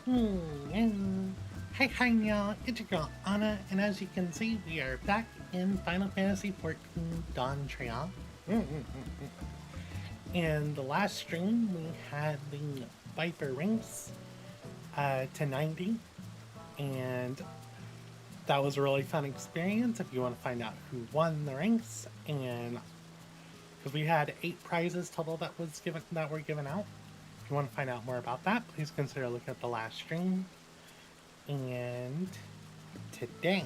Hi, y'all. It's your girl Anna, and as you can see, we are back in Final Fantasy XIV Dawntrail. In the last stream, we had the Viper ranks to 90, and that was a really fun experience. If you want to find out who won the ranks, and because we had 8 prizes total that were given out. If you want to find out more about that, please consider looking at the last stream. And today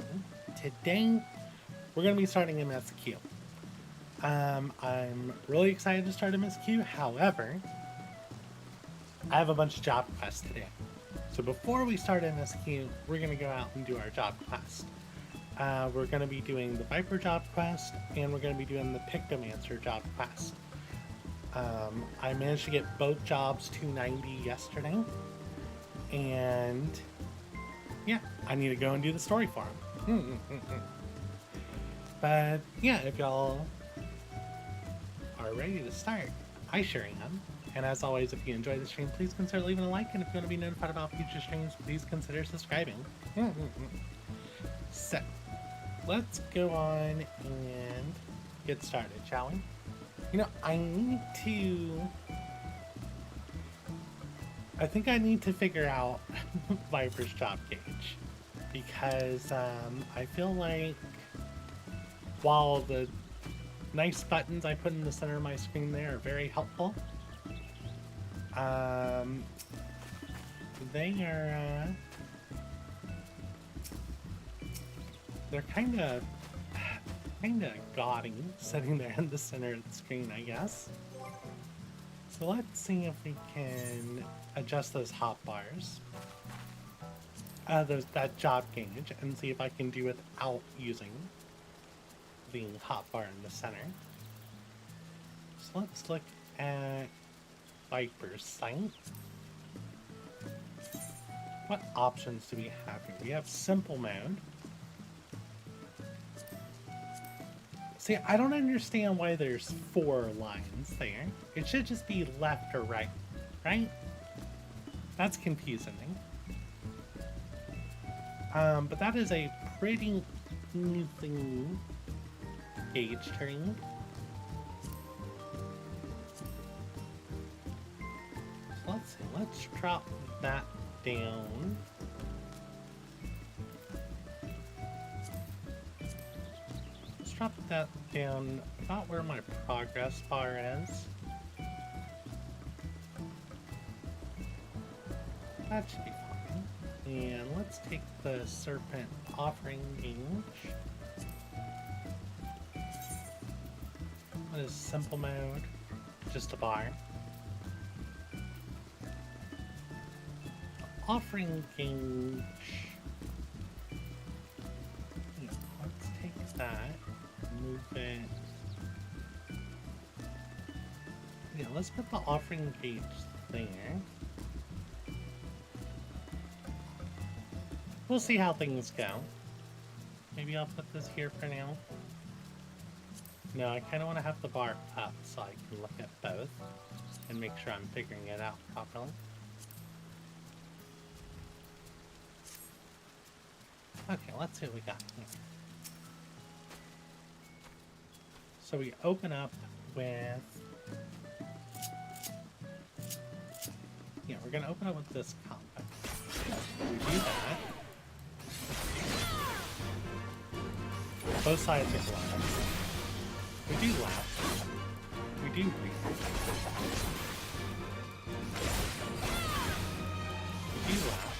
we're going to be starting MSQ. I'm really excited to start MSQ. However, I have a bunch of job quests today. So before we start MSQ, we're going to go out and do our job quest. We're going to be doing the Viper job quest, and we're going to be doing the Pictomancer job quest. I managed to get both jobs to 90 yesterday, and yeah, I need to go and do the story for them. But yeah, if y'all are ready to start, I sure am. And as always, if you enjoy the stream, please consider leaving a like, and if you want to be notified about future streams, please consider subscribing. So, let's go on and get started, shall we? I think I need to figure out Viper's job gauge, because I feel like while the nice buttons I put in the center of my screen there are very helpful, they're kind of gaudy sitting there in the center of the screen, I guess. So let's see if we can adjust those hotbars, that job gauge, and see if I can do it without using the hotbar in the center. So let's look at Viper's site. What options do we have here? We have simple mode. See, I don't understand why there's 4 lines there. It should just be left or right, right? That's confusing. But that is a pretty easy gauge turning. So let's see, let's drop that down. Let's drop that down about where my progress bar is. That should be fine. And let's take the Serpent offering gauge. What is simple mode? Just a bar. Offering gauge. Yeah, let's take that, move it. Yeah, let's put the offering gauge there. We'll see how things go. Maybe I'll put this here for now. No, I kind of want to have the bar up so I can look at both and make sure I'm figuring it out properly. Okay, let's see what we got here. So we open up with... Yeah, we're going to open up with this combat. We do that. Both sides are glass. We do laugh. We do breathe. We do laugh.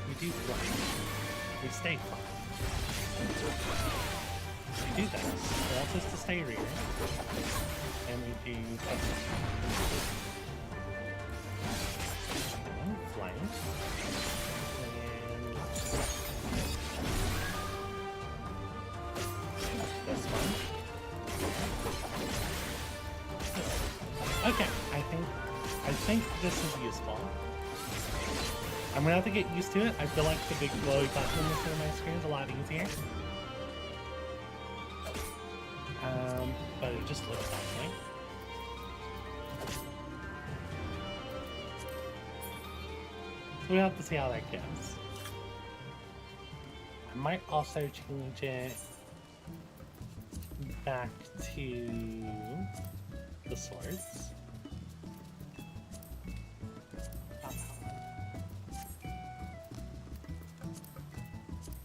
We do fly. We stay fly. We do this. It wants us to stay rear. And we do flying. And this one. Okay, I think this is useful. I'm gonna have to get used to it. I feel like the big glowy button in the center of my screen is a lot easier. But it just looks lovely. we'll have to see how that goes. I might also change it back to the swords.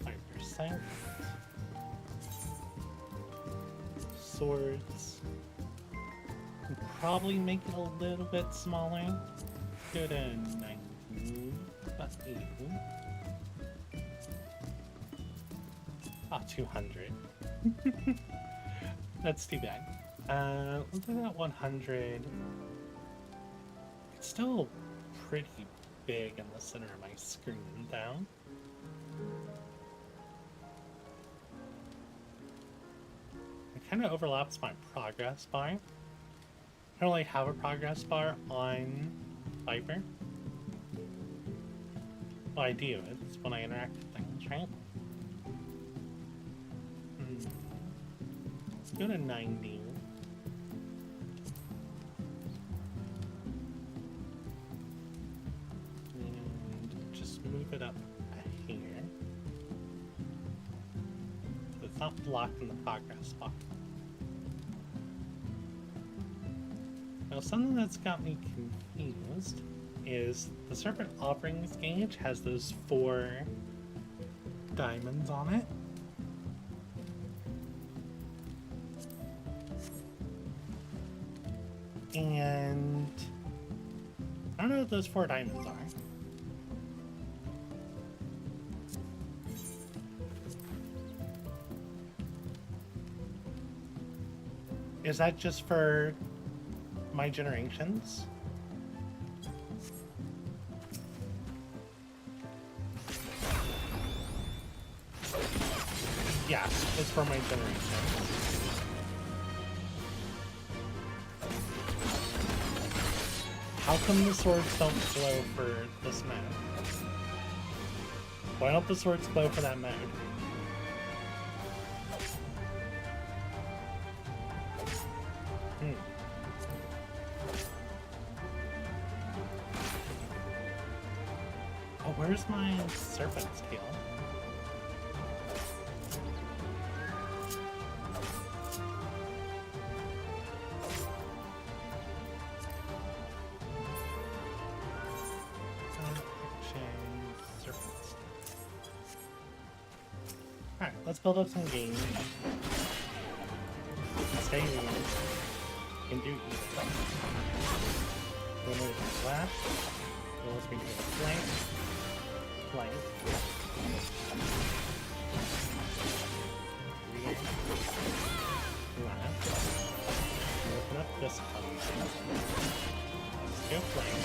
5%. Swords. Probably make it a little bit smaller. Go to 90. About 80. Ah, 200. That's too bad. Let's do that 100. It's still pretty big in the center of my screen, though. It kind of overlaps my progress bar. I don't really have a progress bar on Viper. Well, I do. It's when I interact with things, right? Let's go to 90. And just move it up here. So it's not blocking the progress bar. Now, something that's got me confused is the Serpent Offerings gauge has those 4 diamonds on it. And I don't know what those 4 diamonds are. Is that just for my generations? Yeah, it's for my generations. How come the swords don't glow for this mode? Why don't the swords glow for that mode? Oh, where's my serpent's tail? Alright, let's build up some games. Stay in. Can do either. Then we can flash. Let's make it a flank. Flank. Rear. Left. Open up this one. Let's go flank.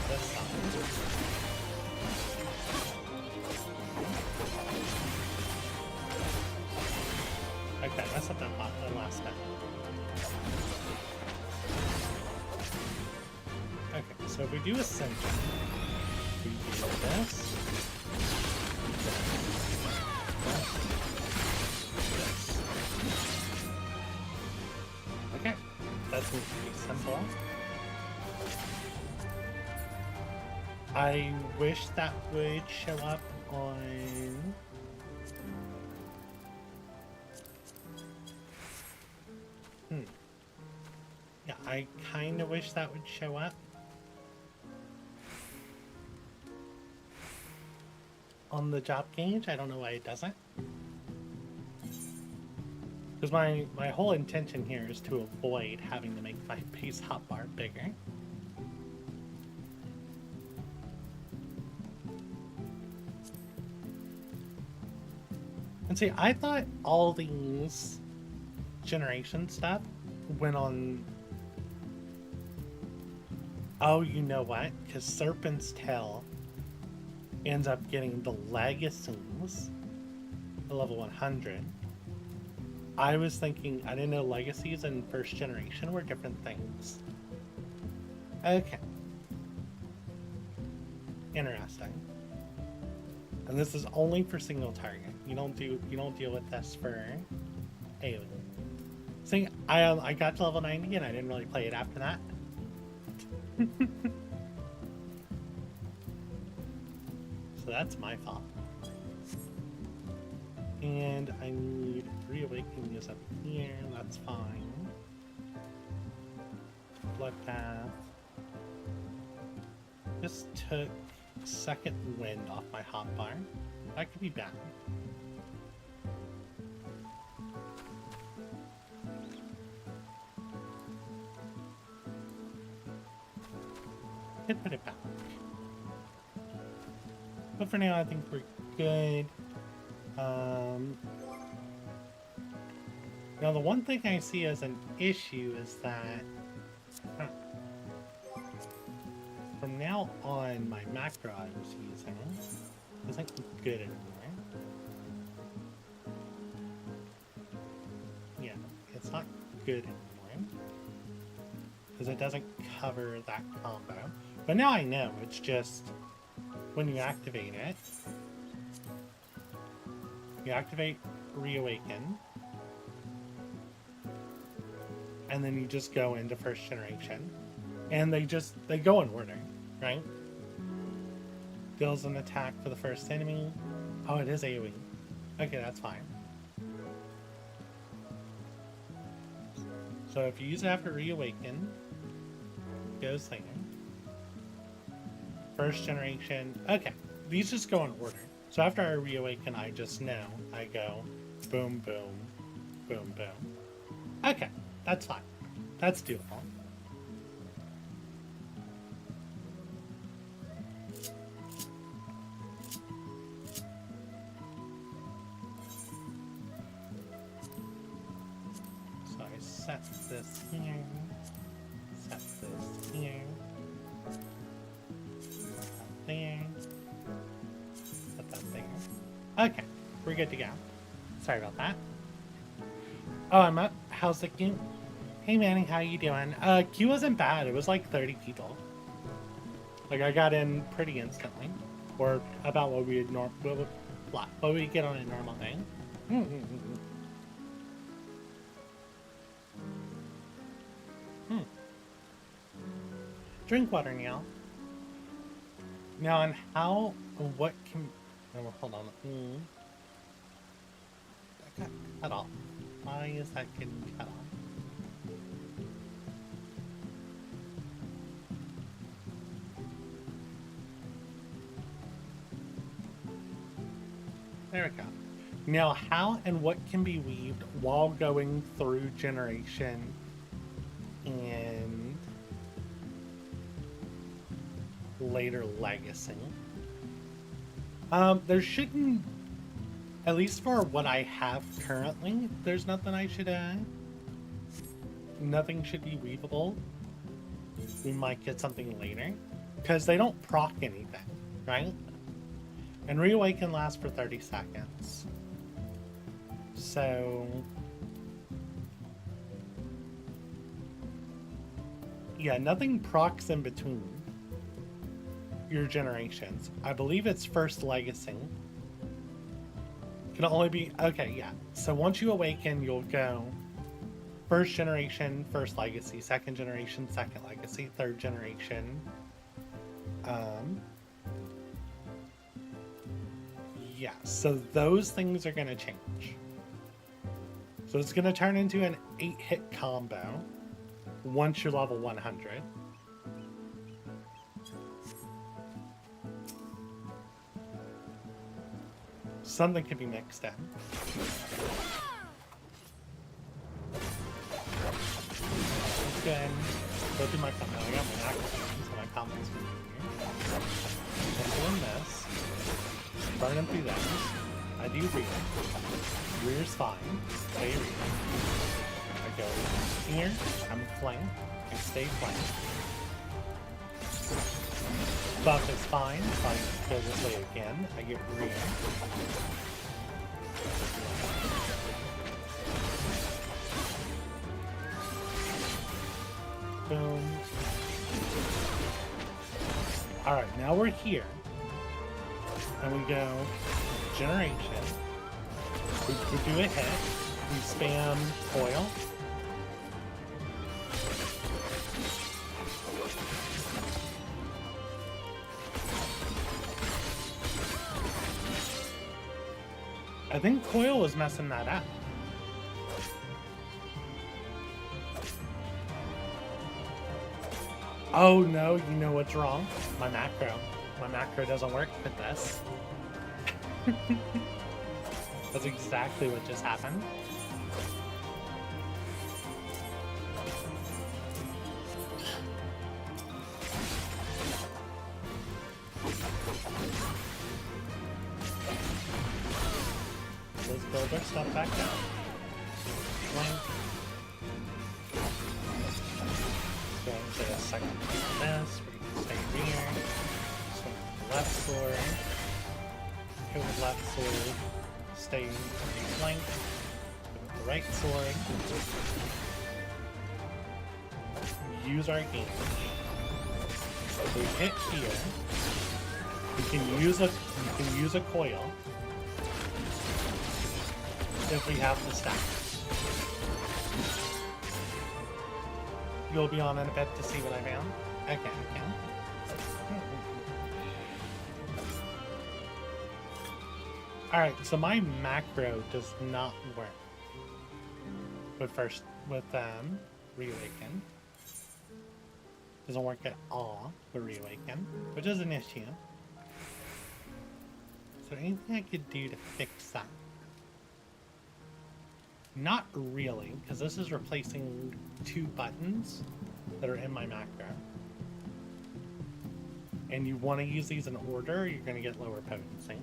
This side. Okay, that's not that last step. Okay, so if we do Ascension, we do this. Okay, that's pretty simple. I wish that would show up on... Yeah, I kind of wish that would show up. On the job gauge, I don't know why it doesn't. Because my whole intention here is to avoid having to make my base hotbar bigger. And see, I thought all these generation stuff went on... Oh, you know what? Because Serpent's Tail ends up getting the Legacies at level 100. I was thinking, I didn't know Legacies and First Generation were different things. Okay. Interesting. And this is only for single target. You don't deal with this for alien. See, I got to level 90 and I didn't really play it after that. So that's my fault. And I need reawakening is up here, that's fine. Bloodbath. Just took second wind off my hotbar. That could be bad. Could put it back. But for now, I think we're good. Now, the one thing I see as an issue is that from now on, my macro I was using isn't good anymore. Yeah, it's not good anymore because it doesn't cover that combo. But now I know, it's just when you activate it, you activate Reawaken, and then you just go into first generation, and they go in order, right? Deals an attack for the first enemy. Oh, it is AoE. Okay, that's fine. So if you use it after Reawaken, goes there. First generation. Okay, these just go in order. So after I reawaken, I just know I go boom, boom, boom, boom. Okay, that's fine. That's doable. So I set this here, set this here. There. Put that there. Okay, we're good to go. Sorry about that. Oh, I'm up. How's the queue? Hey Manny, how you doing? Queue wasn't bad. It was like 30 people. Like I got in pretty instantly, or about what we would what we get on a normal day. Drink water, Neil. Now, on how, what can, oh, hold on. That got cut off. Why is that getting cut off? There we go. Now, how and what can be weaved while going through generation and later legacy? There shouldn't, at least for what I have currently, there's nothing I should add. Nothing should be weavable. We might get something later, because they don't proc anything, right? And Reawaken lasts for 30 seconds. So yeah, nothing procs in between your generations. I believe it's first legacy. Can only be, okay, yeah. So once you awaken, you'll go first generation, first legacy, second generation, second legacy, third generation. Yeah, so those things are gonna change. So it's gonna turn into an 8-hit combo once you're level 100. Something can be mixed in. Again, go through my combo. I got my acclaimed, so my combo's gonna be here. Cancel in this. Burn them through those. I do rear. Rear's fine. Stay rear. I go here. I'm flank. I stay flank. Buff is fine. If I go this way again, I get rear. Boom. Alright, now we're here. And we go generation. We do a hit. We spam foil. I think Coil was messing that up. Oh no, you know what's wrong? My macro. My macro doesn't work with this. That's exactly what just happened. Let's build our stuff back up. Flank. Let's go and get a second piece of this. We're going to stay here. Swing with the left sword. Hit with left sword. Stay in flank. Hit with the right sword. Use our game. If we hit here, you can use a coil. If we have the stacks. You'll be on in a bit to see what I found. Okay, I can. Alright, so my macro does not work with Reawaken. Doesn't work at all with Reawaken, which is an issue. Is there anything I could do to fix that? Not really, because this is replacing 2 buttons that are in my macro. And you want to use these in order, or you're going to get lower potency.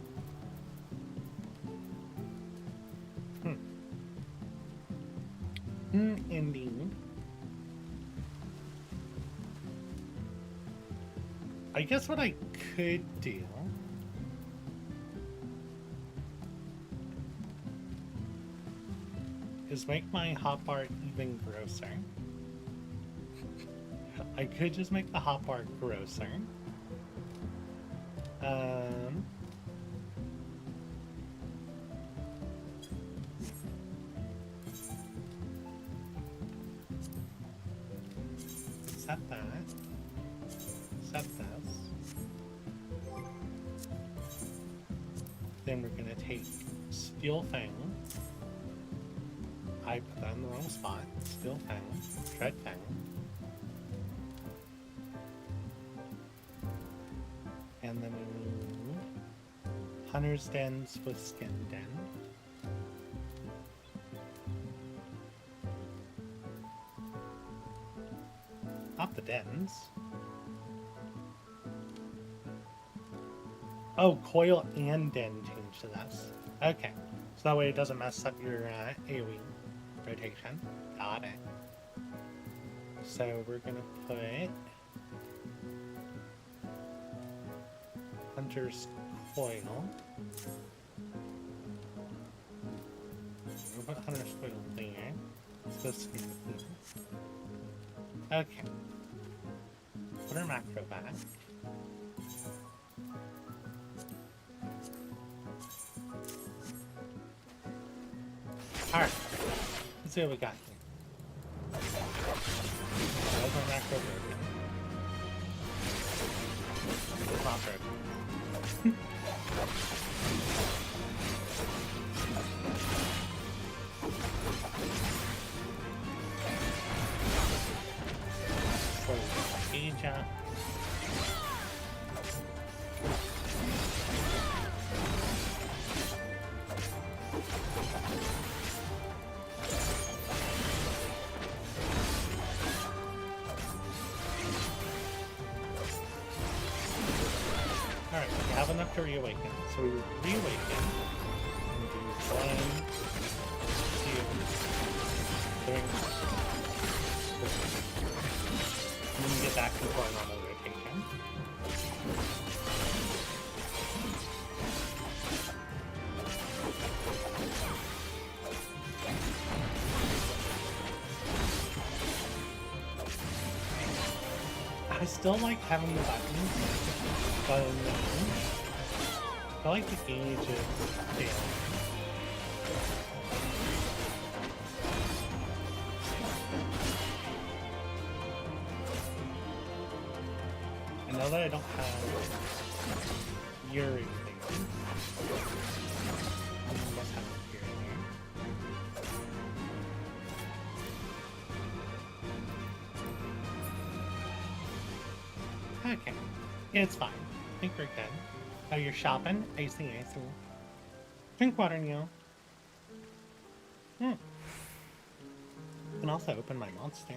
Indeed. I guess what I could do is make my hotbar even grosser. I could just make the hotbar grosser. Set that. Set this. Then we're gonna take Steel Fang. I put that in the wrong spot. Steel Fang. Shred Fang. And then we need Hunter's Dens with Skin Den. Not the dens. Oh, coil and den change to this. Okay. So that way it doesn't mess up your AoE rotation. Got it. So we're going to put Hunter's Coil. We'll put Hunter's Coil there. Let's go skip it. Okay. Put our macro back. Alright. Let's see what we got here. Why is my macro broken? It's not broken. Asia. Alright, we have enough to reawaken. So we reawaken and do 1, 2, 3. And then get back to our normal rotation. I still like having the buttons, but I like the gauge of damage. Now that I don't have Yuri thing, What's happening here and here? Okay. It's fine. I think we're good. Oh, you're shopping? I see, I see. Drink water, Neil. You can also open my monster.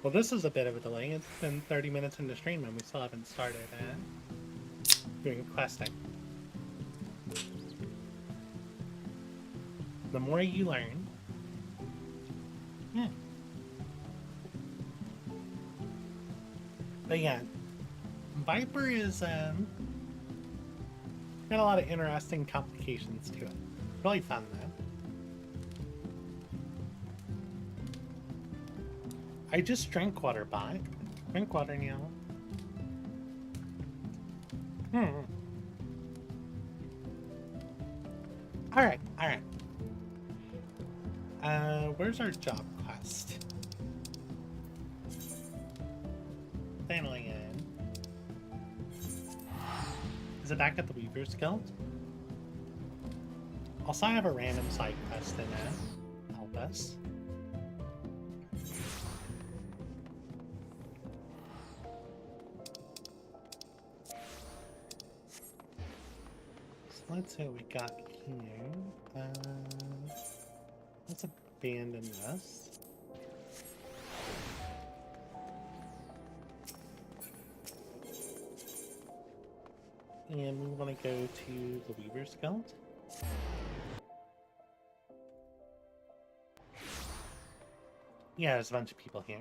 Well, this is a bit of a delay. It's been 30 minutes into stream and we still haven't started doing questing. The more you learn. But yeah, Viper is got a lot of interesting complications to it. Really fun though. I just drank water, bot. Drink water now. Alright, alright. Where's our job quest? Finally in. Is it back at the Weaver's Guild? Also, I have a random side quest in it. Help us. So let's see what we got here. Let's abandon this. And we want to go to the Weaver's Guild. Yeah, there's a bunch of people here.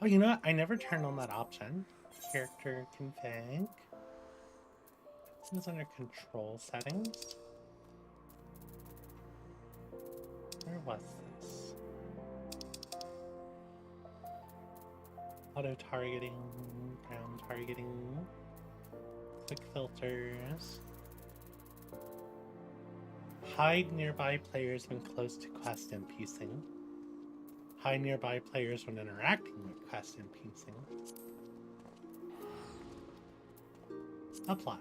Oh, you know what? I never turned on that option. Character config. It's under control settings. Where was this? Auto targeting, ground targeting, quick filters. Hide nearby players when close to quest and piecing. Hide nearby players when interacting with quest and piecing. Apply.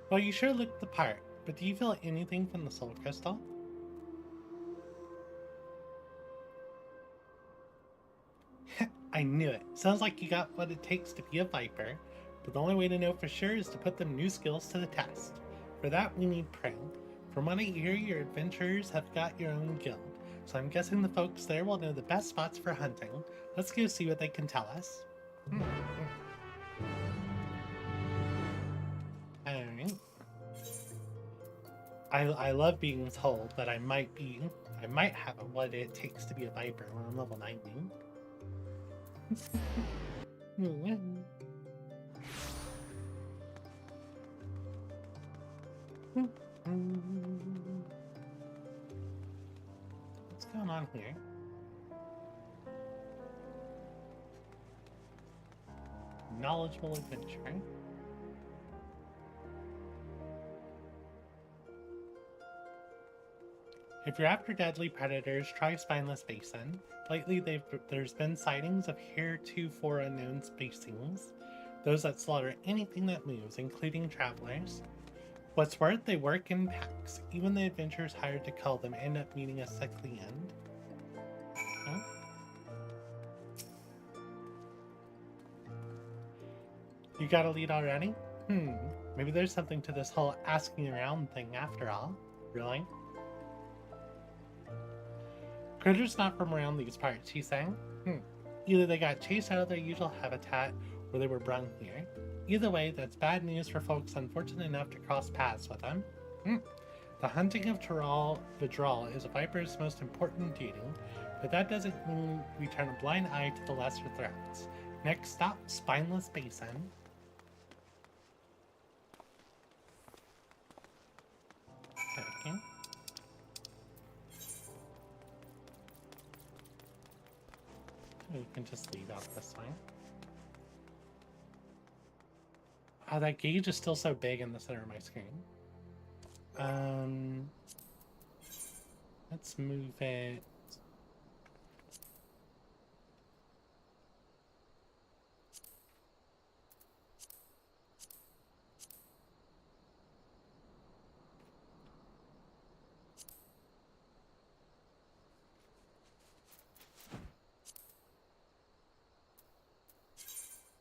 Well, you sure look the part, but do you feel anything from the soul crystal? I knew it. Sounds like you got what it takes to be a Viper, but the only way to know for sure is to put them new skills to the test. For that, we need prey. From what I hear, your adventurers have got your own guild, so I'm guessing the folks there will know the best spots for hunting. Let's go see what they can tell us. Alright. I love being told that I might have what it takes to be a Viper when I'm level 90. What's going on here? Knowledgeable adventure. If you're after deadly predators, try Spineless Basin. Lately, there's been sightings of heretofore unknown spacings, those that slaughter anything that moves, including travelers. What's worth, they work in packs. Even the adventurers hired to cull them end up meeting a sickly end. Huh? You got a lead already? Maybe there's something to this whole asking around thing after all. Really? Critters not from around these parts, he's saying? Either they got chased out of their usual habitat, or they were brung here. Either way, that's bad news for folks unfortunate enough to cross paths with them. The hunting of Vtuber is a Viper's most important duty, but that doesn't mean we turn a blind eye to the lesser threats. Next stop, Spineless Basin. Okay. We can just lead out this way. Oh, that gauge is still so big in the center of my screen. Let's move it.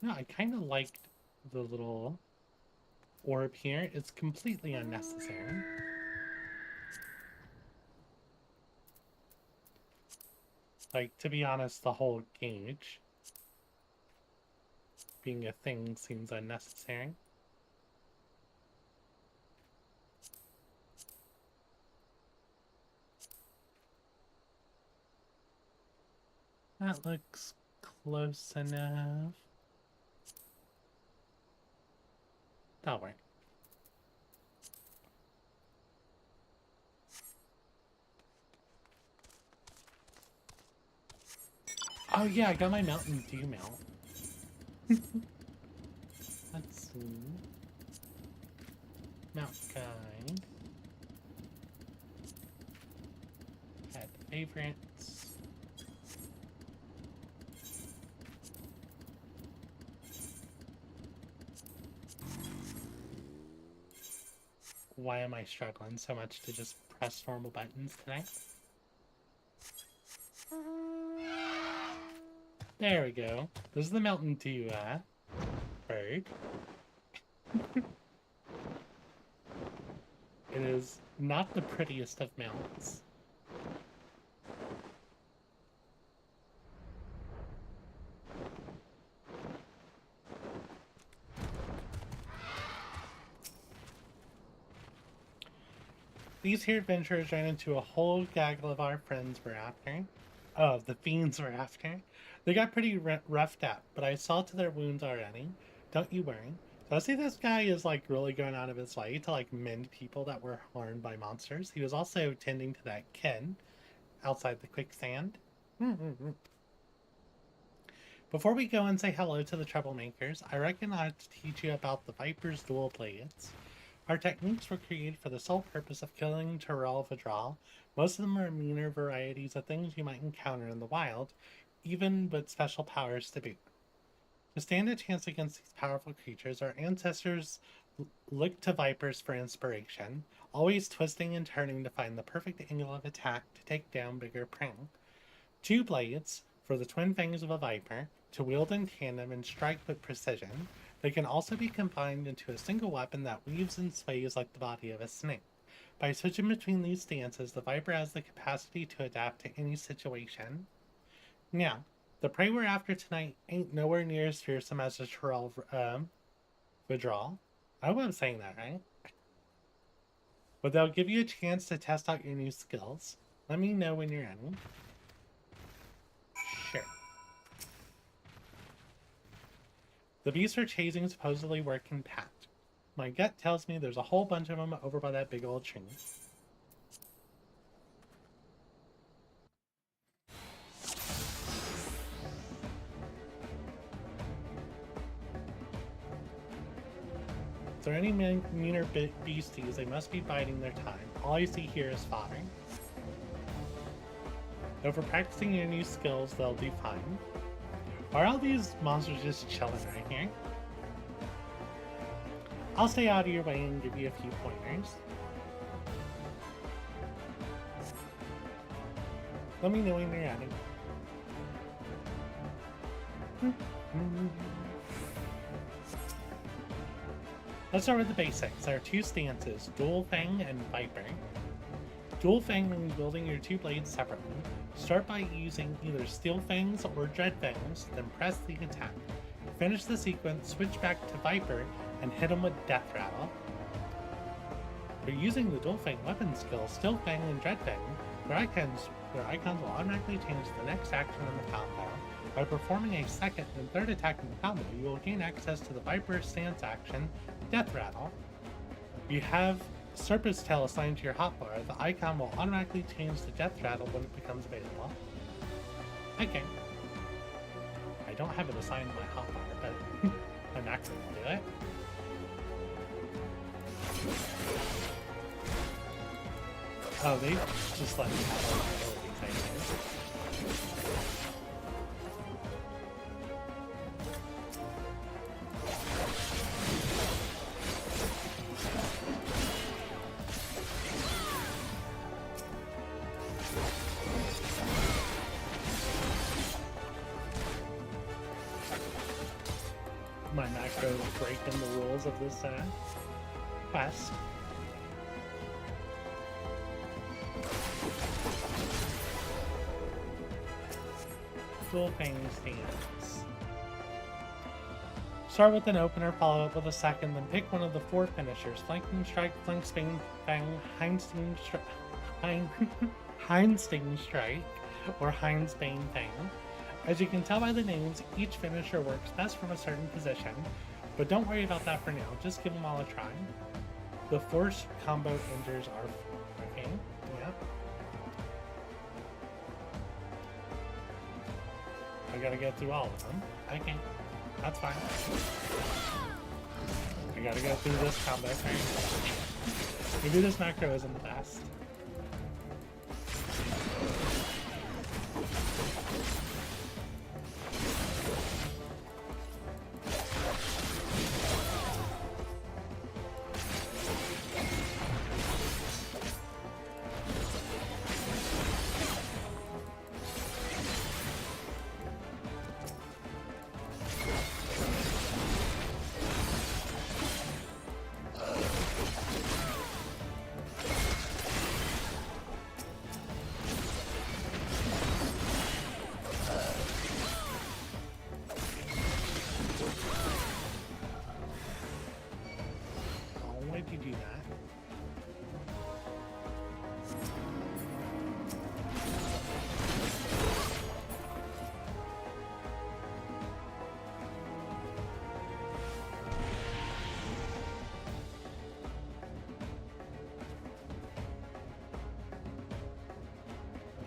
No, I kind of liked the little orb here. It's completely unnecessary. Like, to be honest, the whole gauge being a thing seems unnecessary. That looks close enough. That'll work. Oh yeah, I got my Mountain Dew mount. Let's see. Mount guide. Pet favorites. Why am I struggling so much to just press normal buttons today? There we go. This is the Mountain Dew bird. It is not the prettiest of mounts. These here adventurers ran into a whole gaggle of our friends we're after. Oh, the fiends we're after. They got pretty roughed up, but I saw to their wounds already. Don't you worry. So I see this guy is like really going out of his way to like mend people that were harmed by monsters. He was also tending to that kid outside the quicksand. Before we go and say hello to the troublemakers, I reckon I ought to teach you about the Viper's dual blades. Our techniques were created for the sole purpose of killing Tyrell Vidral. Most of them are meaner varieties of things you might encounter in the wild, even with special powers to boot. To stand a chance against these powerful creatures, our ancestors looked to Vipers for inspiration, always twisting and turning to find the perfect angle of attack to take down bigger prey. 2 blades, for the twin fangs of a Viper, to wield in tandem and strike with precision. They can also be combined into a single weapon that weaves and sways like the body of a snake. By switching between these stances, the Viper has the capacity to adapt to any situation. Now, the prey we're after tonight ain't nowhere near as fearsome as a Tyrell Vidral. I hope I'm saying that right. But they'll give you a chance to test out your new skills. Let me know when you're ready. Sure. The beasts we're chasing supposedly work in pact. My gut tells me there's a whole bunch of them over by that big old tree. If there are any meaner beasties, they must be biding their time. All I see here is fodder. Though for practicing your new skills, they'll do fine. Are all these monsters just chilling right here? I'll stay out of your way and give you a few pointers. Let me know when you're ready. Let's start with the basics. There are 2 stances, Dual Fang and Viper. Dual Fang means wielding your 2 blades separately. Start by using either Steel Fangs or Dread Fangs, then press the attack. To finish the sequence, switch back to Viper and hit him with Death Rattle. For using the Dual Fang weapon skill, Steel Fang and Dread Fang, their icons will automatically change the next action in the combo. By performing a second and third attack in the combo, you will gain access to the Viper stance action, Death Rattle. If you have Serpent's Tail assigned to your hotbar, the icon will automatically change the Death Rattle when it becomes available. Okay. I don't have it assigned to my hotbar, but I'm actually going to do it. Oh, they just let me have all my abilities, I think. my macro breaking the rules of this quest. Dual Fang stance. Start with an opener, follow up with a second, then pick one of the 4 finishers. Flanking Strike, Flank Sting Fang, Hindsting Strike, or Hindsbane Fang. As you can tell by the names, each finisher works best from a certain position, but don't worry about that for now, just give them all a try. The force combo injures are... okay, yeah. I gotta get through all of them. Okay, that's fine. I gotta go through this combo thing. Maybe this macro isn't the best.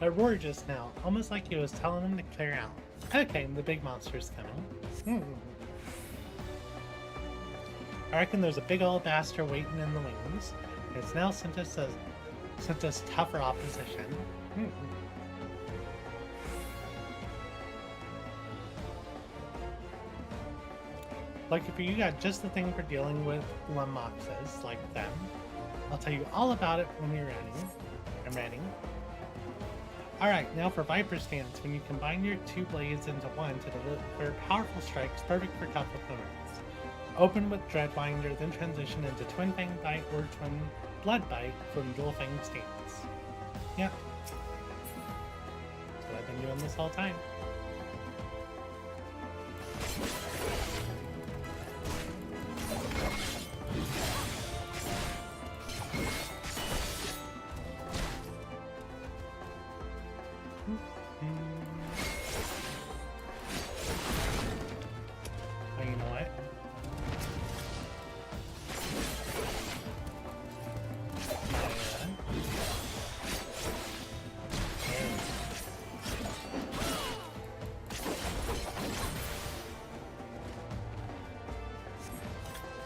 I roared just now, almost like he was telling him to clear out. Okay, the big monster's coming. I reckon there's a big old bastard waiting in the wings. It's now sent us tougher opposition. Lucky for you, got just the thing for dealing with Lummoxes like them. I'll tell you all about it when you're ready. I'm ready. Alright, now for Viper stance, when you combine your 2 blades into one to deliver powerful strikes perfect for tough opponents. Open with Dreadwinder, then transition into Twin Fang Bite or Twin Blood Bite from Dual Fang stance. Yep. That's what I've been doing this whole time.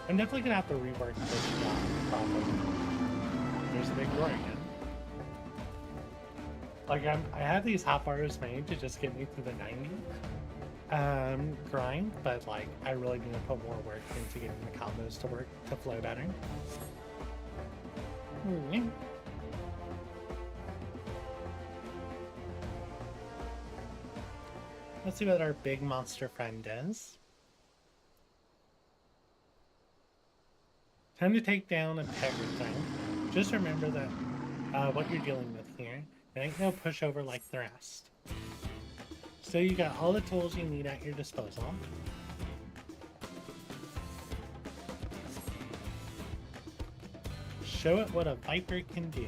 I'm definitely gonna have to rework this shot properly. There's a big roar again. Like I have these hotbars made to just get me through the 90 grind, but like I really need to put more work into getting the combos to work to flow better. Let's see what our big monster friend is. Time to take down everything. Just remember that what you're dealing with here, it ain't no pushover like the rest. So you got all the tools you need at your disposal. Show it what a Viper can do.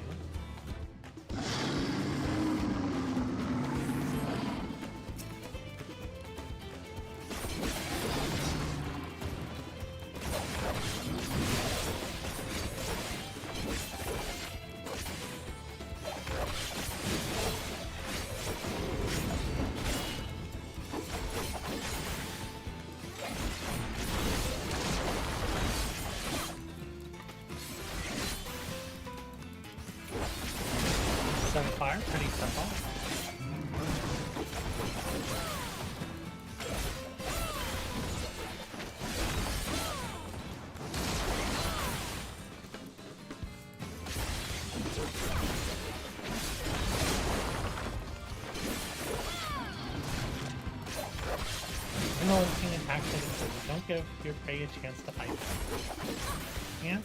So far, pretty simple. And the only thing attack really quickly. Don't give your prey a chance to fight them. Yeah.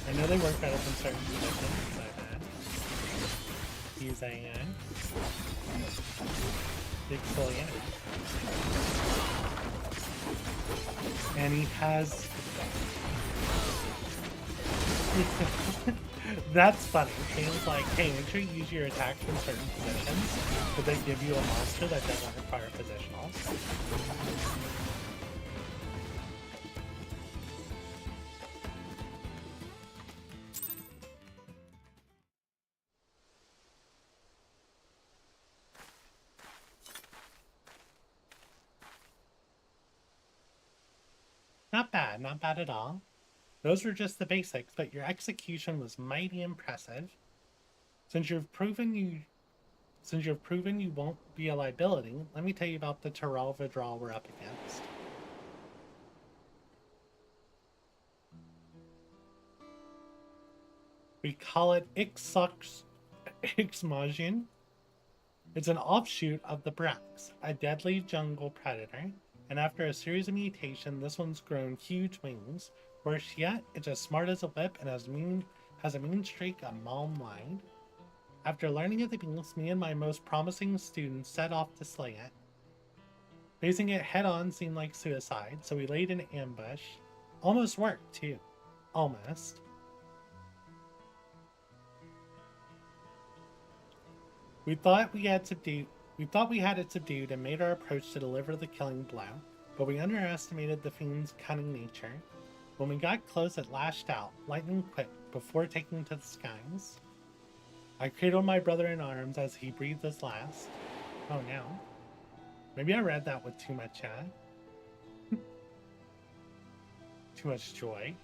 I know they work better from certain positions, but use a big bullion. And he has that's funny. Game's like, hey, make sure you use your attacks from certain positions, but they give you a monster that doesn't require positionals. Not bad at all. Those were just the basics, but your execution was mighty impressive. Since you've proven you won't be a liability, let me tell you about the Tyrell withdrawal we're up against. We call it ffxiv. It's an offshoot of the Brax, a deadly jungle predator, and after a series of mutations, this one's grown huge wings. Worse yet, it's as smart as a whip and has a mean streak a mile wide. After learning of the beast, me and my most promising students set off to slay it. Facing it head-on seemed like suicide, so we laid an ambush. Almost worked, too. Almost. We thought we had it subdued and made our approach to deliver the killing blow, but we underestimated the fiend's cunning nature. When we got close, it lashed out, lightning quick, before taking to the skies. I cradled my brother in arms as he breathed his last. Oh no. Maybe I read that with too much joy.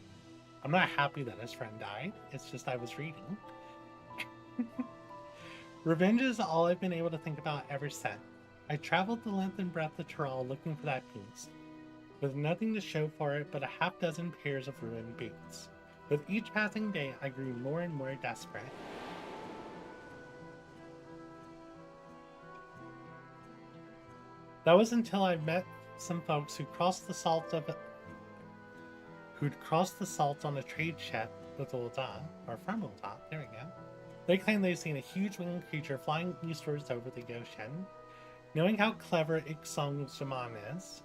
I'm not happy that his friend died, it's just I was reading. Revenge is all I've been able to think about ever since. I traveled the length and breadth of Tyrell looking for that beast, with nothing to show for it but a half-dozen pairs of ruined boots. With each passing day, I grew more and more desperate. That was until I met some folks who'd crossed the salt on a trade ship with Ul'dah, or from Ul'dah, there we go. They claim they've seen a huge winged creature flying eastwards over the ocean. Knowing how clever ffxiv is,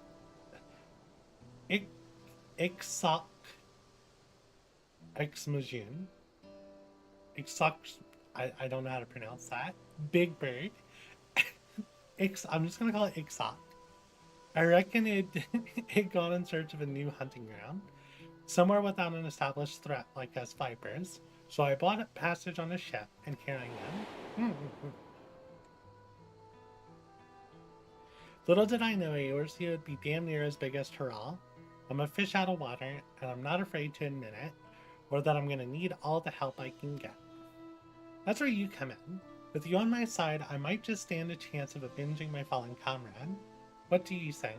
I don't know how to pronounce that. Big bird. I'm just gonna call it Ixok. I reckon it got in search of a new hunting ground, somewhere without an established threat like us Vipers. So I bought a passage on a ship, and here I am. Little did I know Eorzea would be damn near as big as Tyrell. I'm a fish out of water, and I'm not afraid to admit it, or that I'm going to need all the help I can get. That's where you come in. With you on my side, I might just stand a chance of avenging my fallen comrade. What do you say?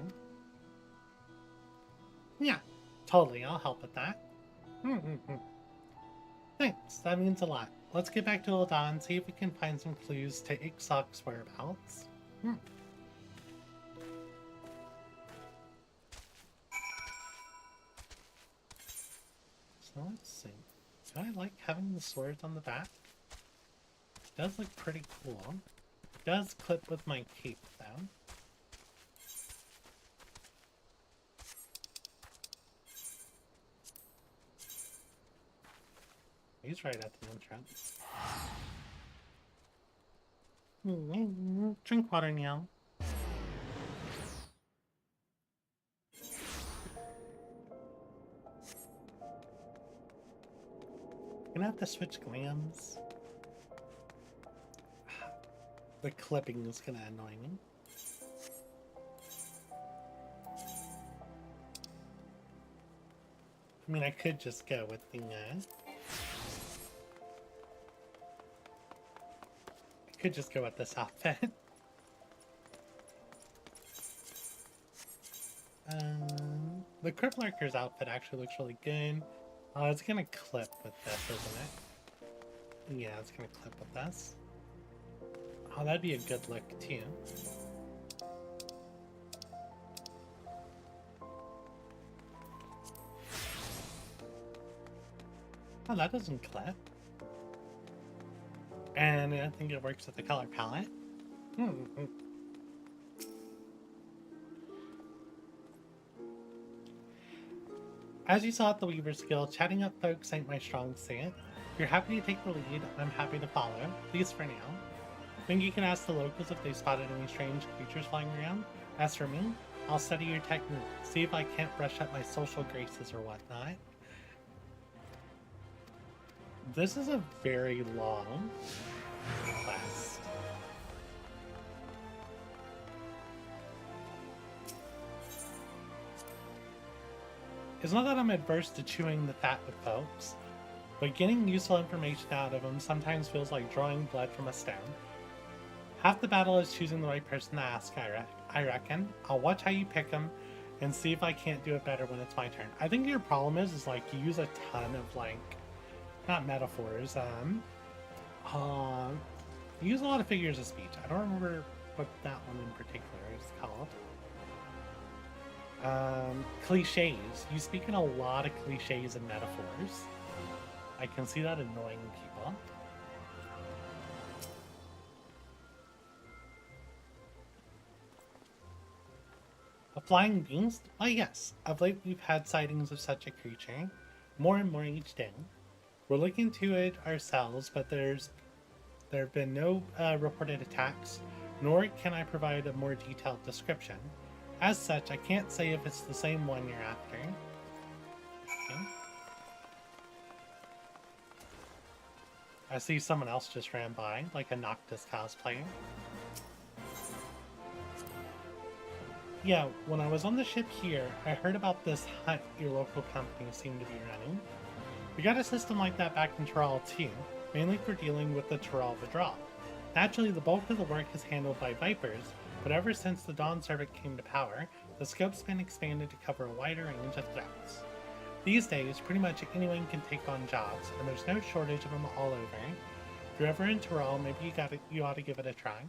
Yeah, totally, I'll help with that. Thanks, that means a lot. Let's get back to Ul'dah and see if we can find some clues to Ixok's whereabouts. So let's see. Do I like having the swords on the back? It does look pretty cool. It does clip with my cape though. He's right at the entrance. Drink water, nyall. Gonna have to switch glams. The clipping is gonna annoy me. I mean, I could just go with the could just go with this outfit. The Criplarker's outfit actually looks really good. It's gonna clip with this, isn't it? Yeah, it's gonna clip with this. Oh, that'd be a good look too. Oh, that doesn't clip. And I think it works with the color palette. As you saw at the Weaver skill, chatting up folks ain't my strong suit. If you're happy to take the lead, I'm happy to follow, at least for now. Think you can ask the locals if they spotted any strange creatures flying around? As for me, I'll study your technique, see if I can't brush up my social graces or whatnot. This is a very long quest. It's not that I'm adverse to chewing the fat with folks, but getting useful information out of them sometimes feels like drawing blood from a stone. Half the battle is choosing the right person to ask, I reckon. I'll watch how you pick them and see if I can't do it better when it's my turn. I think your problem is like you use a ton of like, not metaphors, you use a lot of figures of speech. I don't remember what that one in particular is called. Cliches. You speak in a lot of cliches and metaphors. I can see that annoying people. A flying beast? Why yes, of late we've had sightings of such a creature, more and more each day. We're looking into it ourselves, but there have been no reported attacks, nor can I provide a more detailed description. As such, I can't say if it's the same one you're after. Okay. I see someone else just ran by, like a Noctis cosplayer. Yeah, when I was on the ship here, I heard about this hunt your local company seemed to be running. We got a system like that back in Tyrol too, mainly for dealing with the Tyrol withdrawal. Naturally, the bulk of the work is handled by Vipers, but ever since the Dawn Servant came to power, the scope's been expanded to cover a wider range of threats. These days, pretty much anyone can take on jobs, and there's no shortage of them all over. If you're ever in Tyrol, maybe you ought to give it a try.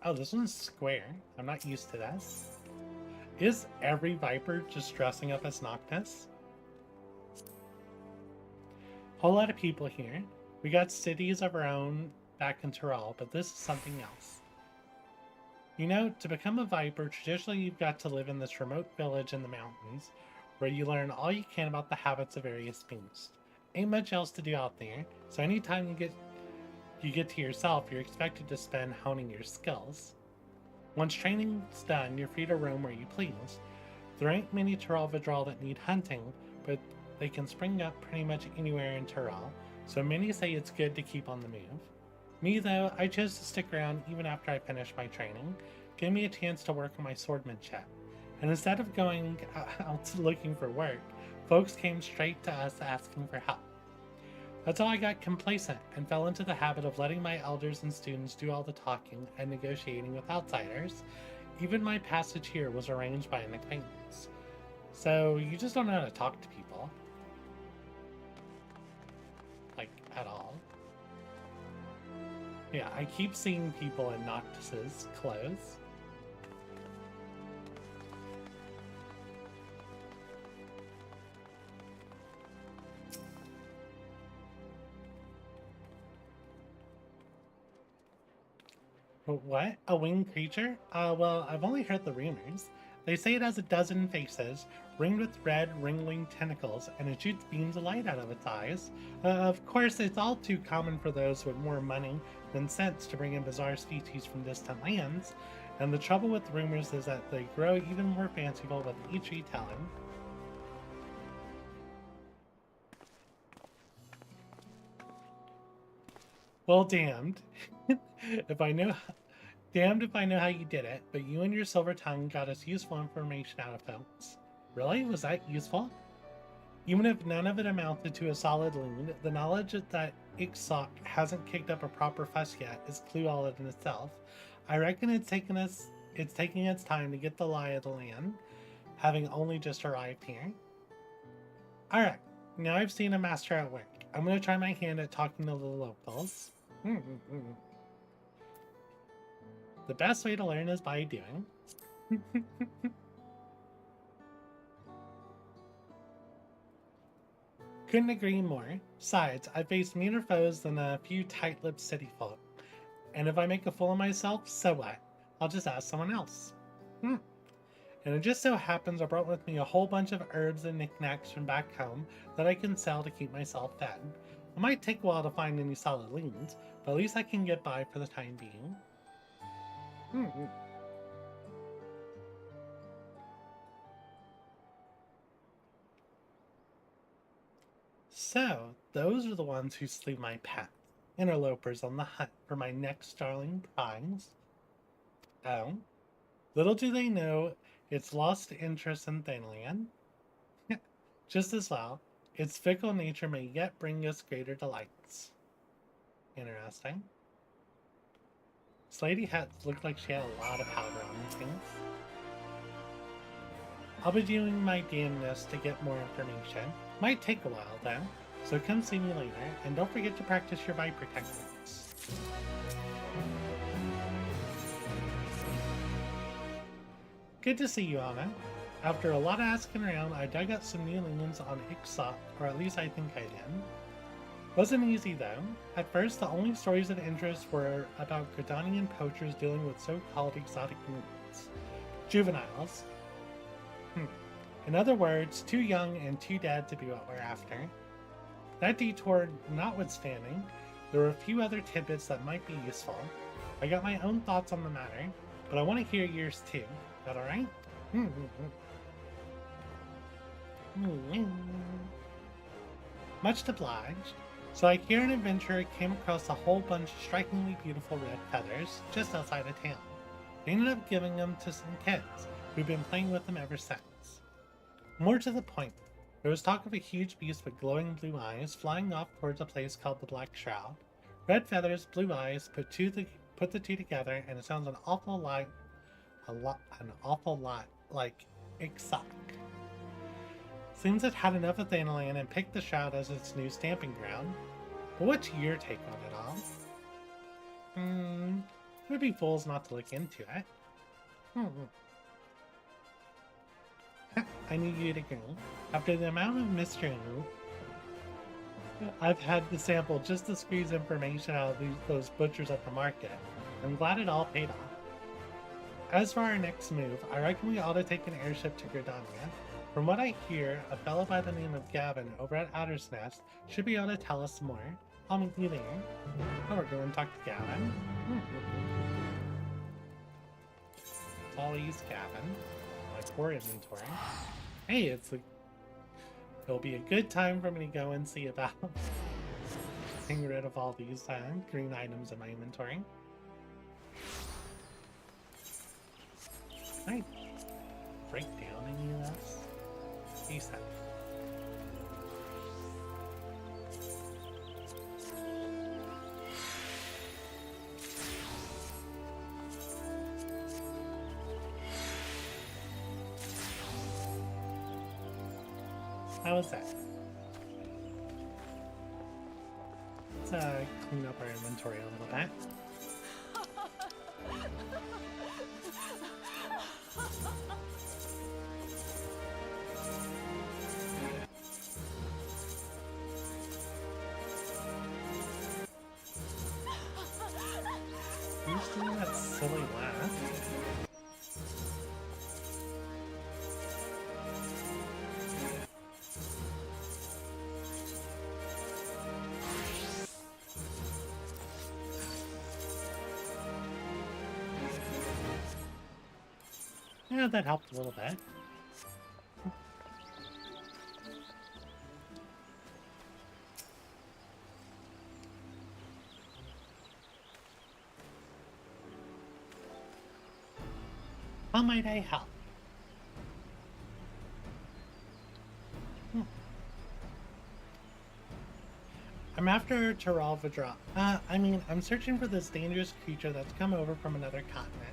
Oh, this one's square. I'm not used to this. Is every Viper just dressing up as Noctis? Whole lot of people here. We got cities of our own back in Tyrol, but this is something else. You know, to become a Viper, traditionally you've got to live in this remote village in the mountains, where you learn all you can about the habits of various beasts. Ain't much else to do out there, so anytime you get to yourself, you're expected to spend honing your skills. Once training's done, you're free to roam where you please. There ain't many Tyrol withdrawal that need hunting, but they can spring up pretty much anywhere in Tyrol, so many say it's good to keep on the move. Me though, I chose to stick around even after I finished my training, gave me a chance to work on my swordsmanship. And instead of going out looking for work, folks came straight to us asking for help. That's how I got complacent and fell into the habit of letting my elders and students do all the talking and negotiating with outsiders. Even my passage here was arranged by an acquaintance. So you just don't know how to talk to people. Like, at all. Yeah, I keep seeing people in Noctis's clothes. What? A winged creature? Well, I've only heard the rumors. They say it has a dozen faces, ringed with red, ringling tentacles, and it shoots beams of light out of its eyes. Of course, it's all too common for those with more money than sense to bring in bizarre species from distant lands, and the trouble with rumors is that they grow even more fanciful with each retelling. Well, damned. Damned if I know how you did it, but you and your silver tongue got us useful information out of folks. Really? Was that useful? Even if none of it amounted to a solid lead, the knowledge that Ixok hasn't kicked up a proper fuss yet is clue all in itself. I reckon it's taking its time to get the lie of the land, having only just arrived here. Alright, now I've seen a master at work. I'm going to try my hand at talking to the locals. The best way to learn is by doing. Couldn't agree more. Besides, I faced meaner foes than a few tight-lipped city folk. And if I make a fool of myself, so what? I'll just ask someone else. And it just so happens I brought with me a whole bunch of herbs and knickknacks from back home that I can sell to keep myself fed. It might take a while to find any solid leads, but at least I can get by for the time being. So, those are the ones who slew my pet. Interlopers on the hunt for my next darling prize. Oh, little do they know its lost interest in Thanalan. Just as well, its fickle nature may yet bring us greater delights. Interesting. This lady looked like she had a lot of powder on her things. I'll be doing my damnness to get more information. Might take a while though, so come see me later, and don't forget to practice your Viper techniques. Good to see you, Anna. After a lot of asking around, I dug out some new leads on Ixot, or at least I think I did. Wasn't easy though. At first, the only stories of interest were about Gridanian poachers dealing with so-called exotic mutants. Juveniles. In other words, too young and too dead to be what we're after. That detour notwithstanding, there were a few other tidbits that might be useful. I got my own thoughts on the matter, but I want to hear yours too. That alright? Much obliged. So I hear an adventurer came across a whole bunch of strikingly beautiful red feathers just outside of town. They ended up giving them to some kids who've been playing with them ever since. More to the point, there was talk of a huge beast with glowing blue eyes flying off towards a place called the Black Shroud. Red feathers, blue eyes, put the two together, and it sounds an awful lot like Ixot. Seems it had enough of Thanalan and picked the Shroud as its new stamping ground. But what's your take on it all? We'd be fools not to look into it. I need you to go. After the amount of mystery I've had to sample just to squeeze information out of those butchers at the market, I'm glad it all paid off. As for our next move, I reckon we ought to take an airship to Gridania. From what I hear, a fellow by the name of Gavin over at Adder's Nest should be able to tell us more. I'll meet you there. Oh, we're going to talk to Gavin. It's always Gavin. My core inventory. Hey, it'll be a good time for me to go and see about getting rid of all these green items in my inventory. Can I break down any of this? ASAP. How was that? Let's clean up our inventory a little bit. Who's doing that silly laugh? Yeah, that helped a little bit. How might I help? I'm after Taral Vidra. I'm searching for this dangerous creature that's come over from another continent.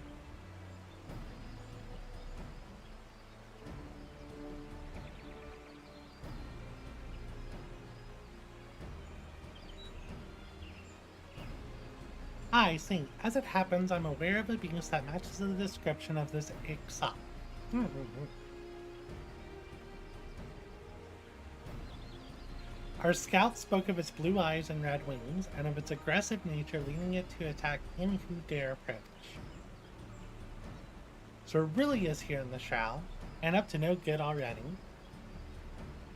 I see. As it happens, I'm aware of a beast that matches the description of this Ixop. Our scout spoke of its blue eyes and red wings, and of its aggressive nature leading it to attack any who dare approach. So it really is here in the Shroud, and up to no good already.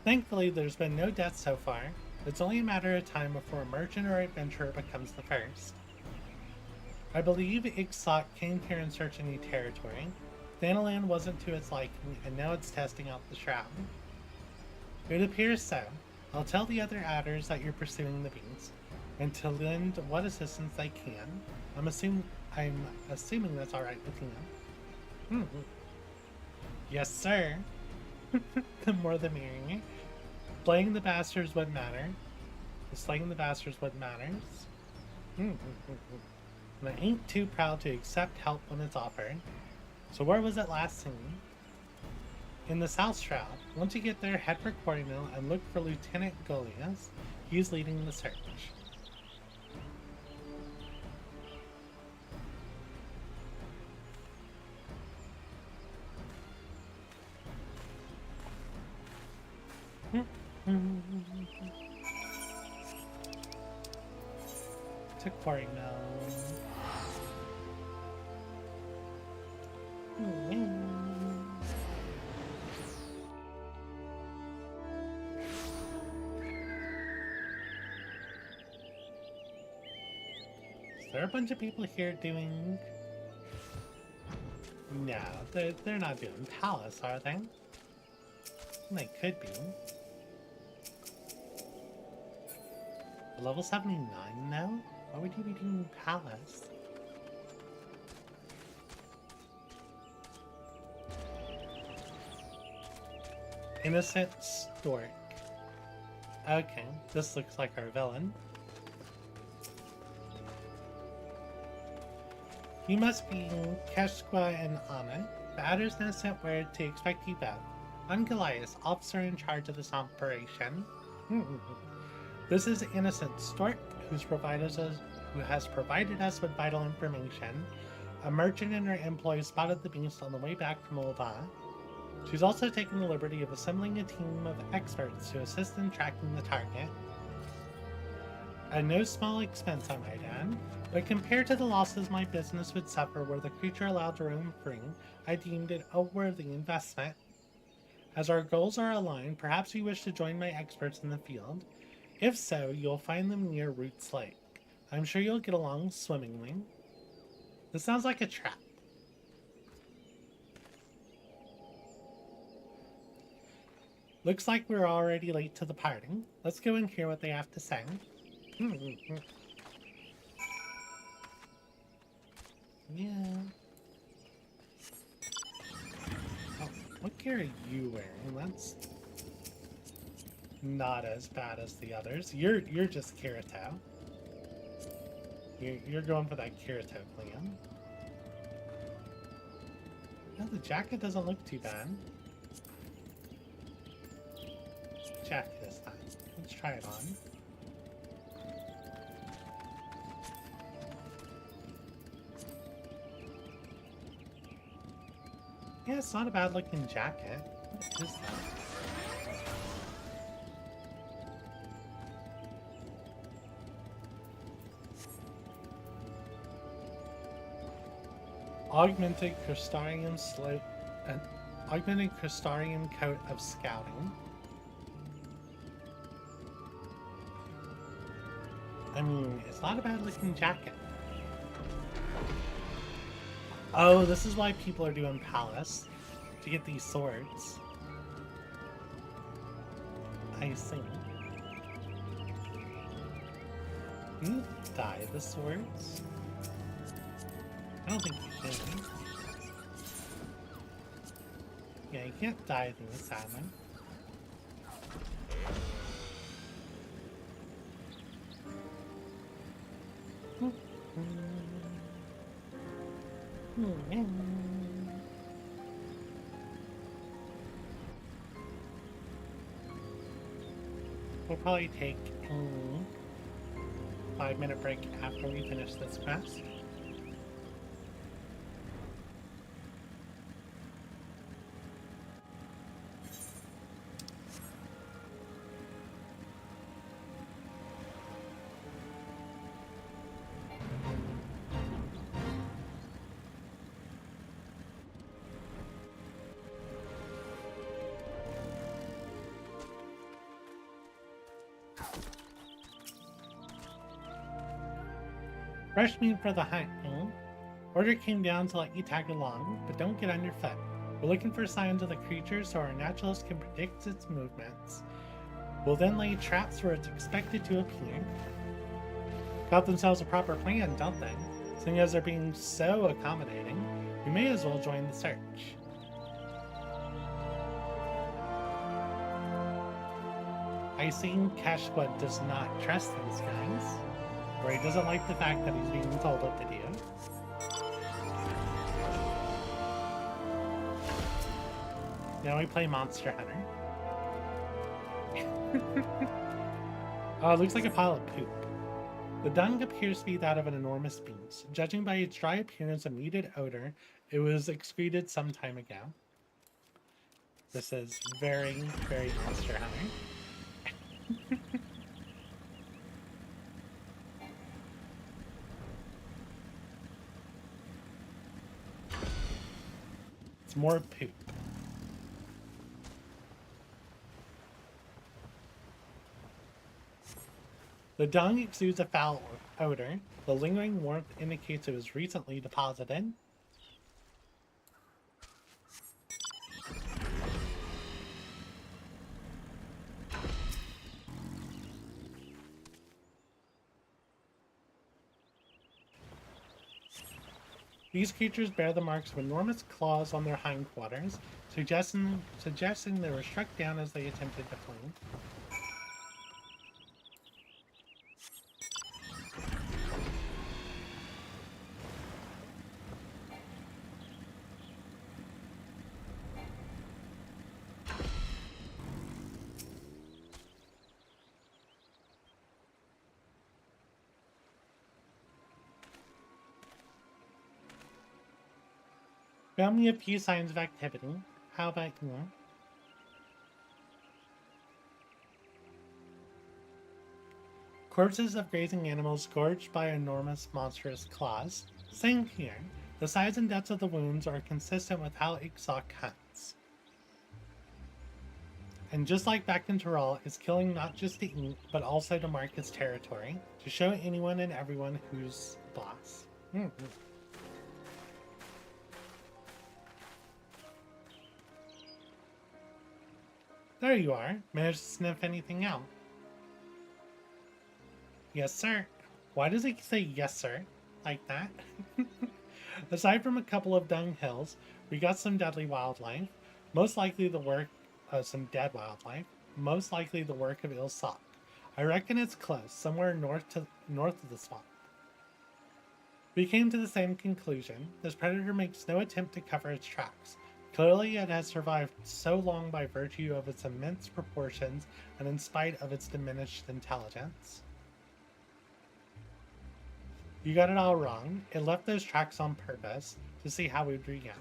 Thankfully, there's been no deaths so far. It's only a matter of time before a merchant or adventurer becomes the first. I believe Ixop came here in search of new territory. Thanalan wasn't to its liking, and now it's testing out the Shroud. It appears so. I'll tell the other adders that you're pursuing the beast, and to lend what assistance they can. I'm assuming that's alright with you. Yes, sir. The more the merrier. Slaying the bastards what matter. Slaying the bastards what matters. And I ain't too proud to accept help when it's offered. So where was it last seen? In the South Shroud. Once you get there, head for Quarry Mill and look for Lieutenant Goliath. He's leading the search. To Quarry Mill. Is there a bunch of people here doing... No, they're not doing Palace, are they? They could be. Level 79 now? Why would you be doing Palace? Innocent Stork. Okay, this looks like our villain. You must be Keshqua and Ana. The Adder's now sent word to expect you both. I'm Goliath, officer in charge of this operation. This is Innocent Stork, who has provided us with vital information. A merchant and her employees spotted the beast on the way back from Ulva. She's also taken the liberty of assembling a team of experts to assist in tracking the target. At no small expense, I might add, but compared to the losses my business would suffer were the creature allowed to roam free, I deemed it a worthy investment. As our goals are aligned, perhaps you wish to join my experts in the field. If so, you'll find them near Roots Lake. I'm sure you'll get along swimmingly. This sounds like a trap. Looks like we're already late to the party. Let's go and hear what they have to say. Yeah. Oh, what gear are you wearing? That's not as bad as the others. You're just Kirito. You're going for that Kirito clan. No, the jacket doesn't look too bad. Jacket this time. Let's try it on. Yeah, it's not a bad looking jacket. What is that? Augmented Crystarian slope, an augmented Crystarian coat of scouting. I mean, it's not a bad looking jacket. Oh, this is why people are doing Palace, to get these swords. I see. Can you dye the swords? I don't think you can. Yeah, you can't dye these, sadly. We'll probably take 5 5-minute break after we finish this quest. Fresh meat for the hunting. Order came down to let you tag along, but don't get on your foot. We're looking for signs of the creature so our naturalist can predict its movements. We'll then lay traps where it's expected to appear. Got themselves a proper plan, don't they? Seeing as they're being so accommodating, we may as well join the search. I see Cashbud does not trust these guys. Or he doesn't like the fact that he's being told what to do. Now we play Monster Hunter. Oh, it looks like a pile of poop. The dung appears to be that of an enormous beast. Judging by its dry appearance and muted odor, it was excreted some time ago. This is very, very Monster Hunter. More poop. The dung exudes a foul odor. The lingering warmth indicates it was recently deposited. These creatures bear the marks of enormous claws on their hindquarters, suggesting they were struck down as they attempted to flee. Found me a few signs of activity. How about you? Corpses of grazing animals gorged by enormous monstrous claws. Same here. The size and depth of the wounds are consistent with how Ixok hunts. And just like back in Tyrol, is killing not just to eat, but also to mark his territory, to show anyone and everyone who's boss. There you are. Managed to sniff anything out? Yes, sir. Why does he say yes, sir? Like that? Aside from a couple of dung hills, we got some deadly wildlife. Most likely the work of some dead wildlife. Most likely the work of Ilsak. I reckon it's close, somewhere north of the swamp. We came to the same conclusion. This predator makes no attempt to cover its tracks. Clearly, it has survived so long by virtue of its immense proportions and in spite of its diminished intelligence. You got it all wrong. It left those tracks on purpose to see how we'd react.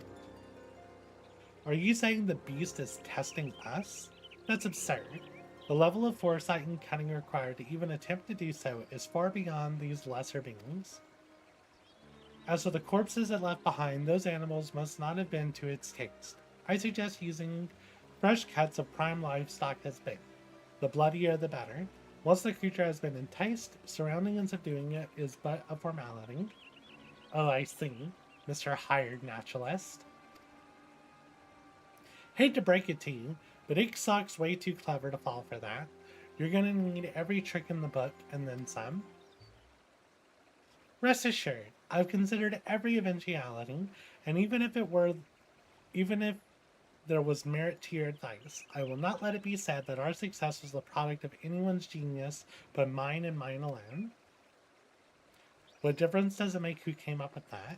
Are you saying the beast is testing us? That's absurd. The level of foresight and cunning required to even attempt to do so is far beyond these lesser beings. As for the corpses it left behind, those animals must not have been to its taste. I suggest using fresh cuts of prime livestock as bait. The bloodier the better. Once the creature has been enticed, surrounding and subduing it is but a formality. Oh, I see, Mr. Hired Naturalist. Hate to break it to you, but Ixok's way too clever to fall for that. You're gonna need every trick in the book, and then some. Rest assured, I've considered every eventuality, and even if there was merit to your advice, I will not let it be said that our success was the product of anyone's genius but mine and mine alone. What difference does it make who came up with that?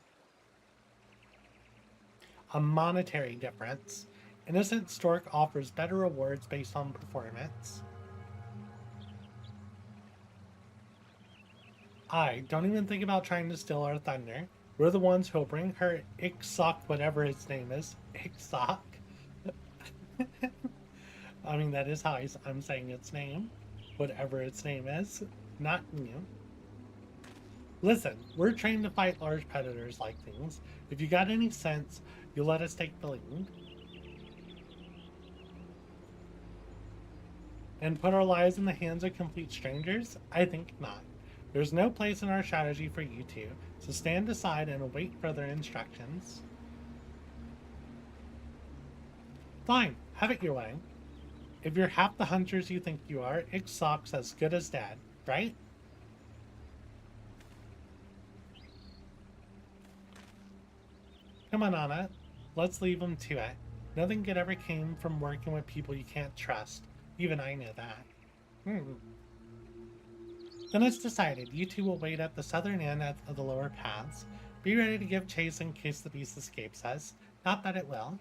A monetary difference. Innocent Stork offers better rewards based on performance. Don't even think about trying to steal our thunder. We're the ones who'll bring her Ixok, whatever its name is. Ixok? I mean, that is how I'm saying its name. Whatever its name is. Not you. Listen, we're trained to fight large predators like things. If you got any sense, you'll let us take the lead. And put our lives in the hands of complete strangers? I think not. There's no place in our strategy for you two, so stand aside and await further instructions. Fine, have it your way. If you're half the hunters you think you are, Ixok's as good as dead, right? Come on, Anna. Let's leave him to it. Nothing good ever came from working with people you can't trust. Even I know that. Then it's decided. You two will wait at the southern end of the lower paths. Be ready to give chase in case the beast escapes us. Not that it will.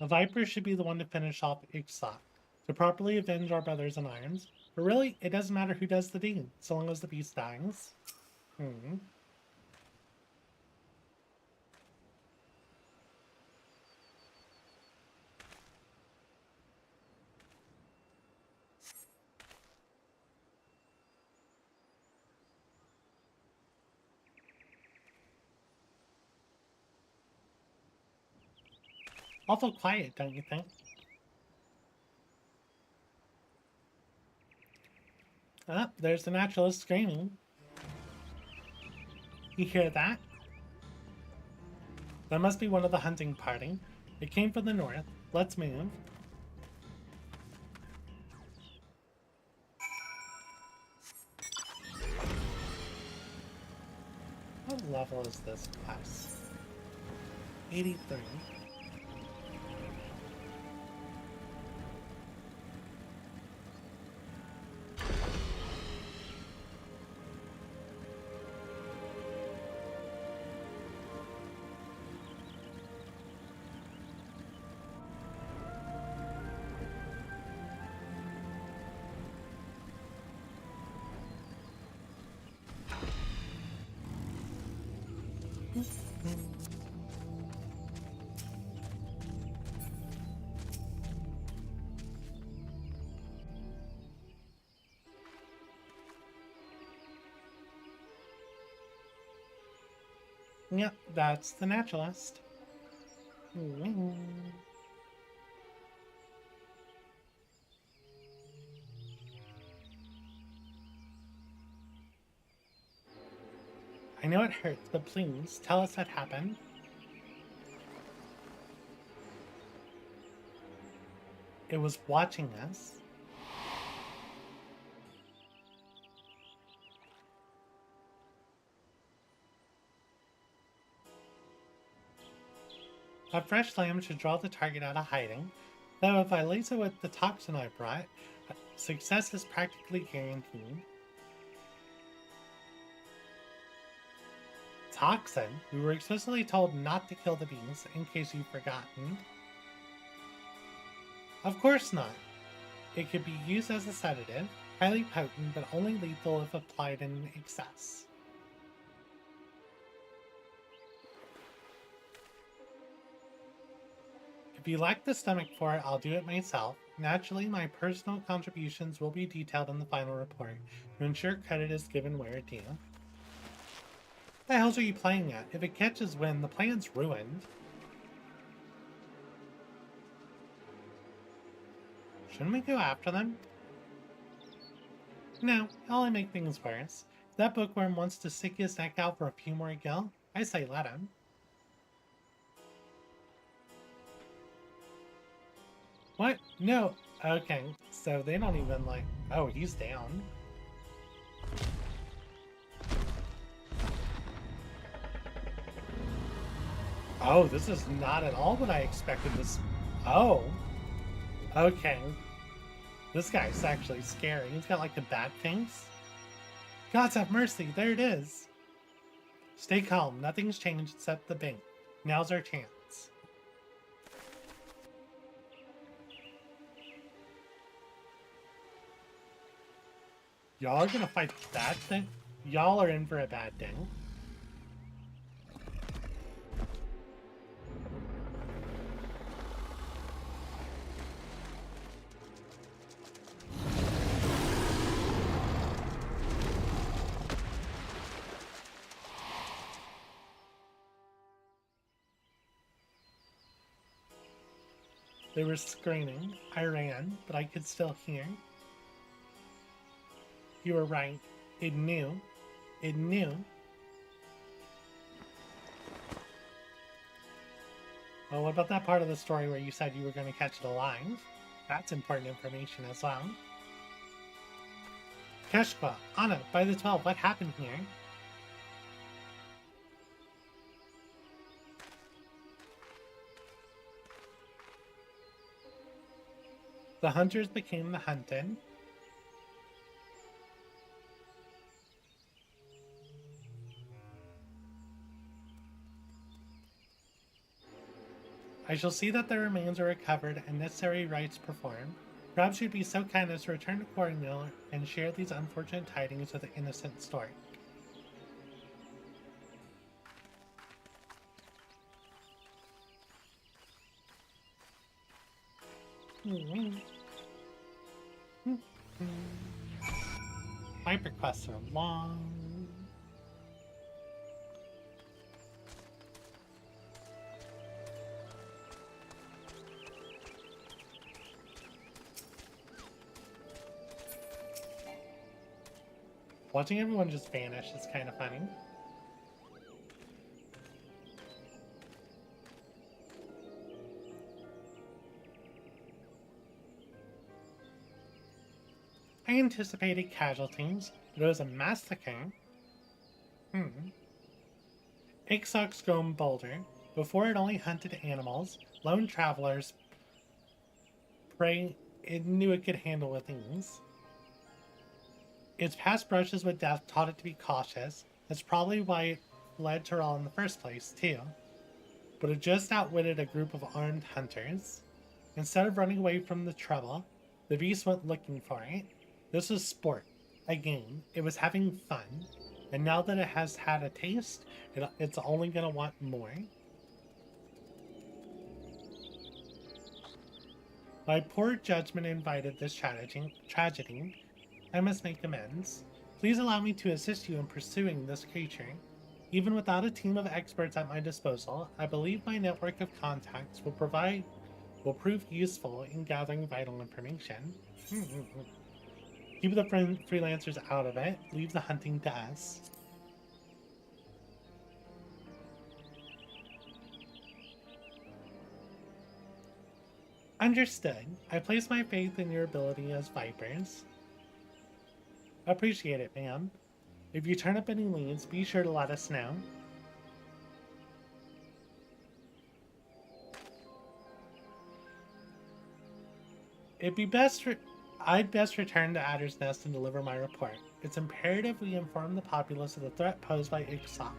The Viper should be the one to finish off Ixok, to properly avenge our brothers in arms. But really, it doesn't matter who does the deed, so long as the beast dies. Awful quiet, don't you think? Ah, there's the naturalist screaming. You hear that? That must be one of the hunting party. It came from the north. Let's move. What level is this class? 83. Yep, that's the naturalist. I know it hurts, but please, tell us what happened. It was watching us. A fresh lamb should draw the target out of hiding, though if I lace it with the toxin I brought, success is practically guaranteed. Toxin? We were explicitly told not to kill the beast, in case you've forgotten. Of course not. It could be used as a sedative, highly potent, but only lethal if applied in excess. If you lack the stomach for it, I'll do it myself. Naturally, my personal contributions will be detailed in the final report, to ensure credit is given where due. What the hell are you playing at? If it catches wind, the plan's ruined. Shouldn't we go after them? No, it'll only make things worse. If that bookworm wants to stick his neck out for a few more gil, I say let him. What? No. Okay, so they don't even like... Oh, he's down. Oh, this is not at all what I expected this. Oh. Okay. This guy's actually scary. He's got like a bat face. Gods have mercy, there it is. Stay calm, nothing's changed except the bank. Now's our chance. Y'all are gonna fight that thing? Y'all are in for a bad day. They were screaming. I ran, but I could still hear. You were right. It knew. It knew. Well, what about that part of the story where you said you were going to catch it alive? That's important information as well. Keshpa, Anna, by the 12, what happened here? The hunters became the hunted. I shall see that the remains are recovered and necessary rites performed. Perhaps you'd be so kind as to return to Cornwall and share these unfortunate tidings with the innocent Stork. Viper quests are long. Watching everyone just vanish is kind of funny. I anticipated casualties, but it was a massacre. Ixox's grown bolder. Before it only hunted animals, lone travelers, prey it knew it could handle with ease. Its past brushes with death taught it to be cautious. That's probably why it led to Rawl in the first place, too. But it just outwitted a group of armed hunters. Instead of running away from the trouble, the beast went looking for it. This was sport, a game. It was having fun. And now that it has had a taste, it's only going to want more. My poor judgment invited this tragedy. I must make amends. Please allow me to assist you in pursuing this creature. Even without a team of experts at my disposal, I believe my network of contacts will prove useful in gathering vital information. Keep the freelancers out of it. Leave the hunting to us. Understood. I place my faith in your ability as Vipers. Appreciate it, ma'am. If you turn up any leads, be sure to let us know. I'd best return to Adder's Nest and deliver my report. It's imperative we inform the populace of the threat posed by Ixox.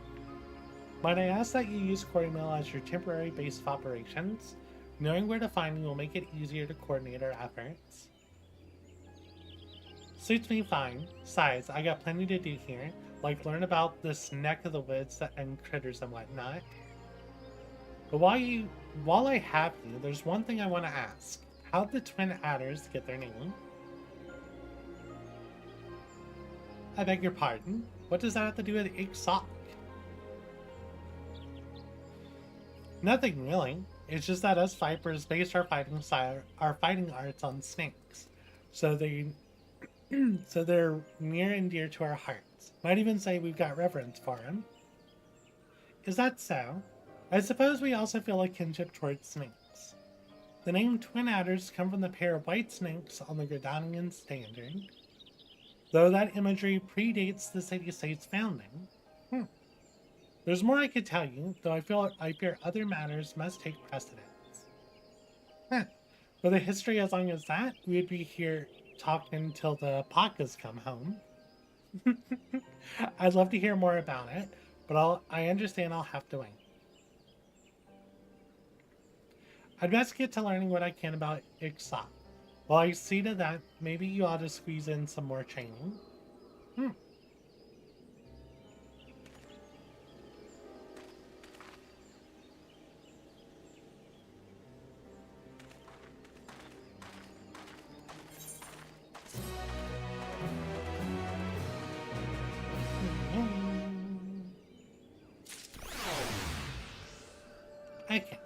Might I ask that you use Cornwall as your temporary base of operations? Knowing where to find you will make it easier to coordinate our efforts. Suits me fine. Besides, I got plenty to do here, like learn about this neck of the woods and critters and whatnot. But while I have you, there's one thing I want to ask. How'd the twin adders get their name? I beg your pardon? What does that have to do with Ixox? Nothing really. It's just that us Vipers based our fighting arts on snakes. So they're near and dear to our hearts. Might even say we've got reverence for them. Is that so? I suppose we also feel a kinship towards snakes. The name Twin Adders come from the pair of white snakes on the Gridanian standard, though that imagery predates the city-state's founding. There's more I could tell you, though I fear other matters must take precedence. Huh. With a history as long as that, we'd be here talking till the Pakas come home. I'd love to hear more about it, but I understand I'll have to wait. I'd best get to learning what I can about XIV. While I see to that, maybe you ought to squeeze in some more training. Okay.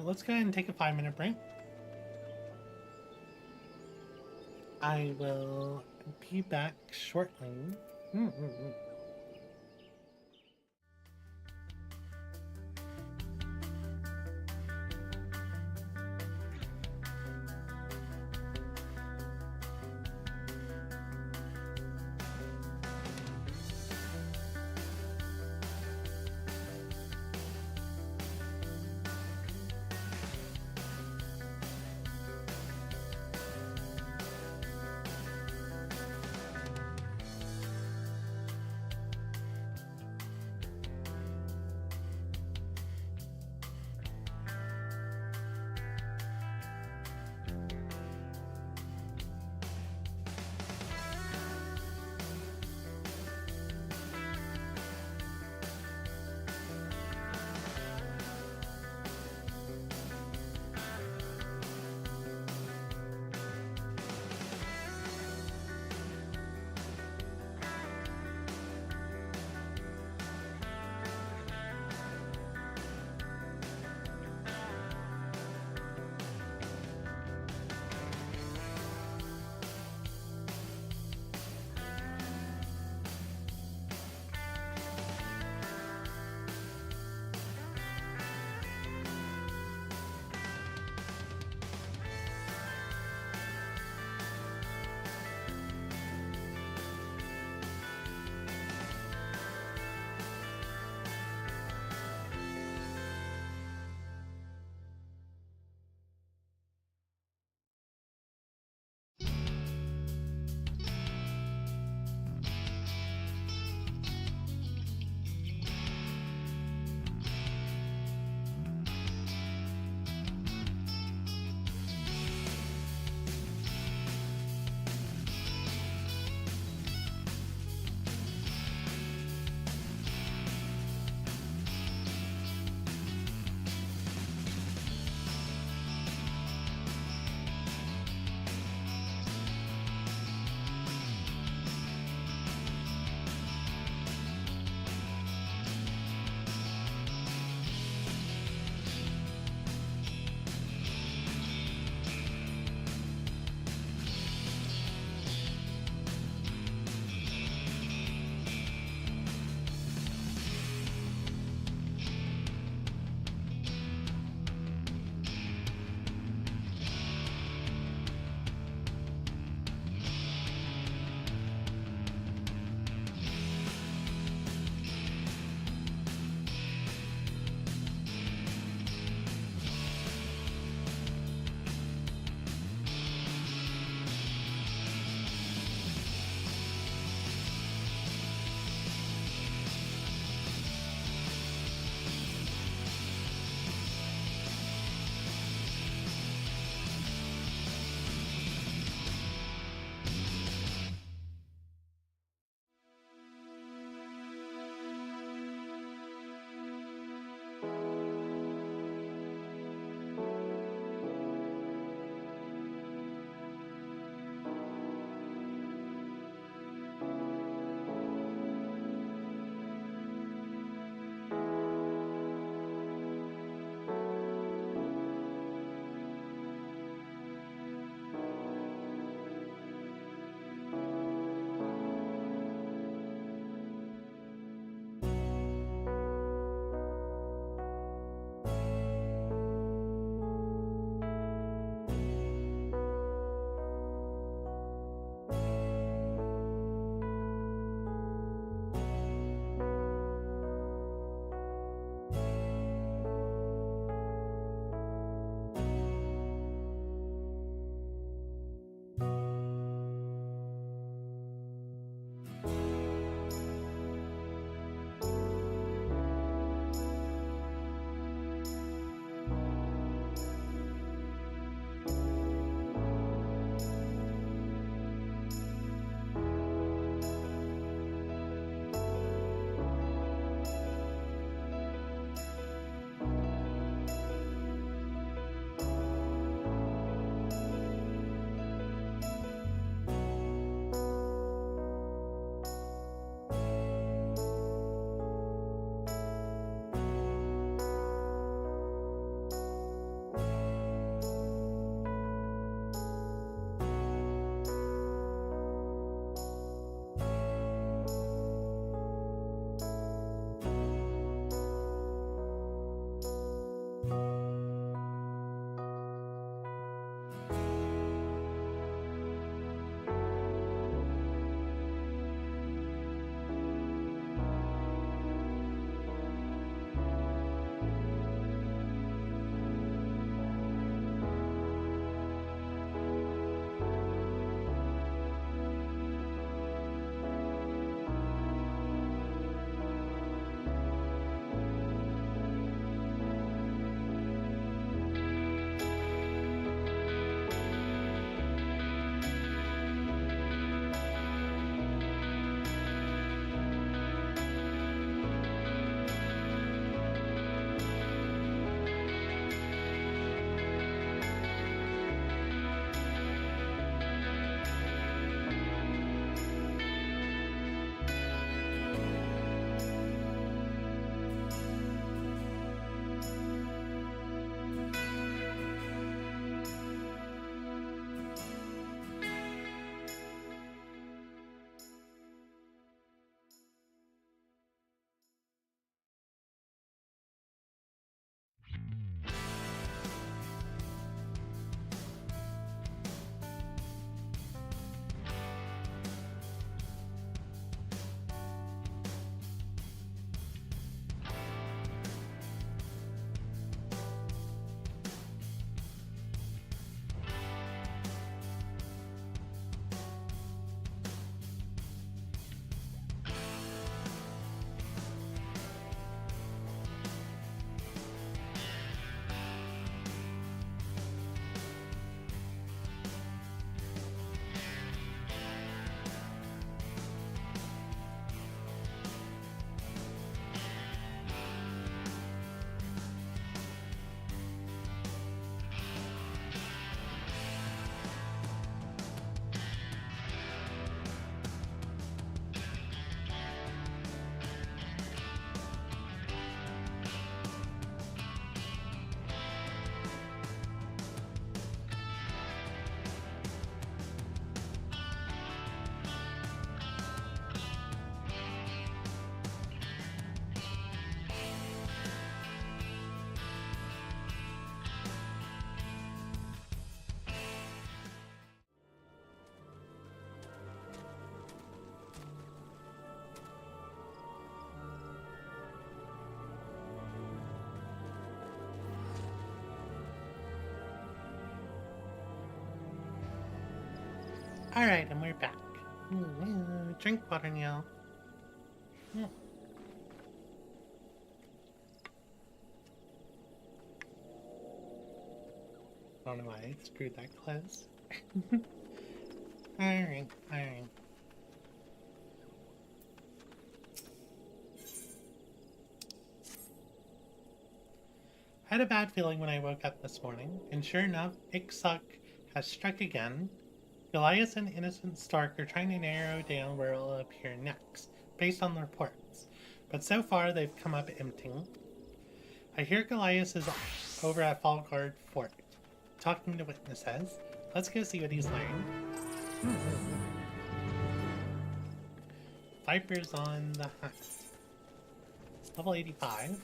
Let's go ahead and take a 5-minute break. I will be back shortly. Alright, and we're back. Drink water, Neil. I don't know why I screwed that close. Alright. I had a bad feeling when I woke up this morning, and sure enough, Ixok has struck again. Goliath and Innocent Stark are trying to narrow down where it will appear next, based on the reports. But so far, they've come up empty. I hear Goliath is over at Fallguard Fort, talking to witnesses. Let's go see what he's learned. Viper's on the hunt. Level 85.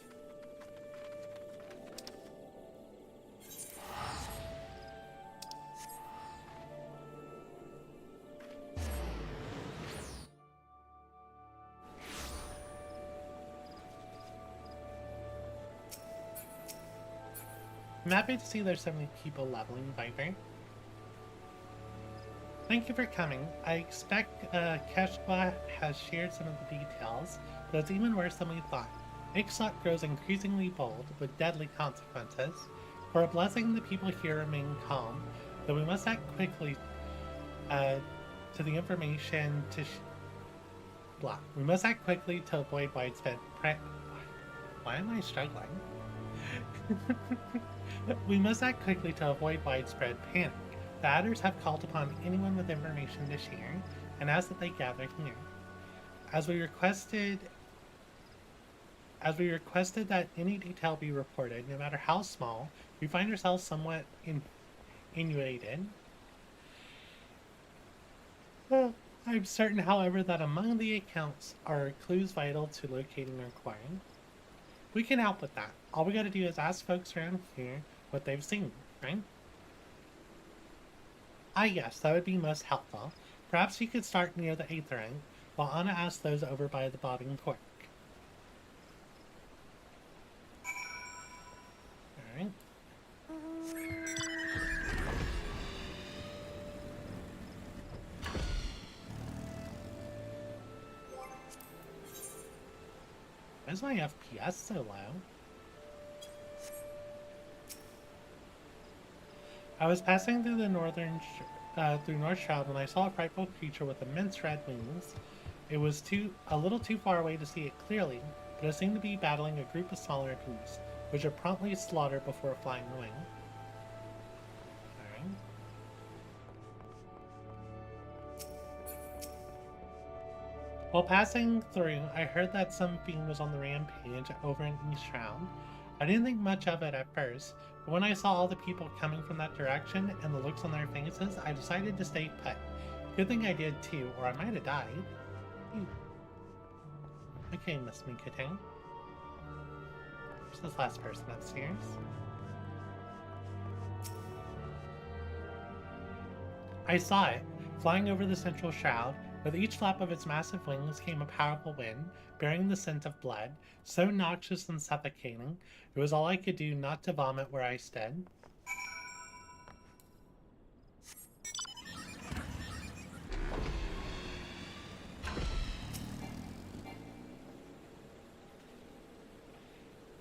I'm happy to see there's so many people leveling Viper. Thank you for coming. I expect Keshwa has shared some of the details, but it's even worse than we thought. Ixok grows increasingly bold, with deadly consequences. For a blessing, the people here remain calm, though we must act quickly to the information to We must act quickly to avoid widespread Why am I struggling? We must act quickly to avoid widespread panic. The Adders have called upon anyone with information to share, and asked that they gather here. As we requested that any detail be reported, no matter how small, we find ourselves somewhat inundated. I'm certain, however, that among the accounts are clues vital to locating our quarry. We can help with that. All we gotta do is ask folks around here what they've seen, right? Ah yes, that would be most helpful. Perhaps you could start near the 8th rank, while Anna asks those over by the bobbing cork. Alright. Why is my FPS so low? I was passing through the North Shroud when I saw a frightful creature with immense red wings. It was a little too far away to see it clearly, but it seemed to be battling a group of smaller beasts, which it promptly slaughtered before flying away. Alright. While passing through, I heard that some fiend was on the rampage over in East Shroud. I didn't think much of it at first, but when I saw all the people coming from that direction and the looks on their faces, I decided to stay put. Good thing I did too, or I might have died. Okay, Miss Mikatang. Where's this last person upstairs? I saw it, flying over the central shroud. With each flap of its massive wings came a powerful wind, bearing the scent of blood, so noxious and suffocating, it was all I could do not to vomit where I stood.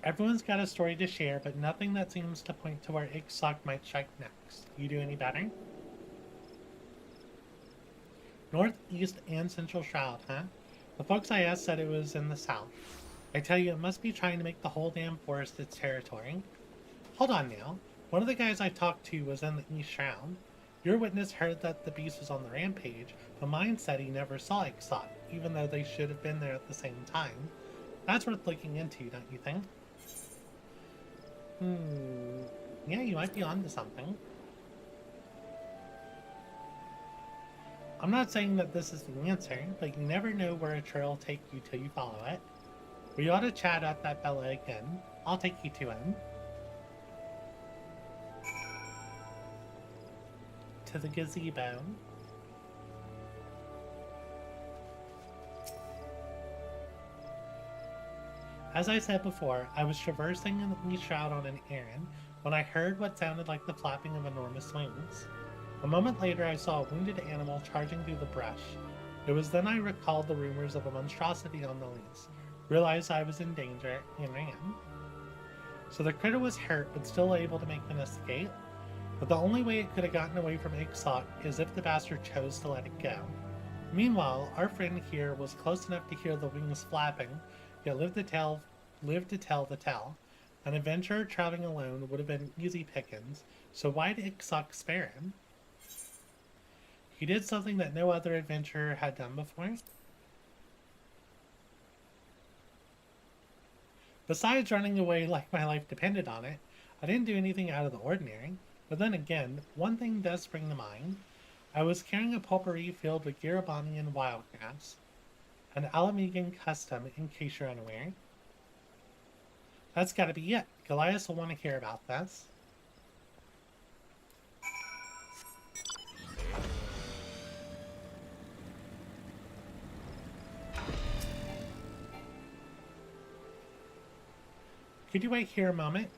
Everyone's got a story to share, but nothing that seems to point to where Ixok might strike next. You do any better? North, East, and Central Shroud, huh? The folks I asked said it was in the south. I tell you, it must be trying to make the whole damn forest its territory. Hold on now. One of the guys I talked to was in the East Shroud. Your witness heard that the beast was on the rampage, but mine said he never saw Ixok, even though they should have been there at the same time. That's worth looking into, don't you think? Yeah, you might be onto something. I'm not saying that this is the answer, but you never know where a trail will take you till you follow it. We ought to chat at that fella again. I'll take you to him. To the gazebo. As I said before, I was traversing in the shroud on an errand when I heard what sounded like the flapping of enormous wings. A moment later, I saw a wounded animal charging through the brush. It was then I recalled the rumors of a monstrosity on the lease, realized I was in danger, and ran. So the critter was hurt, but still able to make an escape? But the only way it could have gotten away from Ixok is if the bastard chose to let it go. Meanwhile, our friend here was close enough to hear the wings flapping, yet lived to tell the tale. An adventurer traveling alone would have been easy pickings, so why did Ixok spare him? He did something that no other adventurer had done before. Besides running away like my life depended on it, I didn't do anything out of the ordinary. But then again, one thing does spring to mind. I was carrying a potpourri filled with Garabonian wildgrass, an Alamegan custom in case you're unaware. That's gotta be it. Goliath will want to hear about this. Could you wait here a moment?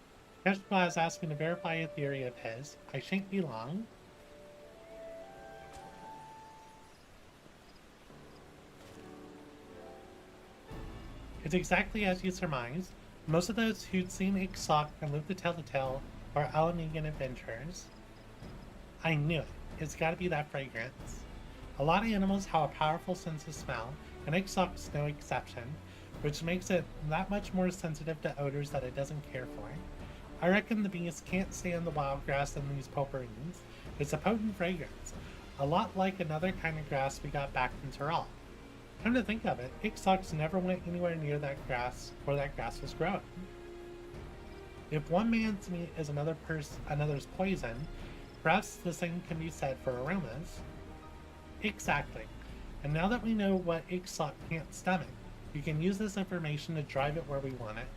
Keshpa has asked me to verify a theory of his. I shan't be long. It's exactly as you surmised. Most of those who'd seen Ixok and lived to tell the tale are Alamegan adventurers. I knew it. It's gotta be that fragrance. A lot of animals have a powerful sense of smell, and Ixok's no exception, which makes it that much more sensitive to odors that it doesn't care for. I reckon the beast can't stand the wild grass in these potpourris. It's a potent fragrance, a lot like another kind of grass we got back from Tyrol. Come to think of it, Ixox never went anywhere near that grass where that grass was growing. If one man's meat is another's poison, perhaps the same can be said for aromas. Exactly. And now that we know what Ixox can't stomach, we can use this information to drive it where we want it.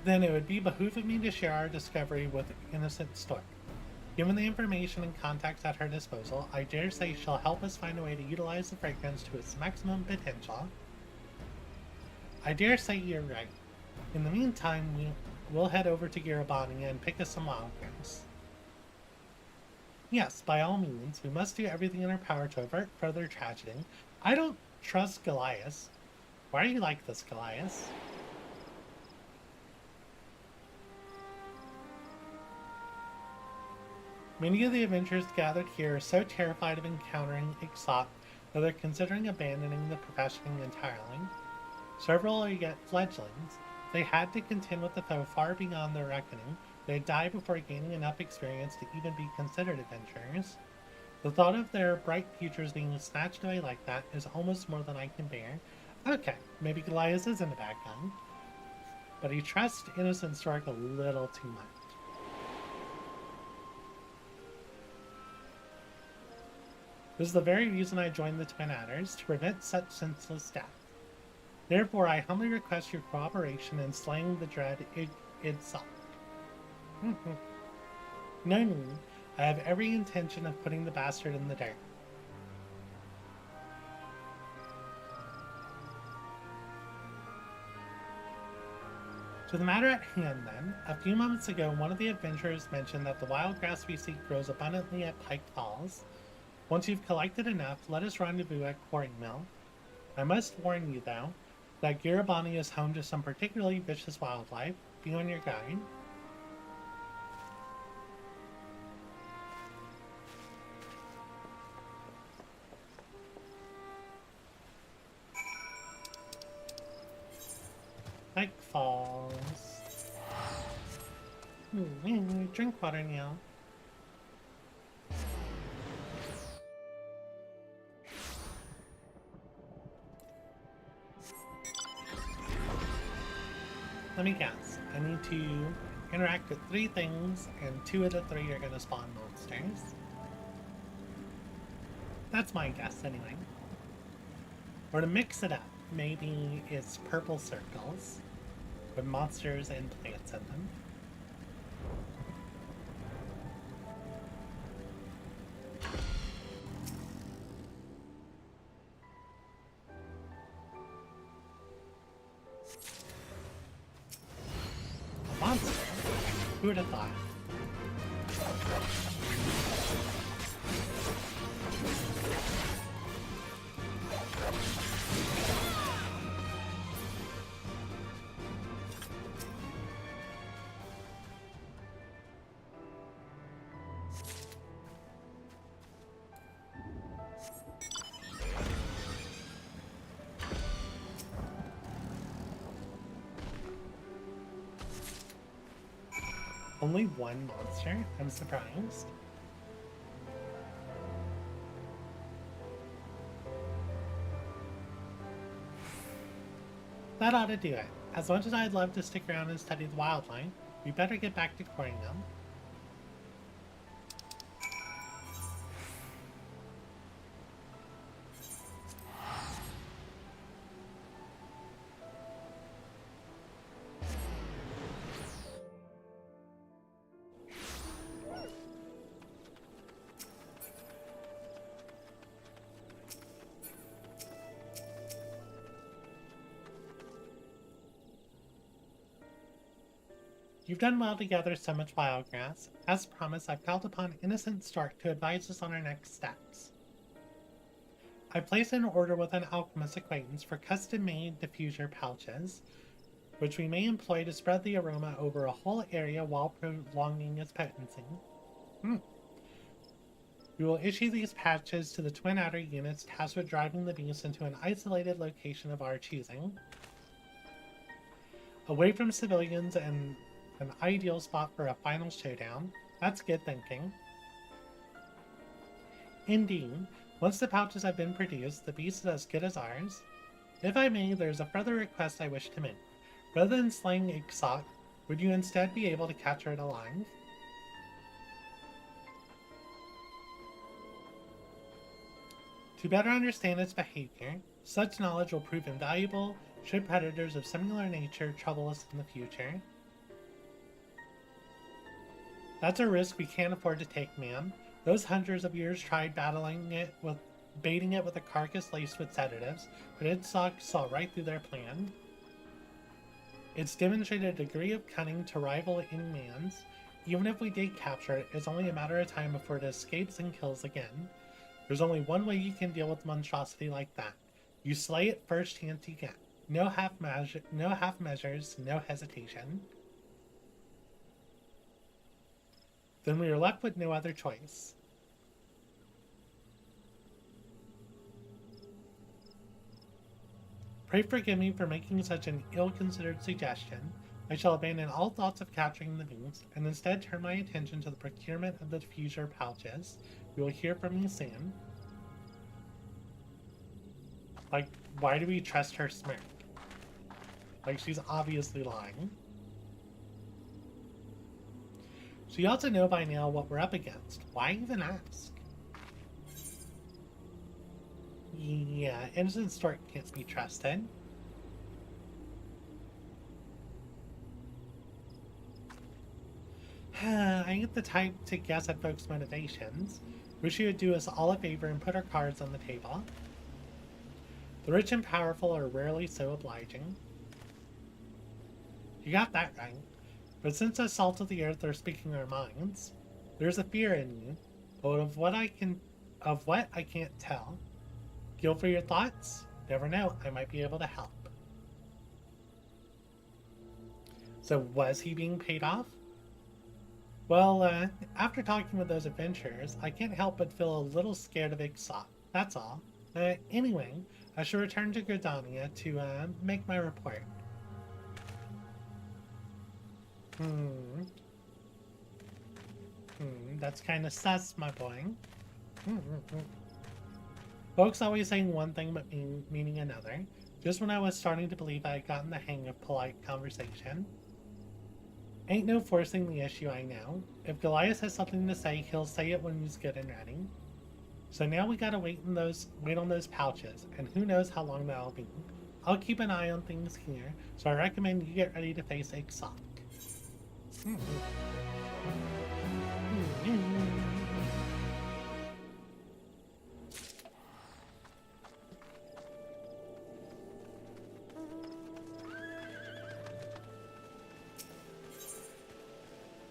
Then it would be behoove of me to share our discovery with innocent Stork. Given the information and contacts at her disposal, I dare say she'll help us find a way to utilize the fragrance to its maximum potential. I dare say you're right. In the meantime, we'll head over to Garabani and pick us some wildgrass. Yes, by all means, we must do everything in our power to avert further tragedy. I don't trust Goliath. Why are you like this, Goliath? Many of the adventurers gathered here are so terrified of encountering Ixoc that they're considering abandoning the profession entirely. Several are yet fledglings. They had to contend with the foe far beyond their reckoning. They died before gaining enough experience to even be considered adventurers. The thought of their bright futures being snatched away like that is almost more than I can bear. Okay, maybe Goliath isn't a bad guy, but he trusts innocent Stork a little too much. This is the very reason I joined the Twin Adders, to prevent such senseless death. Therefore, I humbly request your cooperation in slaying the dread Idsoc. No need. I have every intention of putting the bastard in the dirt. To the matter at hand, then. A few moments ago, one of the adventurers mentioned that the wild grass we seek grows abundantly at Pike Falls. Once you've collected enough, let us rendezvous at Quarry Mill. I must warn you, though, that Garabani is home to some particularly vicious wildlife. Be on your guard. Pike Falls. Drink water now. Let me guess. I need to interact with 3 things, and 2 of the 3 are going to spawn monsters. That's my guess, anyway. Or to mix it up, maybe it's purple circles with monsters and plants in them. Monster? Who would have thought? Only one monster? I'm surprised. That ought to do it. As much as I'd love to stick around and study the wildlife, we better get back to courting them. You've done well to gather so much wildgrass. As promised, I've called upon Innocent Stark to advise us on our next steps. I placed an order with an alchemist acquaintance for custom-made diffuser pouches, which we may employ to spread the aroma over a whole area while prolonging its potency. We will issue these patches to the twin outer units tasked with driving the beast into an isolated location of our choosing, away from civilians and an ideal spot for a final showdown. That's good thinking. Indeed, once the pouches have been produced, the beast is as good as ours. If I may, there's a further request I wish to make. Rather than slaying Ixot, would you instead be able to capture it alive? To better understand its behavior, such knowledge will prove invaluable should predators of similar nature trouble us in the future. That's a risk we can't afford to take, ma'am. Those hunters of yours tried baiting it with a carcass laced with sedatives, but Ixot saw right through their plan. It's demonstrated a degree of cunning to rival any man's. Even if we did capture it, it's only a matter of time before it escapes and kills again. There's only one way you can deal with a monstrosity like that. You slay it first chance you get. No half measures, no hesitation. Then we are left with no other choice. Pray forgive me for making such an ill-considered suggestion. I shall abandon all thoughts of capturing the beast, and instead turn my attention to the procurement of the diffuser pouches. You will hear from me soon. Like, why do we trust her smirk? Like, she's obviously lying. So you also know by now what we're up against. Why even ask? Yeah, Innocent Stark can't be trusted. I ain't the type to guess at folks' motivations. Wish you would do us all a favor and put our cards on the table. The rich and powerful are rarely so obliging. You got that right. But since the salt of the earth are speaking our minds, there's a fear in you, but of what I can't tell. Feel for your thoughts? Never know, I might be able to help. So was he being paid off? Well, after talking with those adventurers, I can't help but feel a little scared of Ixot, that's all. Anyway, I shall return to Gridania to make my report. That's kind of sus, my boy. Folks always saying one thing but meaning another. Just when I was starting to believe I had gotten the hang of polite conversation. Ain't no forcing the issue, I know. If Goliath has something to say, he'll say it when he's good and ready. So now we gotta wait on those pouches, and who knows how long that'll be. I'll keep an eye on things here, so I recommend you get ready to face Ixot.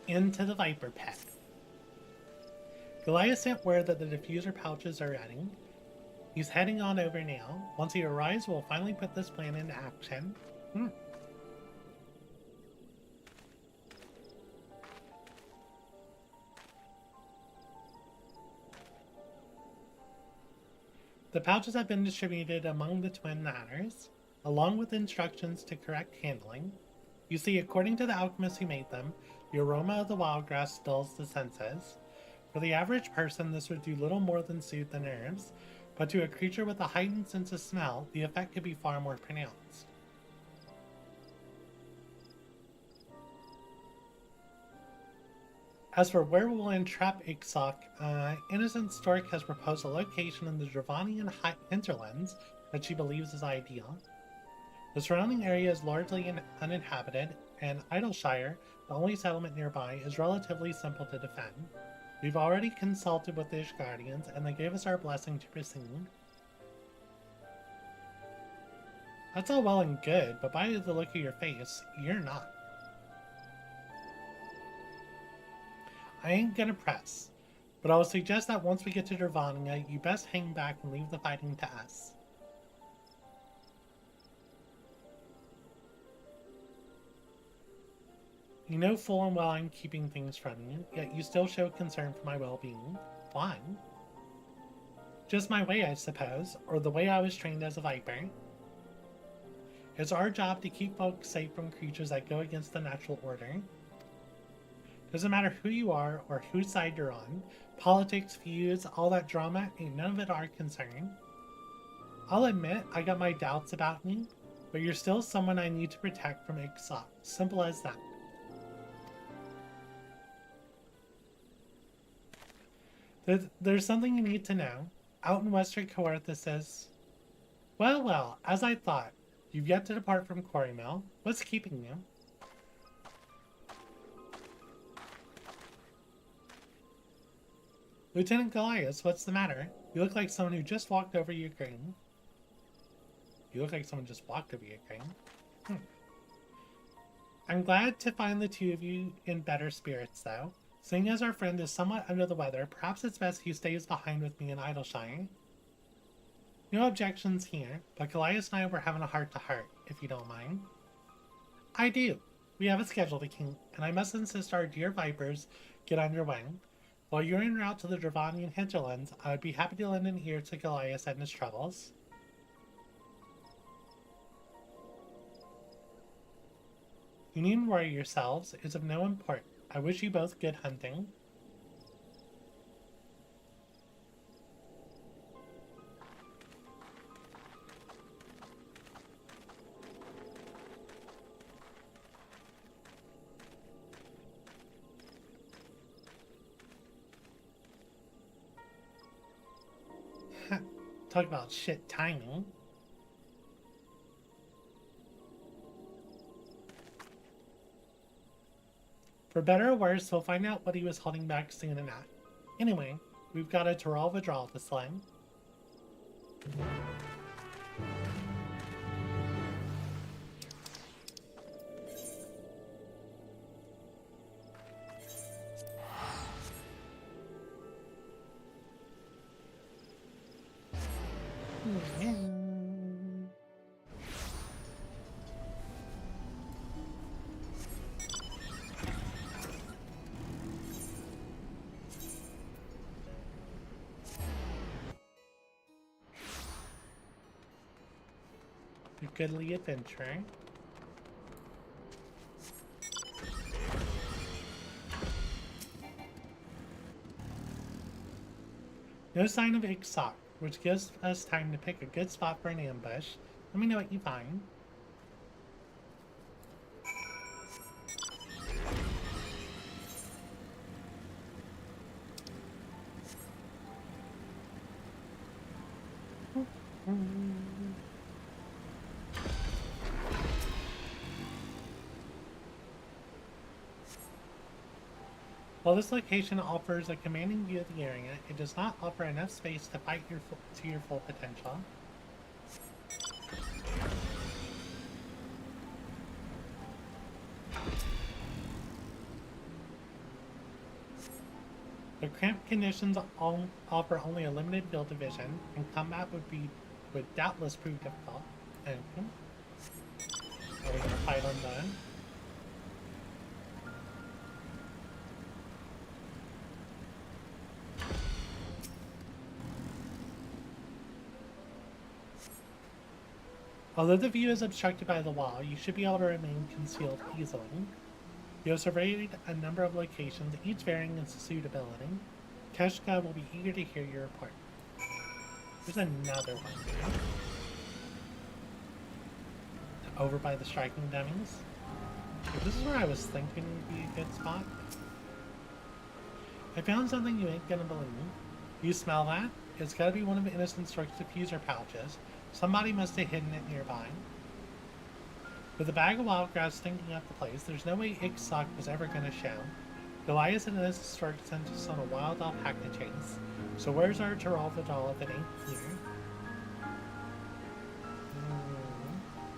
into the Viper pet. Goliath sent word that the diffuser pouches are ready. He's heading on over now. Once he arrives, we'll finally put this plan into action. The pouches have been distributed among the twin ladders, along with instructions to correct handling. You see, according to the alchemist who made them, the aroma of the wild grass dulls the senses. For the average person, this would do little more than soothe the nerves, but to a creature with a heightened sense of smell, the effect could be far more pronounced. As for where we'll entrap Ixok, Innocent Stork has proposed a location in the Dravanian hinterlands that she believes is ideal. The surrounding area is largely uninhabited, and Idleshire, the only settlement nearby, is relatively simple to defend. We've already consulted with the Ishgardians, and they gave us our blessing to proceed. That's all well and good, but by the look of your face, you're not. I ain't gonna press, but I will suggest that once we get to Dravania, you best hang back and leave the fighting to us. You know full and well I'm keeping things from you, yet you still show concern for my well-being. Why? Just my way, I suppose, or the way I was trained as a Viper. It's our job to keep folks safe from creatures that go against the natural order. Doesn't matter who you are or whose side you're on. Politics, feuds, all that drama, ain't none of it our concern. I'll admit I got my doubts about you, but you're still someone I need to protect from Ixok. Simple as that. There's something you need to know. Out in Western Coerthus is... Well, as I thought. You've yet to depart from Quarrymill. What's keeping you? Lieutenant Goliath, what's the matter? You look like someone who just walked over Ukraine. You look like someone just walked over Ukraine. I'm glad to find the two of you in better spirits, though. Seeing as our friend is somewhat under the weather, perhaps it's best he stays behind with me in Idleshire. No objections here, but Goliath and I were having a heart-to-heart, if you don't mind. I do. We have a schedule to keep, and I must insist our dear Vipers get on your way. While you're en route to the Dravanian hinterlands, I would be happy to lend an ear to Goliath and his troubles. You needn't worry yourselves, it's of no import. I wish you both good hunting. Talk about shit timing. For better or worse, we'll find out what he was holding back soon enough. Anyway, we've got a Toral withdrawal to sling. You goodly adventurer. No sign of Ixok, which gives us time to pick a good spot for an ambush. Let me know what you find. While this location offers a commanding view of the area, it does not offer enough space to fight to your full potential. The cramped conditions offer only a limited field of vision, and combat would doubtless prove difficult. Okay. Are we gonna fight on that? Although the view is obstructed by the wall, you should be able to remain concealed easily. You have surveyed a number of locations, each varying in suitability. Keshka will be eager to hear your report. There's another one here. Over by the striking dummies. This is where I was thinking would be a good spot. I found something you ain't gonna believe. You smell that? It's gotta be one of Innocent Stork's diffuser pouches. Somebody must have hidden it nearby. With a bag of wild grass stinking up the place, there's no way Ixoc was ever gonna show. Goliath and Innocent Stork sent us on a wild alpaca chase. So where's our Tiralvadal if it ain't here?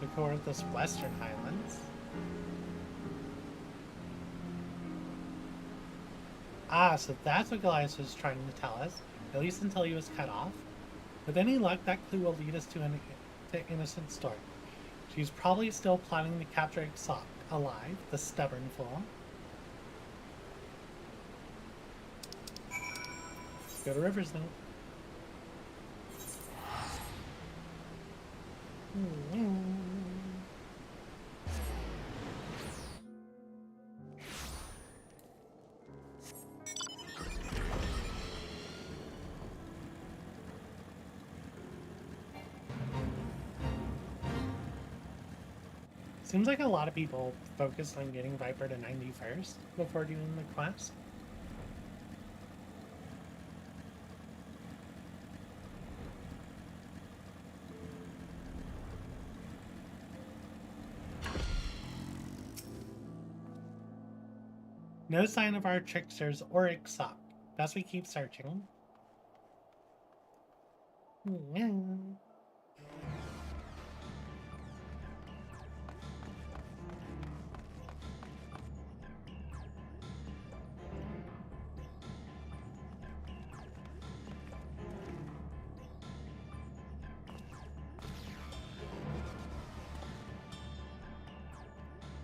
The core of this Western Highlands. Ah, so that's what Goliath was trying to tell us, at least until he was cut off. With any luck, that clue will lead us to Innocent Stork. She's probably still planning to capture Ixoc alive, the stubborn fool. Go to Rivers now. Seems like a lot of people focus on getting Viper to 90 first before doing the quest. No sign of our tricksters or Ixoc. Best we keep searching.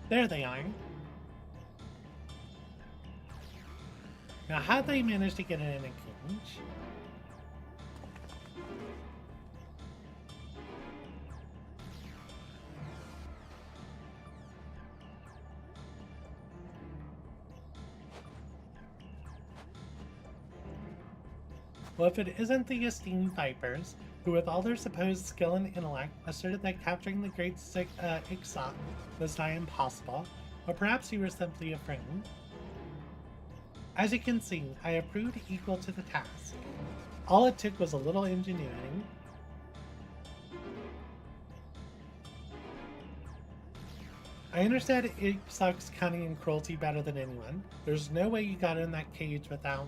There they are. Now, how'd they manage to get it in a cage? Well, if it isn't the esteemed Vipers, who with all their supposed skill and intellect asserted that capturing the great Ixoc was nigh impossible, or perhaps you were simply afraid. As you can see, I have proved equal to the task. All it took was a little ingenuity. I understand Ixoc's cunning and cruelty better than anyone. There's no way you got in that cage without...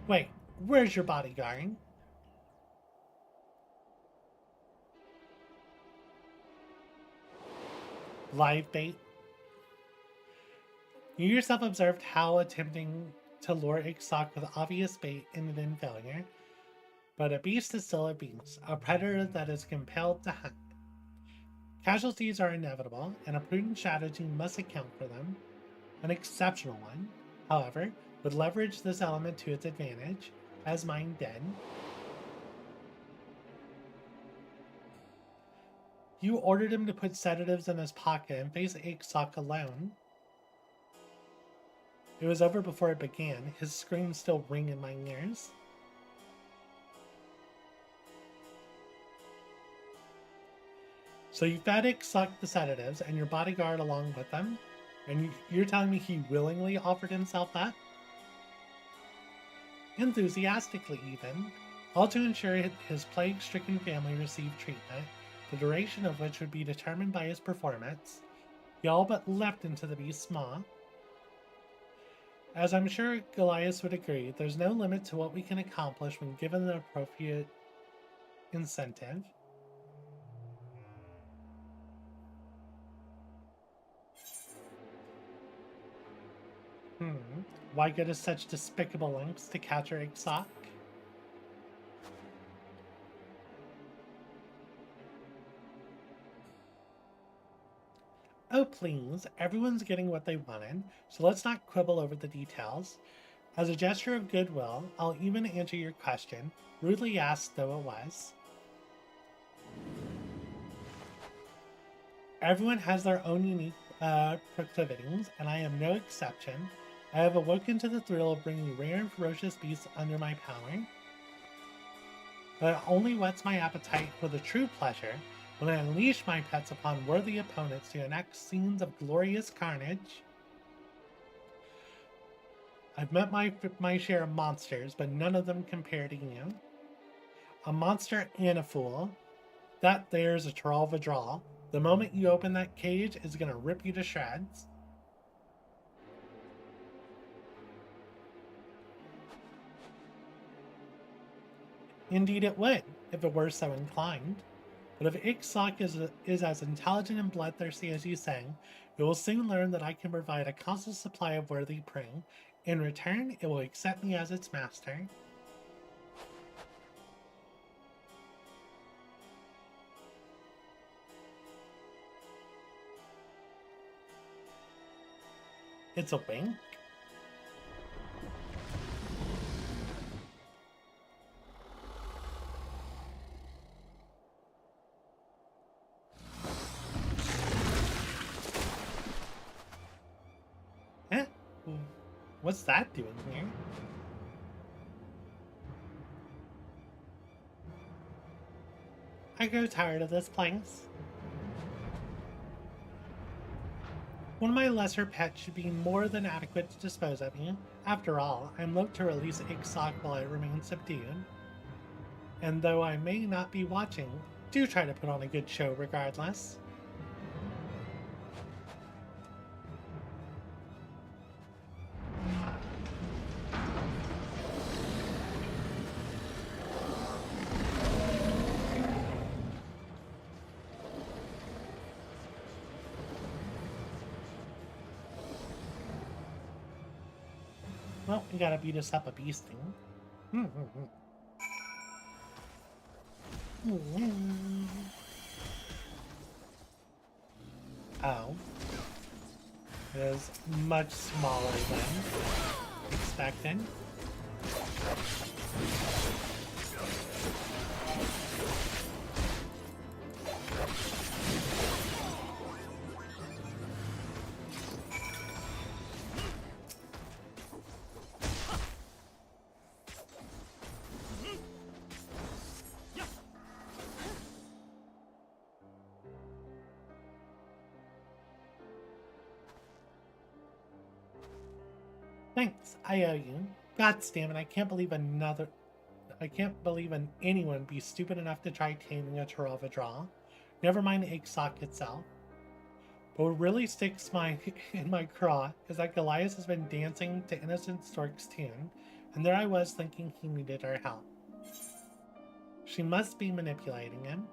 Wait, where's your bodyguard? Live bait? You yourself observed how attempting to lure Ixoc with obvious bait ended in failure. But a beast is still a beast, a predator that is compelled to hunt. Casualties are inevitable, and a prudent strategy must account for them. An exceptional one, however, would leverage this element to its advantage, as mine did. You ordered him to put sedatives in his pocket and face Ixoc alone. It was over before it began. His screams still ring in my ears. So you fed Ixoc the sedatives and your bodyguard along with them? And you're telling me he willingly offered himself up? Enthusiastically even, all to ensure his plague-stricken family received treatment, the duration of which would be determined by his performance. He all but leapt into the beast's maw. As I'm sure Goliath would agree, there's no limit to what we can accomplish when given the appropriate incentive. Why go to such despicable lengths to capture Ixok? Oh please, everyone's getting what they wanted, so let's not quibble over the details. As a gesture of goodwill, I'll even answer your question, rudely asked though it was. Everyone has their own unique proclivities, and I am no exception. I have awoken to the thrill of bringing rare and ferocious beasts under my power. But it only whets my appetite for the true pleasure when I unleash my pets upon worthy opponents to enact scenes of glorious carnage. I've met my share of monsters, but none of them compare to you. A monster and a fool. That there's a draw. The moment you open that cage, it's gonna rip you to shreds. Indeed it would, if it were so inclined. But if Ixok is as intelligent and bloodthirsty as you say, it will soon learn that I can provide a constant supply of worthy prey. In return, it will accept me as its master. It's a wink. Huh? What's that doing here? I grow tired of this place. One of my lesser pets should be more than adequate to dispose of me. After all, I'm loath to release Ixok while I remain subdued. And though I may not be watching, do try to put on a good show regardless. Well, we gotta beat us up a beasting. Oh. It is much smaller than expected. Thanks, I owe you. God damn it, I can't believe anyone be stupid enough to try taming a Taravadra. Never mind Ixok itself. But what really sticks in my craw is that Goliath has been dancing to innocent Stork's tune, and there I was thinking he needed our help. She must be manipulating him.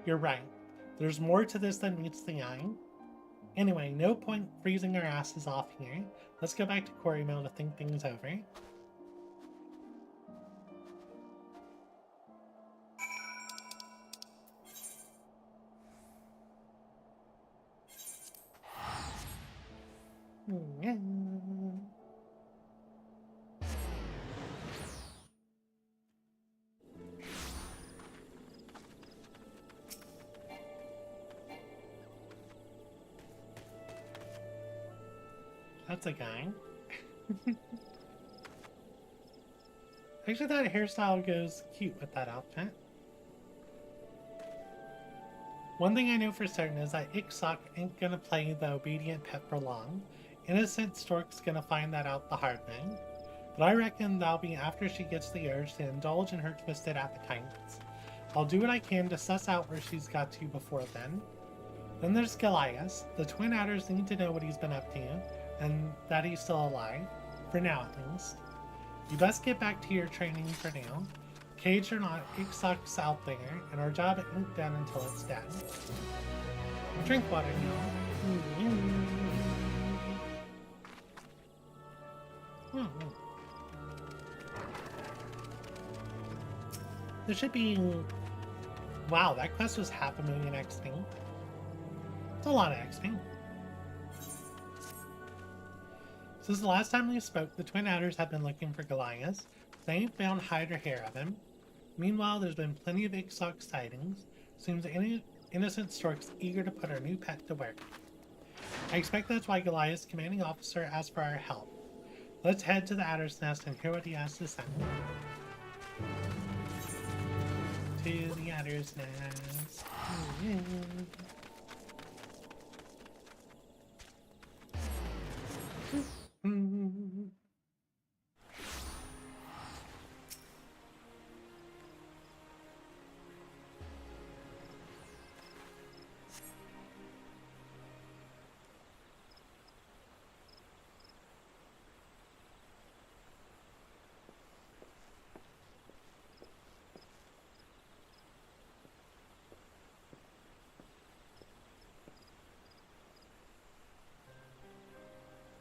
You're right. There's more to this than meets the eye. Anyway, no point freezing our asses off here. Let's go back to Quarrymill to think things over. That's a guy. Actually, that hairstyle goes cute with that outfit. One thing I know for certain is that Ixok ain't gonna play the obedient pet for long. Innocent Stork's gonna find that out the hard way. But I reckon that'll be after she gets the urge to indulge in her twisted appetites. I'll do what I can to suss out where she's got to before then. Then there's Goliath. The Twin Adders need to know what he's been up to, and that he's still alive. For now, at least. You best get back to your training for now. Cage or not, Ixok's out there, and our job ain't done until it's done. Drink water, y'all. There should be... Wow, that quest was 500,000 XP. It's a lot of XP. Since the last time we spoke, the Twin Adders have been looking for Goliath. They ain't found hide or hair of him. Meanwhile, there's been plenty of Ixoc sightings. Seems any innocent stork's eager to put our new pet to work. I expect that's why Goliath's commanding officer asked for our help. Let's head to the Adder's Nest and hear what he has to say. To the Adder's Nest.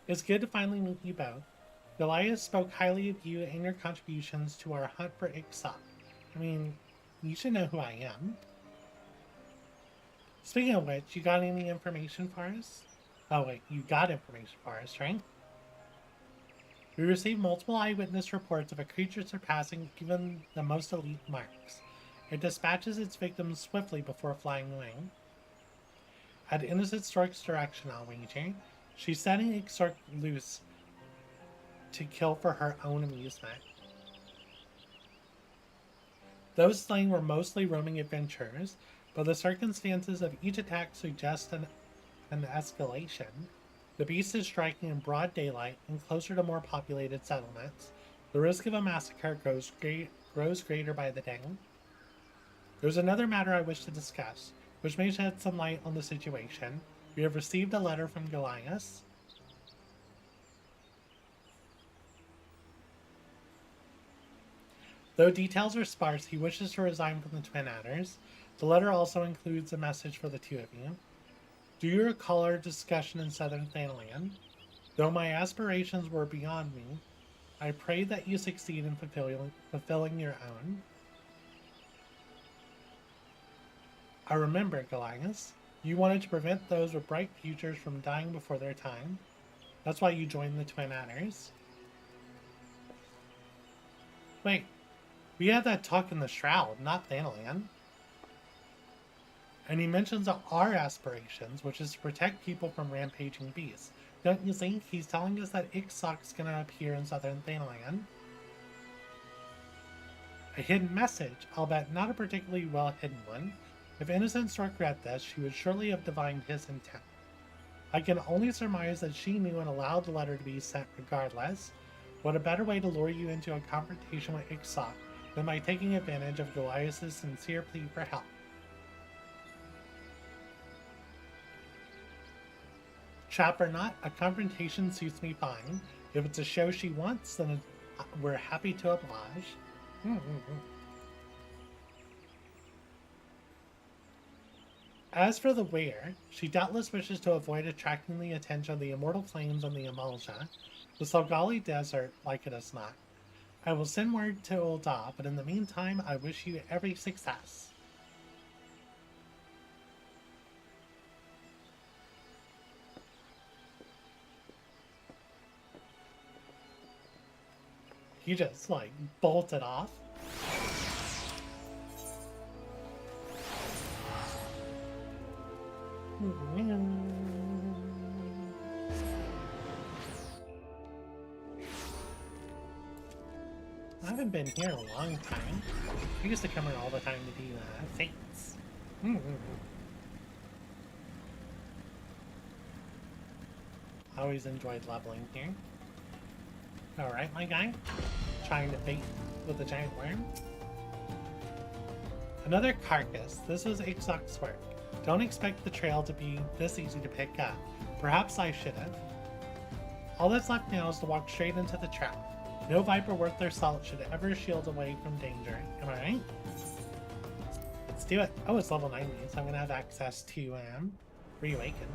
It's good to finally meet you both. Goliath spoke highly of you and your contributions to our hunt for Ixoc. I mean, you should know who I am. Speaking of which, you got any information for us? Oh wait, you got information for us, right? We received multiple eyewitness reports of a creature surpassing even the most elite marks. It dispatches its victims swiftly before flying away. At Innocent Stork's direction, I'll wager. She's setting Ixoc loose to kill for her own amusement. Those slain were mostly roaming adventurers, but the circumstances of each attack suggest an escalation. The beast is striking in broad daylight and closer to more populated settlements. The risk of a massacre grows greater by the day. There's another matter I wish to discuss, which may shed some light on the situation. We have received a letter from Goliath. Though details are sparse, he wishes to resign from the Twin Adders. The letter also includes a message for the two of you. Do you recall our discussion in Southern Thanalan? Though my aspirations were beyond me, I pray that you succeed in fulfilling your own. I remember, Goliath. You wanted to prevent those with bright futures from dying before their time. That's why you joined the Twin Adders. Wait, we had that talk in the Shroud, not Thanalan. And he mentions our aspirations, which is to protect people from rampaging beasts. Don't you think he's telling us that Ixoc's gonna appear in Southern Thanalan? A hidden message, albeit not a particularly well-hidden one. If Innocent Stork read this, she would surely have divined his intent. I can only surmise that she knew and allowed the letter to be sent regardless. What a better way to lure you into a confrontation with Ixoc than by taking advantage of Goliath's sincere plea for help. Trap or not, a confrontation suits me fine. If it's a show she wants, then we're happy to oblige. As for the where, she doubtless wishes to avoid attracting the attention of the immortal flames on the Amalja. The Solgali Desert, like it as not. I will send word to Ul'dah, but in the meantime, I wish you every success. He just, like, bolted off. I haven't been here in a long time. I used to come here all the time to do fates. I always enjoyed leveling here. Alright, my guy. Trying to bait with a giant worm. Another carcass. This was Ixoc's work. Don't expect the trail to be this easy to pick up. Perhaps I should have. All that's left now is to walk straight into the trap. No Viper worth their salt should ever shield away from danger. Am I right? Let's do it. Oh, it's level 90, so I'm going to have access to Reawaken.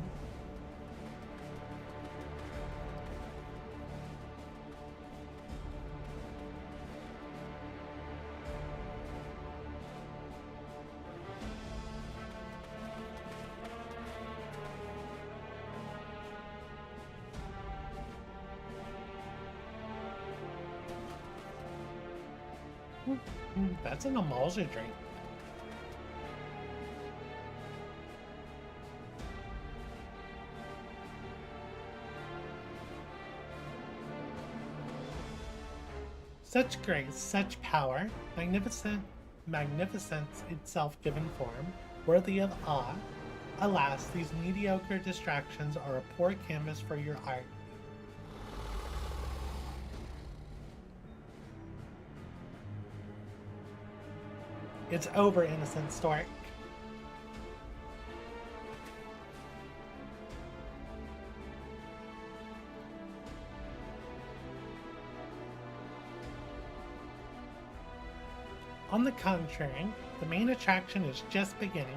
That's an emulsion drink. Such grace, such power, magnificence itself given form, worthy of awe. Alas, these mediocre distractions are a poor canvas for your art. It's over, innocent stork. On the contrary, the main attraction is just beginning.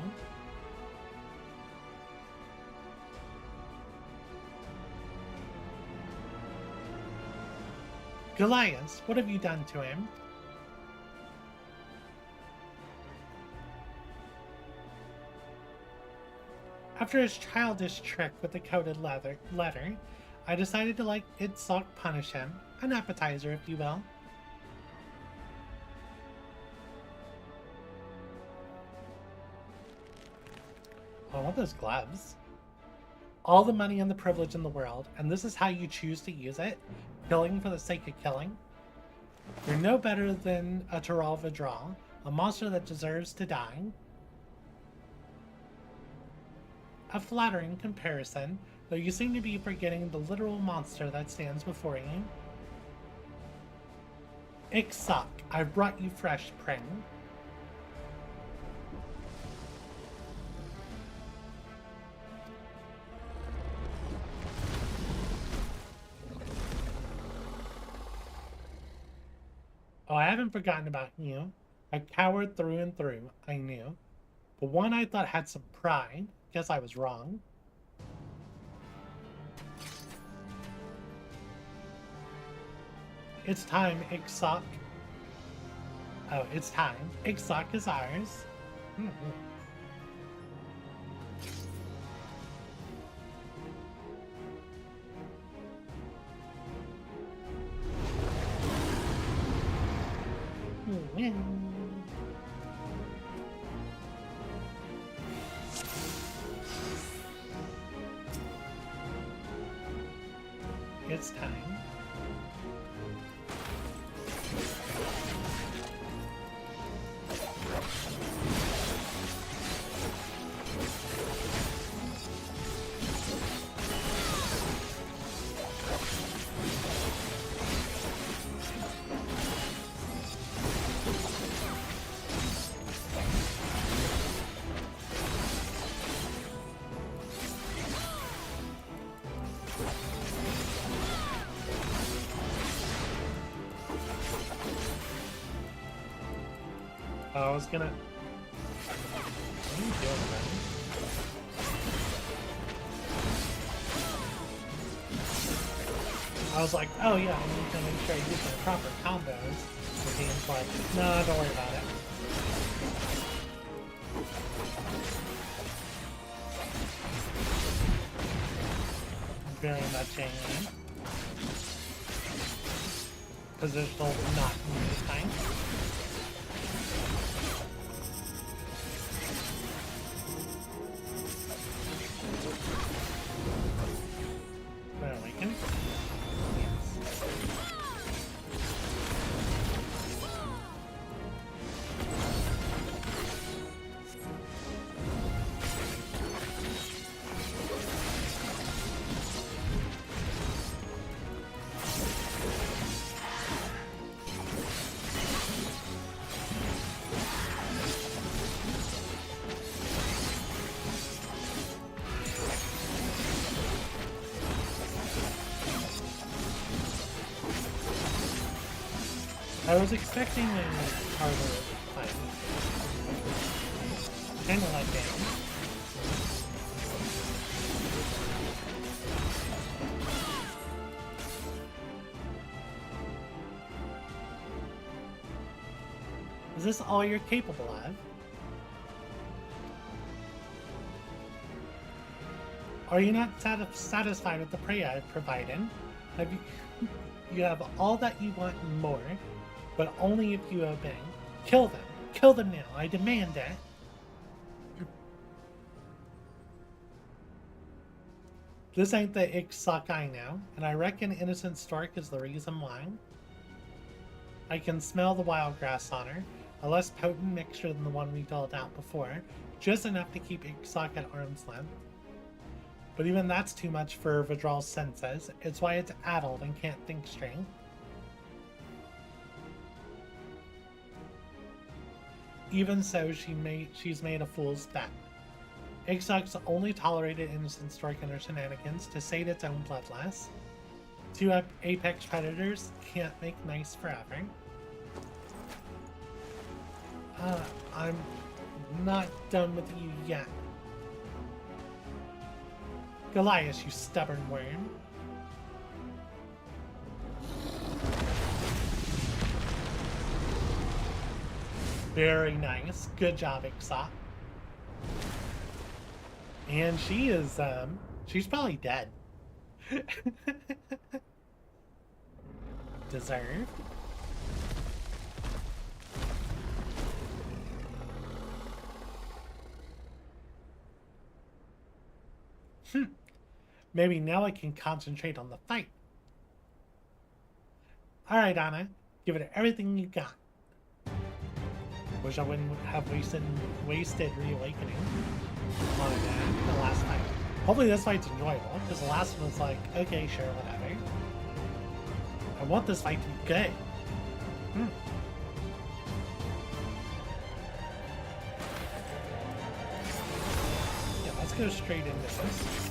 Goliath, what have you done to him? After his childish trick with the coded letter, I decided to let Idsock punish him. An appetizer, if you will. I want those gloves. All the money and the privilege in the world, and this is how you choose to use it? Killing for the sake of killing? You're no better than a Tyral Vidral, a monster that deserves to die. A flattering comparison, though you seem to be forgetting the literal monster that stands before you. Ixok, I've brought you fresh prey. Oh, I haven't forgotten about you. A coward through and through, I knew. But one I thought had some pride. Guess I was wrong. It's time, Ixok. Oh, it's time. Ixok is ours. It's time. I was gonna... What are you doing, man? I was like, oh yeah, I need to make sure I use the proper combos. The game's like, no, don't worry about it. Very much angry. Positional not in this time. I was expecting a harder fight. Kinda let down. this all you're capable of? Are you not satisfied with the prey I've provided? Have you, you have all that you want and more, but only if you obey. Kill them. Kill them now. I demand it. This ain't the ffxiv now, and I reckon innocent stork is the reason why. I can smell the wild grass on her, a less potent mixture than the one we doled out before, just enough to keep ffxiv at arm's length. But even that's too much for Vidral's senses. It's why it's addled and can't think straight. Even so, she's made a fool's bet. ffxiv's only tolerated innocent stork and her shenanigans to sate its own bloodlust. Two apex predators can't make nice forever. I'm not done with you yet. Goliath, you stubborn worm. Very nice. Good job, ffxiv. And she is, she's probably dead. Deserved. Maybe now I can concentrate on the fight. Alright, Anna. Give it everything you got. Wish I wouldn't have wasted reawakening on the last fight. Hopefully this fight's enjoyable, because the last one was like, okay, sure, whatever. I want this fight to be good. Yeah, let's go straight into this.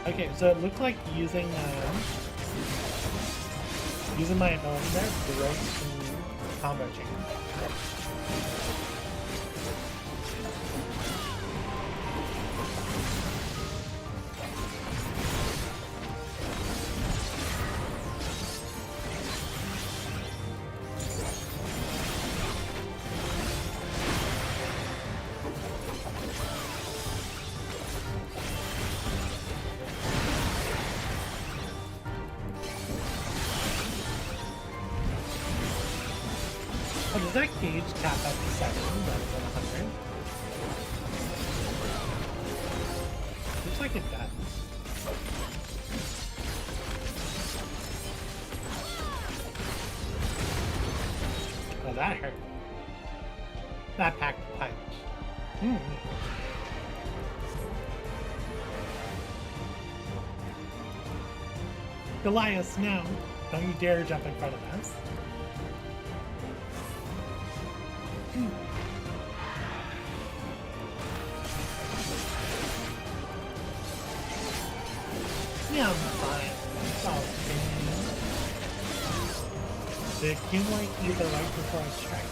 Okay, so it looked like using my ability there broke the combo chain. Oh, does that gauge cap at 7 rather than 100? Looks like it does. Oh, that hurt. That packed a punch. Goliath, no. Don't you dare jump in front of us. Yeah, I'm fine. It's all good. They accumulate either right before I strike.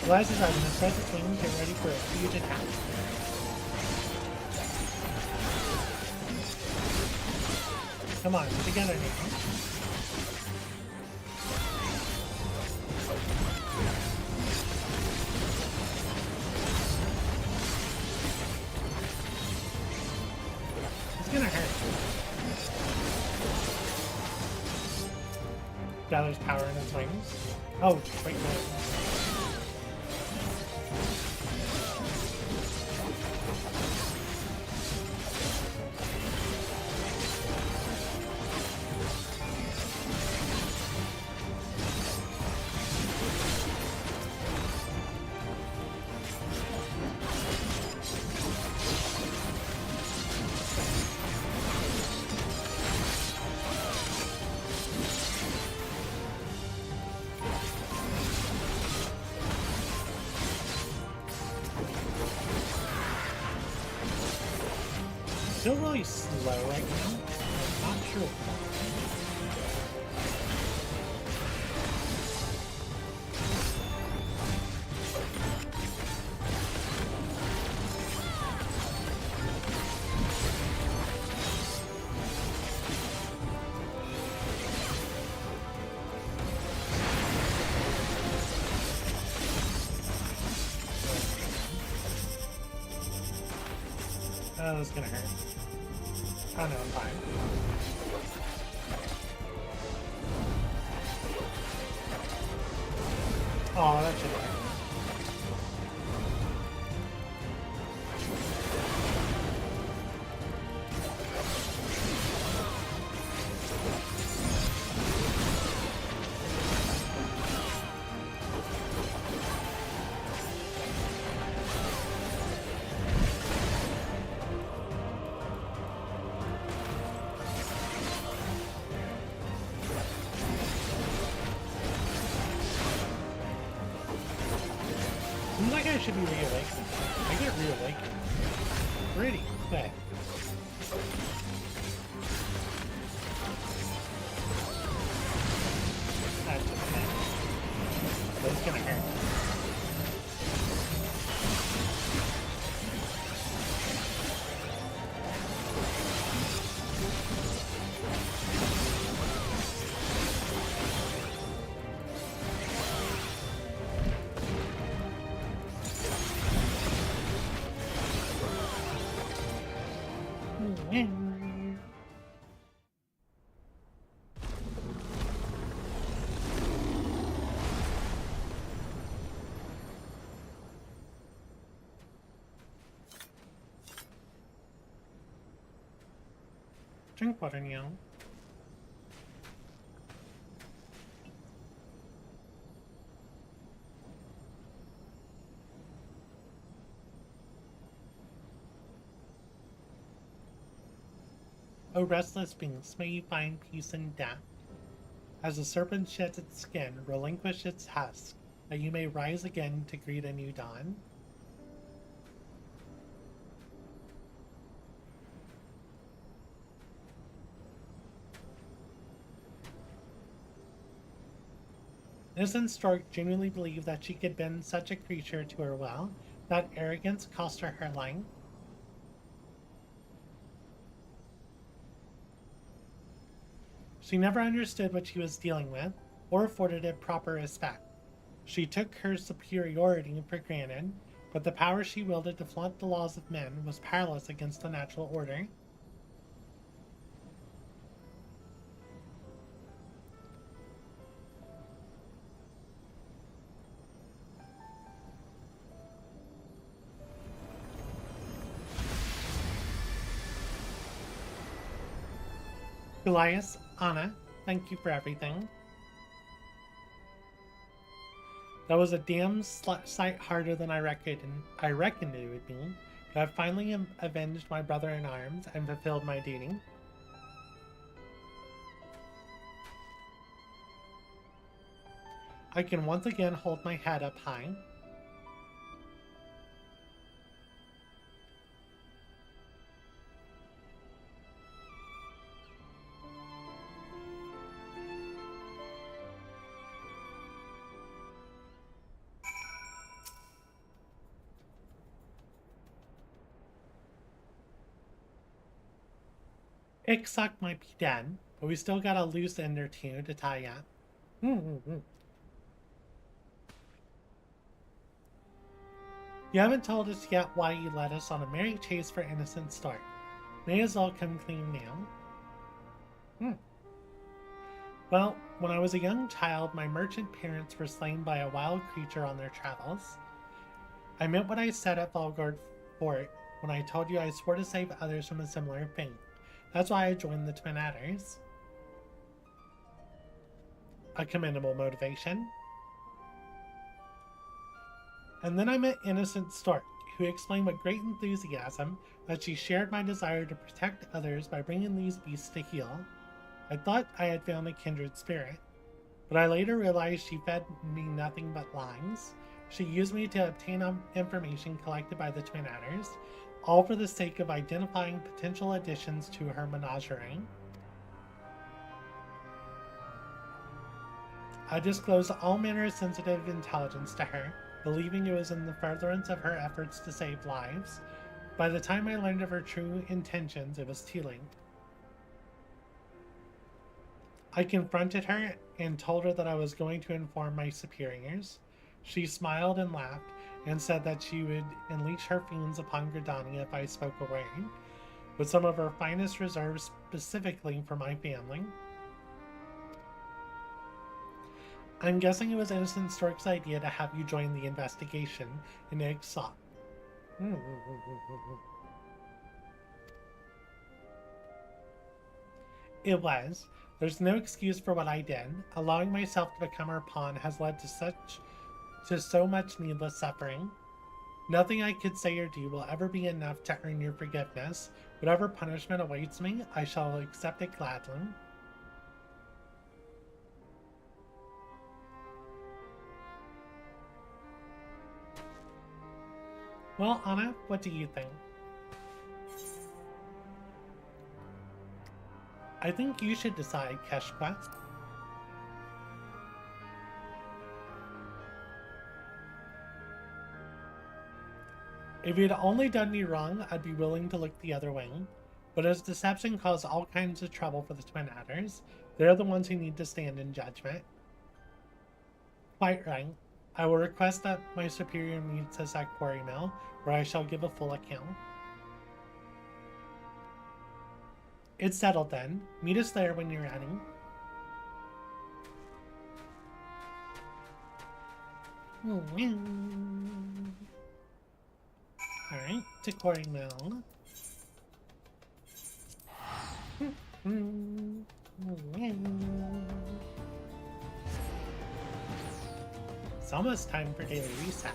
Glasses are going to spread its wings, get ready for a huge attack. Come on, together now. Gonna hurt. Gathers power in its wings. Oh, wait, no. Still really slow right now. I'm not Sure. Oh, that's gonna hurt. Oh no, I'm fine. Oh, that should hurt. Seems like I should be reawakened. I get reawakened pretty quick. That's okay. That's gonna hurt. Drink water, nyall. O restless beings, may you find peace in death. As the serpent sheds its skin, relinquish its husk, that you may rise again to greet a new dawn. Innocent Stork genuinely believed that she could bend such a creature to her will. That arrogance cost her her life. She never understood what she was dealing with, or afforded it proper respect. She took her superiority for granted, but the power she wielded to flaunt the laws of men was powerless against the natural order. Elias, Anna, thank you for everything. That was a damn sight harder than I reckoned it would be, but I finally avenged my brother in arms and fulfilled my duty. I can once again hold my head up high. Ixoc might be dead, but we still got a loose end or two to tie up. You haven't told us yet why you led us on a merry chase for innocent Stork. May as well come clean now. Well, when I was a young child, my merchant parents were slain by a wild creature on their travels. I meant what I said at Valgard Fort when I told you I swore to save others from a similar fate. That's why I joined the Twin Adders. A commendable motivation. And then I met Innocent Stork, who explained with great enthusiasm that she shared my desire to protect others by bringing these beasts to heal. I thought I had found a kindred spirit, but I later realized she fed me nothing but lies. She used me to obtain information collected by the Twin Adders, all for the sake of identifying potential additions to her menagerie. I disclosed all manner of sensitive intelligence to her, believing it was in the furtherance of her efforts to save lives. By the time I learned of her true intentions, it was too late. I confronted her and told her that I was going to inform my superiors. She smiled and laughed and said that she would unleash her fiends upon Gridania if I spoke a word, with some of her finest reserves specifically for my family. I'm guessing it was Innocent Stork's idea to have you join the investigation in Exop. It was. There's no excuse for what I did. Allowing myself to become her pawn has led to so much needless suffering. Nothing I could say or do will ever be enough to earn your forgiveness. Whatever punishment awaits me, I shall accept it gladly. Well, Anna, what do you think? I think you should decide, Keshka. If you'd only done me wrong, I'd be willing to look the other way. But as deception caused all kinds of trouble for the Twin Adders, they're the ones who need to stand in judgment. Quite right. I will request that my superior meets us at Quarry Mill, where I shall give a full account. It's settled then. Meet us there when you're ready. Alright, to Quarry Mill. It's almost time for daily reset.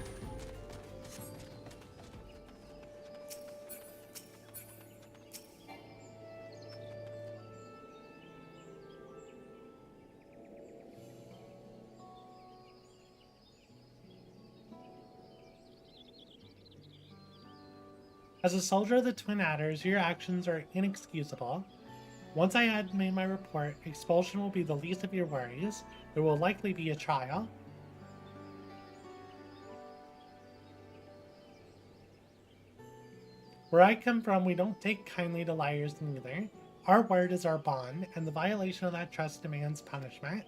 As a soldier of the Twin Adders, your actions are inexcusable. Once I had made my report, expulsion will be the least of your worries. There will likely be a trial. Where I come from, we don't take kindly to liars neither. Our word is our bond, and the violation of that trust demands punishment.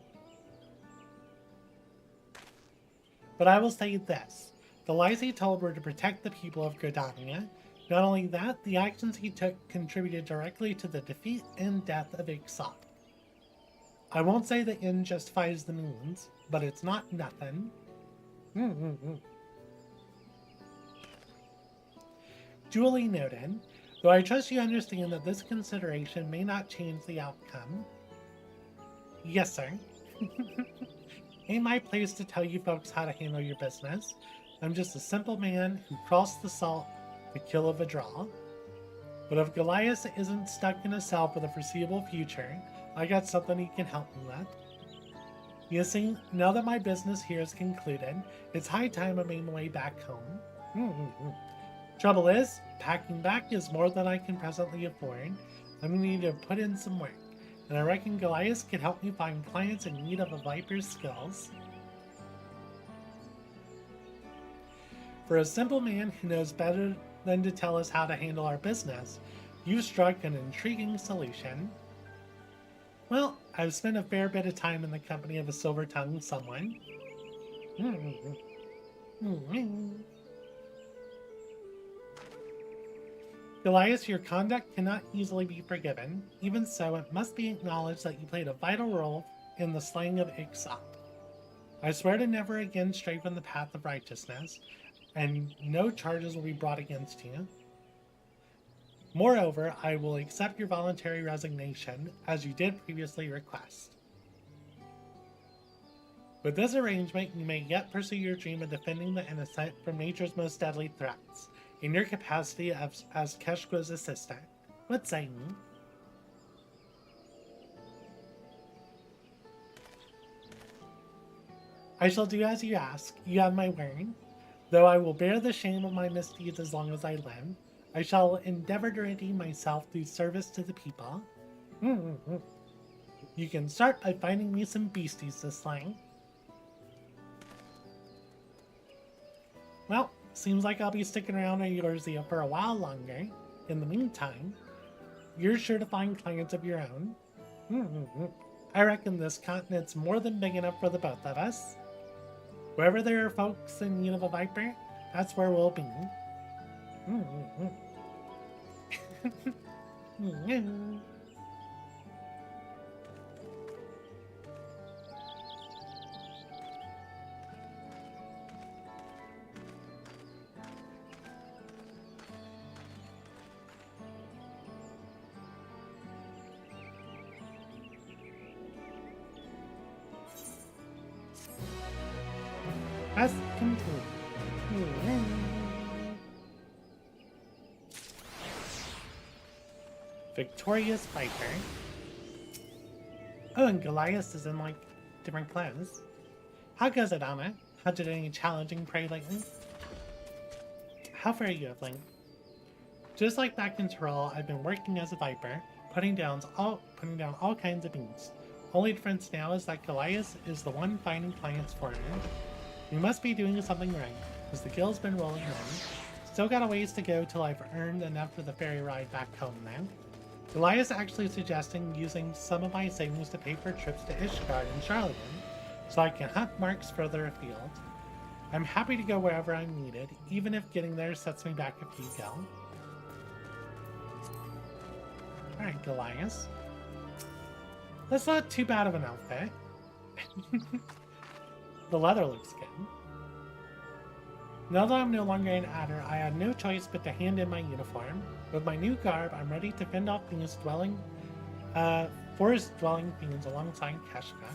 But I will say this. The lies he told were to protect the people of Gridania. Not only that, the actions he took contributed directly to the defeat and death of Exop. I won't say the end justifies the means, but it's not nothing. Duly noted, though I trust you understand that this consideration may not change the outcome. Yes, sir. Ain't my place to tell you folks how to handle your business. I'm just a simple man who crossed the salt to kill a Vidral. But if Goliath isn't stuck in a cell for the foreseeable future, I got something he can help me with. You see, now that my business here is concluded, it's high time I made my way back home. Trouble is, packing back is more than I can presently afford. I'm gonna need to put in some work, and I reckon Goliath can help me find clients in need of a Viper's skills. For a simple man who knows better than to tell us how to handle our business, you struck an intriguing solution. Well, I've spent a fair bit of time in the company of a silver-tongued someone. Goliath, your conduct cannot easily be forgiven. Even so, it must be acknowledged that you played a vital role in the slaying of Exop. I swear to never again stray from the path of righteousness, and no charges will be brought against you. Moreover, I will accept your voluntary resignation, as you did previously request. With this arrangement, you may yet pursue your dream of defending the innocent from nature's most deadly threats, in your capacity as Keshka's assistant. What say you? I shall do as you ask. You have my word. Though I will bear the shame of my misdeeds as long as I live, I shall endeavor to redeem myself through service to the people. You can start by finding me some beasties to slay. Well, seems like I'll be sticking around at Eorzea for a while longer. In the meantime, you're sure to find clients of your own. I reckon this continent's more than big enough for the both of us. Wherever there are folks in need of a Viper, that's where we'll be. Let's continue. Victorious Viper. Oh, and Goliath is in, like, different clothes. How goes it, Anna? Hunted any challenging prey lately? How far are you, Link? Just like back in Tyrol, I've been working as a Viper, putting down all kinds of beans. Only difference now is that Goliath is the one finding clients for me. We must be doing something right, because the guild's been rolling in. Still got a ways to go till I've earned enough for the ferry ride back home now. Goliath's actually suggesting using some of my savings to pay for trips to Ishgard and Charlatan, so I can hunt marks further afield. I'm happy to go wherever I'm needed, even if getting there sets me back a few gil. Alright, Goliath. That's not too bad of an outfit. The leather looks good. Now that I'm no longer an adder, I had no choice but to hand in my uniform. With my new garb, I'm ready to fend off forest-dwelling fiends alongside Keshka.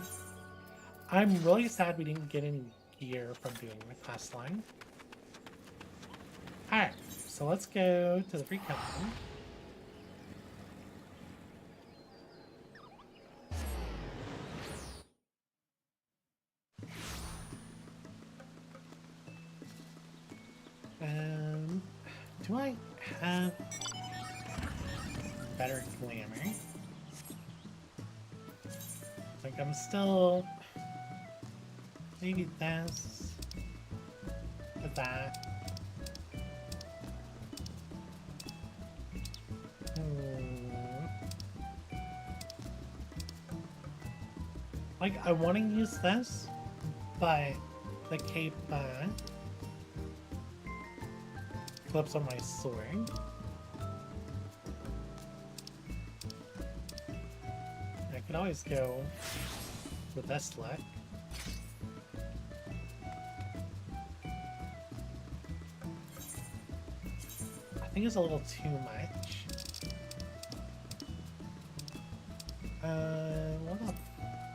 I'm really sad we didn't get any gear from doing the quest line. Alright, so let's go to the free company. Do I have better glamour? Like, I'm still... Maybe this... With that. Like, I want to use this, but the cape, clips on my sword. I could always go with this look. I think it's a little too much. What about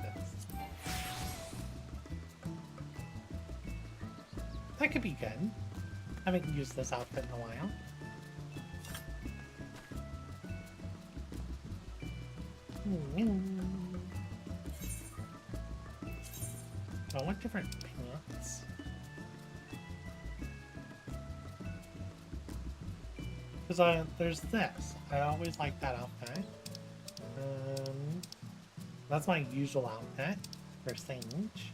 this? That could be good. I haven't used this outfit in a while. I want different pants. Because there's this. I always like that outfit. That's my usual outfit for Sage.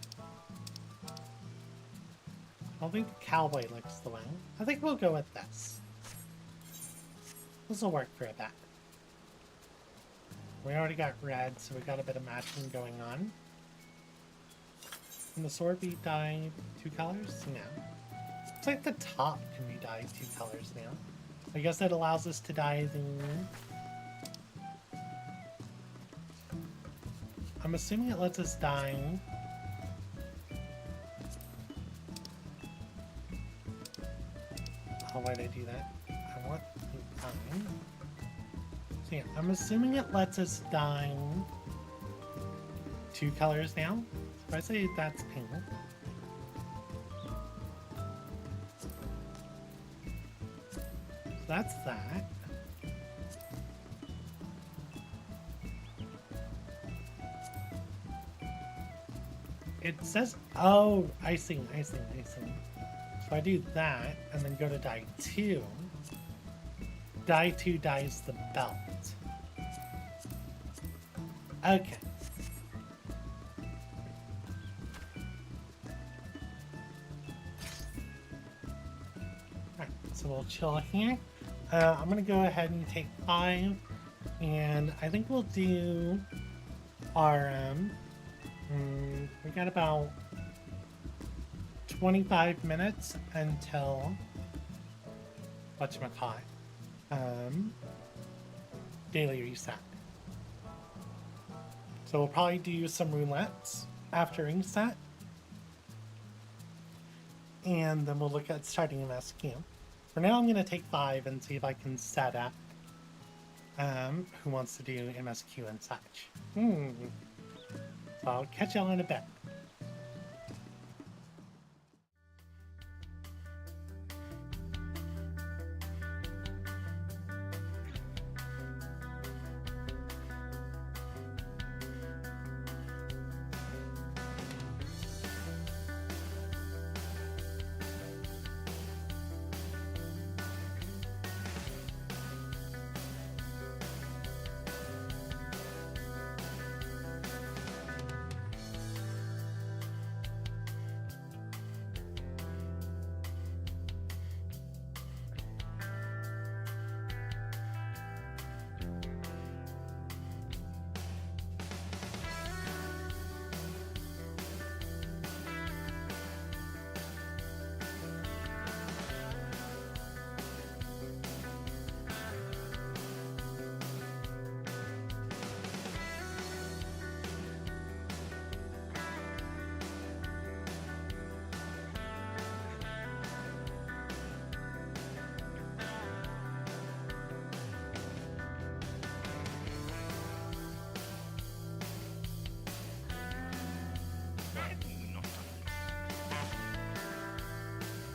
I don't think the cowboy looks the way. I think we'll go with this. This will work for that. We already got red, so we got a bit of matching going on. Can the sword be dyed 2 colors? No. It's like the top can be dyed 2 colors now. I guess it allows us to dye the... I'm assuming it lets us dye... Oh, why did I do that? I want the time. So yeah, I'm assuming it lets us dye 2 colors now. So if I say that's pink. So that's that. It says, oh, I see. So I do that, and then go to dye 2. Dye 2 dyes the belt. Okay. so we'll chill here. I'm gonna go ahead and take 5, and I think we'll do our, we got about 25 minutes until, whatchamacallit, daily reset. So we'll probably do some roulettes after reset, and then we'll look at starting MSQ. For now, I'm going to take 5 and see if I can set up who wants to do MSQ and such. So I'll catch y'all in a bit.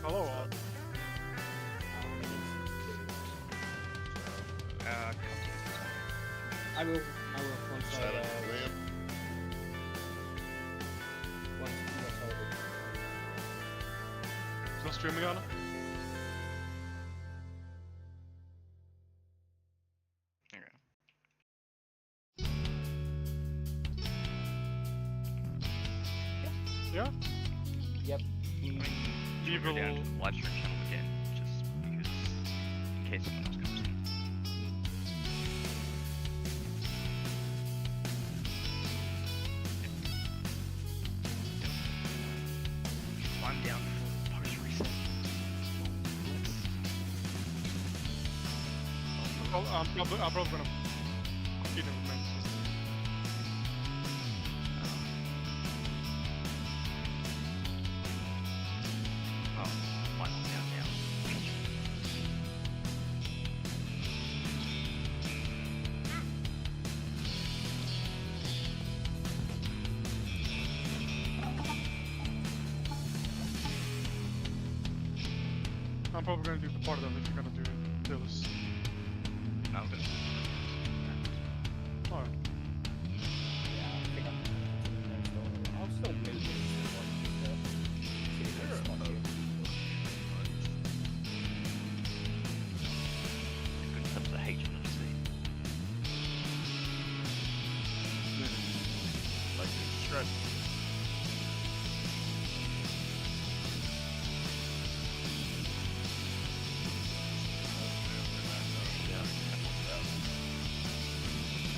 Hello, I will once I once Still streaming on it? Yeah? Yep. You will... down to the live stream channel again, just because in case someone else comes in. I'm down for post reset. Oh, I'm probably gonna compete in the main system. Oh, why not down now? I'm probably gonna do the part of it if you're gonna do this. I'm gonna. Alright. Yeah, I think I'll still move it. Good stuff to hate on the sea. Like it's shred.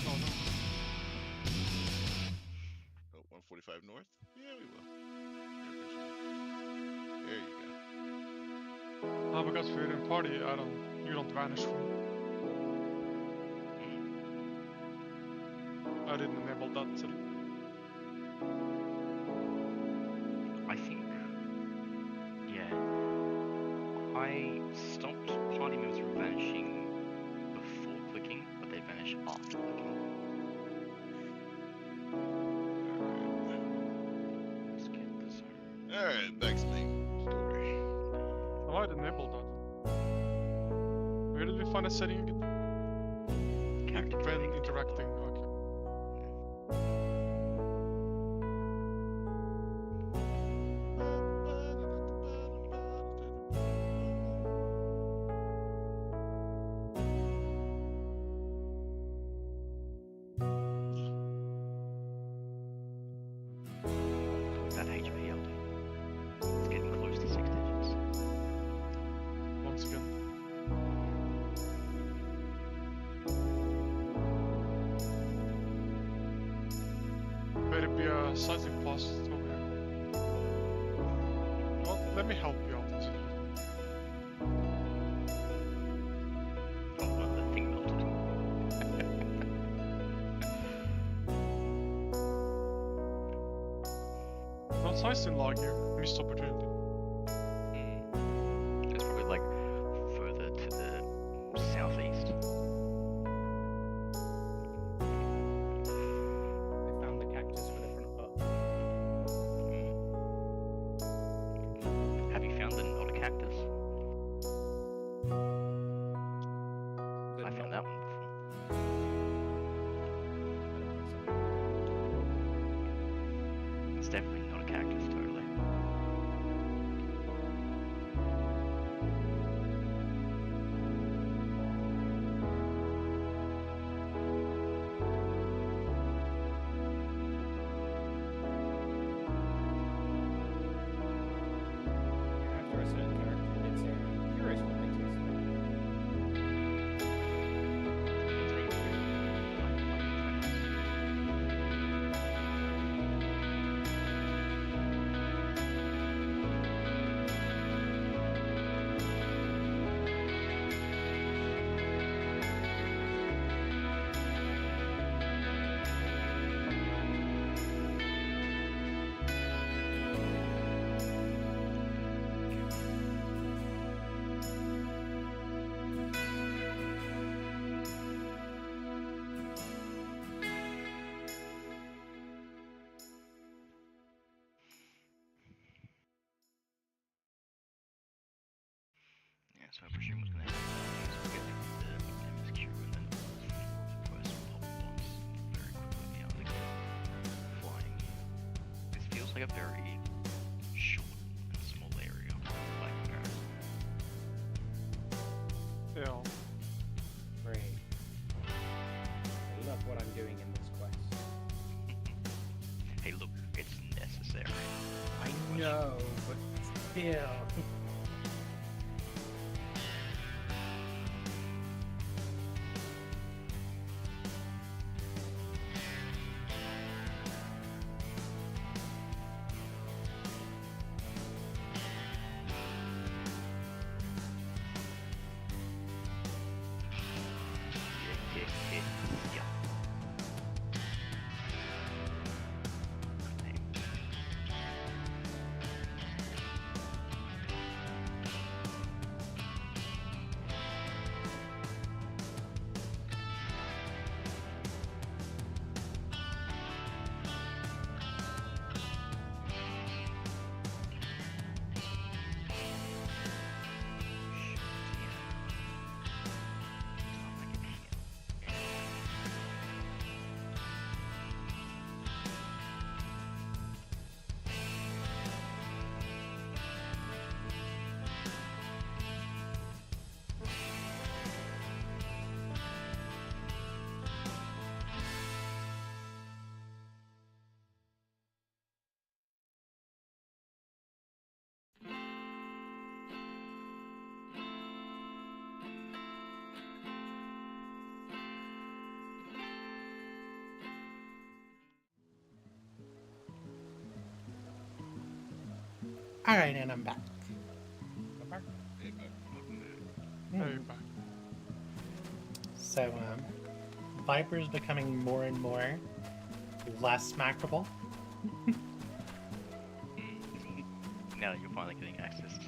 Oh no. Oh, 145 north? Yeah, we will. There you go. Oh, because if you're in party, you don't vanish from. I didn't enable that today. I think, yeah, I stopped party members from vanishing before clicking, but they vanish after clicking. Let's get this over. Alright, back to main story. Oh, I enabled that. Where did we find a setting again? Character When training. interacting, okay. That HP LD. It's getting close to 6 digits. Once again. sizing past over here. Well, let me help you out. Oh, well, the thing melted. Not sizing log here. Missed opportunity. It's probably like further to the southeast. I found the cactus for the front up. Have you found the not a cactus? I found that one before. It's definitely not a cactus, totally. After a certain character gets here, I'm curious what they taste like. Yeah, so I presume what's going to happen is we'll get the MSQ and then first pop once very quickly out of the flying. This feels like a very short and small area by comparison. Yeah. Great. I love what I'm doing in this quest. Hey, look, it's necessary. I know, but still. Yeah. Alright, and I'm back. Hey, man. There you're back. So, Viper's becoming more and more less smackable. Now that you're finally getting access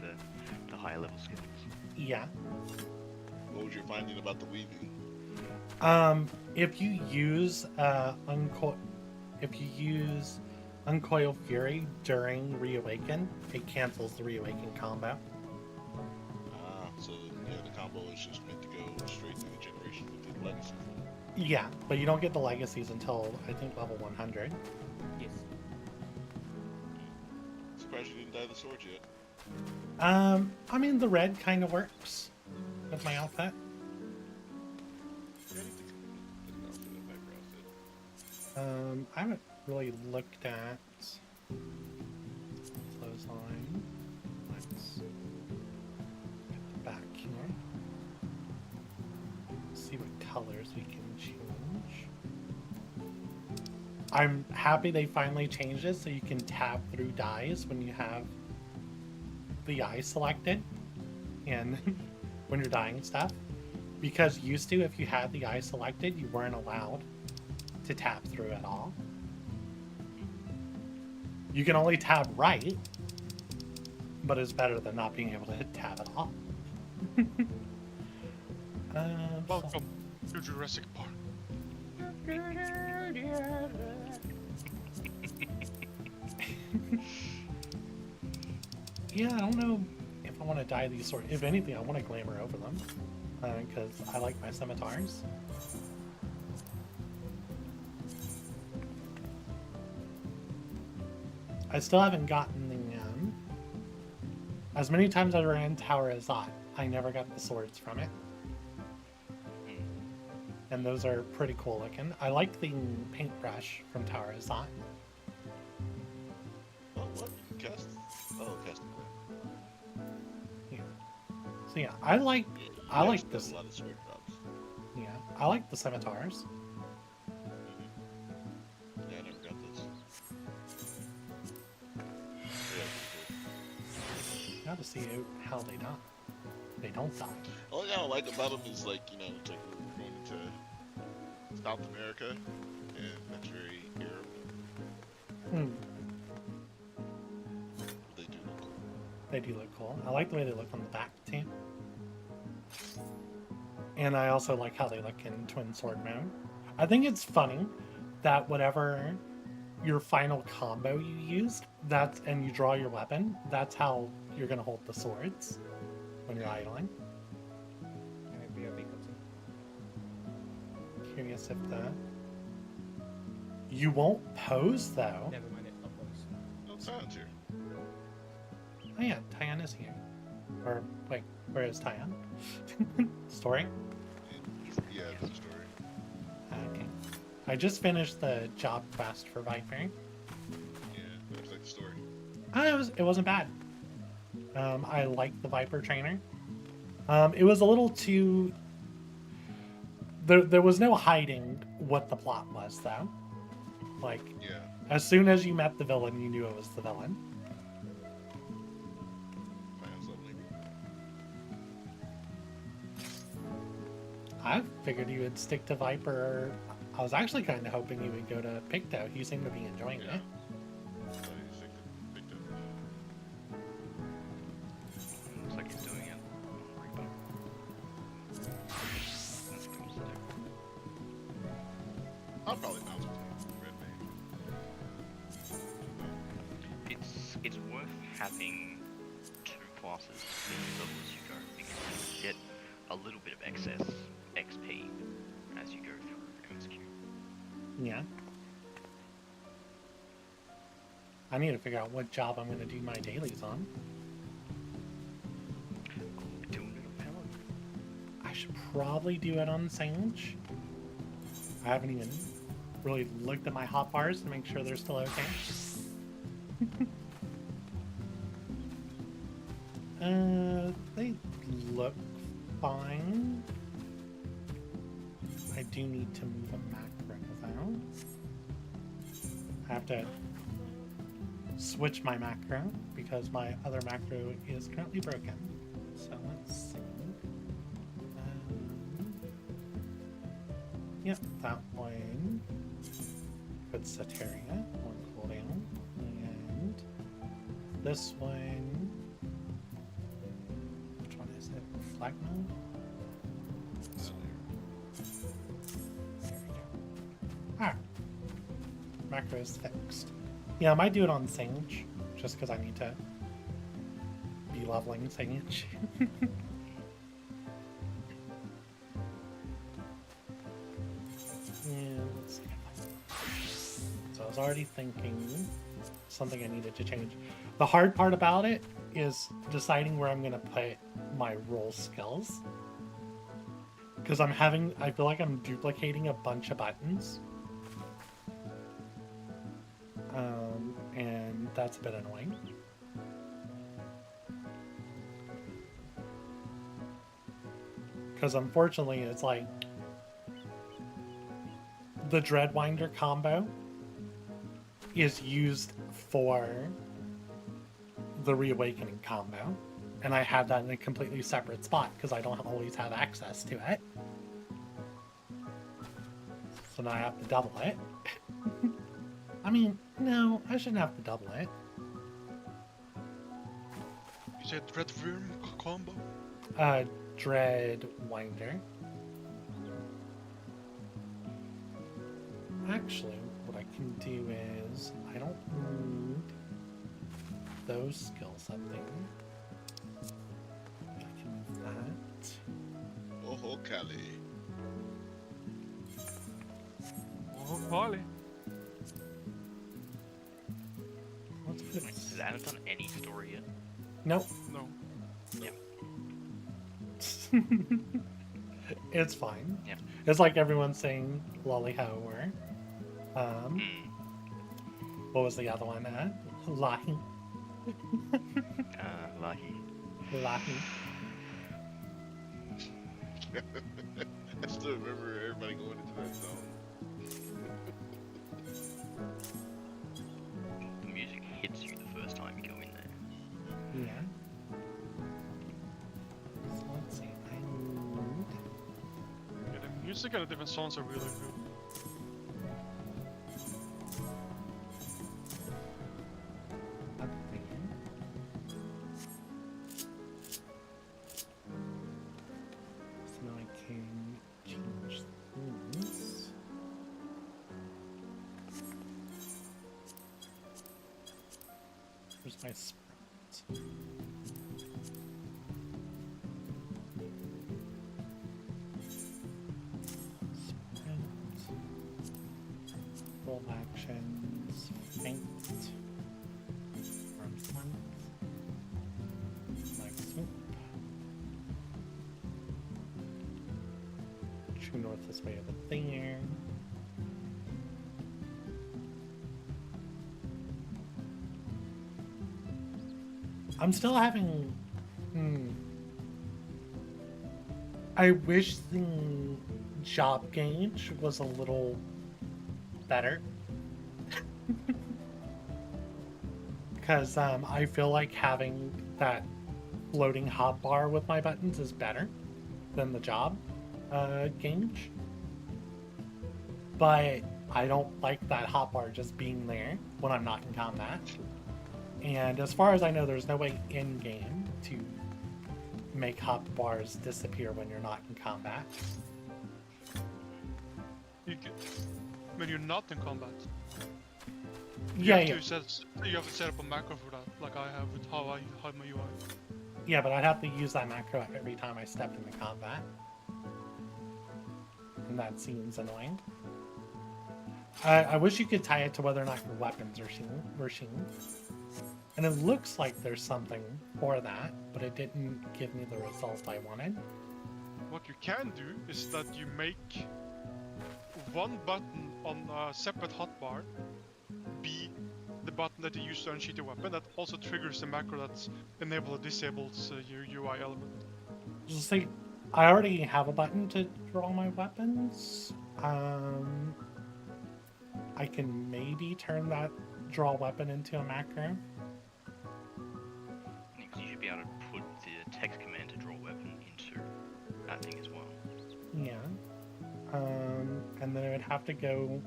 to higher level skills. Yeah. What was your finding about the weaving? If you use Uncoil Fury during Reawaken, it cancels the Reawaken combo. So yeah, the combo is just meant to go straight through the generation with the legacy. Yeah, but you don't get the legacies until, I think, level 100. Yes. Surprised you didn't dye the sword yet. I mean, the red kind of works with my outfit. Yeah, I think it's an outfit, a Viper outfit. I haven't really looked at clothesline. Let's get the back here. See what colors we can change. I'm happy they finally changed it so you can tab through dies when you have the eye selected and when you're dying stuff. Because used to, if you had the eye selected, you weren't allowed to tab through at all. You can only tab right, but it's better than not being able to tab at all. Welcome to Jurassic Park. Yeah, I don't know if I want to dye these swords. If anything, I want to glamour over them. Because I like my scimitars. I still haven't gotten the... as many times as I ran Tower Azat, I never got the swords from it. And those are pretty cool looking. I like the paintbrush from Tower Azat. Oh, what? You can cast? Oh, cast the Yeah. So yeah, I like this. A lot of sword drops. Yeah, I like the scimitars. Yeah, I never got this. Yeah, Got to see how they die. They don't die. only thing I don't like about them is like, you know, it's like we're going into South America, and that's very Arab. They do look cool. They do look cool. I like the way they look on the back too. And I also like how they look in twin sword mode. I think it's funny that whatever your final combo you used, and you draw your weapon, that's how you're gonna hold the swords when you're idling. Curious if you won't pose though. Never mind it. No, Tyan's here. Oh yeah, Tyan is here. Or wait, where is Tyan? Story? Yeah, it's a story. Okay. I just finished the job quest for Viper. Yeah, looks like the story. It wasn't bad. I liked the Viper trainer. It was a little too... There was no hiding what the plot was, though. Like, Yeah. as soon as you met the villain, you knew it was the villain. Tyan's lovely. I figured you would stick to Viper. I was actually kind of hoping you would go to Picto. You seem to be enjoying Yeah. it. Looks like he's doing it. Repo. That's cool to do. I'll probably bounce with Red Mage. It's worth having two classes at the level as you go because you get a little bit of excess XP as you go through MSQ. Yeah. I need to figure out what job I'm going to do my dailies on. Doing it on Pellet. I should probably do it on Sage. I haven't even really looked at my hotbars to make sure they're still okay. They look fine. I do need to move a macro though. I have to switch my macro because my other macro is currently broken. So let's see. Yep, that one. Put Soteria on cooldown. And this one. Which one is it? Flagman? There we go. Alright. Macro is fixed. Yeah, I might do it on Sage, just because I need to be leveling Sage. Yeah, let's see. So I was already thinking something I needed to change. The hard part about it is deciding where I'm going to put my role skills. Because I feel like I'm duplicating a bunch of buttons. And that's a bit annoying. Because unfortunately, it's like the Dreadwinder combo is used for the reawakening combo, and I had that in a completely separate spot because I don't always have access to it. So now I have to double it. I mean, no, I shouldn't have to double it. You said Red Worm combo? Dread Winder. Actually, what I can do is, I don't need those skills up there. I can move that. Oh, Cali. Oh, Polly. Let's put Wait, has Anna done any story yet? Nope. No. It's fine. Yeah. It's like everyone's saying lolly how or what was the other one? Lahi. Lahi. Lahi. I still remember everybody going into that zone. The music hits you the first time you go in there. Yeah. So let's see. I need Yeah, the music and the different songs are really good. up there. So now I can change things. Where's my sprout? Roll actions, faint, arm's length, leg swoop. True north this way of the there. I'm still having. I wish the job gauge was a little better. Because I feel like having that floating hotbar with my buttons is better than the job gauge. But I don't like that hotbar just being there when I'm not in combat. And as far as I know, there's no way in-game to make hotbars disappear when you're not in combat. You can, when you're not in combat. Yeah, You yeah. have to set up a macro for that, like I have with how I hide my UI. Yeah, but I'd have to use that macro every time I stepped into combat. And that seems annoying. I wish you could tie it to whether or not your weapons are sheen. And it looks like there's something for that, but it didn't give me the result I wanted. What you can do is that you make one button on a separate hotbar be the button that you use to unsheath your weapon. That also triggers the macro that's enable or disables your UI element. Just say, I already have a button to draw my weapons. I can maybe turn that draw weapon into a macro. Because you should be able to put the text command to draw weapon into that thing as well. Yeah. And then it would have to go...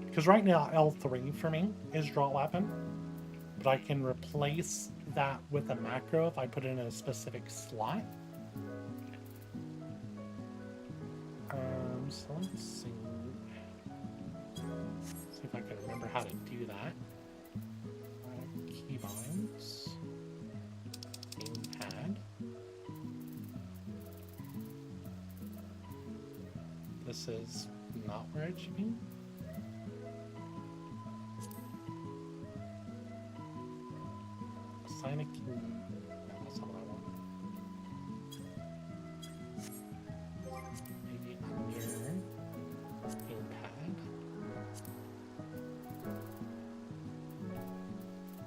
Because right now L3 for me is draw weapon. But I can replace that with a macro if I put it in a specific slot. So let's see. See if I can remember how to do that. Keybinds. Gamepad. This is not where it should be. Assign a key. No, that's not what I want. Maybe under gamepad.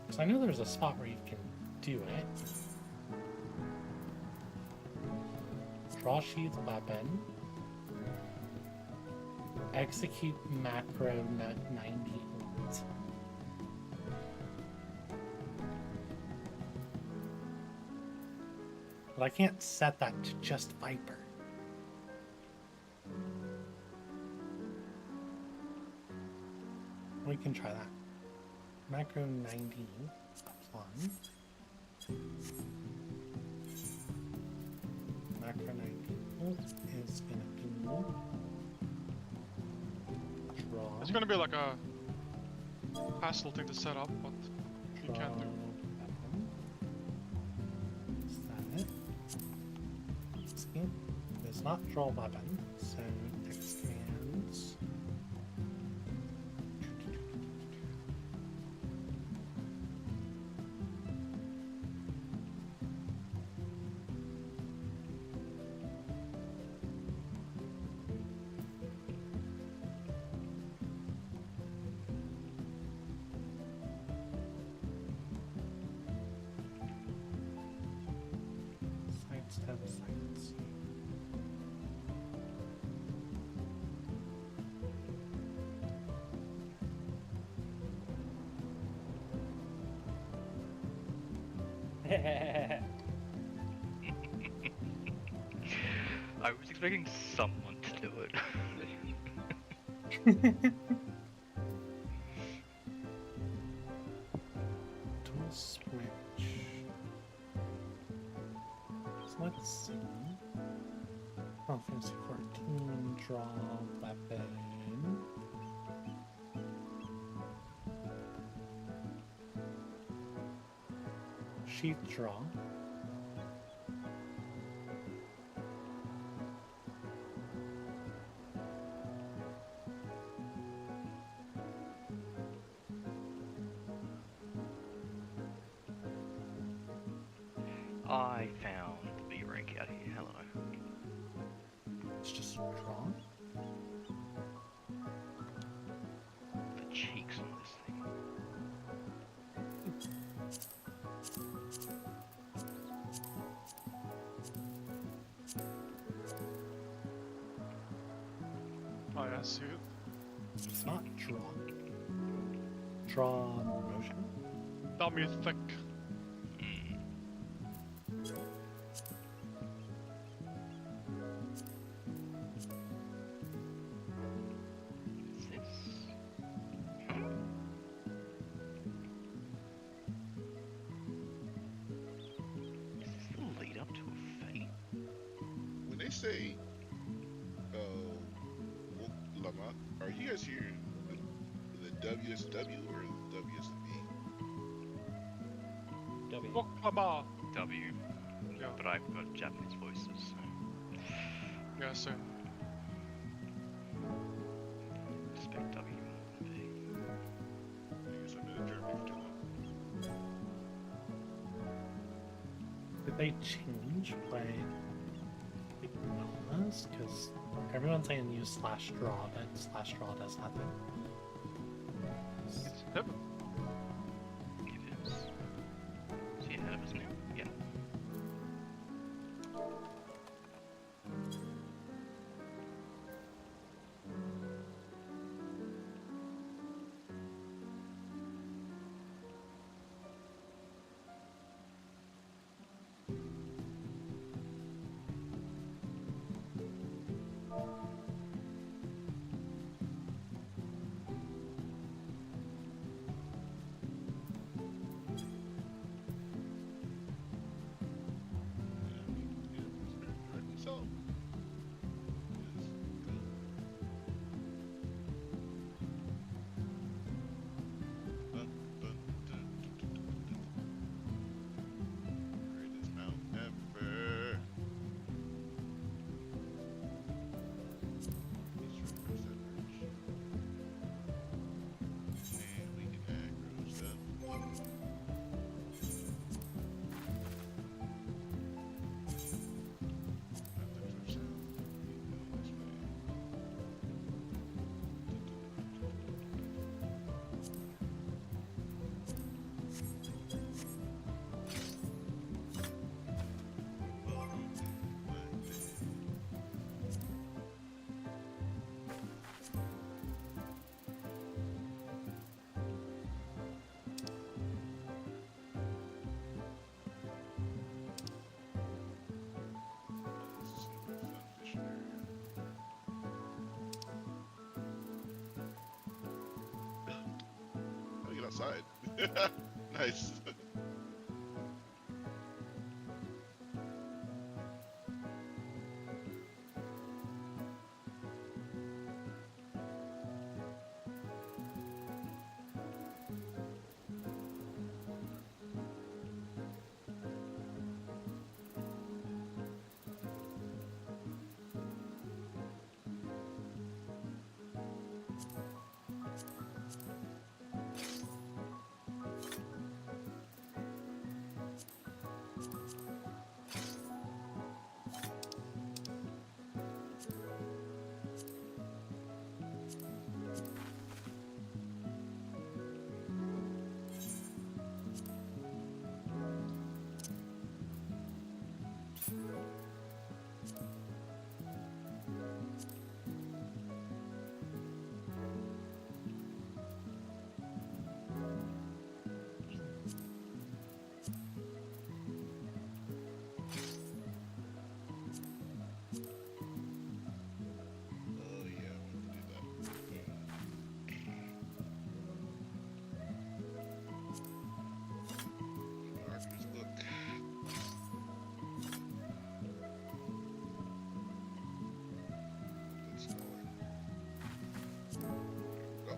Because I know there's a spot where you can do it. Draw sheath weapon. Execute macro 90 But I can't set that to just Viper. We can try that. Macro 90 apply. Macro 90 is gonna be draw. It's gonna be like a hassle thing to set up, but you can do. Set it. Skip. It's not draw weapon, so expands. Sidestep, sights. I was expecting someone to do it. Tool switch. So let's see. Final Fantasy XIV, draw weapon. Sheath draw. I found the B rank out here. Hello. It's just draw. The cheeks on this thing. Oh yeah, I see it. It's not draw. Draw motion. Dummy thick. What's this? Is this the lead up to a fate? When they say, Lama, are you guys here the WSW or the WSB? W. Oklahoma. W. Yeah, But I've got Japanese voices, so. yeah, same. Expect W. I guess I've been in Germany for too long. Did they change what it was? Because everyone's saying use slash draw, but slash draw does nothing. It's heaven. It is. Is he ahead of us now? Yeah. side. Nice. Oh yeah, I wanted to do that. Archer's look. It's smaller. Go.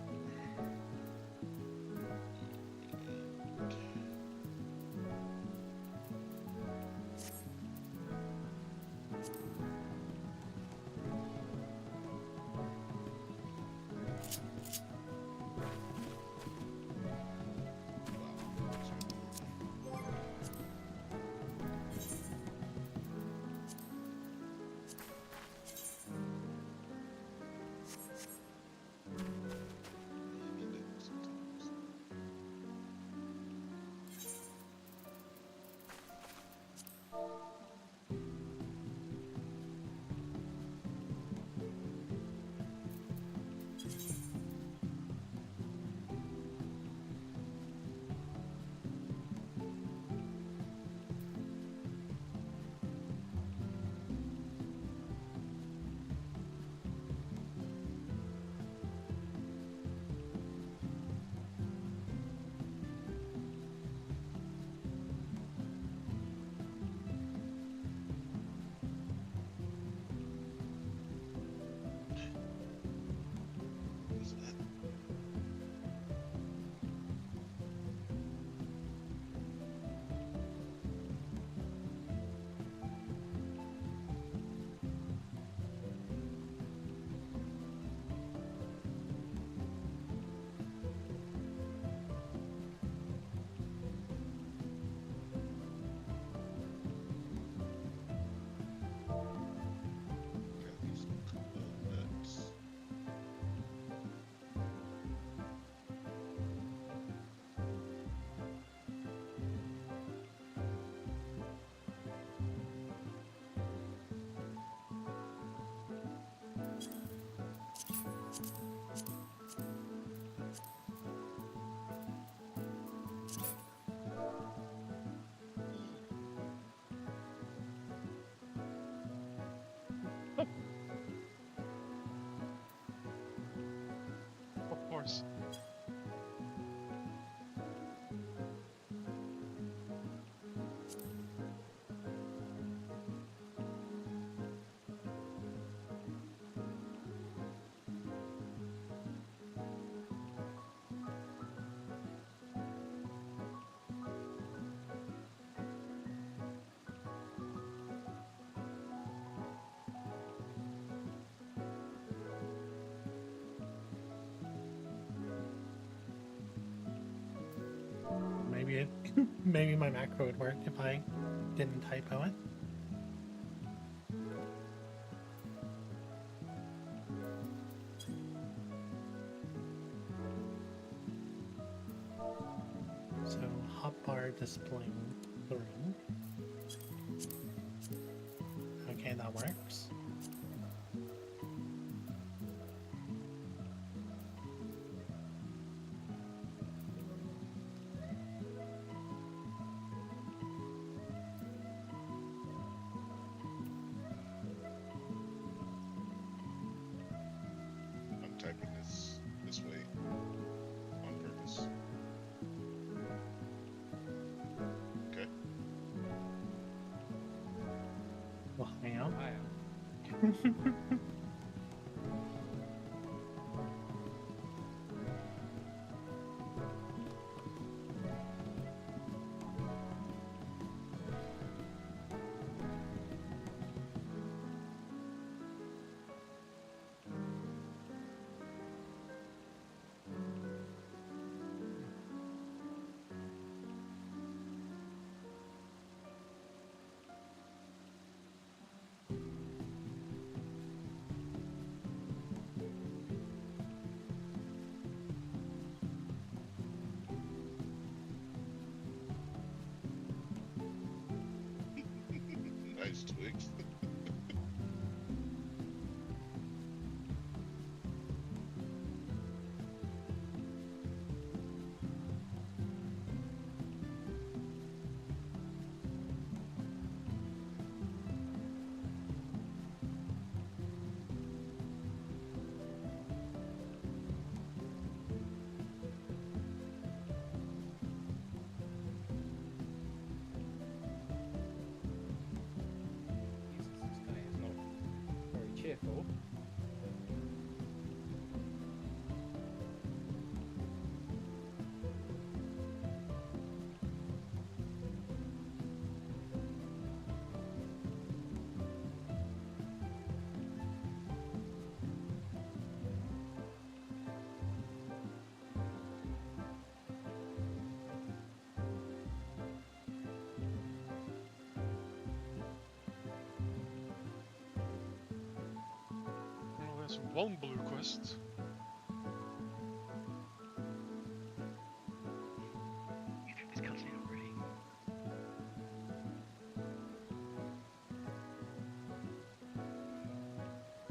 Got these coconuts. Of course. Maybe it, maybe my macro would work if I didn't typo it. So hotbar displaying the room. Okay, that works. I'm typing this way on purpose. I am. I am. Nice twigs. Jesus, this guy is not very cheerful. Well, there's one blue quest. You think this cutscene already?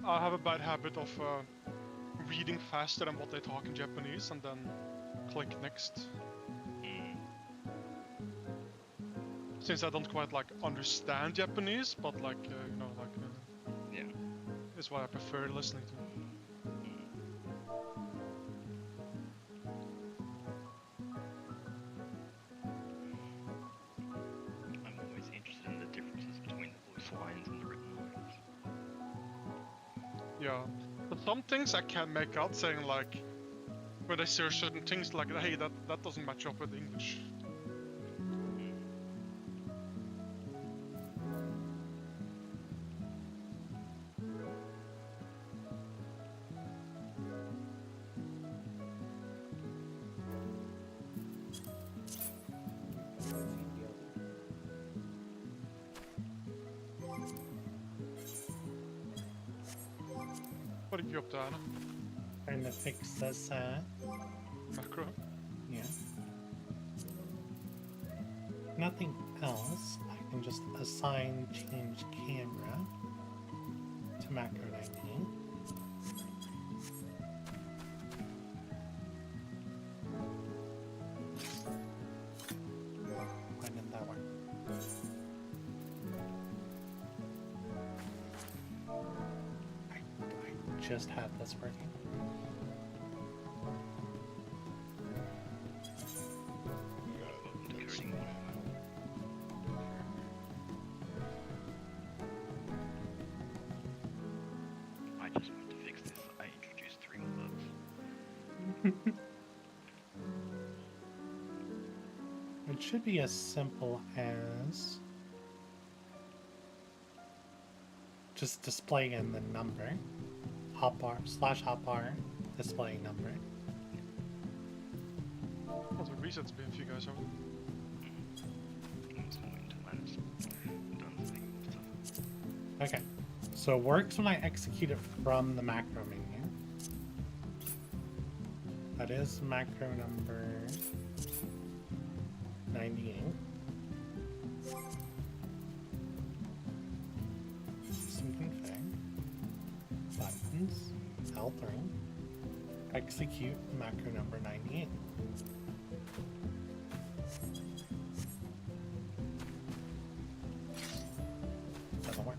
I have a bad habit of reading faster than what they talk in Japanese and then click next. Mm. Since I don't quite like understand Japanese, but like you know, like Yeah. is what I prefer listening to. I'm always interested in the differences between the voice lines and the written lines. Yeah, but some things I can't make out, saying like when they say certain things like, hey, that doesn't match up with English. What are you up to, Anna? Trying to fix this, Macro? yeah. Nothing else. I can just assign change camera to macro 19. Why didn't that work? I just had this working. Coding one. I just want to fix this. I introduced 3 more bugs. It should be as simple as just displaying the number, hotbar /hotbar, display number. Well, the reset's been a few guys over. I'm just waiting until Anna's done saying stuff. Okay, so it works when I execute it from the macro menu. That is macro number 98. System config, buttons, L3, execute macro number 98. Doesn't work.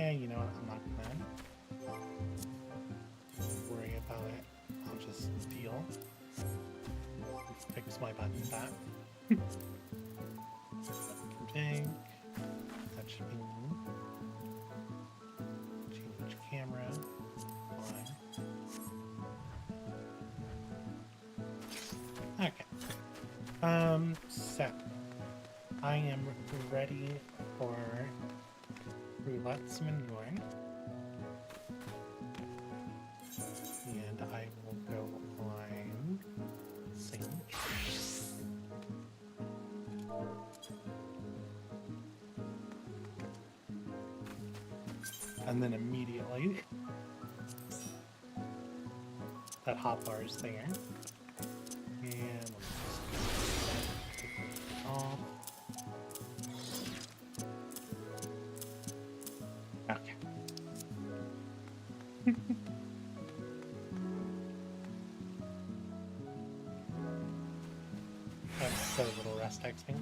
Yeah, you know what? I'm not gonna worry about it. I'll just deal. Fix my button back. Big. That should be new. Change camera. One. Okay. So I am ready for roulette's manure. And I will go on Sage. And then immediately that hotbar is there. And we'll just take it off. Okay. That's so little rest XP.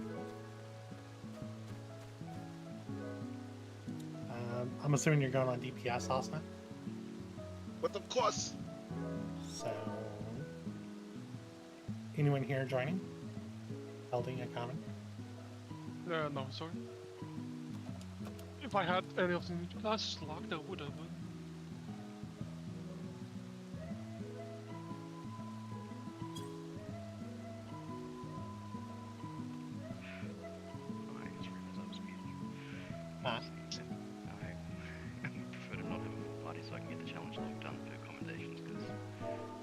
I'm assuming you're going on DPS, Austin? But of course, So... Anyone here joining? Holding a comment? No, sorry. If I had any of the classes locked, I would have. But... I just realized I was muted. Ah. I prefer to not have a full party so I can get the challenge log done for accommodations because I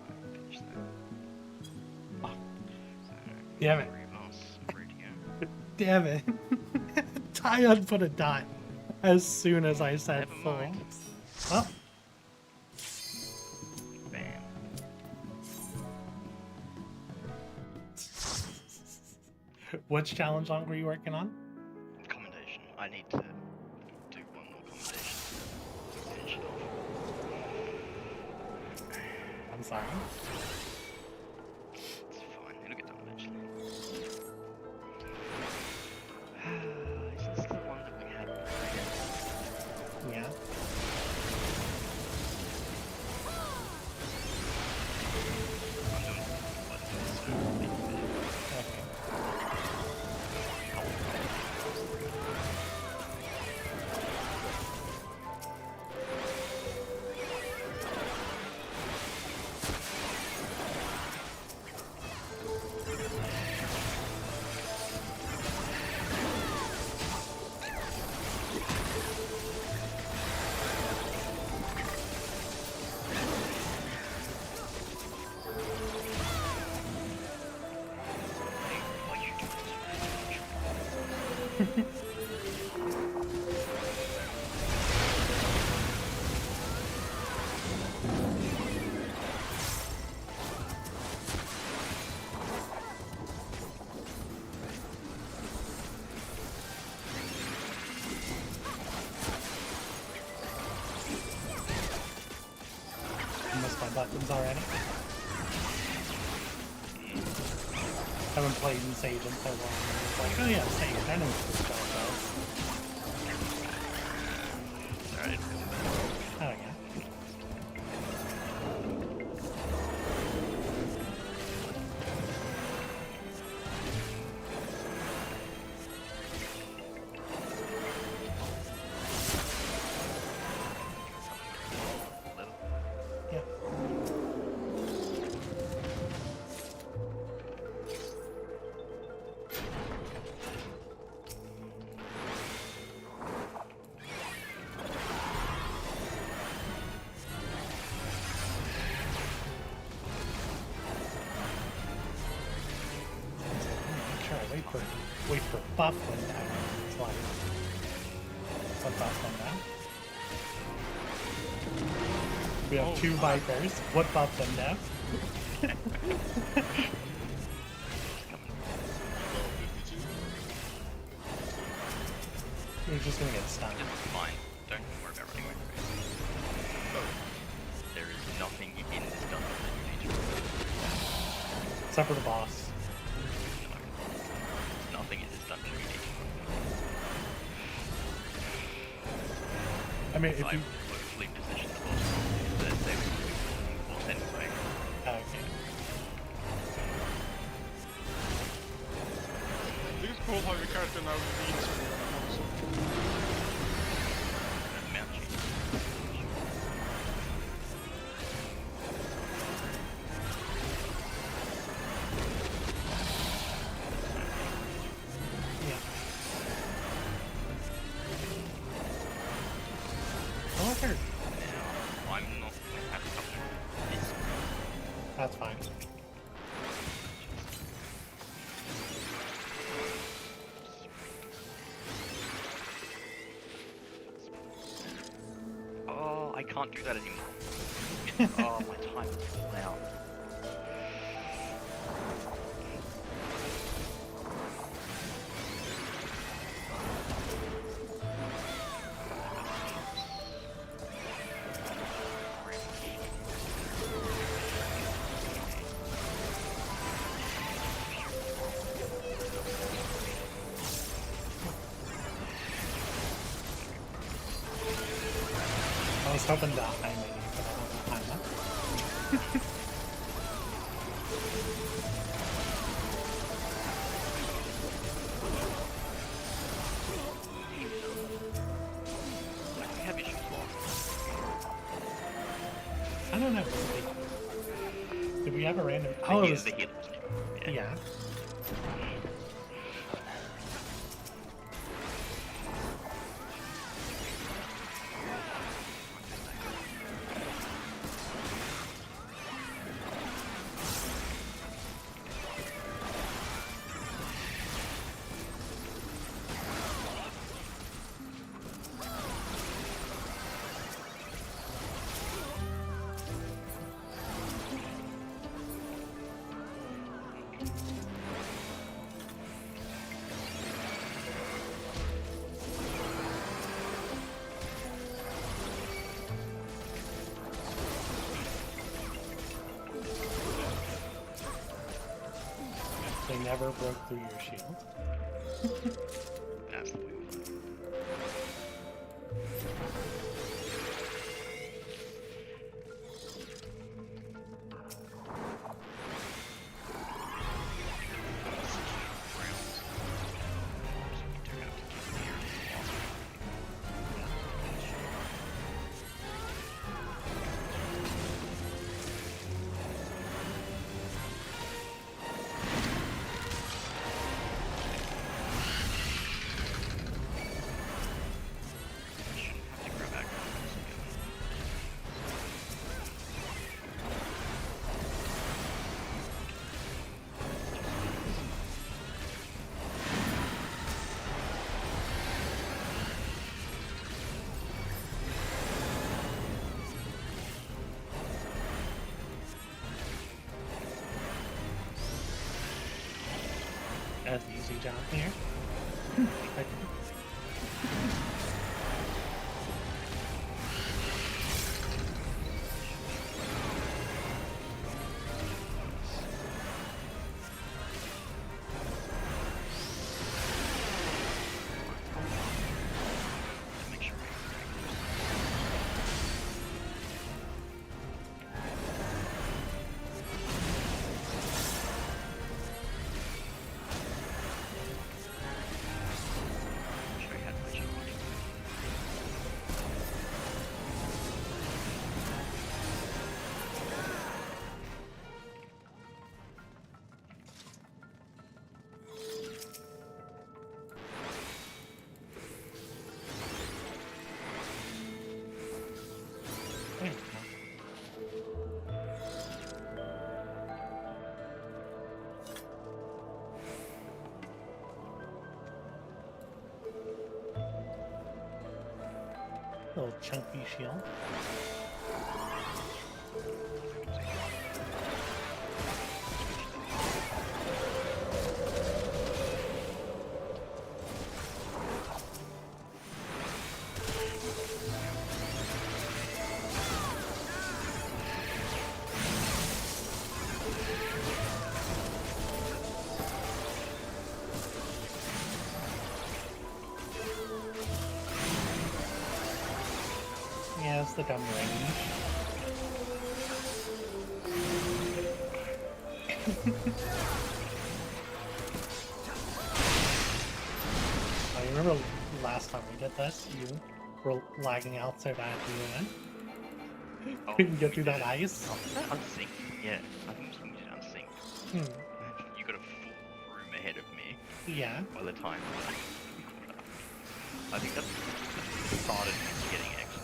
haven't finished that. Ah. So, Damn it. 3 of us ready to go. Damn it. Tyon put a dot as soon as I said Never full. mind. Oh, Bam. which challenge log were you working on? Commendation. I need to do one more commendation to finish it off. I'm sorry. It's fine. It'll get done eventually. Is this the one that we had? Yeah. I'm doing it. Okay. Why you do this? I missed my buttons already. Haven't played in Sage in so long. It's like, oh yeah, Sage. I know what this spell does. Sorry, I didn't realize that. Oh yeah. Level. Yeah. Sure, wait for buff window. It's like what buff window? We have Oh, 2 Vipers. What buff window? level 52. You're just gonna get stunned. It's fine. Don't worry about running away from it. Oh, There is nothing in this dungeon that you need to remember. Except for the boss. There's nothing in this dungeon you need to remember. I mean, if I you... hopefully position the boss so that they would be the boss anyway. Okay. I think it's cool how your character now leads with the console. And mount change. Yeah. Oh, I heard. Now, I'm not going to have to touch this. That's fine. Oh, I can't do that anymore. Oh, my time is full out. I was hoping to high menu, but I don't know high enough. Like, we have issues lost. I don't know. Did we have a random... The Oh, it heal- was... the heal was new. Yeah. They never broke through your shield. That's the way. That's an easy job here. Make sure I had my jump. There we go. Little chunky shield. the dumb range. I remember last time we did this, you were lagging out so bad you couldn't get through that ice. Oh, was that unsynced? Yeah, I think it was when we did unsynced. You got a full room ahead of me Yeah. by the time I think that's the start of me getting extra.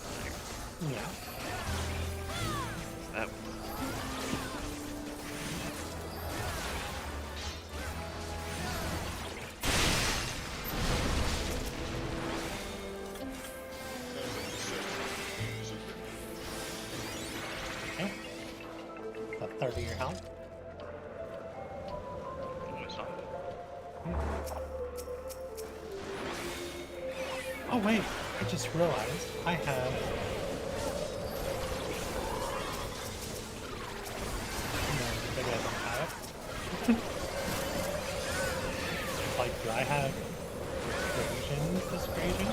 Yeah. That was... Okay. About 30 your health. almost up. Oh wait, I just realized I have... No, maybe I don't have it. Like, do I have version describing?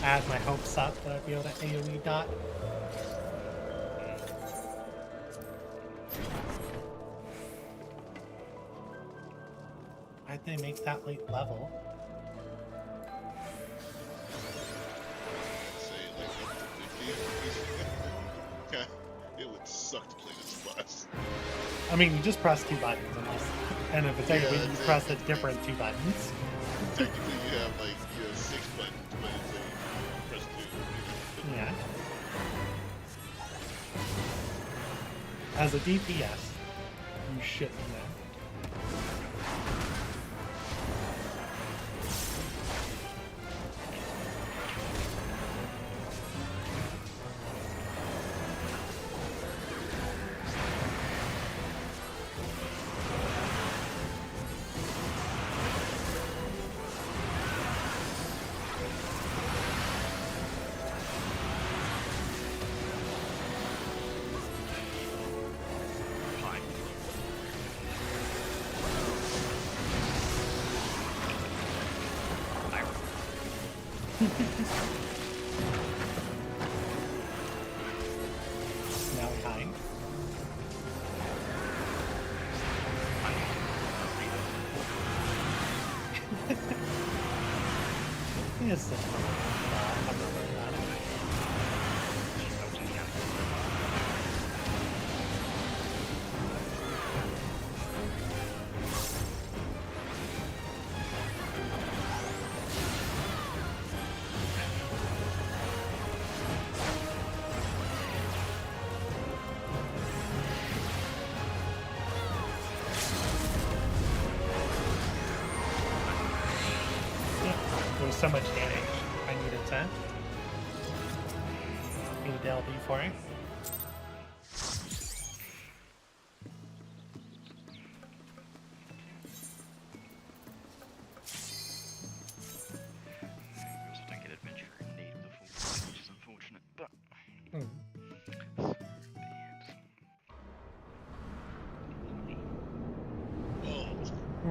I had my hopes up that I'd be able to AoE dot. Why'd they make that late level? Say like up to 50. Yeah, it would suck to play this class. I mean, you just press 2 buttons, and if it's AoE, you press a different 2 buttons. Technically, you have like 6 buttons, but it's like press 2. Yeah. As a DPS, you should know. Fine. Now behind. Yes, I'm not worried about it. There was so much damage. I needed to. Need LB for it. We also don't get adventure in need of the full, which is unfortunate, but Hmm. so be it. Oh,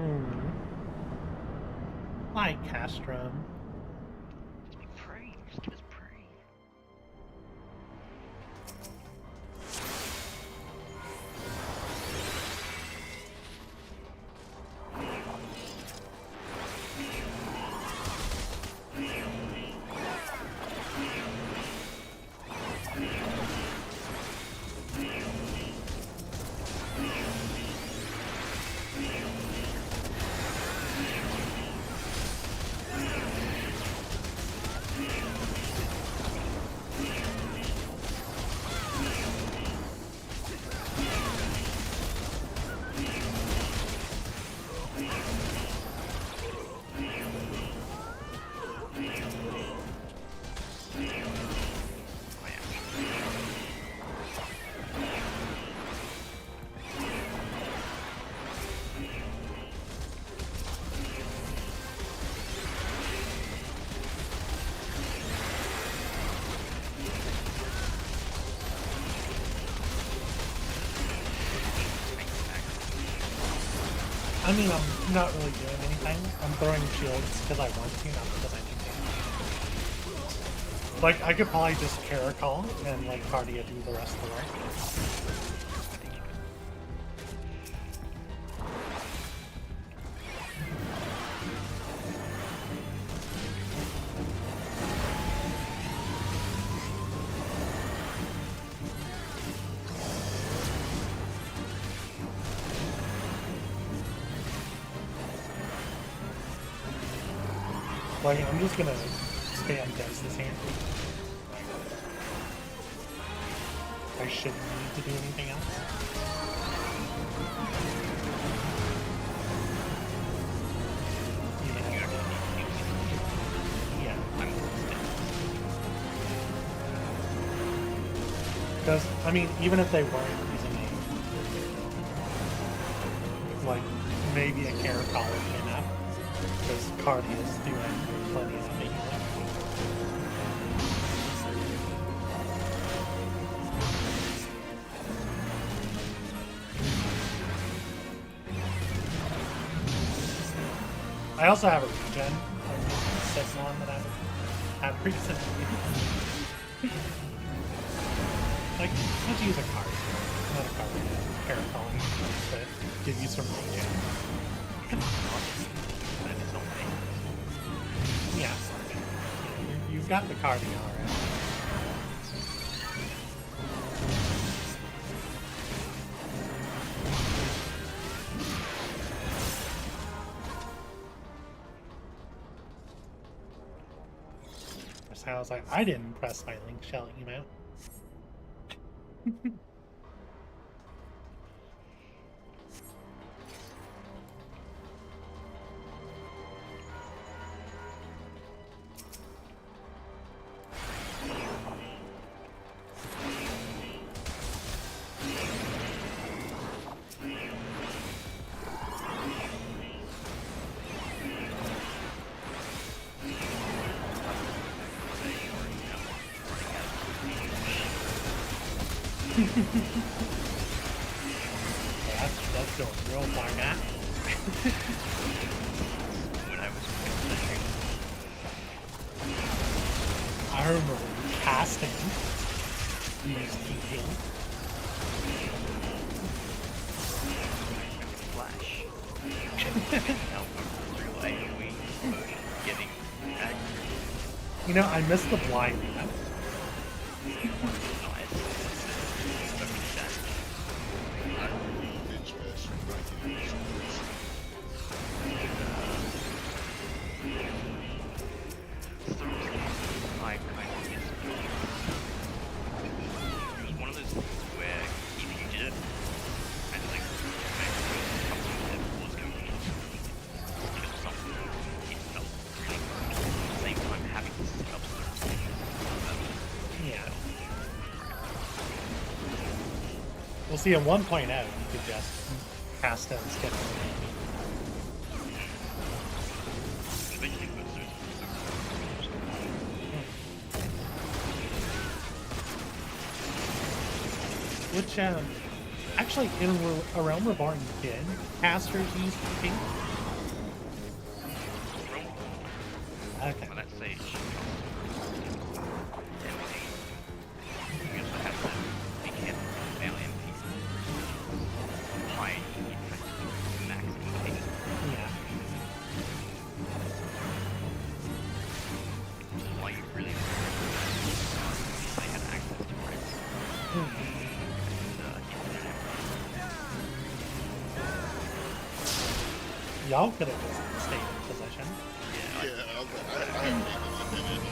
Hi, Castrum. Pray, just give us pray. mean, I'm not really doing anything. I'm throwing shields because I want to, not because I need to. Like, I could probably just Caracol and, like, Cardia do the rest of the work. Like, I'm just gonna spam Des this hand. I shouldn't need to do anything else. Yeah. Because, I mean, even if they weren't using it, like, maybe a Caracol would be enough. Because Cardia is doing plenty of healing. I also have a regen sitting on that I had previously. Like, let's use a card. Not a card, Caracol, to give you some regen. Yeah. You've got the carding already. So I was like, I didn't press my link shell email. That's going real far now. When I was I remember casting these people. Flash. Now through AoE motion, getting accurate. You know, I missed the blind man. Bitch mess from 1980s. I kind of miss it. It was one of those things where if you did it, and like something that was going to kill something, it felt really good. At the same time, having to set up certain Yeah. We'll see, at 1.0, you could just cast and skip it. eventually put through Which, actually, in A Realm Reborn, did casters use PP? Okay. on that stage. You also have to be careful with melee MPs. High max MP. Yeah. Which is why you really they had access to it. Y'all could have just stayed in position. Yeah, I haven't even been in.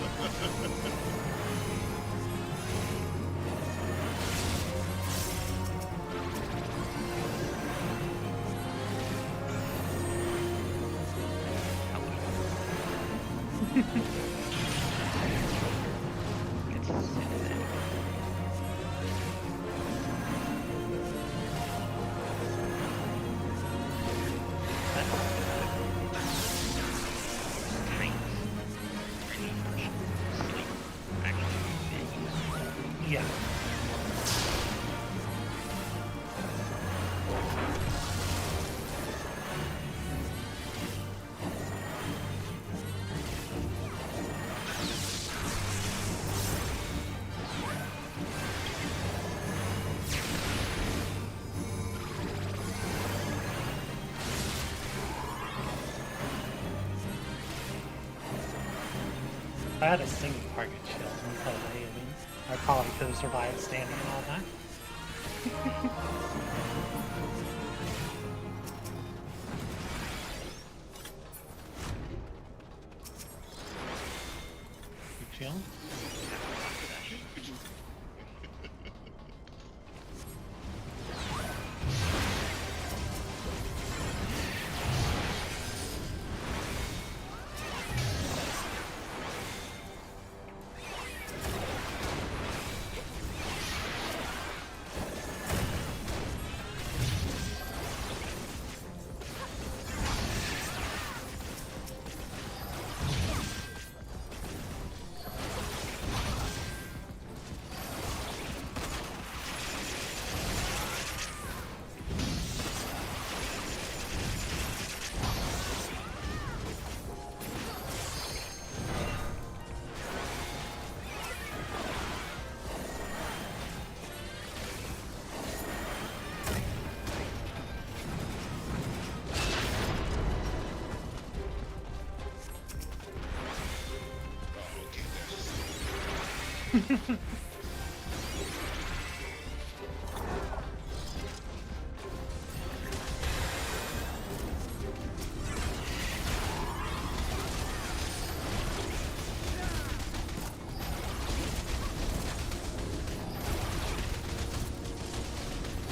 Yeah. If I had a single target shield instead of AoEs, I probably could have survived standing and all that. Good shield.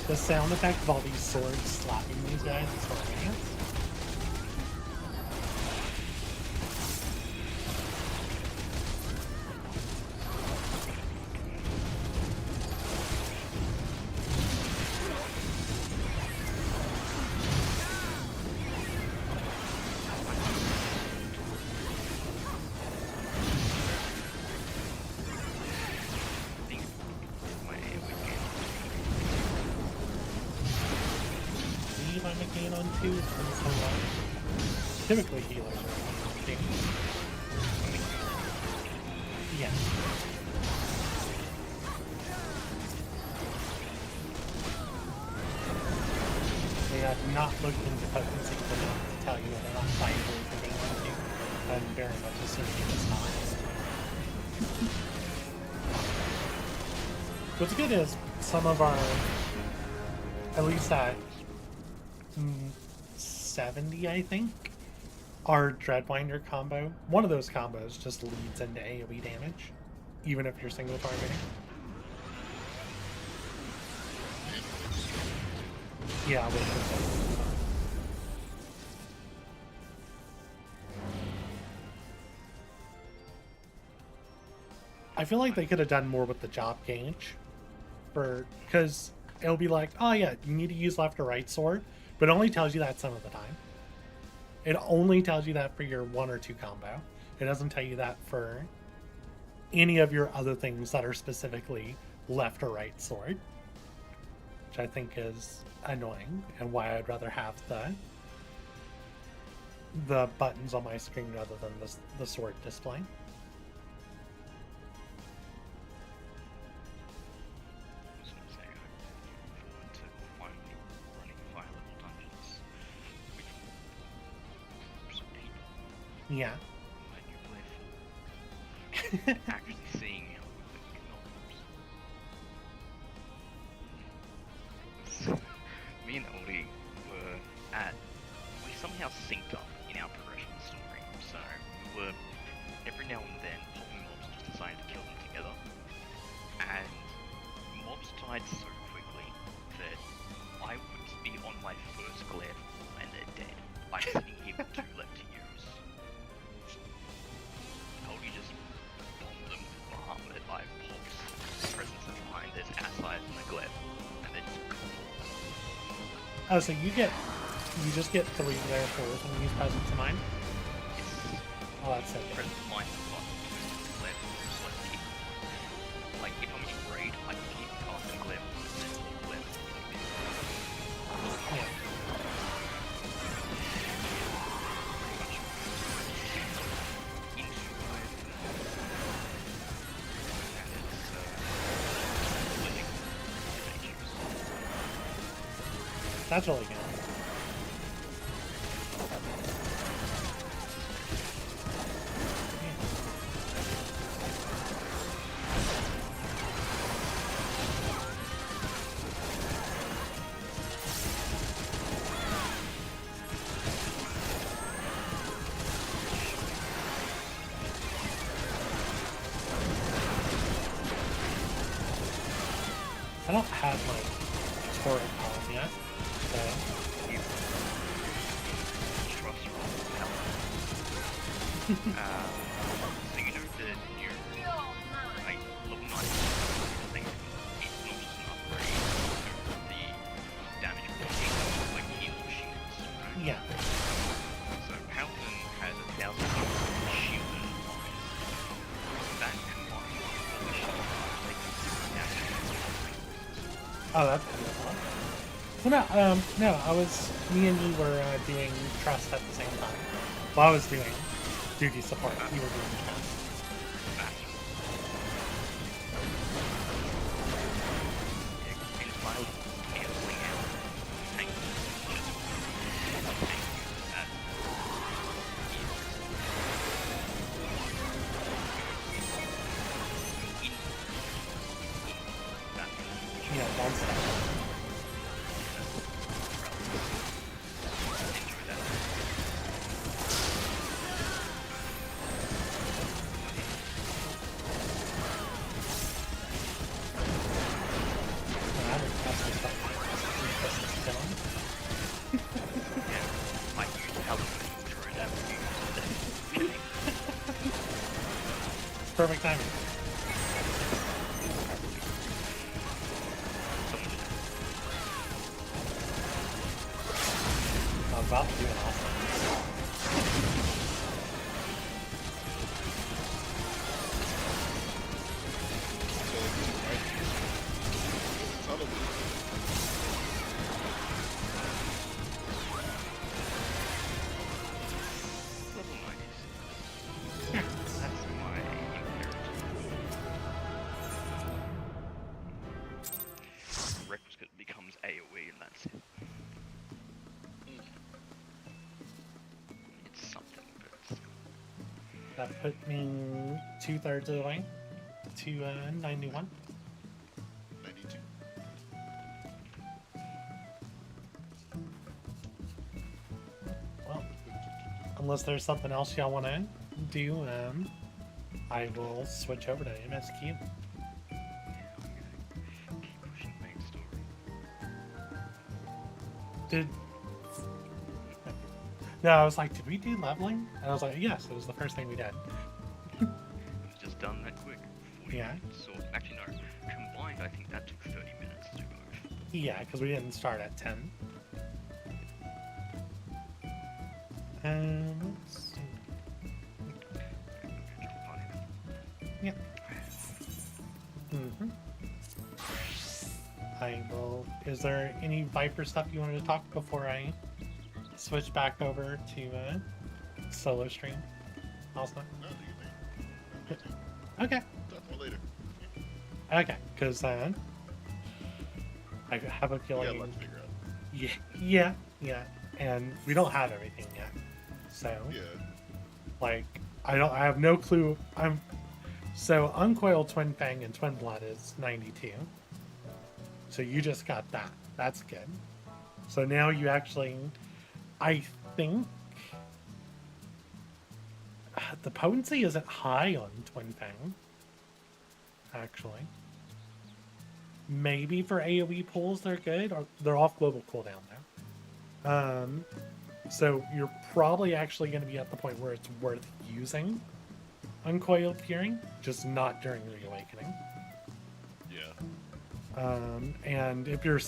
The sound effect of all these swords slapping these guys is hilarious. I'm a gain on 2 from someone. Typically healers are gain. Yeah. They have not looked into potency enough to tell you that they're not fighting for gain on 2. I'm very much assuming it's not. What's good is some of our, at least at 70, I think, our Dreadwinder combo, one of those combos just leads into AoE damage, even if you're single targeting. Yeah, with I feel like they could have done more with the job gauge, because it'll be like, oh yeah, you need to use left or right sword, but it only tells you that some of the time. It only tells you that for your 1 or 2 combo. It doesn't tell you that for any of your other things that are specifically left or right sword, which I think is annoying, and why I'd rather have the buttons on my screen rather than the sword display. Yeah. Actually seeing how quick me and Oli we somehow synced up in our progression story, so we were every now and then popping mobs just deciding to kill them together, and mobs died so quickly that I would be on my first glare and they're dead. I'm sitting here with 2 left to use. Oh, so you just get 3 there first when you use Presence of Mind? Oh, that's so good. Presence of Mind is left, just keep, like, if I'm in raid, I can keep casting Glare, left. Yeah. That's really good. don't have my turret on yet, so Trust roll. So you know the new like level 9 thing. It's not just an upgrade. The damage machines like heal machines. Right? yeah. So Paladin has 1,000 shield and line. That combined with all the shield like damage. Oh, that's kind of fun. Well, no, me and you were doing trust at the same time. Well, I was doing duty support. You were doing trust. Yeah, one step. I haven't passed this stuff. It's perfect timing. I'm about to do an awesome. Requisite becomes AoE and that's it. It's something, but it's That put me 2/3 of the way to 91. 92. Well, unless there's something else y'all want to do, I will switch over to MSQ. yeah, I'm gonna keep pushing main story. Did no, I was like, did we do leveling? And I was like, yes, it was the first thing we did. It was just done that quick. 40 Yeah. minutes. So actually no, combined I think that took 30 minutes to go. Yeah, because we didn't start at 10. Let's see. Yeah. I will. Is there any Viper stuff you wanted to talk before I switch back over to solo stream? Also. No, do you think? Okay. Talk more later. Okay. Because I have a We got a feeling. lot to figure out. Yeah. And we don't have everything yet. So. Yeah. Like, I have no clue. So Uncoiled Twin Fang and Twin Blood is 92. So you just got that. That's good. So now you actually, I think, the potency isn't high on Twin Fang. Actually, maybe for AOE pulls they're good, or they're off global cooldown now. So you're probably actually going to be at the point where it's worth using Uncoiled Curing, just not during Reawakening. Yeah. And if you're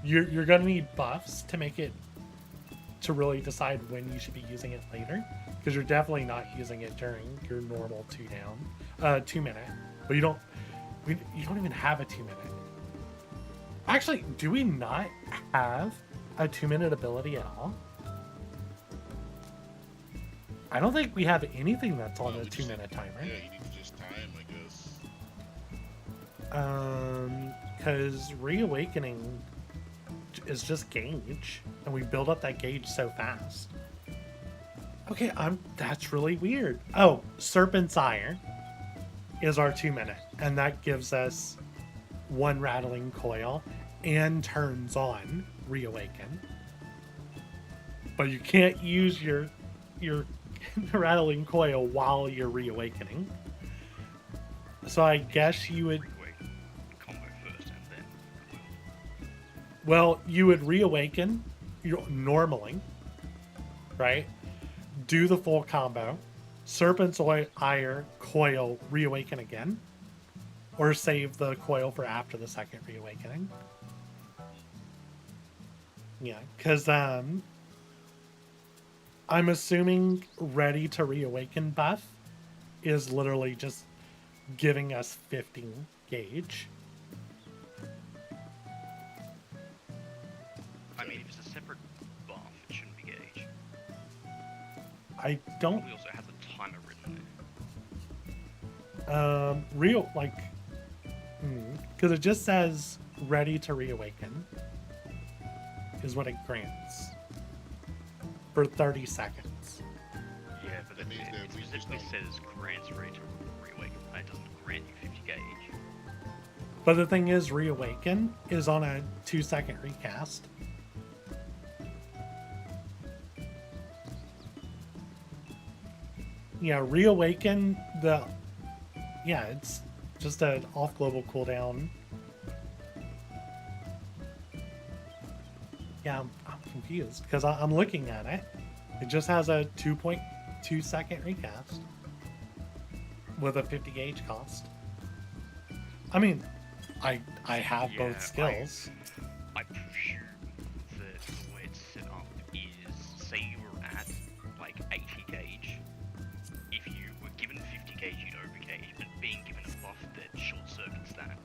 you're going to need buffs to make it, to really decide when you should be using it later, because you're definitely not using it during your normal 2 minute. But you don't even have a 2 minute. Actually, do we not have a 2 minute ability at all? I don't think we have anything that's on No, a we 2 just- minute timer. Yeah, you need to just time, I guess. Because Reawakening is just gauge, and we build up that gauge so fast. Okay, that's really weird. Oh, Serpent's Ire is our 2 minute, and that gives us 1 rattling coil and turns on Reawaken. But you can't use your rattling coil while you're Reawakening. So I guess you would. Combo first and Well, you would reawaken normally, right? Do the full combo, Serpent's Ire, coil, reawaken again, or save the coil for after the second reawakening. Yeah, because I'm assuming ready to reawaken buff is literally just giving us 15 gauge. I mean, if it's a separate buff, it shouldn't be gauge. I don't Probably also has a timer written because it just says ready to reawaken is what it grants for 30 seconds. there. Yeah, but That means that it we just specifically don't- says grants ready to reawaken. It doesn't grant you 50 gauge. But the thing is, reawaken is on a 2-second recast. Yeah, reawaken it's just an off global cooldown. Yeah, I'm confused because I'm looking at it. It just has a 2.2 second recast with a 50 gauge cost. I mean, I have Yeah, both skills. I presume that the way it's set up is, say you were at like 80 gauge, if you were given 50 gauge you'd overgauge, but being given a buff that short circuits that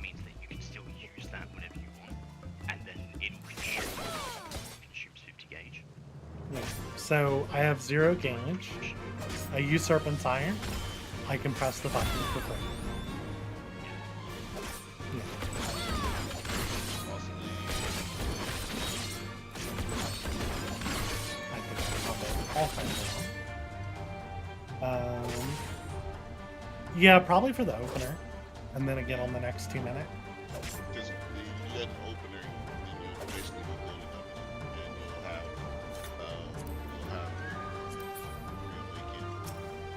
means that you can still use that whenever you want, and then it'll consumes 50 gauge. Yeah. So I have 0 gauge. I use Serpent's Iron. I can press the button for free. Yeah. I can pop it all kinds of yeah, probably for the opener, and then again on the next 2 minute. Because you get an opener, then you'll basically be loading up, and you'll have reawaken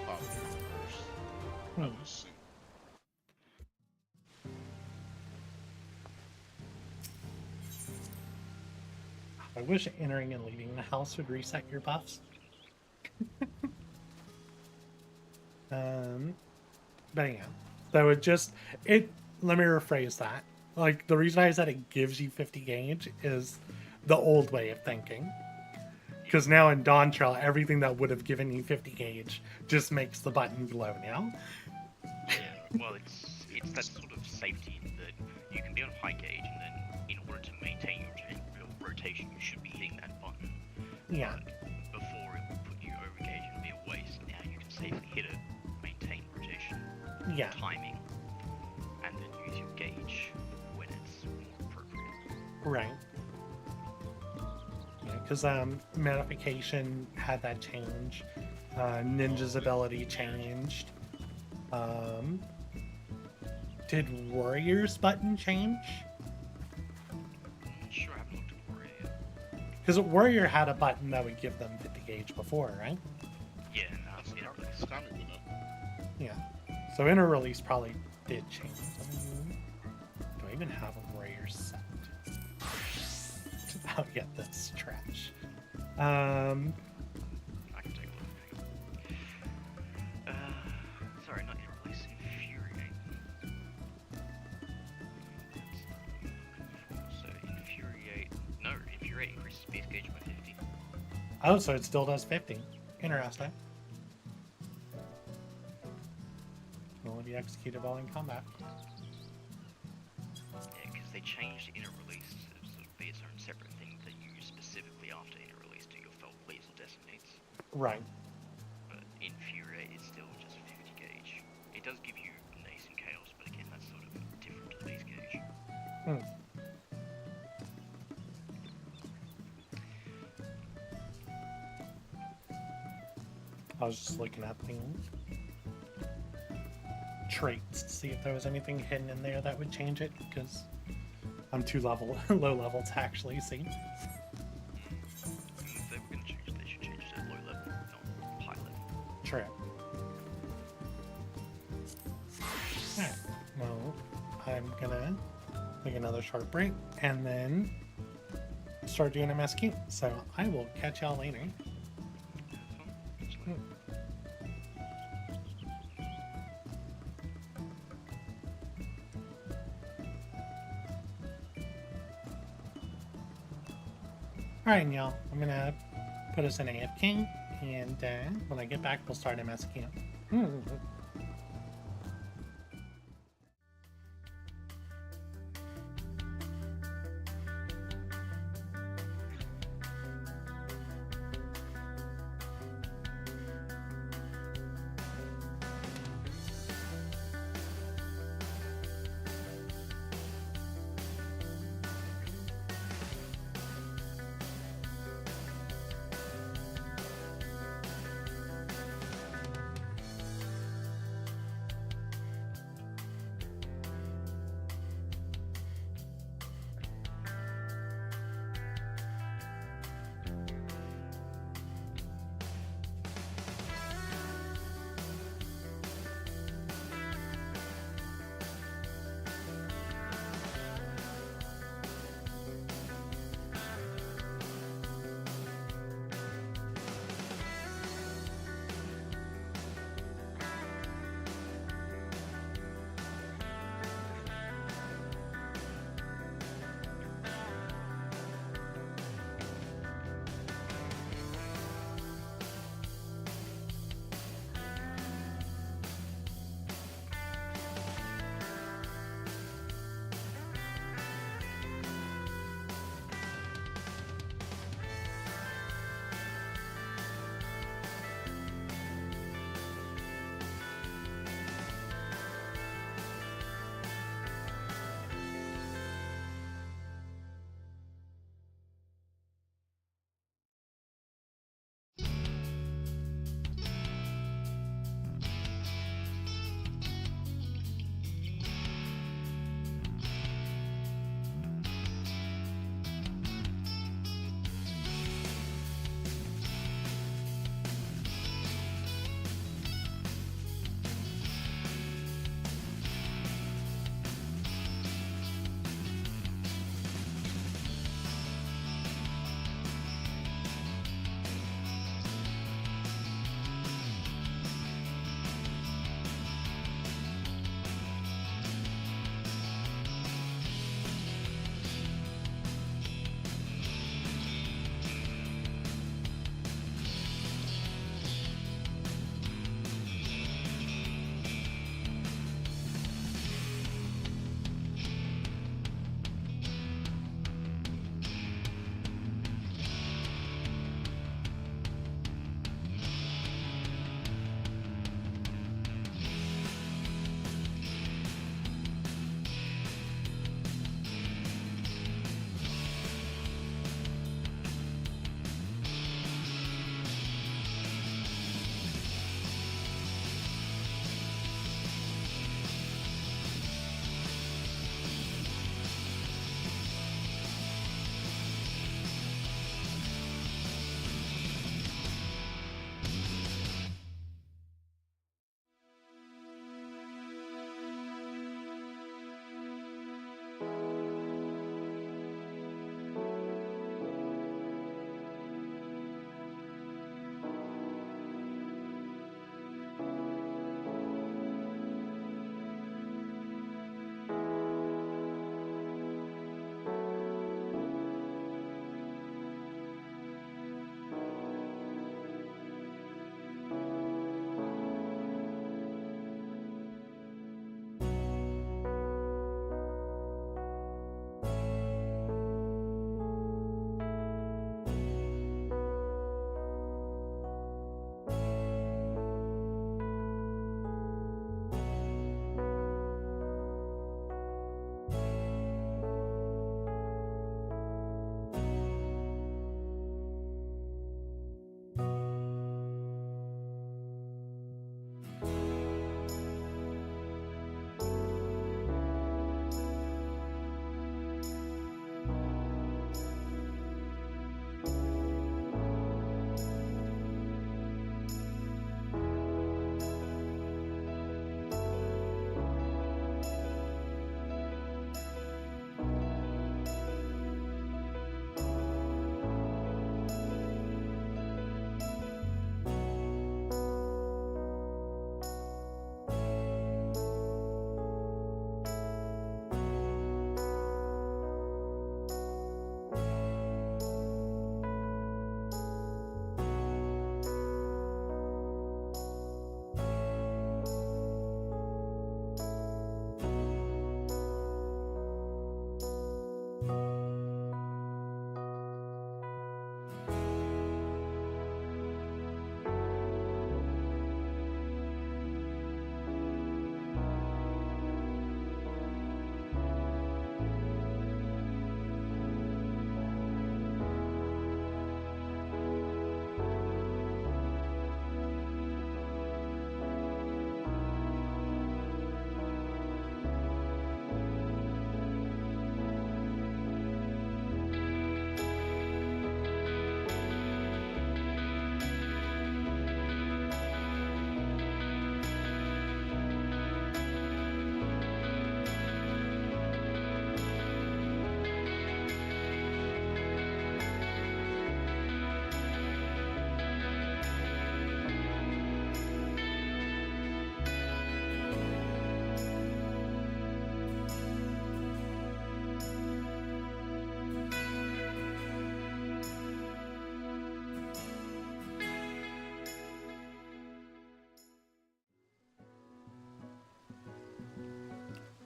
pop first. I would assume. I wish entering and leaving the house would reset your buffs. But yeah, so let me rephrase that. Like, the reason I said it gives you 50 gauge is the old way of thinking. Because now in Dawntrail, everything that would have given you 50 gauge just makes the button glow now. Yeah, well, it's that sort of safety that you can be on high gauge, and then in order to maintain your rotation, you should be hitting that button. Yeah. But before it would put you over gauge and be a waste. Now you can safely hit it, maintain rotation, Yeah. timing, and then use your gauge when it's more appropriate. Right. Yeah, because Modification had that change. Ninja's ability changed. Did Warrior's button change? I'm not sure, I haven't looked at Warrior yet. Because Warrior had a button that would give them 50 gauge before, right? Yeah, no, it's in It's time to go up. Yeah. So inner release probably did change. Do I even have a Warrior set? Oh yeah, that's trash. I can take a look. Sorry, not inner release, infuriate. So infuriate. No, infuriate increases base gauge by 50. Oh, so it still does 50. Interesting. Can only be executed while in combat. Yeah, because they changed inner release to sort of be its own separate thing that you use specifically after inner release to your felt bleeds or decimates. Right. But infuriate is still just 50 gauge. It does give you Nace and Chaos, but again, that's sort of different to the base gauge. I was just looking at the traits to see if there was anything hidden in there that would change it, because I'm too low level to actually see. If they were going to change it, they should change it at low level, not high level. True. Alright, well, I'm gonna take another short break, and then start doing MSQ. So I will catch y'all later. Alright, y'all. I'm gonna put us in AFK, and when I get back, we'll start MSQ.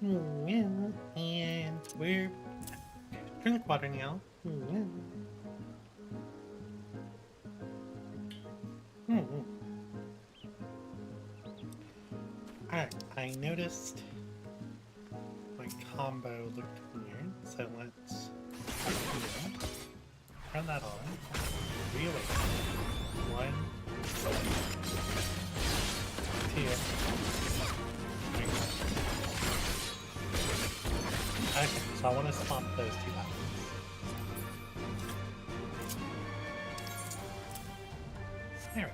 And we're drink water now. Alright, I noticed my combo looked weird, so let's turn that on. Really? 1, 2, 3. Okay, so I want to swap those two buttons. There we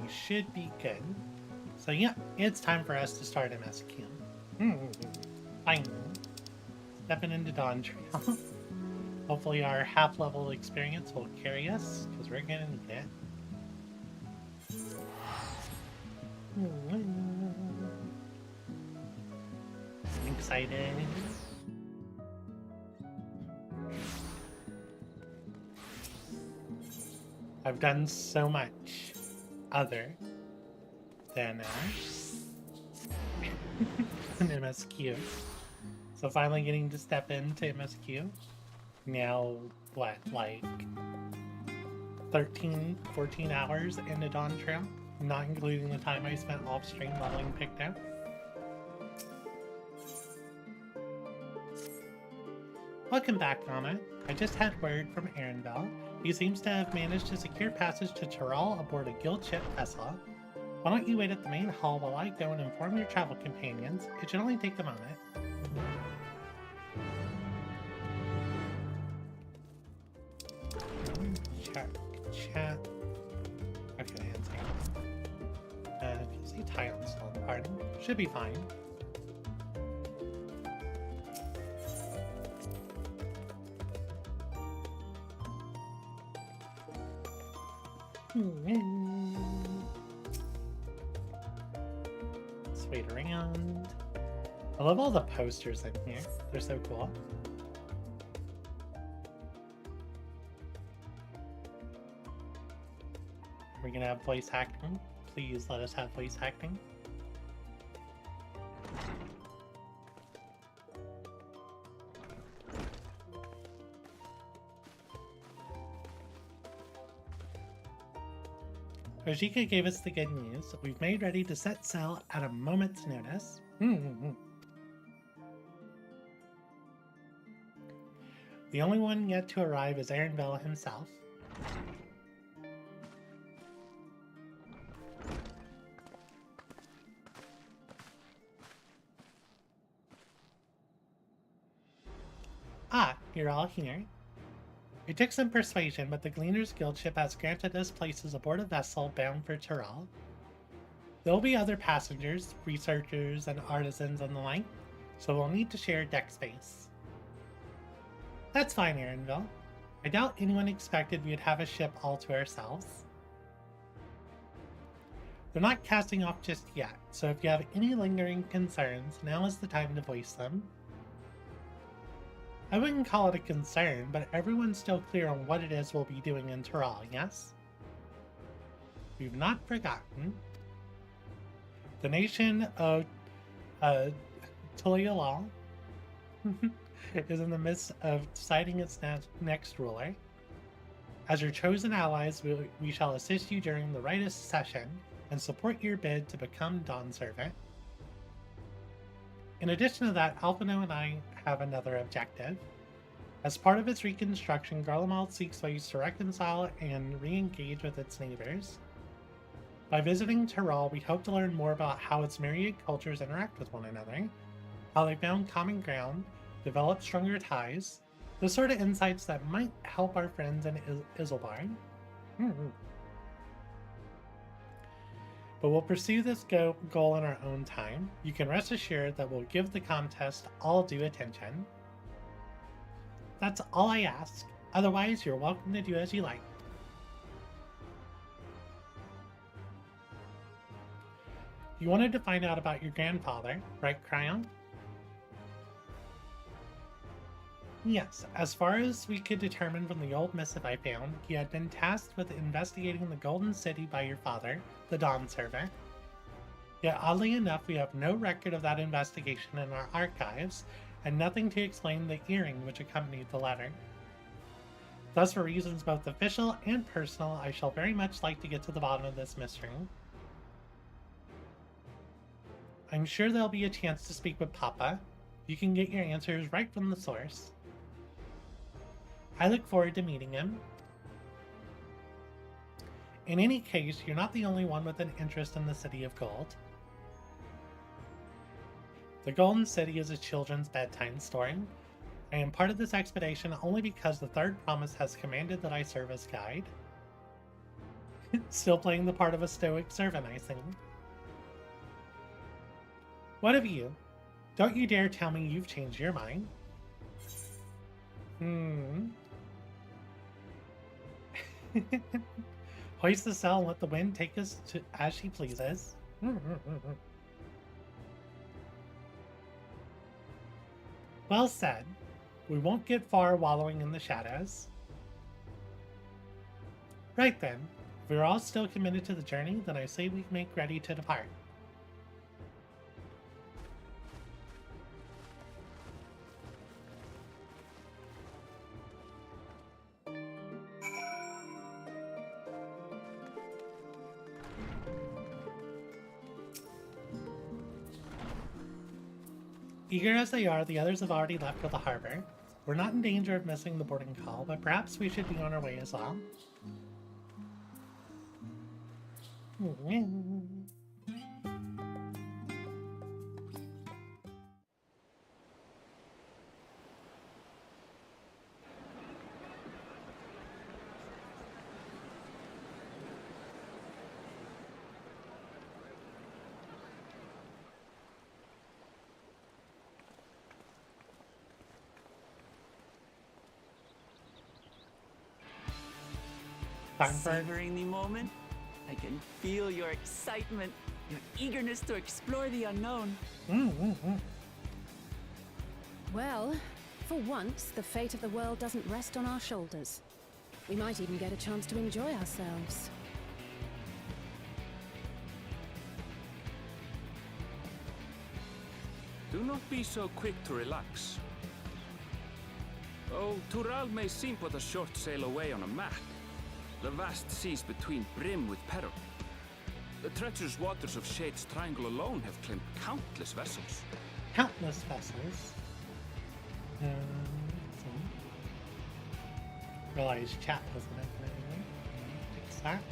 go. We should be good. So yeah, it's time for us to start MSQ. Finally. Stepping into Dawntrail. Hopefully our half-level experience will carry us, because we're gonna need it. I'm excited. I've done so much other than an MSQ. So finally getting to step into MSQ. Now, what, like 13, 14 hours into Dawntrail? Not including the time I spent off-stream leveling Picto. Welcome back, Mama. I just had word from Erenville. He seems to have managed to secure passage to Tyrol aboard a guild ship vessel. Why don't you wait at the main hall while I go and inform your travel companions? It should only take a moment. Chat. Okay, that's it. If you see tile installed, pardon. Should be fine. Let's wait around. I love all the posters in here. They're so cool. We're gonna have voice acting. Please let us have voice acting. Ojika gave us the good news. We've made ready to set sail at a moment's notice. The only one yet to arrive is Erenville himself. Ah, you're all here. It took some persuasion, but the Gleaner's Guild ship has granted us places aboard a vessel bound for Tyrol. There will be other passengers, researchers, and artisans and the like, so we'll need to share deck space. That's fine, Erenville. I doubt anyone expected we'd have a ship all to ourselves. They're not casting off just yet, so if you have any lingering concerns, now is the time to voice them. I wouldn't call it a concern, but everyone's still clear on what it is we'll be doing in Tyrol, yes? We've not forgotten. The nation of Tulialal is in the midst of deciding its next ruler. As your chosen allies, we shall assist you during the rightest session and support your bid to become Dawn Servant. In addition to that, Alphino and I have another objective. As part of its reconstruction, Garlemald seeks ways to reconcile and re-engage with its neighbors. By visiting Tyrol, we hope to learn more about how its myriad cultures interact with one another, how they found common ground, develop stronger ties, the sort of insights that might help our friends in Isilbarn. But we'll pursue this goal in our own time. You can rest assured that we'll give the contest all due attention. That's all I ask. Otherwise, you're welcome to do as you like. You wanted to find out about your grandfather, right, Cryon? Yes, as far as we could determine from the old missive I found, he had been tasked with investigating the Golden City by your father, the Dawn Servant. Yet oddly enough, we have no record of that investigation in our archives, and nothing to explain the earring which accompanied the letter. Thus, for reasons both official and personal, I shall very much like to get to the bottom of this mystery. I'm sure there'll be a chance to speak with Papa. You can get your answers right from the source. I look forward to meeting him. In any case, you're not the only one with an interest in the City of Gold. The Golden City is a children's bedtime story. I am part of this expedition only because the Third Promise has commanded that I serve as guide. Still playing the part of a stoic servant, I think. What of you? Don't you dare tell me you've changed your mind. Hoist the sail and let the wind take us to as she pleases. Well said. We won't get far wallowing in the shadows. Right then, if we're all still committed to the journey, then I say we make ready to depart. Eager as they are, the others have already left for the harbor. We're not in danger of missing the boarding call, but perhaps we should be on our way as well. Savoring the moment? I can feel your excitement, your eagerness to explore the unknown. Well, for once, the fate of the world doesn't rest on our shoulders. We might even get a chance to enjoy ourselves. Do not be so quick to relax. Oh, Tural may seem but a short sail away on a map. The vast seas between brim with peril. The treacherous waters of Shade's Triangle alone have claimed countless vessels. Countless vessels. Realize chat wasn't open anyway. Fix that.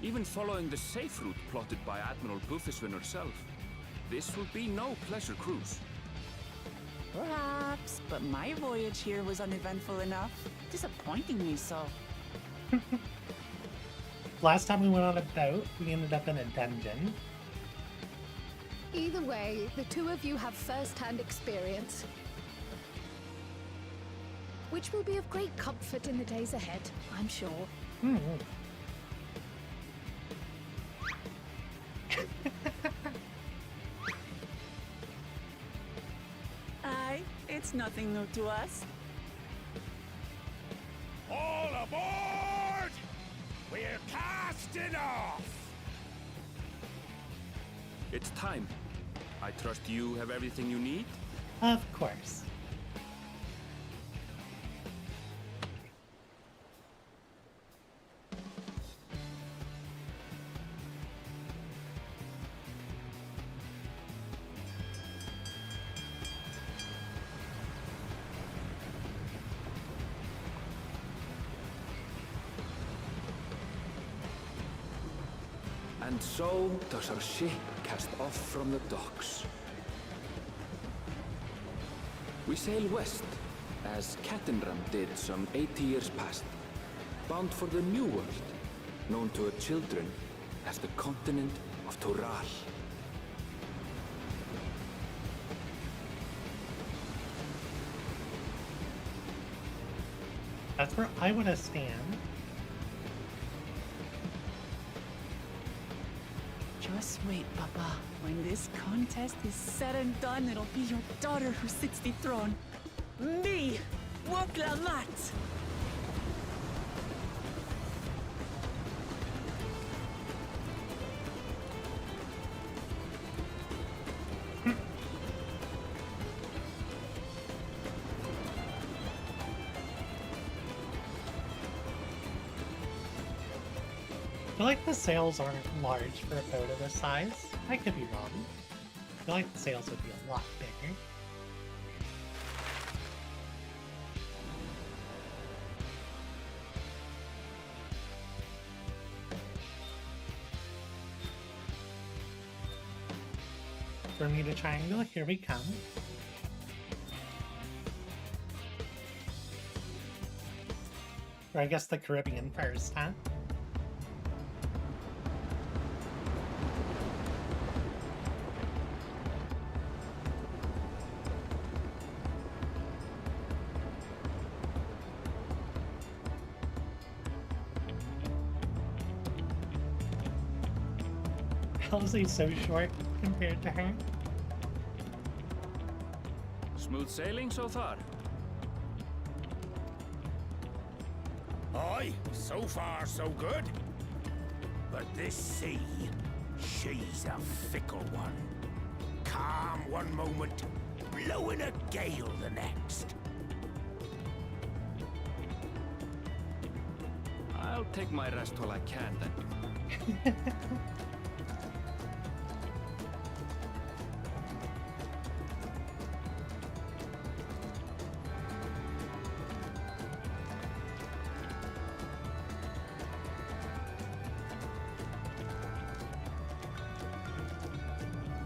Even following the safe route plotted by Admiral Bufiswin herself, this will be no pleasure cruise. Perhaps, but my voyage here was uneventful enough, disappointing me so. Last time we went on a boat, we ended up in a dungeon. Either way, the two of you have first-hand experience, which will be of great comfort in the days ahead, I'm sure. Aye, it's nothing new to us. All aboard! We're casting off! It's time. I trust you have everything you need? Of course. And so does our ship cast off from the docks. We sail west, as Kattenram did some 80 years past, bound for the New World, known to her children as the continent of Tural. That's where I want to stand. Just wait, Papa. When this contest is said and done, it'll be your daughter who sits the throne. Me, Woklamat. I feel like the sails aren't large for a boat of this size. I could be wrong. I feel like the sails would be a lot bigger. Bermuda Triangle, here we come. Or I guess the Caribbean first, huh? Halsey's so short compared to her. Smooth sailing so far? Aye, so far so good. But this sea, she's a fickle one. Calm one moment, blowing a gale the next. I'll take my rest while I can then.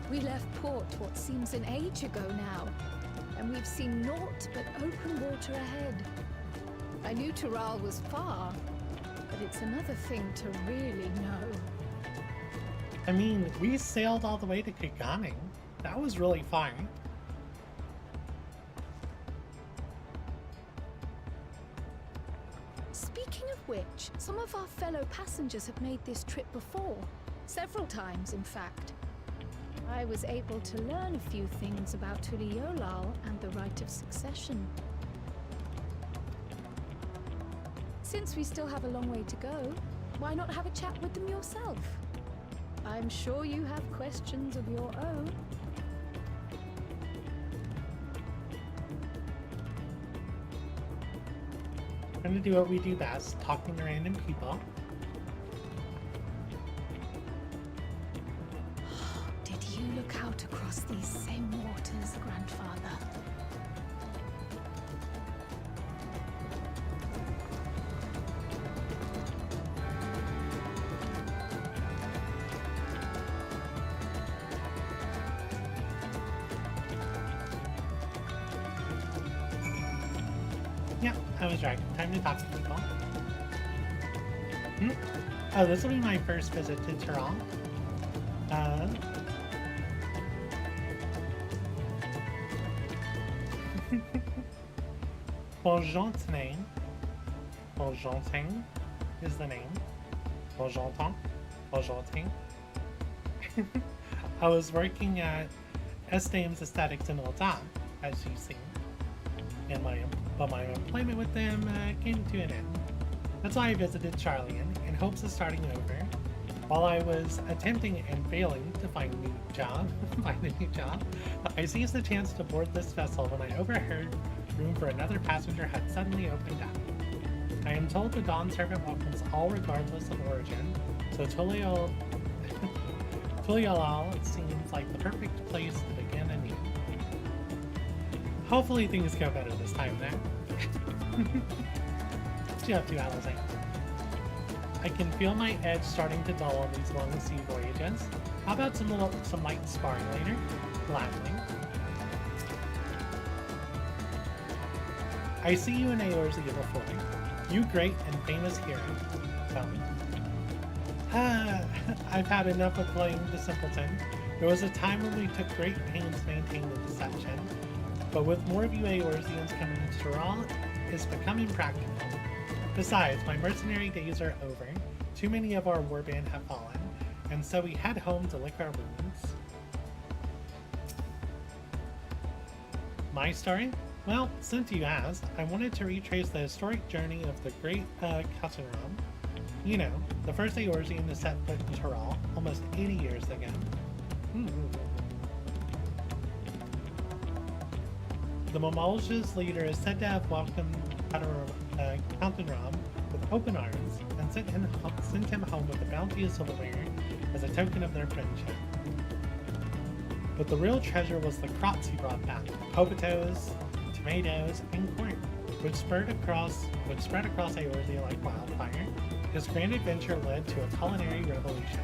We left port what seems an age ago now, and we've seen naught but open water ahead. I knew Tural was far, but it's another thing to really know. I mean, we sailed all the way to Kaganing. That was really far. Speaking of which, some of our fellow passengers have made this trip before. Several times, in fact. I was able to learn a few things about Tuliolal and the right of succession. Since we still have a long way to go, why not have a chat with them yourself? I'm sure you have questions of your own. We're gonna do what we do best, talking to random people. Did you look out across these same waters, Grandfather? Yeah, I was right. Time to talk to people. Oh, this will be my first visit to Tural. Bonjourtin. Bonjourtin is the name. Bonjourtin. Bonjourtin. I was working at Estame's Aesthetics in Ulta, as you've seen. And my employment with them came to an end. That's why I visited Charlian in hopes of starting over. While I was attempting and failing to find a new job, I seized the chance to board this vessel when I overheard room for another passenger had suddenly opened up. I am told the Dawn Servant welcomes all regardless of origin, so Tuliolal seems like the perfect place to begin anew. Hopefully things go better this time there. What you up to, Alizé? I can feel my edge starting to dull on these long sea voyages. How about some light sparring later? Gladly. I see you in Eorzea before. You great and famous hero. Tell me. I've had enough of playing the simpleton. There was a time when we took great pains to maintain the deception, but with more of you Eorzeans coming to Tural, it's becoming practical. Besides, my mercenary days are over. Too many of our warband have fallen, and so we head home to lick our wounds. My story? Well, since you asked, I wanted to retrace the historic journey of the great Katsunram. You know, the first Eorzean to set foot in Tyrol, almost 80 years ago. The Mamalja's leader is said to have welcomed Katsunram with open arms and sent him home with a bounty of silverware as a token of their friendship. But the real treasure was the crops he brought back: potatoes, tomatoes, and corn, which spread across Eorzea like wildfire. His grand adventure led to a culinary revolution.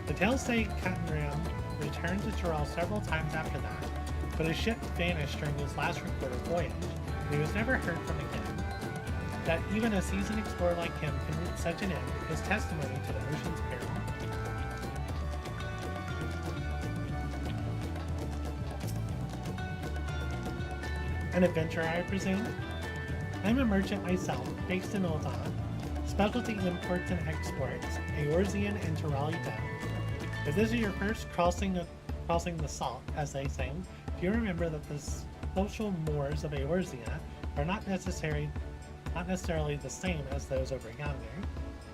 The tales say Katsunram returned to Tyrol several times after that, but his ship vanished during his last recorded voyage, and he was never heard from again. That even a seasoned explorer like him can reach such an end is testimony to the ocean's peril. An adventurer, I presume? I'm a merchant myself, based in Ul'dah. Specialty imports and exports, Eorzean and Tyrali both. If this is your first crossing the salt, as they say, do you remember that the social mores of Eorzea are not necessarily the same as those over yonder?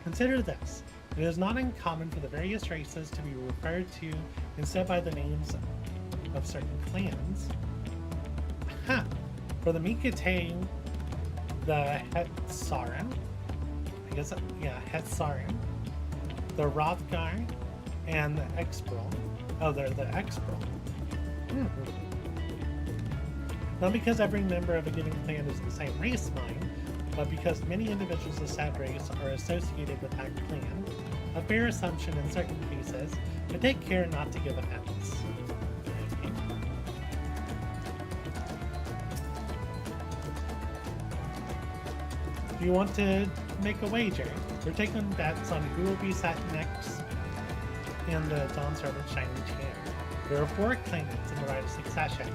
Consider this. It is not uncommon for the various races to be referred to instead by the names of certain clans. Aha! For the Mikate, the Hetsaran, Hetsaran, the Rothgar, and the Expril. Oh, they're the Expril. Not because every member of a given clan is the same race, mind, but because many individuals of said race are associated with that clan. A fair assumption in certain cases, but take care not to give offense. Okay. Do you want to make a wager? We're taking bets on who will be sat next in the Dawn Servant's shiny chair. There are 4 claimants in the right of succession.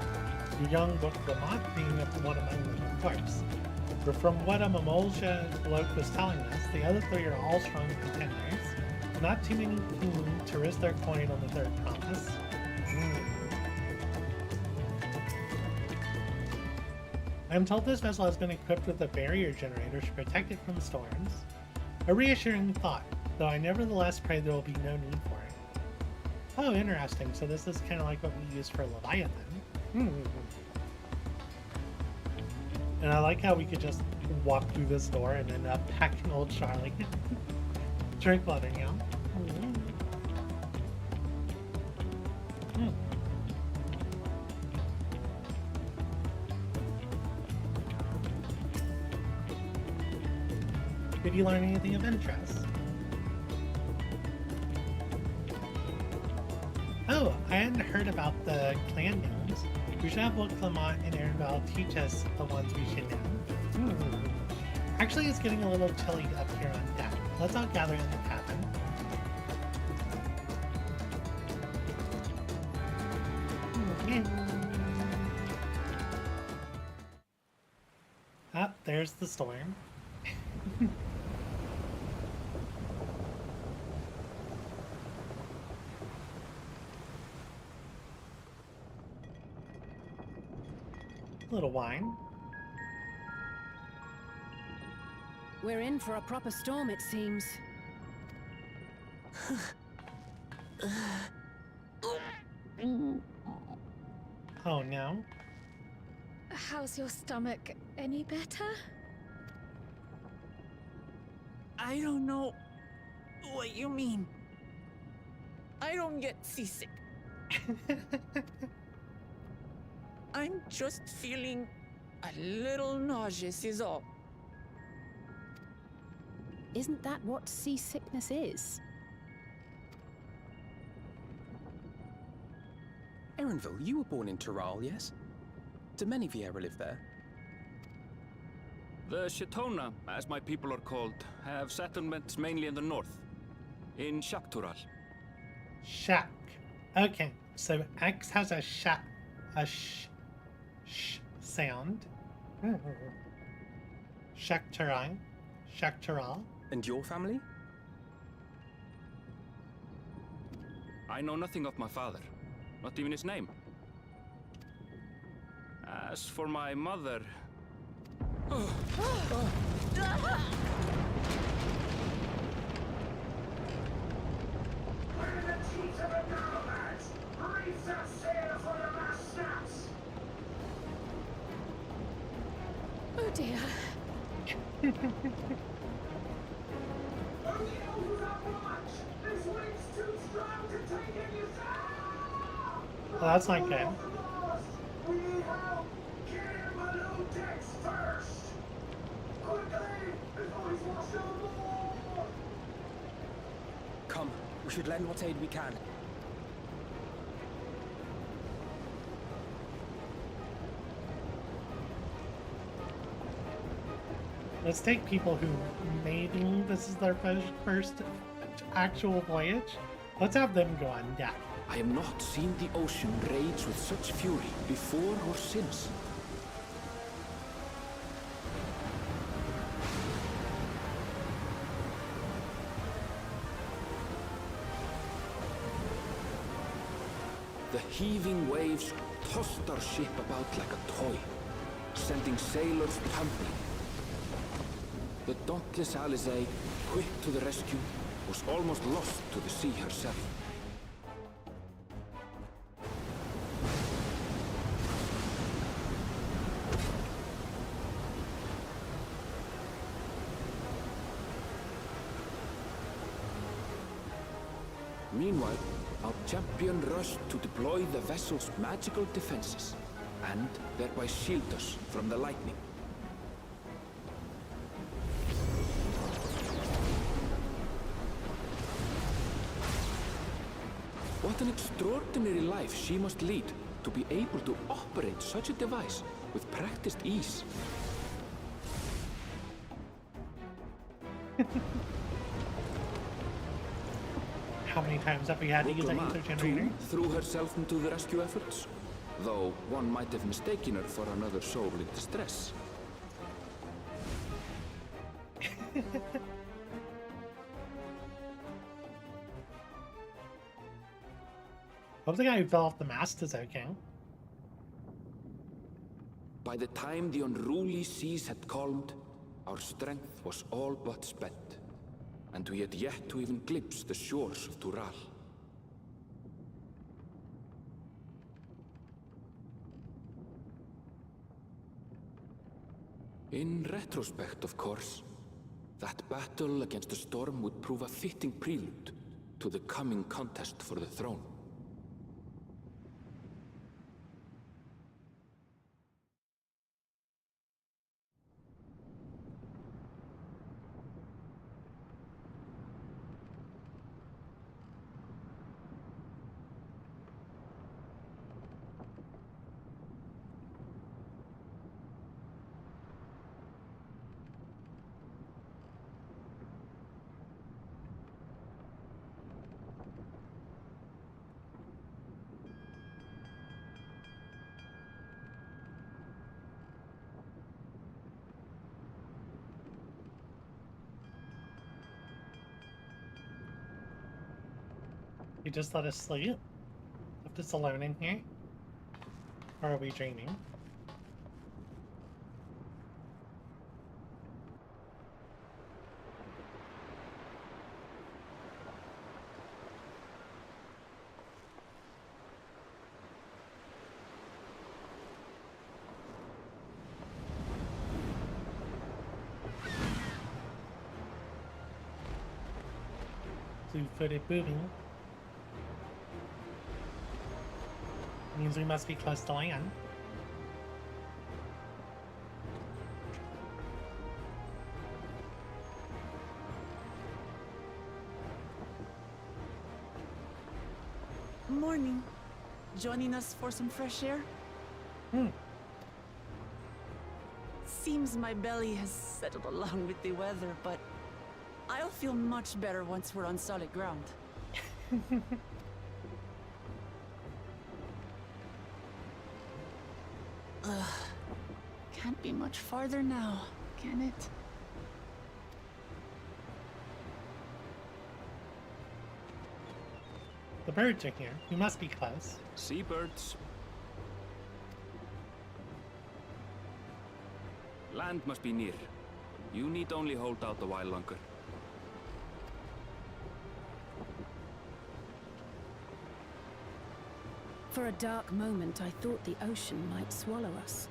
The young Book Lamont being one among them, of course. But from what a Mamolja bloke was telling us, the other 3 are all strong contenders. Not too many keen to risk their coin on the 3rd promise. I am told this vessel has been equipped with a barrier generator to protect it from storms. A reassuring thought, though I nevertheless pray there will be no need for it. Oh, interesting. So this is kind of like what we use for Leviathan. And I like how we could just walk through this door and end up packing old Charlie. Drink water, yeah. Did you learn anything of interest? Oh, I hadn't heard about the clan names. We should have Book Lamont and Aaronval teach us the ones we should know. Actually, it's getting a little chilly up here on deck. Let's all gather in the cabin. Ah, there's the storm. A little wine. We're in for a proper storm, it seems. Oh no. How's your stomach? Any better? I don't know what you mean. I don't get seasick. I'm just feeling a little nauseous is all. Isn't that what seasickness is? Erenville, you were born in Tyrol, yes? Do many Vieira live there? The Shetona, as my people are called, have settlements mainly in the north, in Shaktural. Shak. Okay, so X has a sh sound. Shakturai. Shaktaral. And your family? I know nothing of my father, not even his name. As for my mother... Oh dear. Well, that's not good. Come, we should lend what aid we can. Let's take people who maybe this is their first actual voyage. Let's have them go on deck. I have not seen the ocean rage with such fury before or since. The heaving waves tossed our ship about like a toy, sending sailors tumbling. The dauntless Alizé, quick to the rescue, was almost lost to the sea herself. Meanwhile, our champion rushed to deploy the vessel's magical defenses, and thereby shield us from the lightning. What an extraordinary life she must lead to be able to operate such a device with practiced ease. How many times have we had to use an ether generator? Too, threw herself into the rescue efforts, though one might have mistaken her for another soul in distress. Hope the guy who fell off the mast is okay. By the time the unruly seas had calmed, our strength was all but spent, and we had yet to even glimpse the shores of Tural. In retrospect, of course, that battle against the storm would prove a fitting prelude to the coming contest for the throne. You just let us sleep? Left us alone in here? Or are we dreaming? Blue-footed booby. Means we must be close to land. Morning. Joining us for some fresh air? Seems my belly has settled along with the weather, but I'll feel much better once we're on solid ground. Can't be much farther now, can it? The birds are here. We must be close. Seabirds. Land must be near. You need only hold out a while longer. For a dark moment, I thought the ocean might swallow us.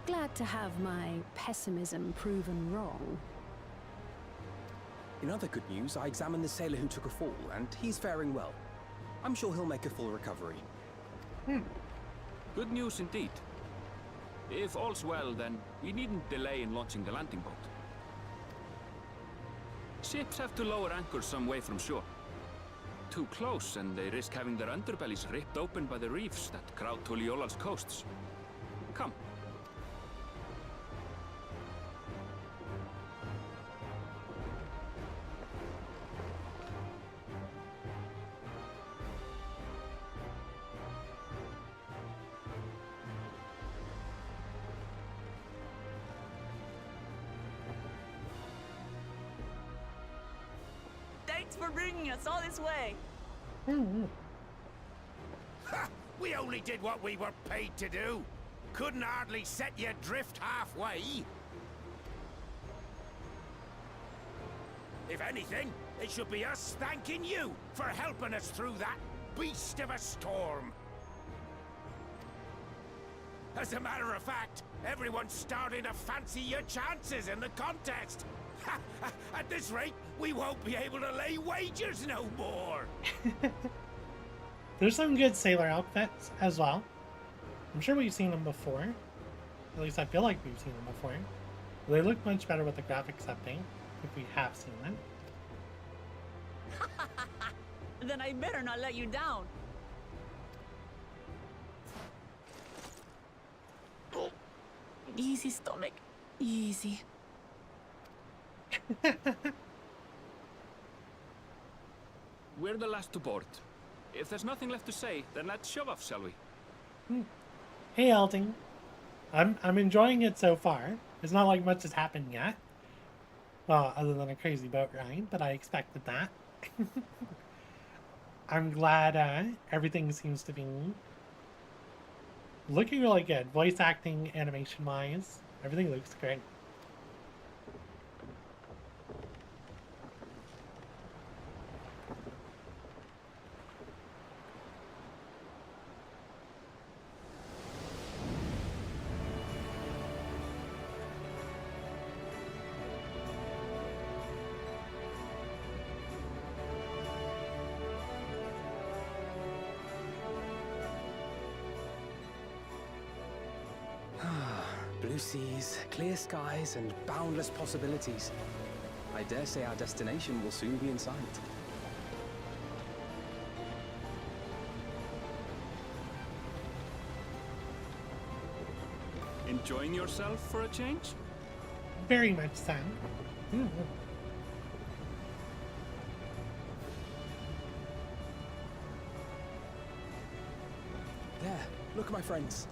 Glad to have my pessimism proven wrong. In other good news, I examined the sailor who took a fall, and he's faring well. I'm sure he'll make a full recovery. Good news indeed. If all's well, then we needn't delay in launching the landing boat. Ships have to lower anchors some way from shore. Too close, and they risk having their underbellies ripped open by the reefs that crowd Tuliola's coasts. Come. Thanks for bringing us all this way. Ha! We only did what we were paid to do. Couldn't hardly set you adrift halfway. If anything, it should be us thanking you for helping us through that beast of a storm. As a matter of fact, everyone's starting to fancy your chances in the contest. At this rate, we won't be able to lay wagers no more. There's some good sailor outfits as well. I'm sure we've seen them before. At least I feel like we've seen them before. They look much better with the graphics update, if we have seen them. Then I better not let you down. Easy, stomach. Easy. We're the last to board. If there's nothing left to say, then let's shove off, shall we? Hey, Elding. I'm enjoying it so far. It's not like much has happened yet. Well, other than a crazy boat ride, but I expected that. I'm glad everything seems to be looking really good. Voice acting, animation-wise, everything looks great. Blue seas, clear skies, and boundless possibilities. I dare say our destination will soon be in sight. Enjoying yourself for a change? Very much so. There, look, my friends.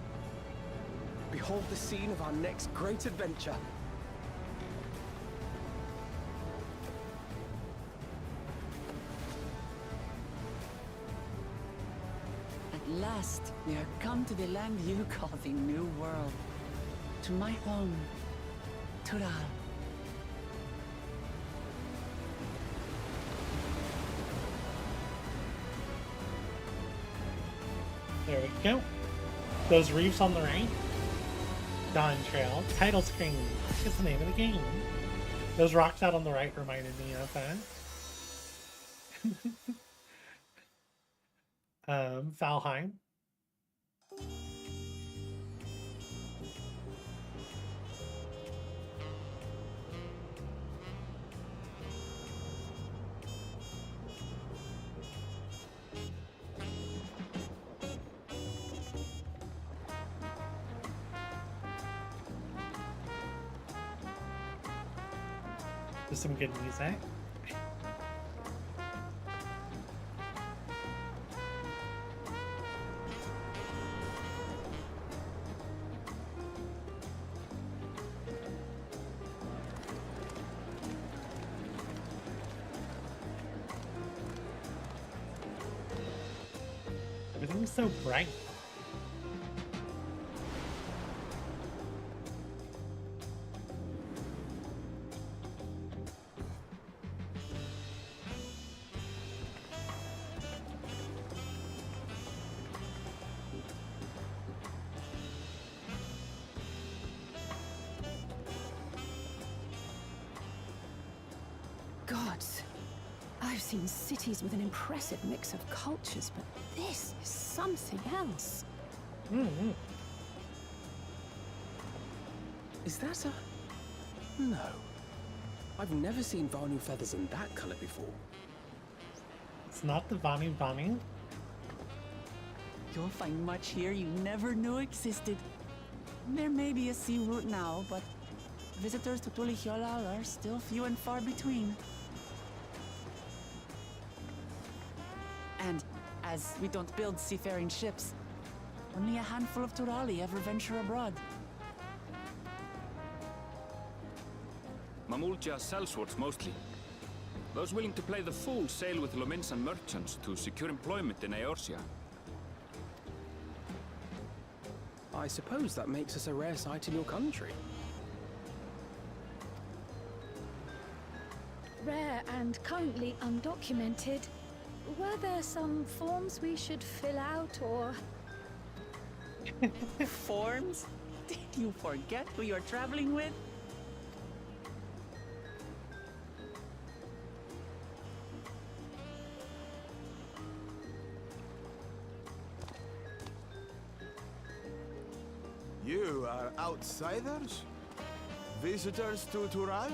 Behold the scene of our next great adventure. At last, we are come to the land you call the New World. To my home, Tural. There we go. Those reefs on the right. Dawntrail. Title screen is the name of the game. Those rocks out on the right reminded me of that. Valheim. There's some good music. seems so bright. Gods, I've seen cities with an impressive mix of cultures, but this is something else. Is that a... No. I've never seen Vanu feathers in that color before. It's not the Vanu Vanu. You'll find much here you never knew existed. There may be a sea route now, but visitors to Tulihyolal are still few and far between. And as we don't build seafaring ships, only a handful of Turali ever venture abroad. Mamulja sellswords mostly. Those willing to play the fool sail with Lominsan merchants to secure employment in Eorzea. I suppose that makes us a rare sight in your country. Rare and currently undocumented. Were there some forms we should fill out or... Forms? Did you forget who you're traveling with? You are outsiders? Visitors to Tural?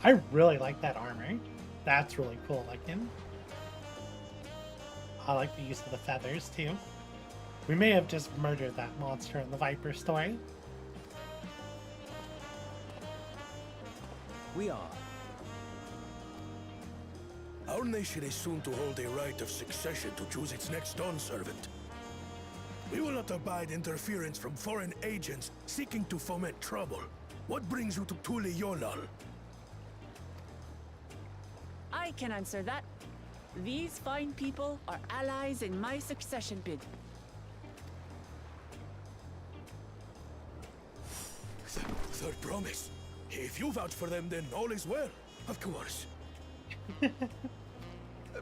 I really like that armor. That's really cool looking. I like the use of the feathers too. We may have just murdered that monster in the Viper story. We are. Our nation is soon to hold a right of succession to choose its next Dawn servant. We will not abide interference from foreign agents seeking to foment trouble. What brings you to Tulihyolal? I can answer that. These fine people are allies in my succession bid. Third promise. If you vouch for them, then all is well. Of course.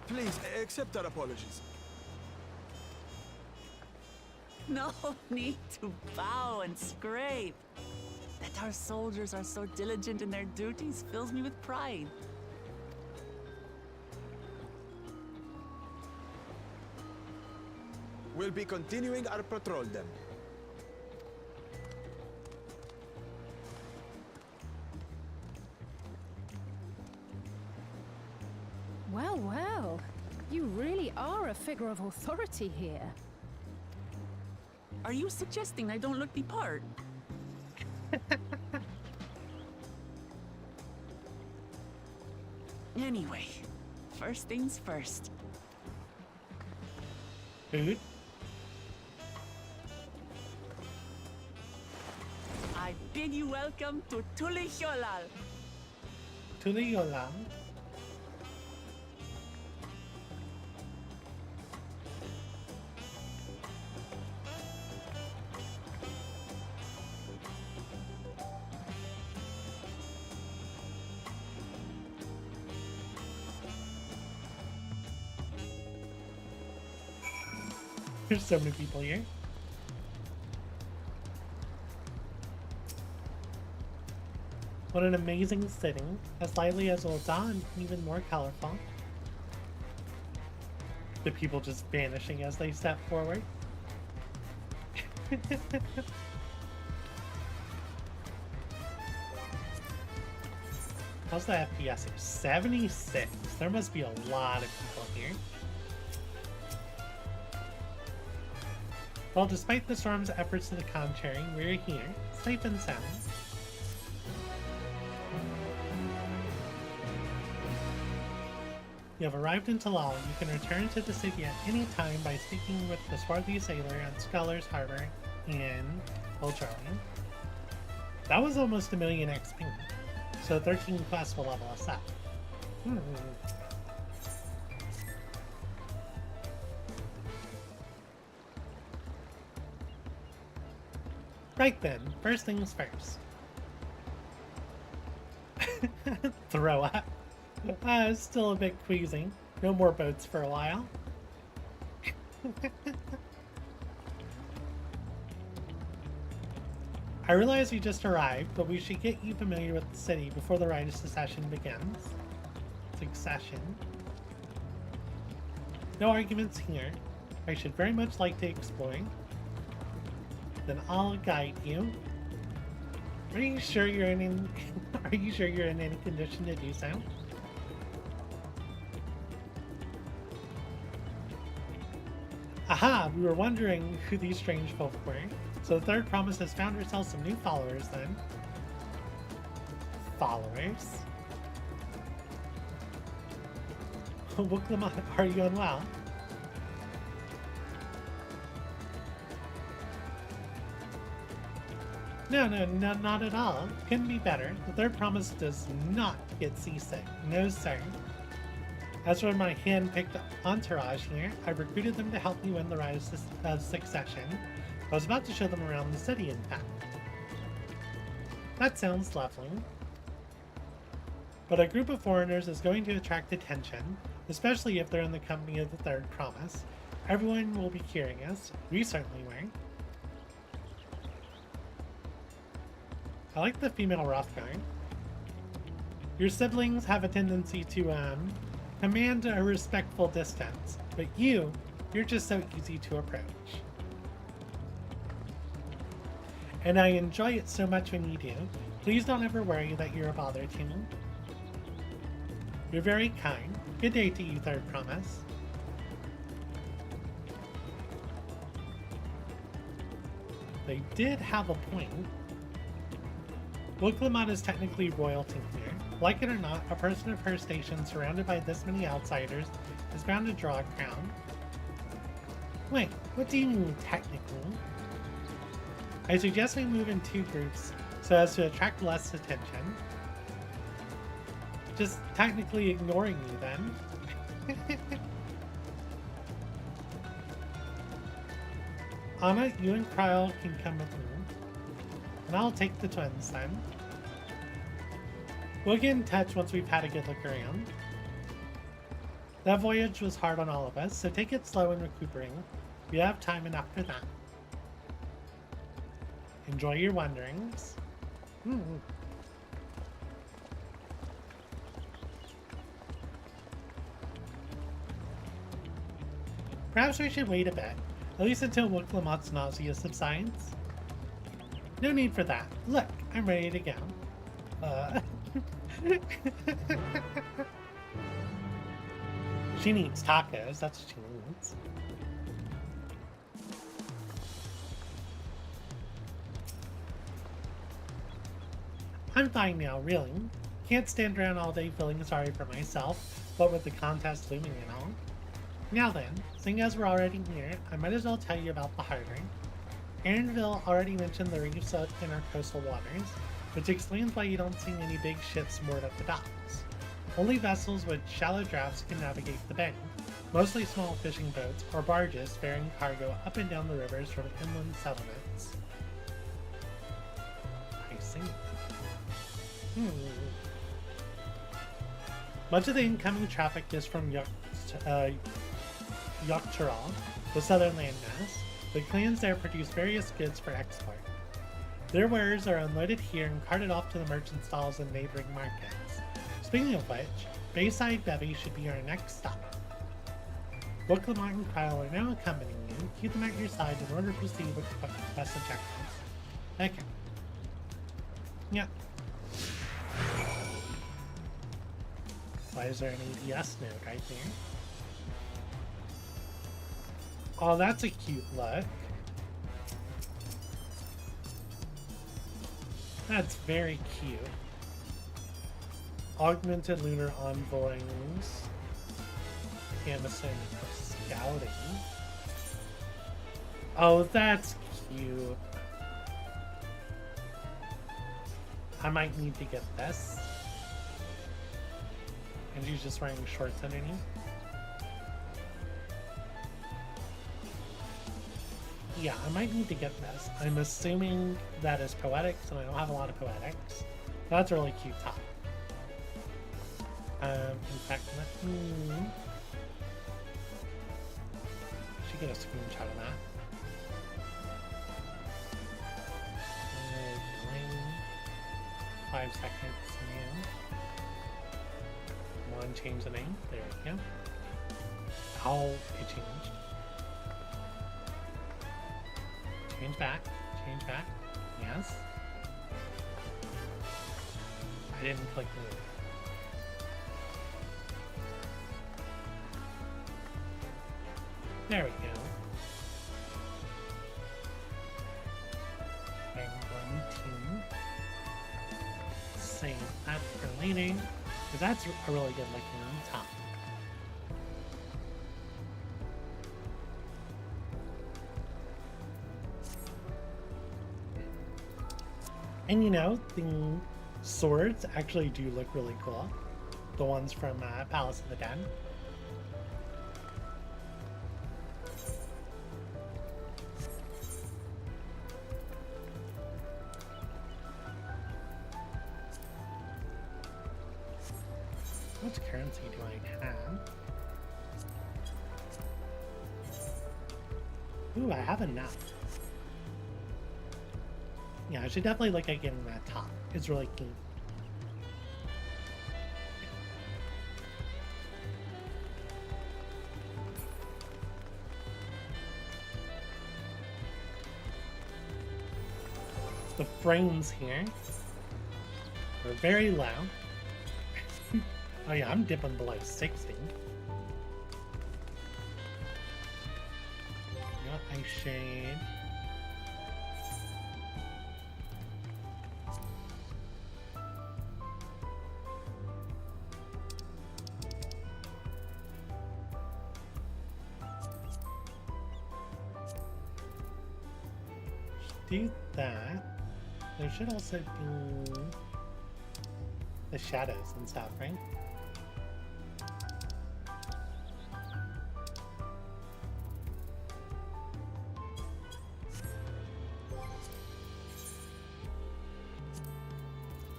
Please, accept our apologies. No need to bow and scrape. That our soldiers are so diligent in their duties fills me with pride. We'll be continuing our patrol then. Well, well. You really are a figure of authority here. Are you suggesting I don't look the part? Anyway, first things first. Food? I bid you welcome to Tulihyolal. Tulihyolal? There's so many people here. What an amazing setting, as lively as Ul'dah, even more colorful. The people just vanishing as they step forward. How's the FPS here? 76. There must be a lot of people here. Well, despite the storm's efforts to the contrary, we're here, safe and sound. You have arrived in Talal. You can return to the city at any time by speaking with the swarthy sailor at Scholar's Harbor in Ul'dah. That was almost 1,000,000 XP, so 13 quests will level us up. Right then, first things first. Throw up. Still a bit queasy. No more boats for a while. I realize you just arrived, but we should get you familiar with the city before the rite of succession begins. Succession. No arguments here. I should very much like to explore. Then I'll guide you. Are you sure you're in are you sure you're in any condition to do so? Aha! We were wondering who these strange folk were. So the third promise has found herself some new followers then. Followers? Wooklamon, are you unwell? No, not at all. Couldn't be better. The third promise does not get seasick. No, sir. As for my hand-picked entourage here, I've recruited them to help me win the rite of succession. I was about to show them around the city, in fact. That sounds lovely. But a group of foreigners is going to attract attention, especially if they're in the company of the third promise. Everyone will be curious. We certainly were. I like the female Rothguard. Your siblings have a tendency to, command a respectful distance, but you're just so easy to approach. And I enjoy it so much when you do. Please don't ever worry that you're a bother to me. You're very kind. Good day to you, third promise. They did have a point. Wooklamon is technically royalty here. Like it or not, a person of her station surrounded by this many outsiders is bound to draw a crown. Wait, what do you mean technically? I suggest we move in two groups so as to attract less attention. Just technically ignoring you then. Anna, you and Kryl can come with me. And I'll take the twins then. We'll get in touch once we've had a good look around. That voyage was hard on all of us, so take it slow and recuperating. We have time enough for that. Enjoy your wanderings. Perhaps we should wait a bit, at least until Wooklamon's nausea subsides. No need for that. Look, I'm ready to go. She needs tacos, that's what she needs. I'm fine now, really. Can't stand around all day feeling sorry for myself, what with the contest looming and all. Now then, seeing as we're already here, I might as well tell you about the harbor. Aaronville already mentioned the reefs in our coastal waters, which explains why you don't see any big ships moored at the docks. Only vessels with shallow drafts can navigate the bay, mostly small fishing boats or barges ferrying cargo up and down the rivers from inland settlements. I see. Much of the incoming traffic is from Yoktural, the southern landmass. The clans there produce various goods for export. Their wares are unloaded here and carted off to the merchant stalls in neighboring markets. Speaking of which, Bayside Bevy should be our next stop. Wooklamon and Kryl are now accompanying you. Keep them at your side in order to proceed with quest objectives. Okay. Yeah. Why is there an ADS node right there? Oh, that's a cute look. That's very cute. Augmented lunar envoys. Amazon for scouting. Oh, that's cute. I might need to get this. And she's just wearing shorts underneath. Yeah, I might need to get this. I'm assuming that is poetics, and I don't have a lot of poetics. That's a really cute top. In fact, let me... should get a screenshot of that. Delaying 5 seconds new. Come on, change the name. There we go. Oh, it changed. Change back. Change back. Yes. I didn't click move. There we go. I'm going to save that for later, because that's a really good looking top. And you know, the swords actually do look really cool. The ones from Palace of the Dead. What currency do I have? Ooh, I have enough. Yeah, I should definitely look at getting that top. It's really cute. The frames here are very low. Oh yeah, I'm dipping below 60. You know what, I should... do that. There should also be the shadows and stuff, right?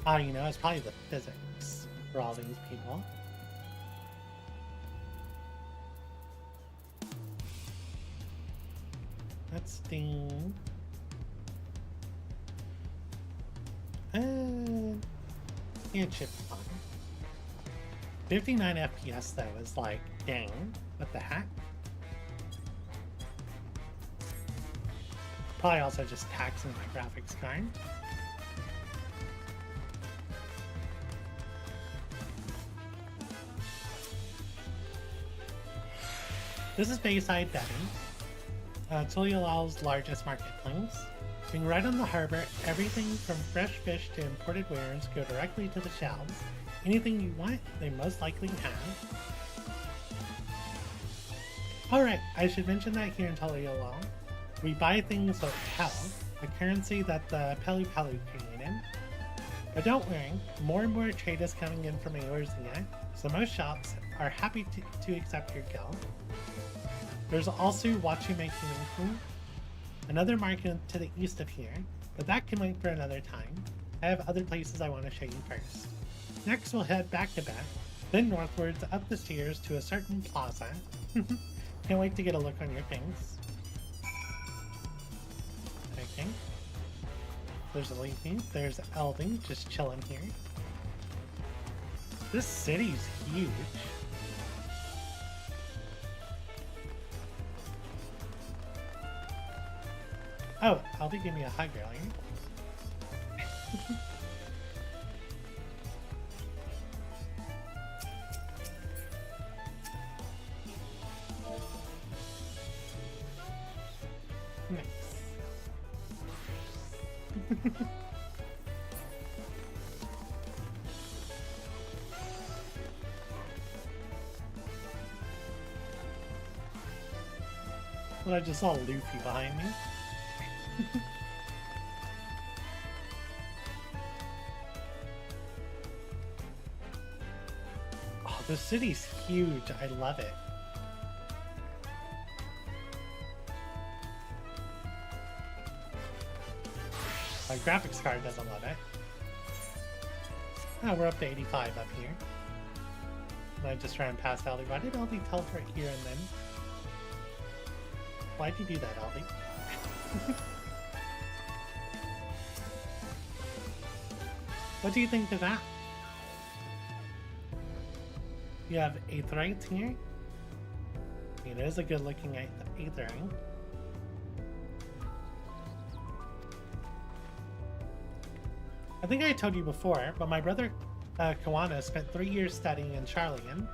Ah, you know, it's probably the physics for all these people. That's the... can't ship fun. 59 FPS though is like, dang, what the heck? Probably also just taxing my graphics card. This is Bayside Betting. It solely allows largest marketplace. Being right on the harbor, everything from fresh fish to imported wares go directly to the shelves. Anything you want, they most likely have. Alright, I should mention that here in Taliolo, we buy things like Pel, the currency that the Pelu Pelu created. But don't worry, more and more trade is coming in from Eorzea, so most shops are happy to accept your guild. There's also Watchmaking Inc., another market to the east of here, but that can wait for another time. I have other places I want to show you first. Next we'll head back to Beth, then northwards up the stairs to a certain plaza. Can't wait to get a look on your things. Okay. There's a Leafy, there's Elding just chilling here. This city's huge. Oh, Aldi gave me a hug earlier. Nice. Well, I just saw Luffy behind me. Oh, the city's huge. I love it. My graphics card doesn't love it. Oh, we're up to 85 up here. And I just ran past Aldi. Why did Aldi teleport here and then? Why'd you do that, Aldi? What do you think of that? You have Aetherites here. It is a good looking Aetherite. I think I told you before, but my brother Kawana spent 3 years studying in Charlian.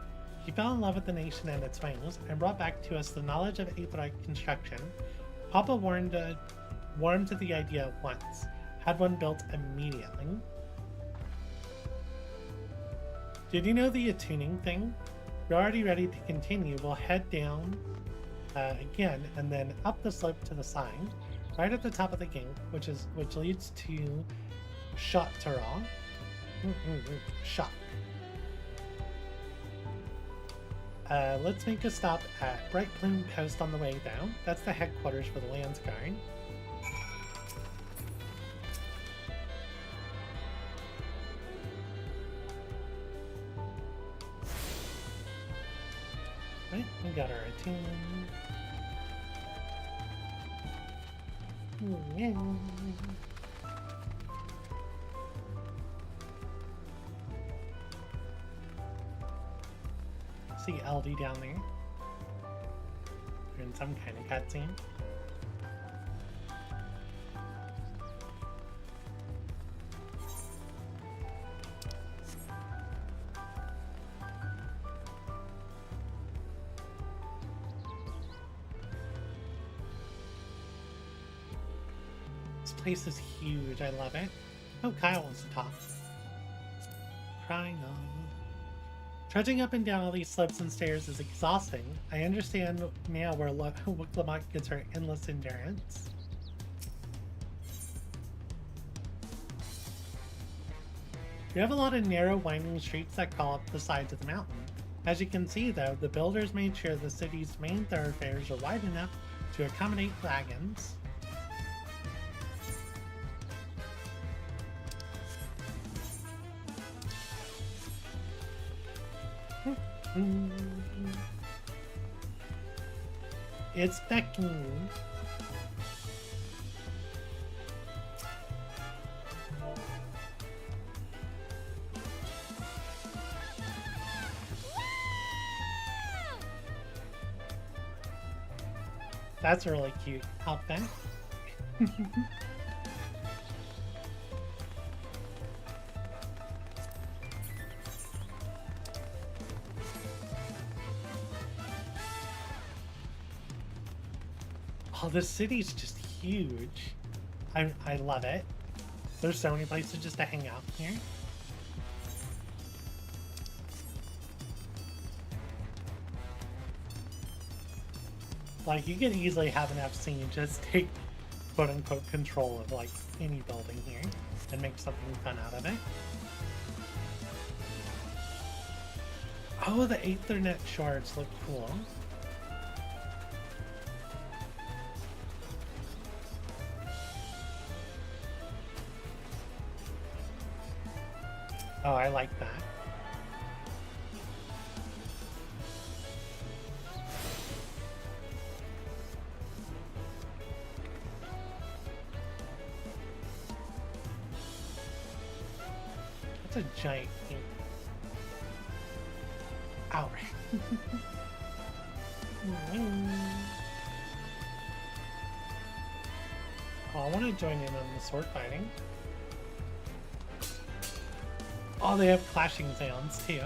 He fell in love with the nation and its wings, and brought back to us the knowledge of Aetherite construction. Papa warmed to the idea once, had one built immediately. Did you know the attuning thing? We're already ready to continue. We'll head down again, and then up the slope to the side, right at the top of the gate, which leads to Shot Tural. Shot. Let's make a stop at Bright Plume Post on the way down. That's the headquarters for the Landsguard. Right, we got our attune. See LD down there. We're in some kind of cutscene. This place is huge. I love it. Oh, Kyle wants to talk. Crying on. Trudging up and down all these slopes and stairs is exhausting. I understand now where Lamont gets her endless endurance. We have a lot of narrow, winding streets that call up the sides of the mountain. As you can see, though, the builders made sure the city's main thoroughfares are wide enough to accommodate wagons. It's Becky. That's a really cute outfit. Oh, this city's just huge. I love it. There's so many places just to hang out here. Like, you could easily have an FC and just take quote-unquote control of, like, any building here and make something fun out of it. Oh, the Aethernet shards look cool. Oh, I like that. That's a giant thing. Ow. Oh, I want to join in on the sword fighting. Oh, they have clashing sounds too.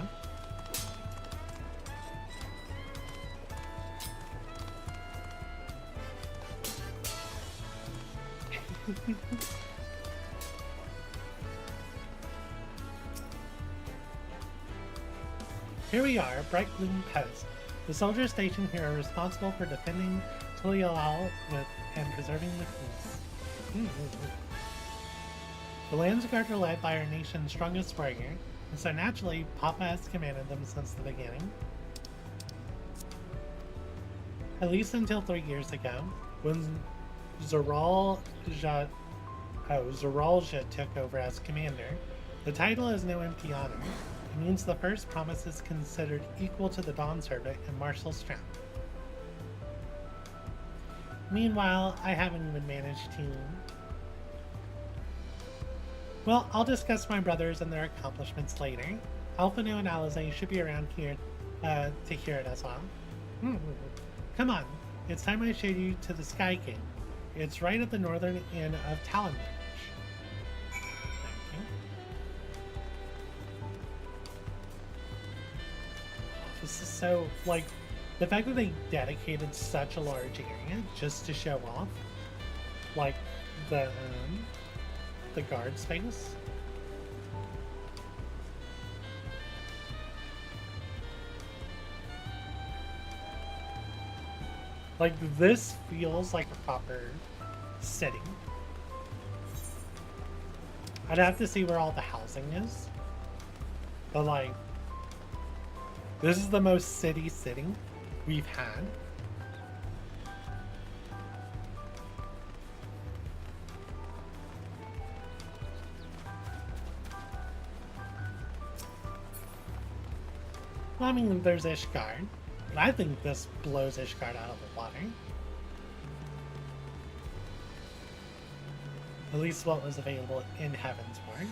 Here we are, Bright Bloom Post. The soldiers stationed here are responsible for defending Tulial and preserving the peace. The Landsguard are led by our nation's strongest warrior, and so naturally, Papa has commanded them since the beginning. At least until 3 years ago, when Zoral Zoralja took over as commander. The title is no empty honor. It means the first promise is considered equal to the Dawn Servant and martial strength. Meanwhile, I haven't even managed to... Well, I'll discuss my brothers and their accomplishments later. Alphino and Alizé should be around here to hear it as well. Come on, it's time I showed you to the Sky King. It's right at the northern end of Talonbridge. This is so, like, the fact that they dedicated such a large area just to show off, like, the guard space. Like, this feels like a proper city. I'd have to see where all the housing is. But, like, this is the most city we've had. Well, I mean, there's Ishgard. But I think this blows Ishgard out of the water. At least what was available in Heavensward.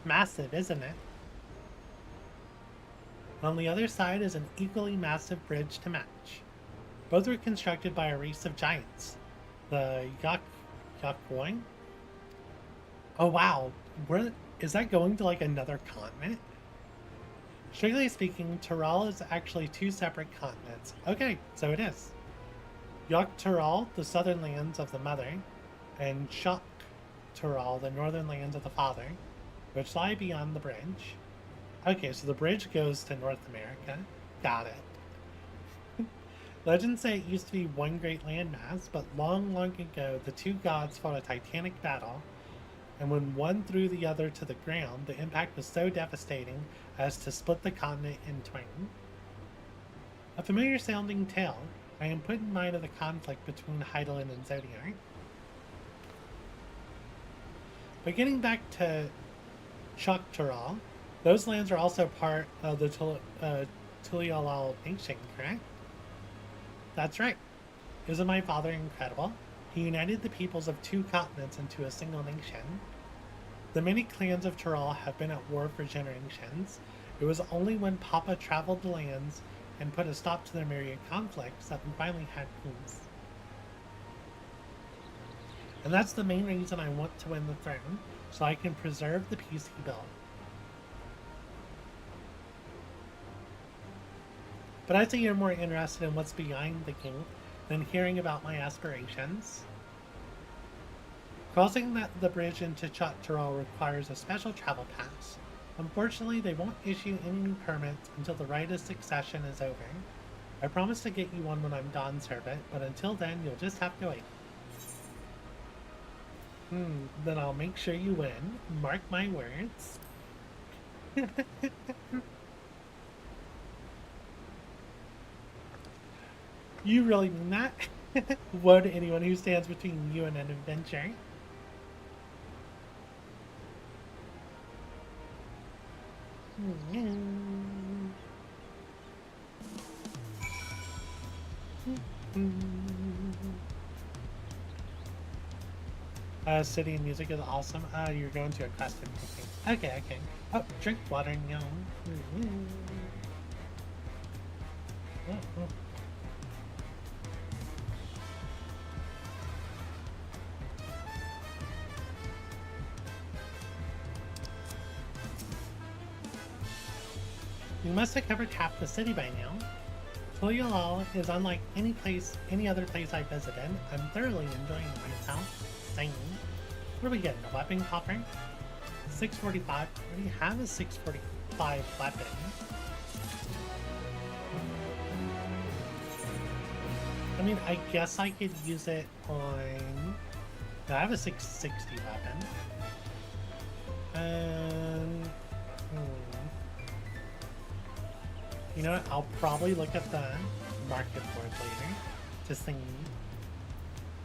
Massive, isn't it? On the other side is an equally massive bridge to match. Both were constructed by a race of giants, the Yakwoin. Oh wow, is that going to like another continent? Strictly speaking, Tural is actually two separate continents. Okay, so it is. Tural, the southern lands of the mother, and Tural, the northern lands of the father, which lie beyond the bridge. Okay, so the bridge goes to North America. Got it. Legends say it used to be one great landmass, but long, long ago, the two gods fought a titanic battle, and when one threw the other to the ground, the impact was so devastating as to split the continent in twain. A familiar sounding tale. I am put in mind of the conflict between Heidelin and Zodiac. But getting back to Tural, those lands are also part of the Tulialal nation, correct? That's right. Isn't my father incredible? He united the peoples of two continents into a single nation. The many clans of Tural have been at war for generations. It was only when Papa traveled the lands and put a stop to their myriad conflicts that we finally had peace. And that's the main reason I want to win the throne, so I can preserve the peace he built. But I'd say you're more interested in what's behind the king than hearing about my aspirations. Crossing the bridge into Tural requires a special travel pass. Unfortunately, they won't issue any new permits until the Rite of Succession is over. I promise to get you one when I'm Dawn Servant, but until then, you'll just have to wait. Then I'll make sure you win. Mark my words. You really mean that? Woe to anyone who stands between you and an adventure. City and music is awesome. You're going to a quest and picking. Okay. Oh, drink water, no. You must have covered half the city by now. Tulialal is unlike any other place I've visited. I'm thoroughly enjoying myself. Singing. What are we getting? A weapon copper? 645. I already have a 645 weapon. I mean, I guess I could use it on I have a 660 weapon. You know what? I'll probably look at the market board later to see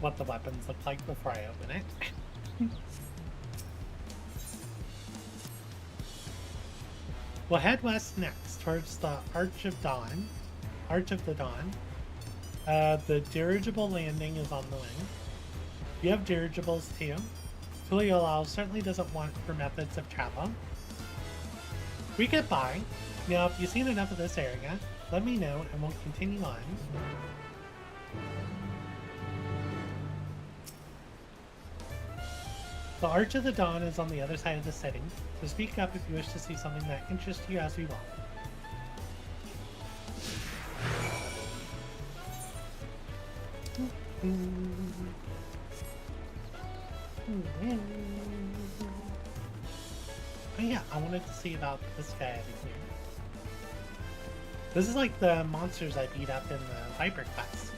what the weapons look like before I open it. We'll head west next towards the Arch of Dawn. Arch of the Dawn. The dirigible landing is on the way. You have dirigibles too. Tuliolao certainly doesn't want for methods of travel. We get by. Now, if you've seen enough of this area, let me know and we'll continue on. The Arch of the Dawn is on the other side of the city, so speak up if you wish to see something that interests you as we walk. Oh yeah, I wanted to see about this guy over here. This is like the monsters I beat up in the Viper quest.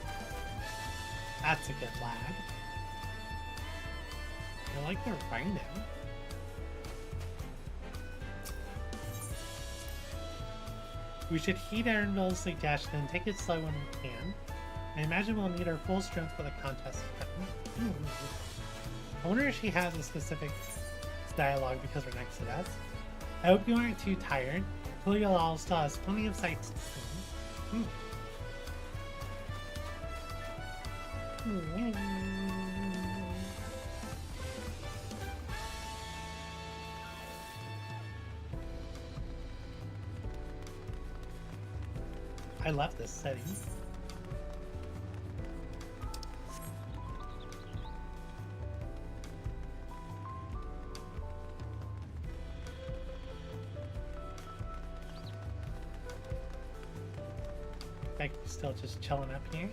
That's a good lad. I like the rhino. We should heed Aaronville's suggestion and take it slow when we can. I imagine we'll need our full strength for the contest. I wonder if she has a specific dialogue because we're next to us. I hope you aren't too tired. Tuliolao still has plenty of sights to see. I love this setting. Like, still just chilling up here.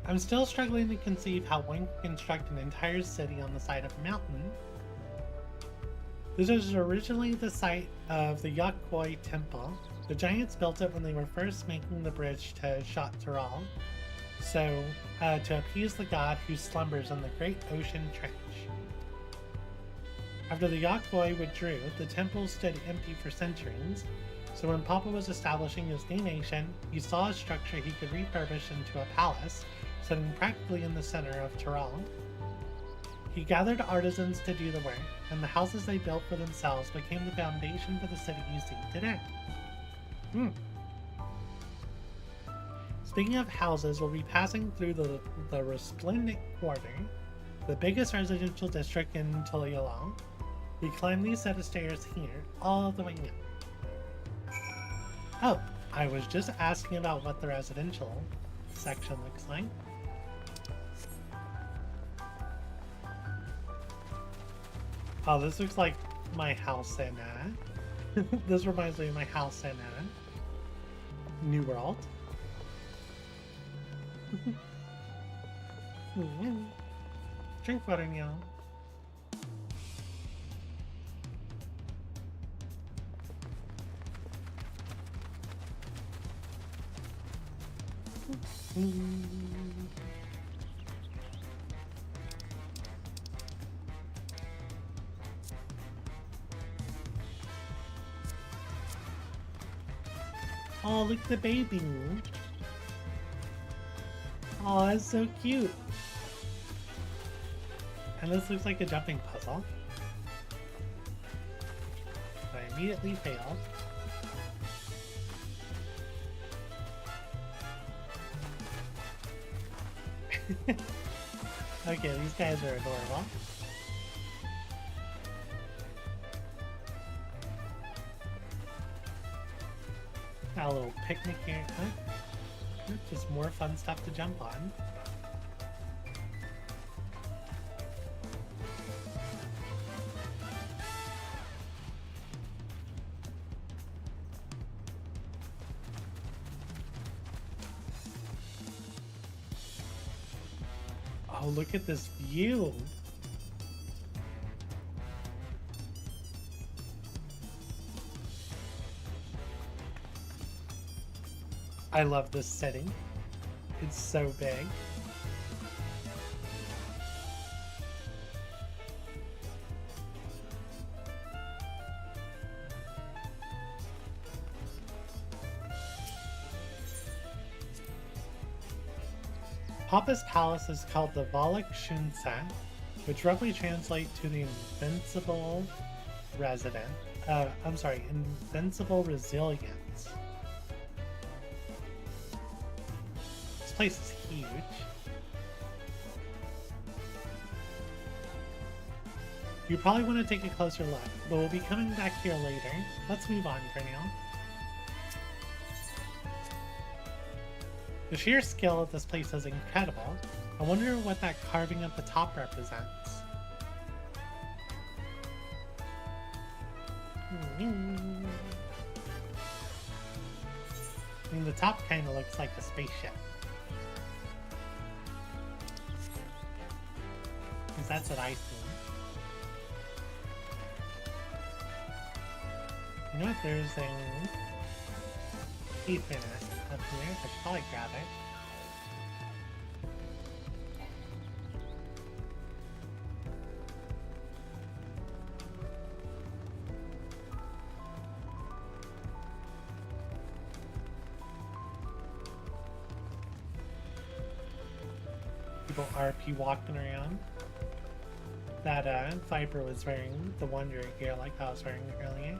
I'm still struggling to conceive how one can construct an entire city on the side of a mountain. This was originally the site of the Yakwoi Temple. The giants built it when they were first making the bridge to Shot Tural, so to appease the god who slumbers in the great ocean trench. After the Yakwoi withdrew, the temple stood empty for centuries, so when Papa was establishing his new nation, he saw a structure he could refurbish into a palace, sitting practically in the center of Tural. He gathered artisans to do the work, and the houses they built for themselves became the foundation for the city you see today. Speaking of houses, we'll be passing through the Resplendent Quarter, the biggest residential district in Tuliolao. We climb these set of stairs here, all the way up. Oh, I was just asking about what the residential section looks like. Oh, this looks like my house in, this reminds me of my house in, New World. Drink water, Nyall. Oh, look at the baby. Oh, that's so cute. And this looks like a jumping puzzle. I immediately failed. Okay, these guys are adorable. Got a little picnic here, huh? Just more fun stuff to jump on. Oh, look at this view! I love this setting. It's so big. Papa's palace is called the Valak Shunsa, which roughly translates to the invincible resident. I'm sorry, invincible resilience. This place is huge. You probably want to take a closer look, but we'll be coming back here later. Let's move on for now. The sheer scale of this place is incredible. I wonder what that carving at the top represents. I mean, the top kind of looks like a spaceship. Because that's what I see. You know what? There's a Ethan up here. I should probably grab it. People RP walking around. That Viper was wearing the Wonder gear like I was wearing earlier.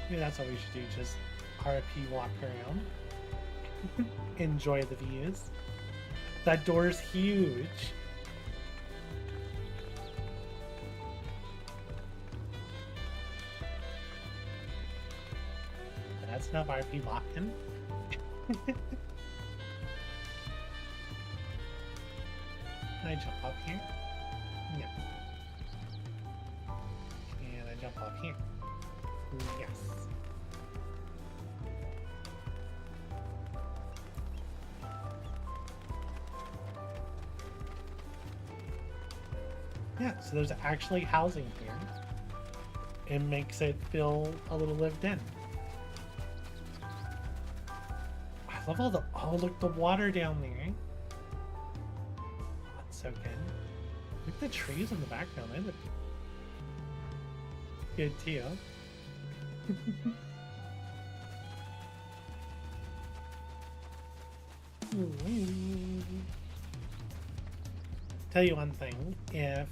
Maybe that's what we should do, just RP walk around. Enjoy the views. That door's huge. That's enough RP walking. Can I jump up here? Yeah. Can I jump up here? Yes. Yeah, so there's actually housing here. It makes it feel a little lived in. I love all the, oh look, the water down there. That's so good. Look at the trees in the background, they look good too. Tell you one thing, if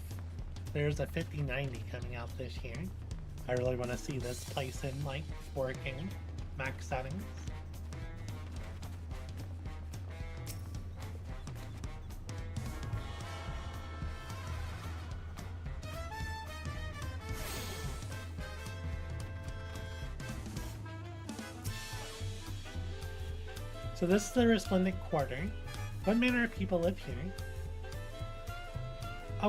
there's a 5090 coming out this year, I really want to see this place in like 4K max settings. So this is the Resplendent Quarter. What manner of people live here?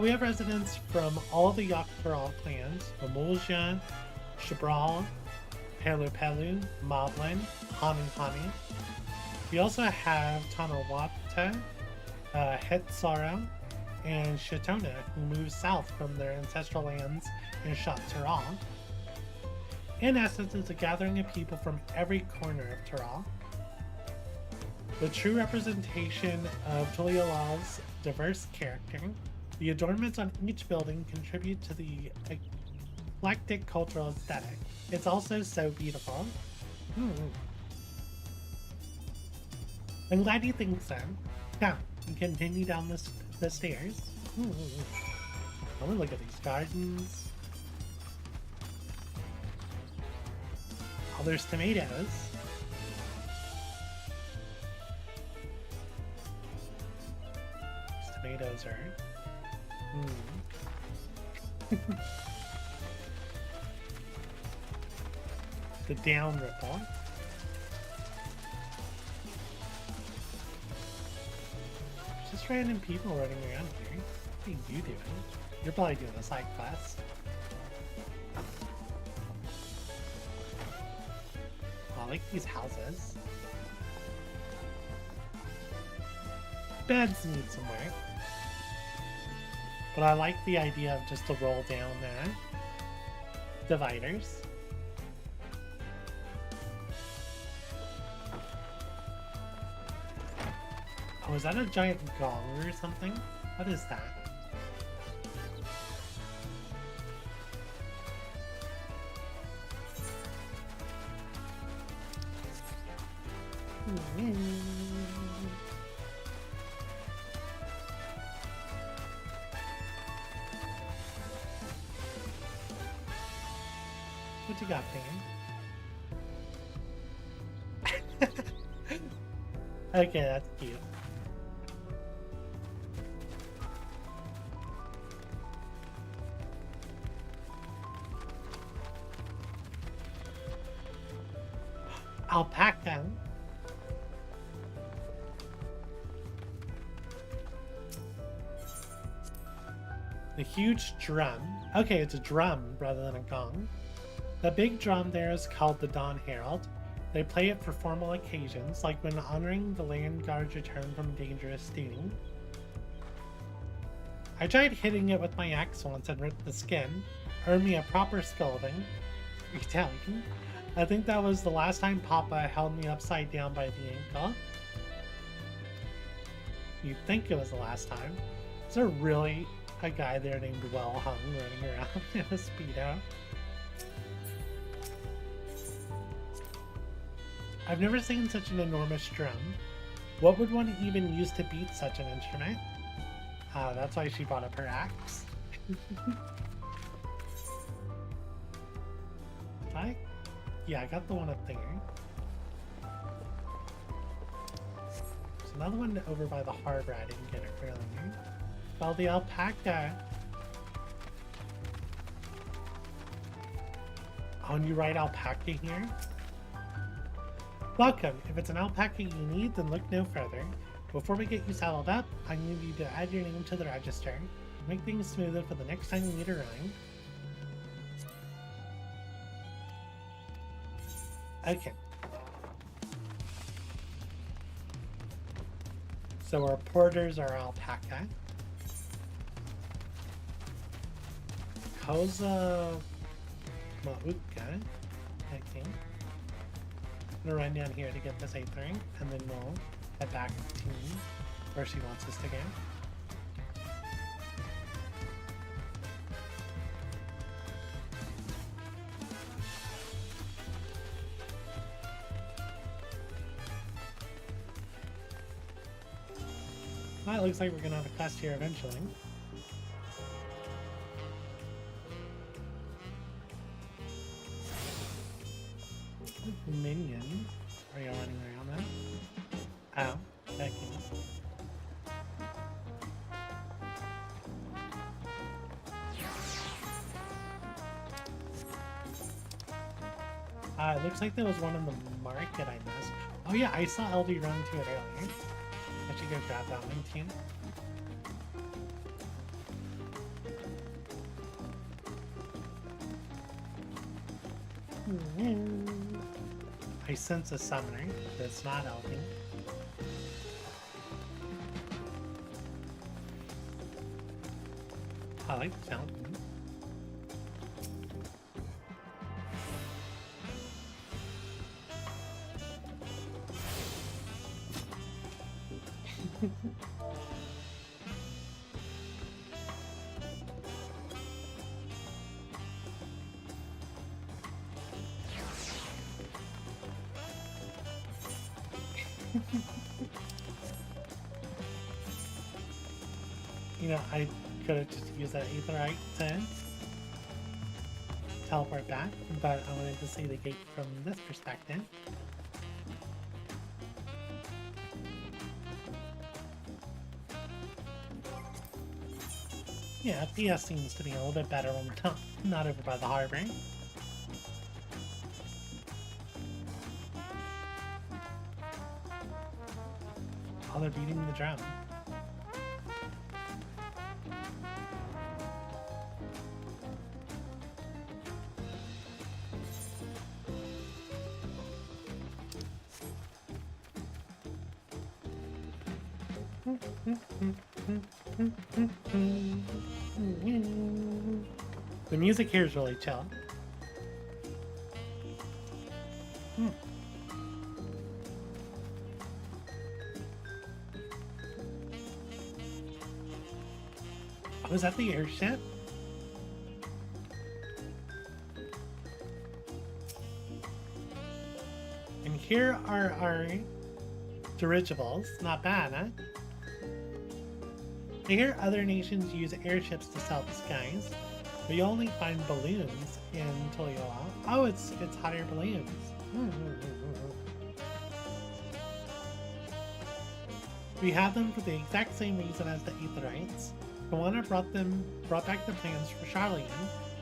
We have residents from all the Yogg-Thorol clans: Emulsia, Shabral, Pelu Pelu, Moblin, Hani. We also have Tanawata, Hetsara, and Shatona, who moved south from their ancestral lands in Shat-Tural. In essence, it's a gathering of people from every corner of Tural. The true representation of Tulialal's diverse character. The adornments on each building contribute to the eclectic cultural aesthetic. It's also so beautiful. I'm glad you think so. Now, we continue down the stairs. I want to look at these gardens. Oh, there's tomatoes. These tomatoes are... the down ripple. There's just random people running around here. What are you doing? You're probably doing a side quest. like these houses. Beds need some work. But I like the idea of just to roll down that. Dividers. Oh, is that a giant gong or something? What is that? What you got, Pam? Okay, that's cute. Alpaca. The huge drum. Okay, it's a drum rather than a gong. The big drum there is called the Dawn Herald. They play it for formal occasions, like when honoring the land guard's return from dangerous staining. I tried hitting it with my axe once and ripped the skin, earned me a proper scolding. Italian. I think that was the last time Papa held me upside down by the ankle. You'd think it was the last time. Is there really a guy there named Well Hung running around in a Speedo? I've never seen such an enormous drum. What would one even use to beat such an instrument? That's why she brought up her axe. Yeah, I got the one up there. There's another one over by the harbor. I didn't get it earlier. Well, the alpaca. Oh, and you write alpaca here? Welcome. If it's an alpaca you need, then look no further. Before we get you saddled up, I need you to add your name to the register. Make things smoother for the next time you need a ride. Okay. So our porters are alpaca. Koza Mauka. Okay. I'm gonna run down here to get this 8th ring, and then we'll head back to where she wants us to go. Well, it looks like we're gonna have a quest here eventually. Minion. Are you running around that? Oh, that can. It looks like there was one in the market I missed. Oh yeah, I saw LD run to it earlier. I should go grab that one too. I sense a summoner that's not helping. I like the fountain. You know, I could have just used that aetherite to teleport back, but I wanted to see the gate from this perspective. Yeah, FPS seems to be a little bit better when we're not over by the harbor. Oh, they're beating the drum. The music here is really chill. Oh, is that the airship? And here are our dirigibles. Not bad, huh? I hear other nations use airships to sell the skies, but you only find balloons in Tolioa. Oh, it's hot air balloons. We have them for the exact same reason as the Aetherites. Kawana brought back the plans for Charlian,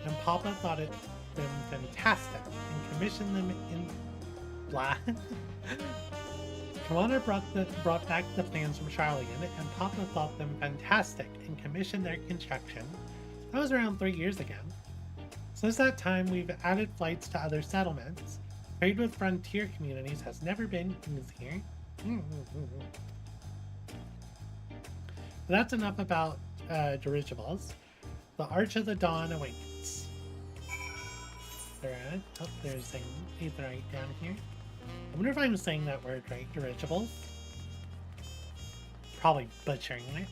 and Papa thought them fantastic and commissioned them in blah. Kawana brought back the plans from Charlian, and Papa thought them fantastic and commissioned their construction. That was around 3 years ago. Since that time, we've added flights to other settlements. Trade with frontier communities has never been easier. That's enough about dirigibles. The Arch of the Dawn awakens. There's an Aetherite down here. I wonder if I'm saying that word right, dirigibles. Probably butchering it.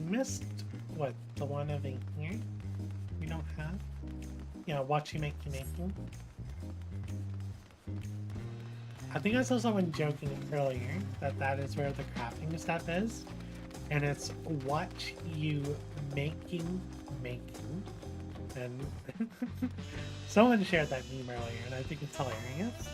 Missed what the one over here we don't have. Yeah, watch you make you making. I think I saw someone joking earlier that is where the crafting step is, and it's watch you making. And someone shared that meme earlier, and I think it's hilarious.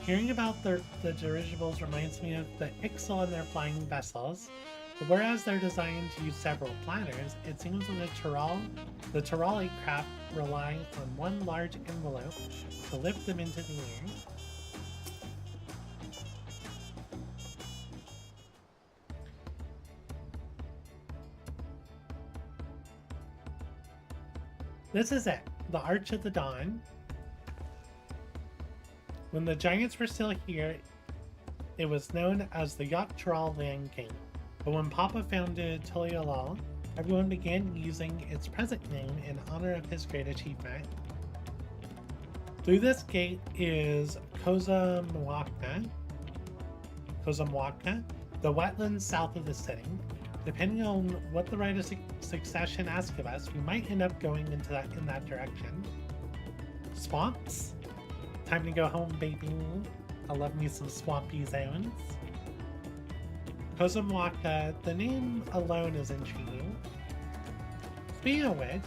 Hearing about the dirigibles reminds me of the Ixal and their flying vessels. But whereas they're designed to use several platters, it seems that the Tirali craft rely on one large envelope to lift them into the air. This is it, the Arch of the Dawn. When the giants were still here, it was known as the Yogg-Trall Land Gate. But when Papa founded Tolialal, everyone began using its present name in honor of his great achievement. Through this gate is Kozamwaka, the wetlands south of the city. Depending on what the right of succession asks of us, we might end up going in that direction. Swamps? Time to go home, baby. I love me some swampy zones. Kozamwaka, the name alone is intriguing. Speaking of which,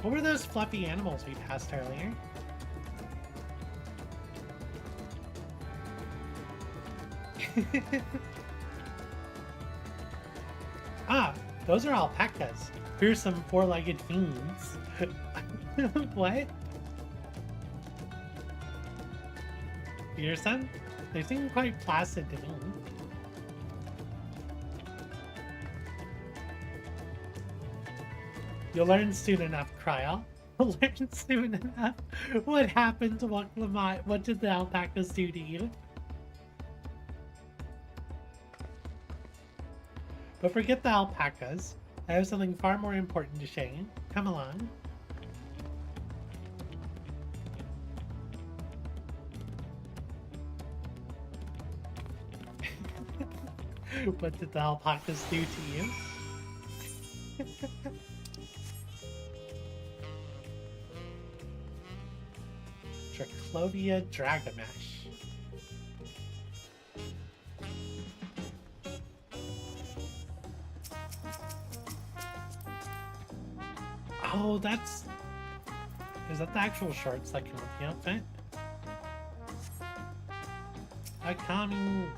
what were those fluffy animals we passed earlier? Ah, those are alpacas. Here's some four-legged fiends. What? Peterson? They seem quite placid to me. You'll learn soon enough, Kryal. You'll learn soon enough. What happened to Lamont? What did the alpacas do to you? But forget the alpacas. I have something far more important to show you. Come along. What did the alpacas do to you? Triclovia Dragamesh. Oh, that's... Is that the actual shorts that come with the outfit? Coming.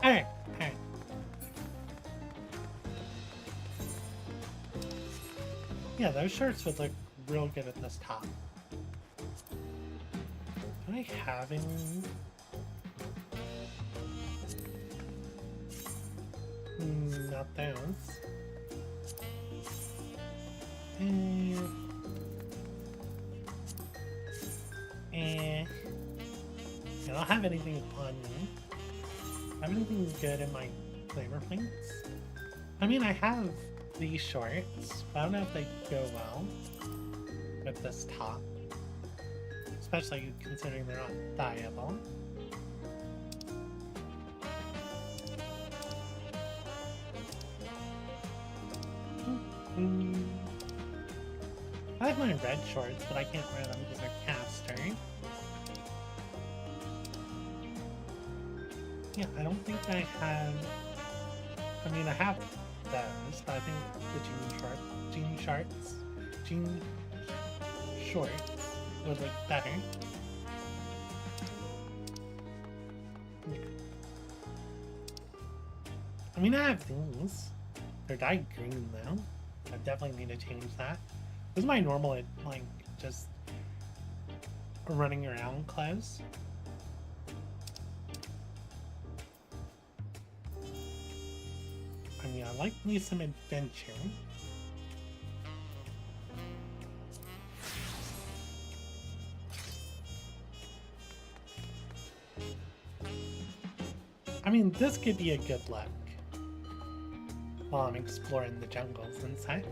Alright. Yeah, those shirts would look real good at this top. Do I have any? Not those. I don't have anything on me. I have anything good in my flavor points? I mean, I have these shorts, but I don't know if they go well with this top. Especially considering they're not dyeable. I like my red shorts, but I can't wear them because they're caster. Yeah, I don't think I have... I mean, I have those, but I think the jean shorts would look better. Yeah. I mean, I have these. They're dyed green, though. I definitely need to change that. This is my normal, like, just running around clothes. I mean, I like me some adventure. I mean, this could be a good look while I'm exploring the jungles and such.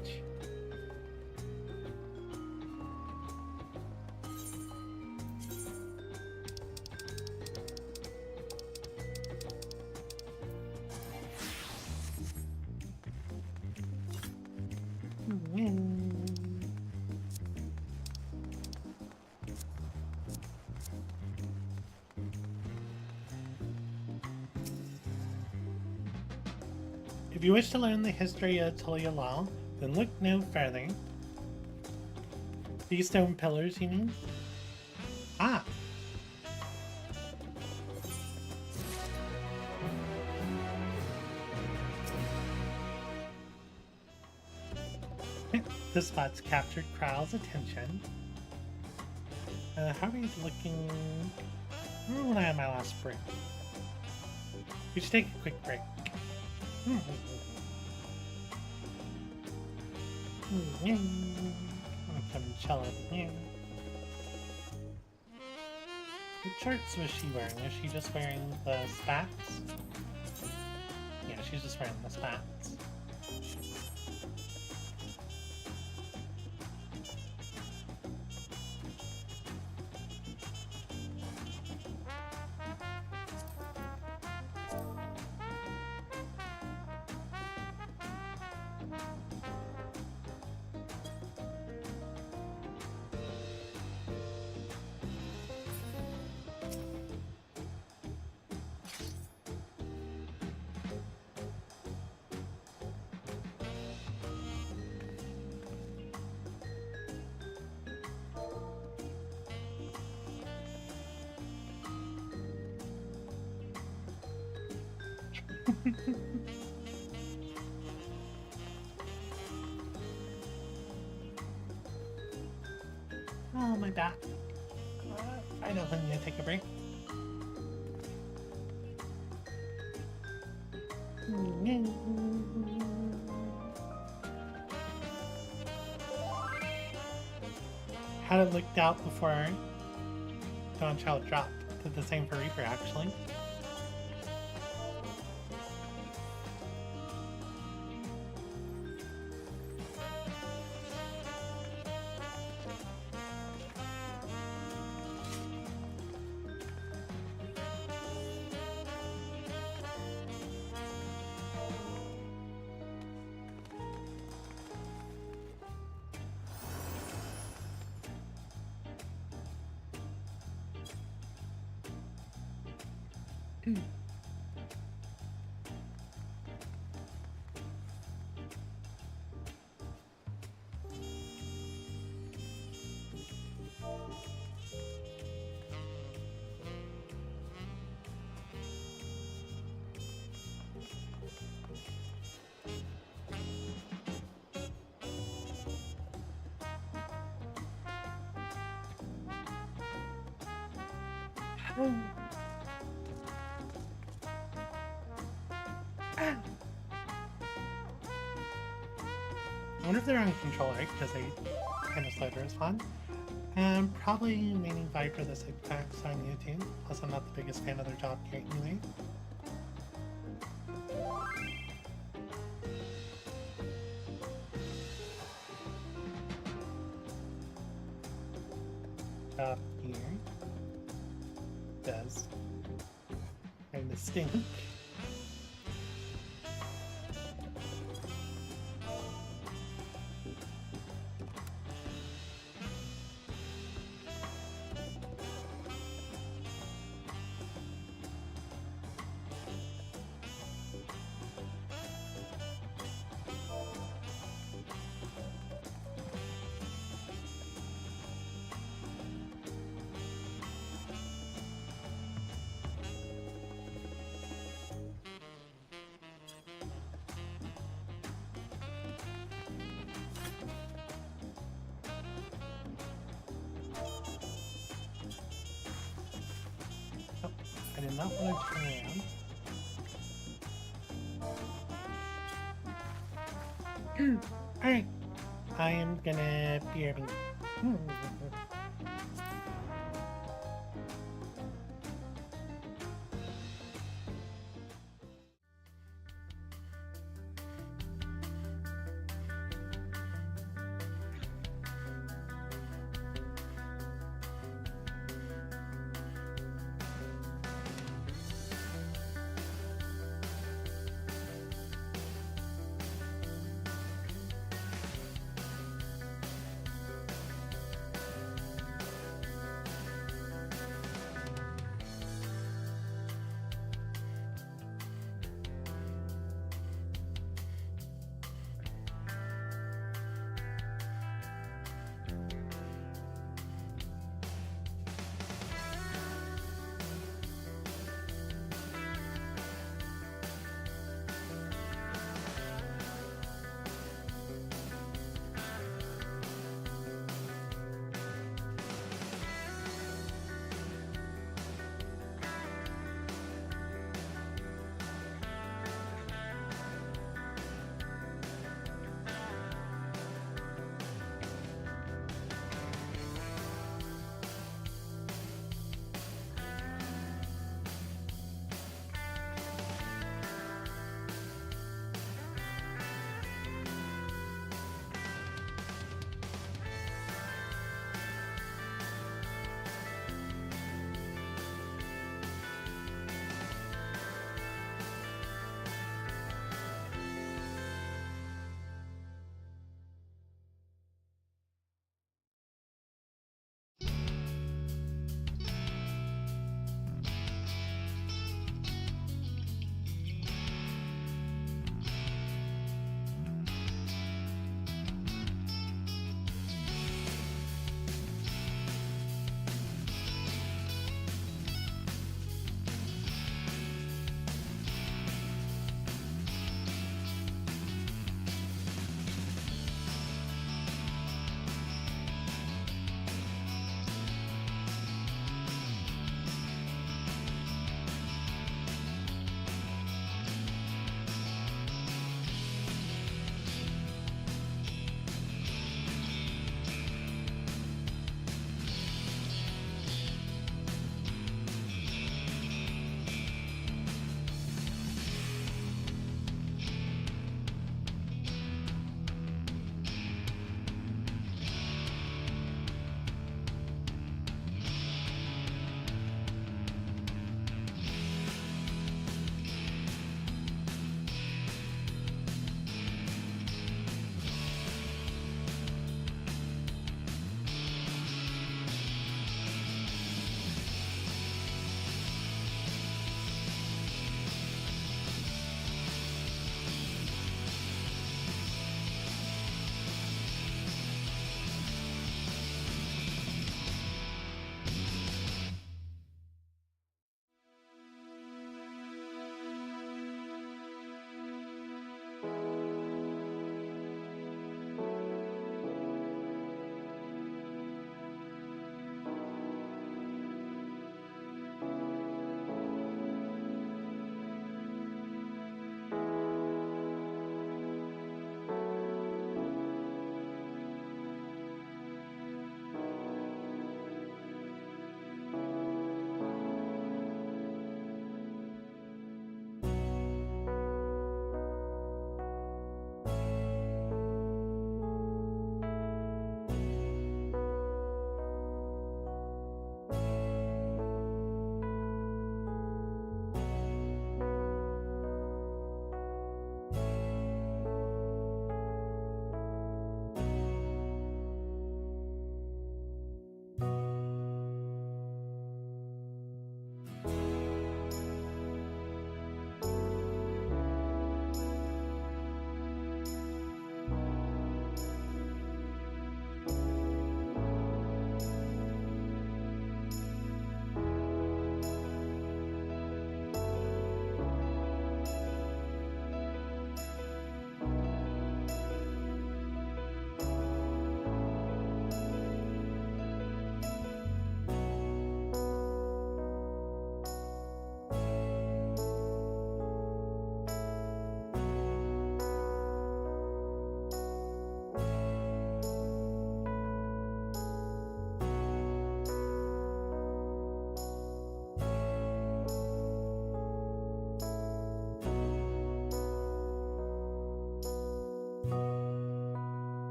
If you wish to learn the history of Nyall, then look no further. These stone pillars, you mean? Ah! This spot's captured Kral's attention. How are we looking? I remember when I had my last break. We should take a quick break. I'm gonna come chill over here. What shorts was she wearing? Is she just wearing the spats? Yeah, she's just wearing the spats. Oh, my back. I definitely need to take a break. Had it looked out before Dawntrail dropped. Did the same for Reaper, actually. I wonder if they're on controller, because they kind of slowed is fun. Probably maining Viper the 6 packs on YouTube. Plus, I'm not the biggest fan of their job care anyway. Up here does kind of stink. I did not want to turn around. Alright. I am gonna be having...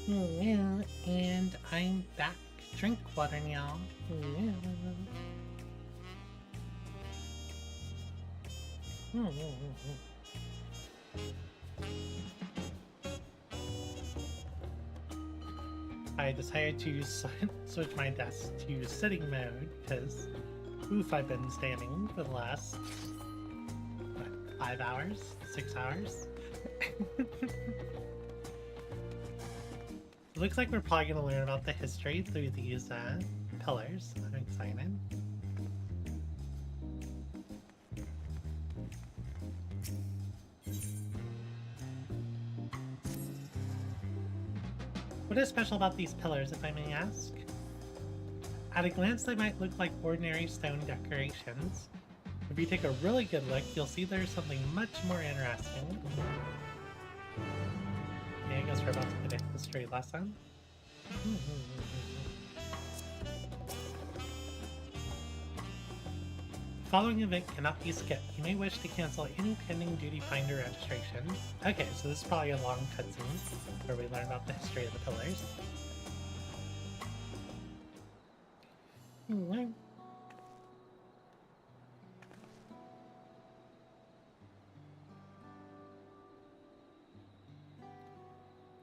And I'm back. Drink water now. I decided to switch my desk to sitting mode because, oof, I've been standing for the last, what, 5 hours? 6 hours? It looks like we're probably going to learn about the history through these pillars. I'm excited. What is special about these pillars, if I may ask? At a glance, they might look like ordinary stone decorations. If you take a really good look, you'll see there's something much more interesting. Yeah, I guess we're about to get a history lesson. The following event cannot be skipped. You may wish to cancel any pending duty finder registration. Okay, so this is probably a long cutscene where we learn about the history of the pillars.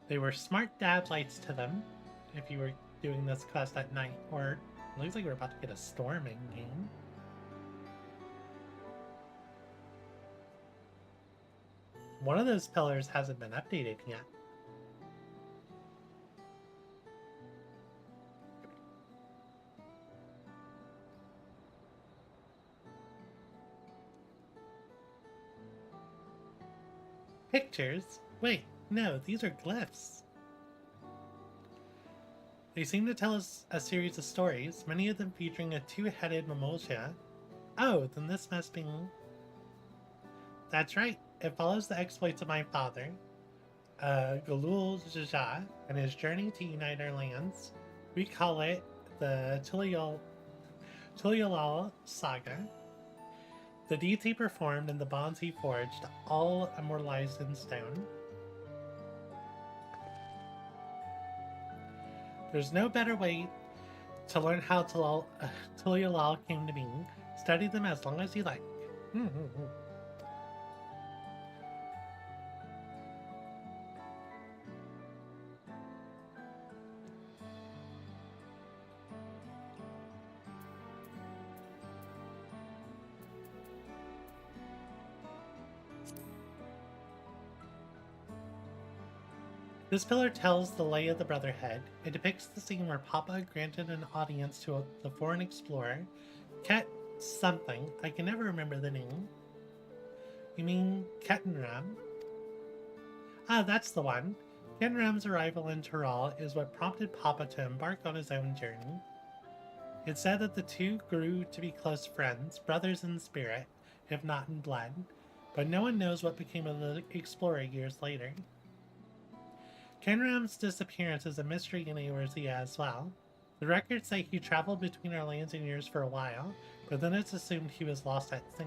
They were smart dad lights to them, if you were doing this quest at night, or it looks like we're about to get a storm in game. One of those pillars hasn't been updated yet. Pictures? Wait, no, these are glyphs. They seem to tell us a series of stories, many of them featuring a two-headed mammalsia. Oh, then this must be... That's right. It follows the exploits of my father, Galul Jaja, and his journey to unite our lands. We call it the Tuliolal Saga. The deeds he performed and the bonds he forged, all immortalized in stone. There's no better way to learn how Tuliolal came to be. Study them as long as you like. This pillar tells the lay of the Brotherhood. It depicts the scene where Papa granted an audience to the foreign explorer, Ket something. I can never remember the name. You mean Kettenram? Ah, that's the one. Kettenram's arrival in Tural is what prompted Papa to embark on his own journey. It's said that the two grew to be close friends, brothers in spirit, if not in blood, but no one knows what became of the explorer years later. Kenram's disappearance is a mystery in Eorzea as well. The records say he traveled between our lands and years for a while, but then it's assumed he was lost at sea.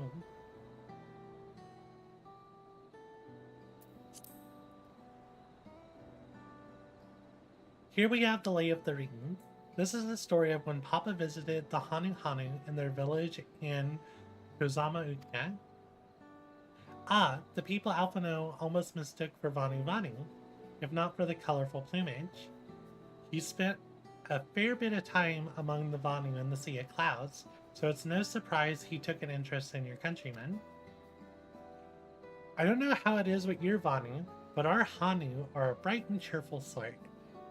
Here we have the Lay of the Ring. This is the story of when Papa visited the Hanu Hanu in their village in Kozama Uka. Ah, the people Alphino almost mistook for Vanu Vanu, if not for the colorful plumage. He spent a fair bit of time among the Vanu in the Sea of Clouds, so it's no surprise he took an interest in your countrymen. I don't know how it is with your Vanu, but our Hanu are a bright and cheerful sort.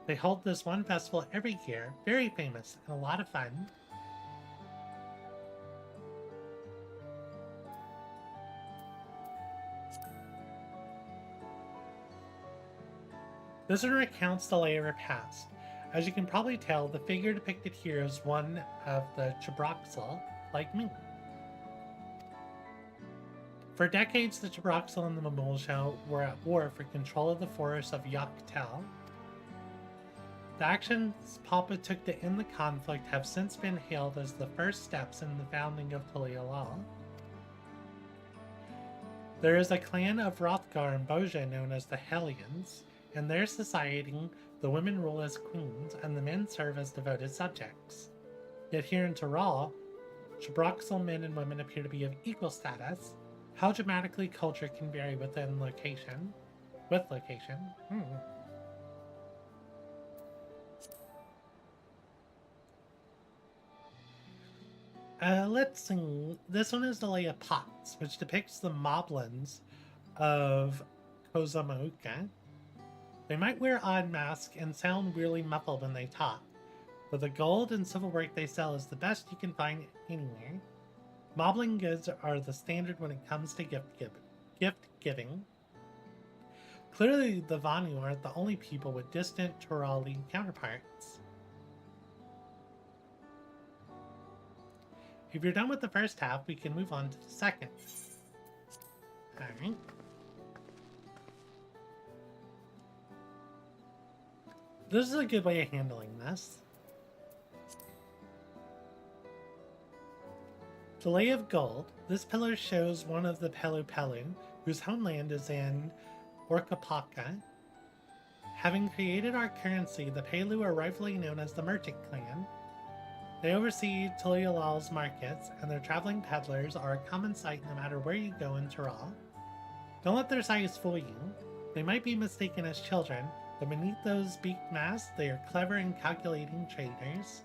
They hold this one festival every year, very famous and a lot of fun. This one recounts the lay of her past. As you can probably tell, the figure depicted here is one of the Chibroxal, like me. For decades, the Chibroxal and the Mamulsha were at war for control of the forests of Yaktel. The actions Papa took to end the conflict have since been hailed as the first steps in the founding of Tuliolal. There is a clan of Hrothgar and Boja known as the Hellions. In their society, the women rule as queens and the men serve as devoted subjects. Yet here in Tyrol, Shabroxel men and women appear to be of equal status. How dramatically culture can vary with location. Let's see. This one is the Lay of Pots, which depicts the moblins of Kozamauka. They might wear odd masks and sound weirdly muffled when they talk, but the gold and silverwork they sell is the best you can find anywhere. Moblin goods are the standard when it comes to gift giving. Clearly, the Vanu aren't the only people with distant Tyroli counterparts. If you're done with the first half, we can move on to the second. Alright. This is a good way of handling this. The Lay of Gold. This pillar shows one of the Pelu Pelu, whose homeland is in Orkapaka. Having created our currency, the Pelu are rightfully known as the Merchant Clan. They oversee Tulialal's markets, and their traveling peddlers are a common sight no matter where you go in Tyrol. Don't let their size fool you. They might be mistaken as children, but beneath those beaked masks, they are clever and calculating traders.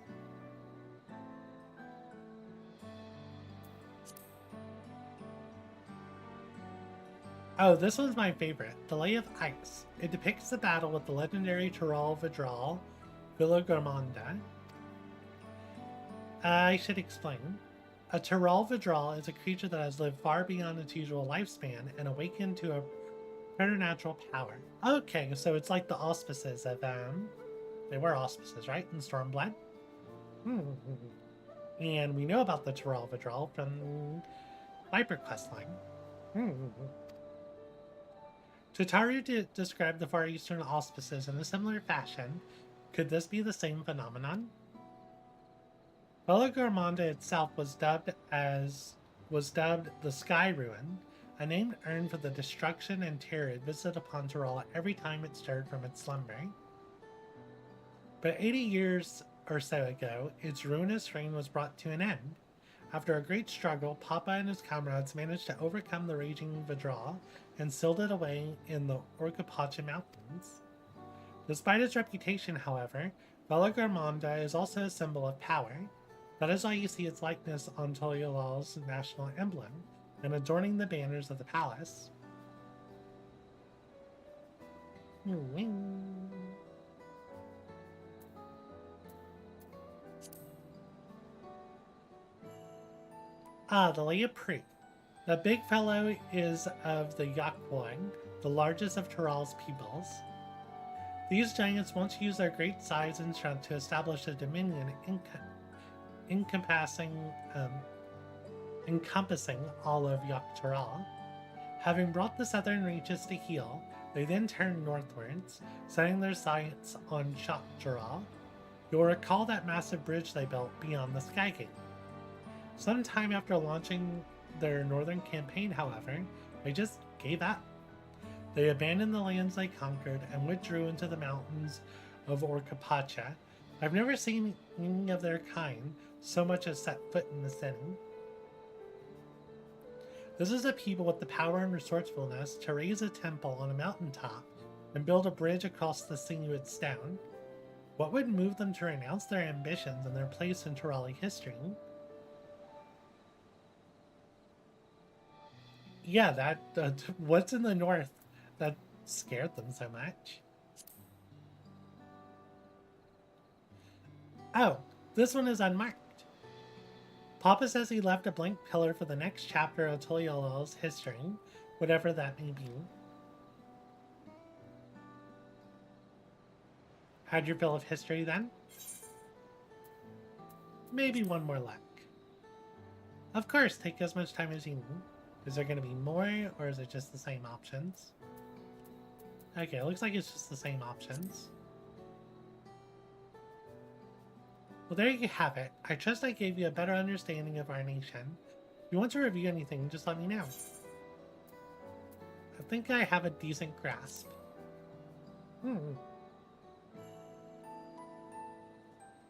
Oh, this one's my favorite, the Lay of Ice. It depicts the battle with the legendary Tyrol Vidral, Villagormonda. I should explain. A Tyrol Vidral is a creature that has lived far beyond its usual lifespan and awakened to a preternatural power. Okay, so it's like the auspices of, they were auspices, right? In Stormblood? And we know about the Tyrol Vidral from Viper questline. Tataru described the Far Eastern auspices in a similar fashion. Could this be the same phenomenon? Villagormonda itself was dubbed the Sky Ruin, a name earned for the destruction and terror it visited upon Tyrol every time it stirred from its slumber. But 80 years or so ago, its ruinous reign was brought to an end. After a great struggle, Papa and his comrades managed to overcome the raging Vidral and sealed it away in the Orkapacha Mountains. Despite its reputation, however, Villagormonda is also a symbol of power. That is why you see its likeness on Tolialal's national emblem and adorning the banners of the palace. The Lay of Pre. The big fellow is of the Yakwang, the largest of Tyrol's peoples. These giants once used their great size and strength to establish a dominion encompassing all of Yogg-Tyrol. Having brought the southern reaches to heel, they then turned northwards, setting their sights on Shok-Tyrol. You'll recall that massive bridge they built beyond the Skygate. Sometime after launching their northern campaign, however, they just gave up. They abandoned the lands they conquered and withdrew into the mountains of Orkapacha. I've never seen any of their kind so much as set foot in the city. This is a people with the power and resourcefulness to raise a temple on a mountaintop and build a bridge across the sinuous stone. What would move them to renounce their ambitions and their place in Tyroli history? Yeah, that what's in the north that scared them so much? Oh, this one is unmarked. Papa says he left a blank pillar for the next chapter of Tolialal's history, whatever that may be. Had your fill of history then? Maybe one more luck. Of course, take as much time as you need. Is there going to be more, or is it just the same options? Okay, it looks like it's just the same options. Well, there you have it. I trust I gave you a better understanding of our nation. If you want to review anything, just let me know. I think I have a decent grasp.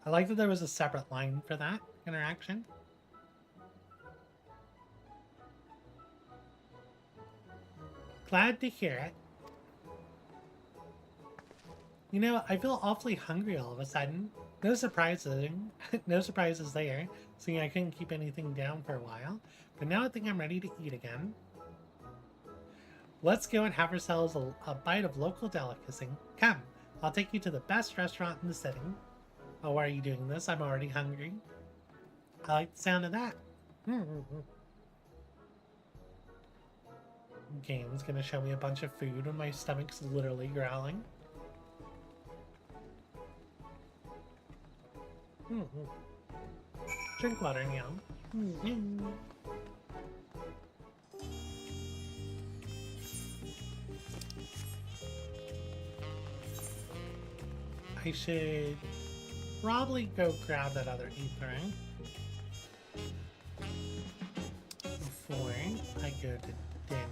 I like that there was a separate line for that interaction. Glad to hear it. You know, I feel awfully hungry all of a sudden. No surprises, no surprises there, seeing I couldn't keep anything down for a while. But now I think I'm ready to eat again. Let's go and have ourselves a bite of local delicacy. Come, I'll take you to the best restaurant in the city. Oh, why are you doing this? I'm already hungry. I like the sound of that. Game's gonna show me a bunch of food when my stomach's literally growling. Drink water now. I should probably go grab that other ether before I go to dinner.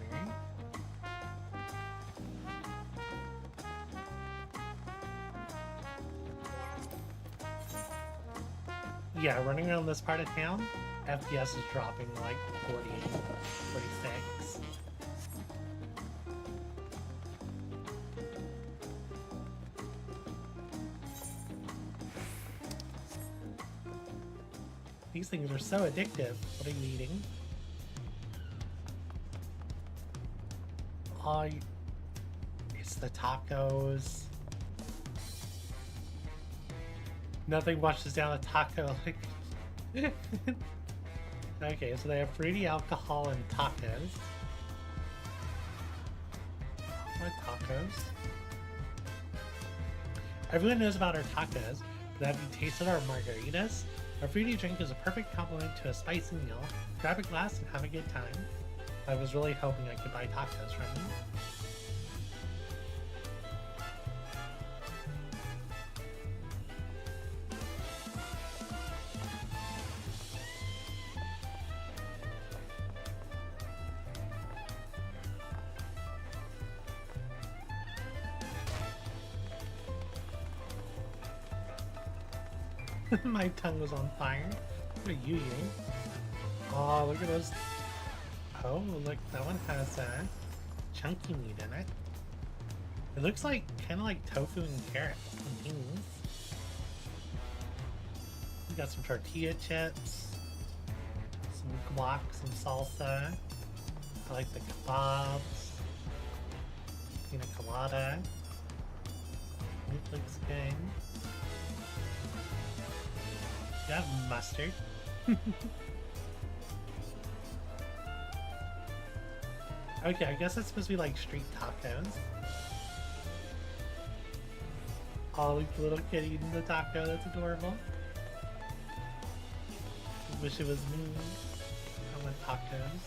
Yeah, running around this part of town, FPS is dropping like 40, 46. These things are so addictive. What are you eating? Oh, it's the tacos. Nothing washes down a taco like... Okay, so they have fruity alcohol and tacos. What tacos? Everyone knows about our tacos, but have you tasted our margaritas? A fruity drink is a perfect complement to a spicy meal. Grab a glass and have a good time. I was really hoping I could buy tacos from you. My tongue was on fire. What are you eating? Oh, look at those. Oh, look, that one has chunky meat in it. It looks like kind of like tofu and carrots and beans. We got some tortilla chips, some guac, some salsa. I like the kebabs, pina colada. Meat looks good. You have mustard. Okay, I guess that's supposed to be like street tacos. Oh, look, the little kid eating the taco, that's adorable. I wish it was me. I want tacos.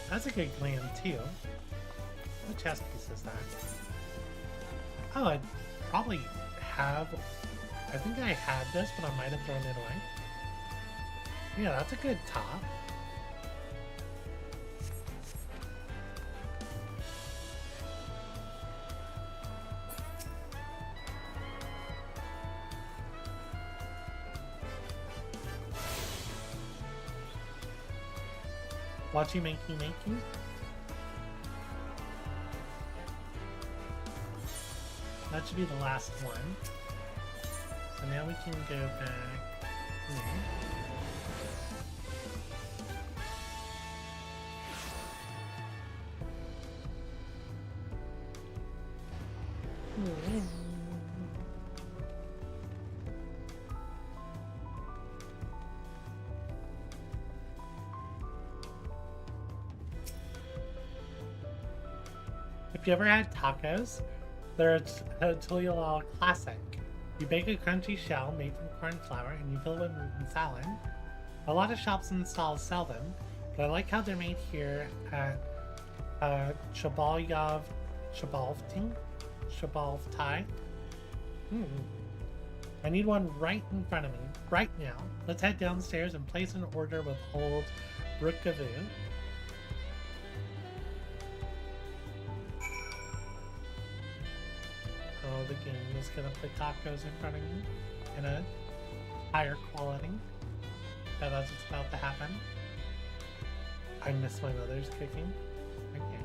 That's a good gland too. What chest piece is that? Oh, I probably have... I think I had this, but I might have thrown it away. Yeah, that's a good top. Watch you makey. That should be the last one. So now we can go back here. If you ever had tacos, they're a nyall classic. You bake a crunchy shell made from corn flour and you fill it with meat and salad. A lot of shops and stalls sell them, but I like how they're made here at Shabalthai. I need one right in front of me, right now. Let's head downstairs and place an order with old Brookavoo. Oh, the game is gonna put tacos in front of you in a higher quality. That's what's about to happen. I miss my mother's cooking. Okay.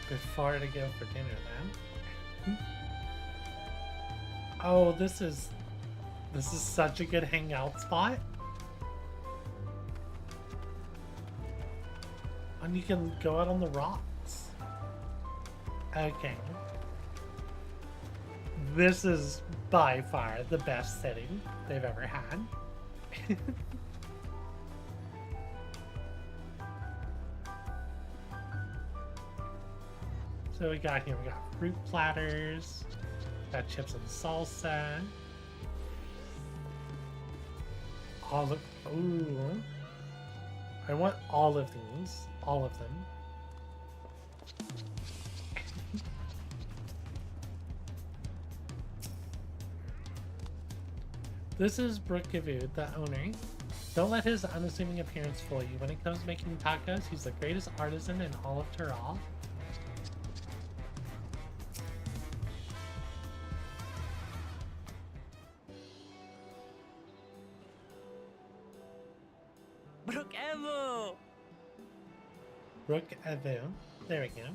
Good far to go for dinner then. Oh, this is such a good hangout spot. And you can go out on the rocks. Okay. This is by far the best setting they've ever had. So we got fruit platters, got chips and salsa, olive. Ooh, I want all of these, all of them. This is Brookavoo, the owner. Don't let his unassuming appearance fool you. When it comes to making tacos, he's the greatest artisan in all of Tural. Brookavoo! Brookavoo. There we go.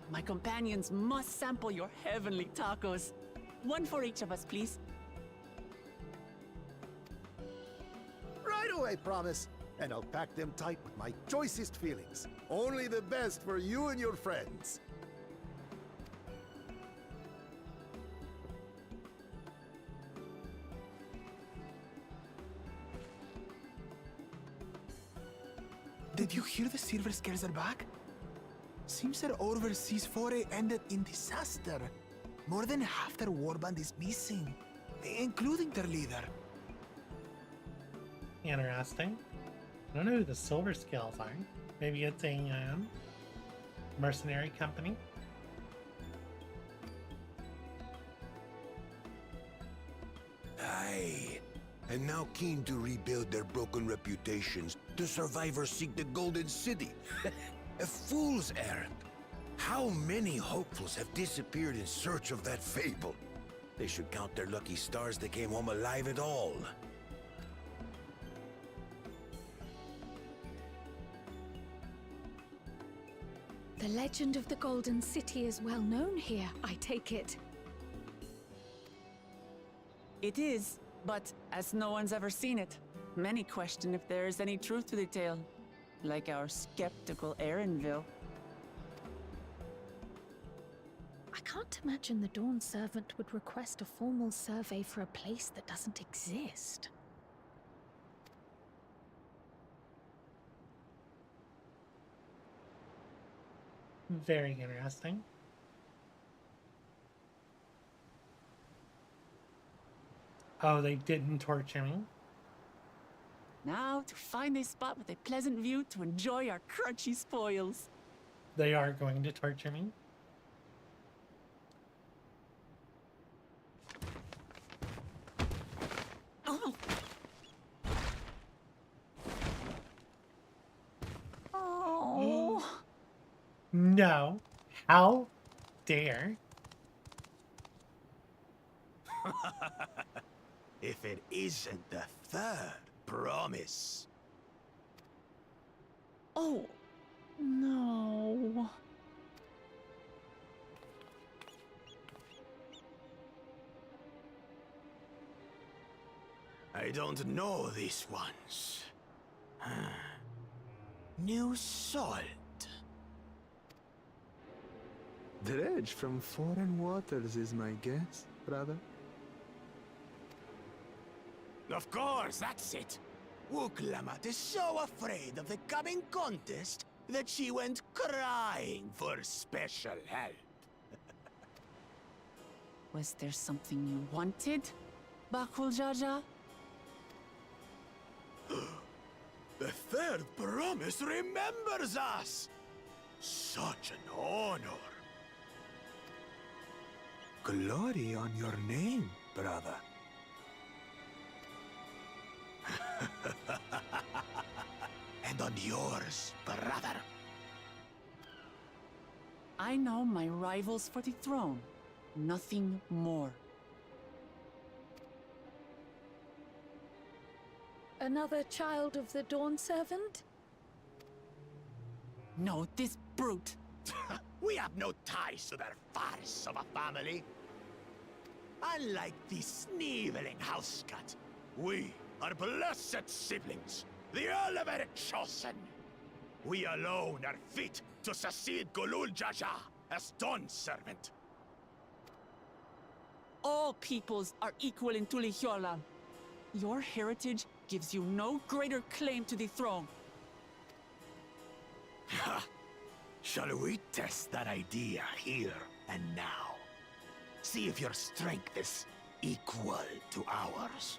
My companions must sample your heavenly tacos. One for each of us, please. Right away, promise. And I'll pack them tight with my choicest feelings. Only the best for you and your friends. Did you hear the silver scares are back? Seems their overseas foray ended in disaster. More than half their warband is missing, including their leader. Interesting. I don't know who the Silver Scales are. Maybe it's a mercenary company. Aye. And now keen to rebuild their broken reputations, the survivors seek the Golden City. A fool's errand. How many hopefuls have disappeared in search of that fable? They should count their lucky stars they came home alive at all. The legend of the Golden City is well known here, I take it. It is, but as no one's ever seen it, many question if there is any truth to the tale. Like our skeptical Erenville. I can't imagine the Dawn Servant would request a formal survey for a place that doesn't exist. Very interesting. Oh, they didn't torch him. Now to find a spot with a pleasant view to enjoy our crunchy spoils. They are going to torture me. Oh. Oh. No. How dare? If it isn't the third promise. Oh. No. I don't know these ones. New salt. Dredge from foreign waters is my guess, brother. Of course, that's it. Wuklamat is so afraid of the coming contest that she went crying for special help. Was there something you wanted, Bakul Jaja? The third promise remembers us! Such an honor! Glory on your name, brother. beyond yours, brother. I know my rivals for the throne. Nothing more. Another child of the Dawn Servant? No, this brute. We have no ties to their farce of a family. Unlike the sneevling house cat, we are blessed siblings, the elevated chosen. We alone are fit to succeed Golul Jaja as Dawn Servant. All peoples are equal in Tulihyola. Your heritage gives you no greater claim to the throne. Ha! Shall we test that idea here and now? See if your strength is equal to ours.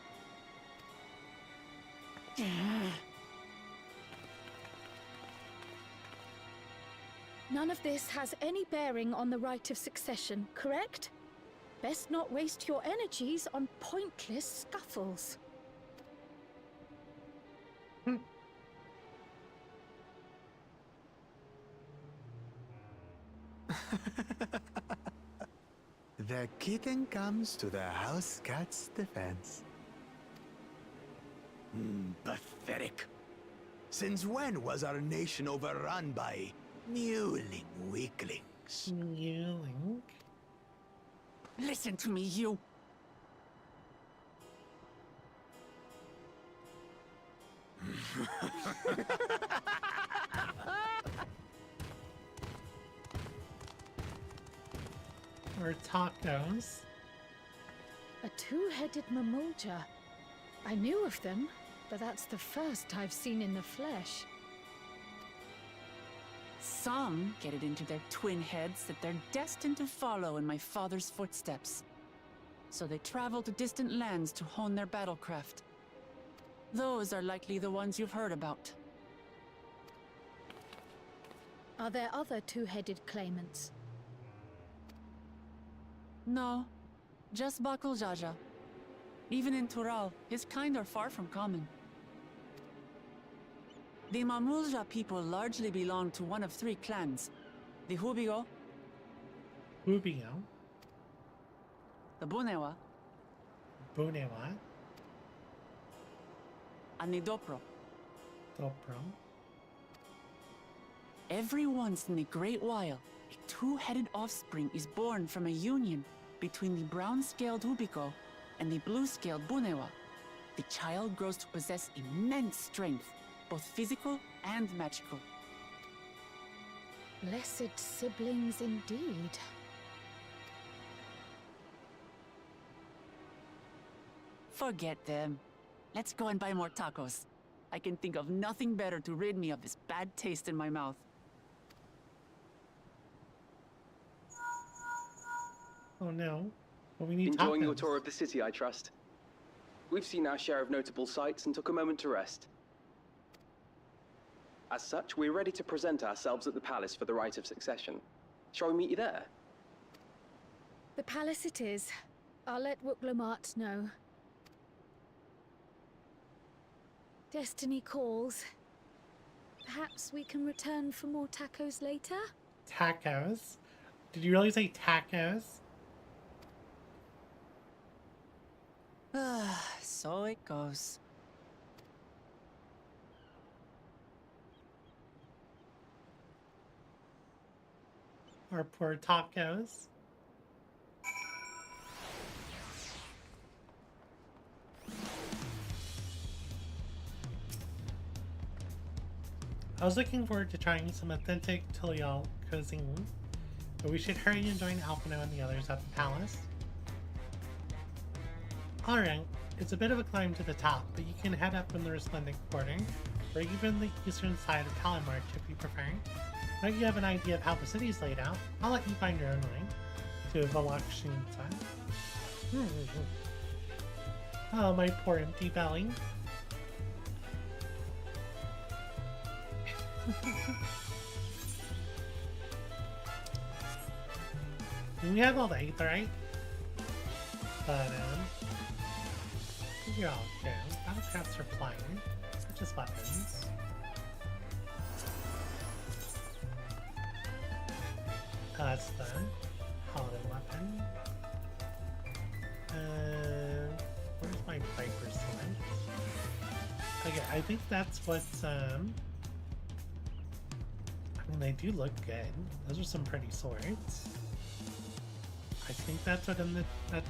None of this has any bearing on the right of succession, correct? Best not waste your energies on pointless scuffles. The kitten comes to the house cat's defense. Pathetic. Since when was our nation overrun by mewling weaklings? Mewling? Listen to me, you. Or tacos. A two-headed mamulja. I knew of them, but that's the first I've seen in the flesh. Some get it into their twin heads that they're destined to follow in my father's footsteps. So they travel to distant lands to hone their battlecraft. Those are likely the ones you've heard about. Are there other two-headed claimants? No, just Bakul Jaja. Even in Tural, his kind are far from common. The Mamulja people largely belong to one of three clans. The Hubigo, Rubio. the Bunewa, Bunewa. and the Dopro. Dobro. Every once in the great while, a two-headed offspring is born from a union between the brown-scaled Hubiko and the blue-scaled Bunewa. The child grows to possess immense strength, both physical and magical. Blessed siblings indeed. Forget them. Let's go and buy more tacos. I can think of nothing better to rid me of this bad taste in my mouth. Oh no. Well, we need Enjoying tacos. your tour of the city, I trust. We've seen our share of notable sights and took a moment to rest. As such, we're ready to present ourselves at the palace for the rite of succession. Shall we meet you there? The palace it is. I'll let Wuklamart know. Destiny calls. Perhaps we can return for more tacos later? Tacos? Did you really say tacos? So it goes. Or poor tacos? I was looking forward to trying some authentic Tulial cuisine, but we should hurry and join Alphino and the others at the palace. Alright, it's a bit of a climb to the top, but you can head up from the Resplendent Quarter, or even the eastern side of Kalamarch if you prefer. Now you have an idea of how the city's laid out, I'll let you find your own way to Valakshinta. Oh, my poor empty belly. We have all the aetherite, but you're all good. Battlecrafts are flying, such as weapons. That's the holiday weapon. Where's my Viper sword? Okay, I think that's what's, I mean, they do look good. Those are some pretty swords. I think that's what in the,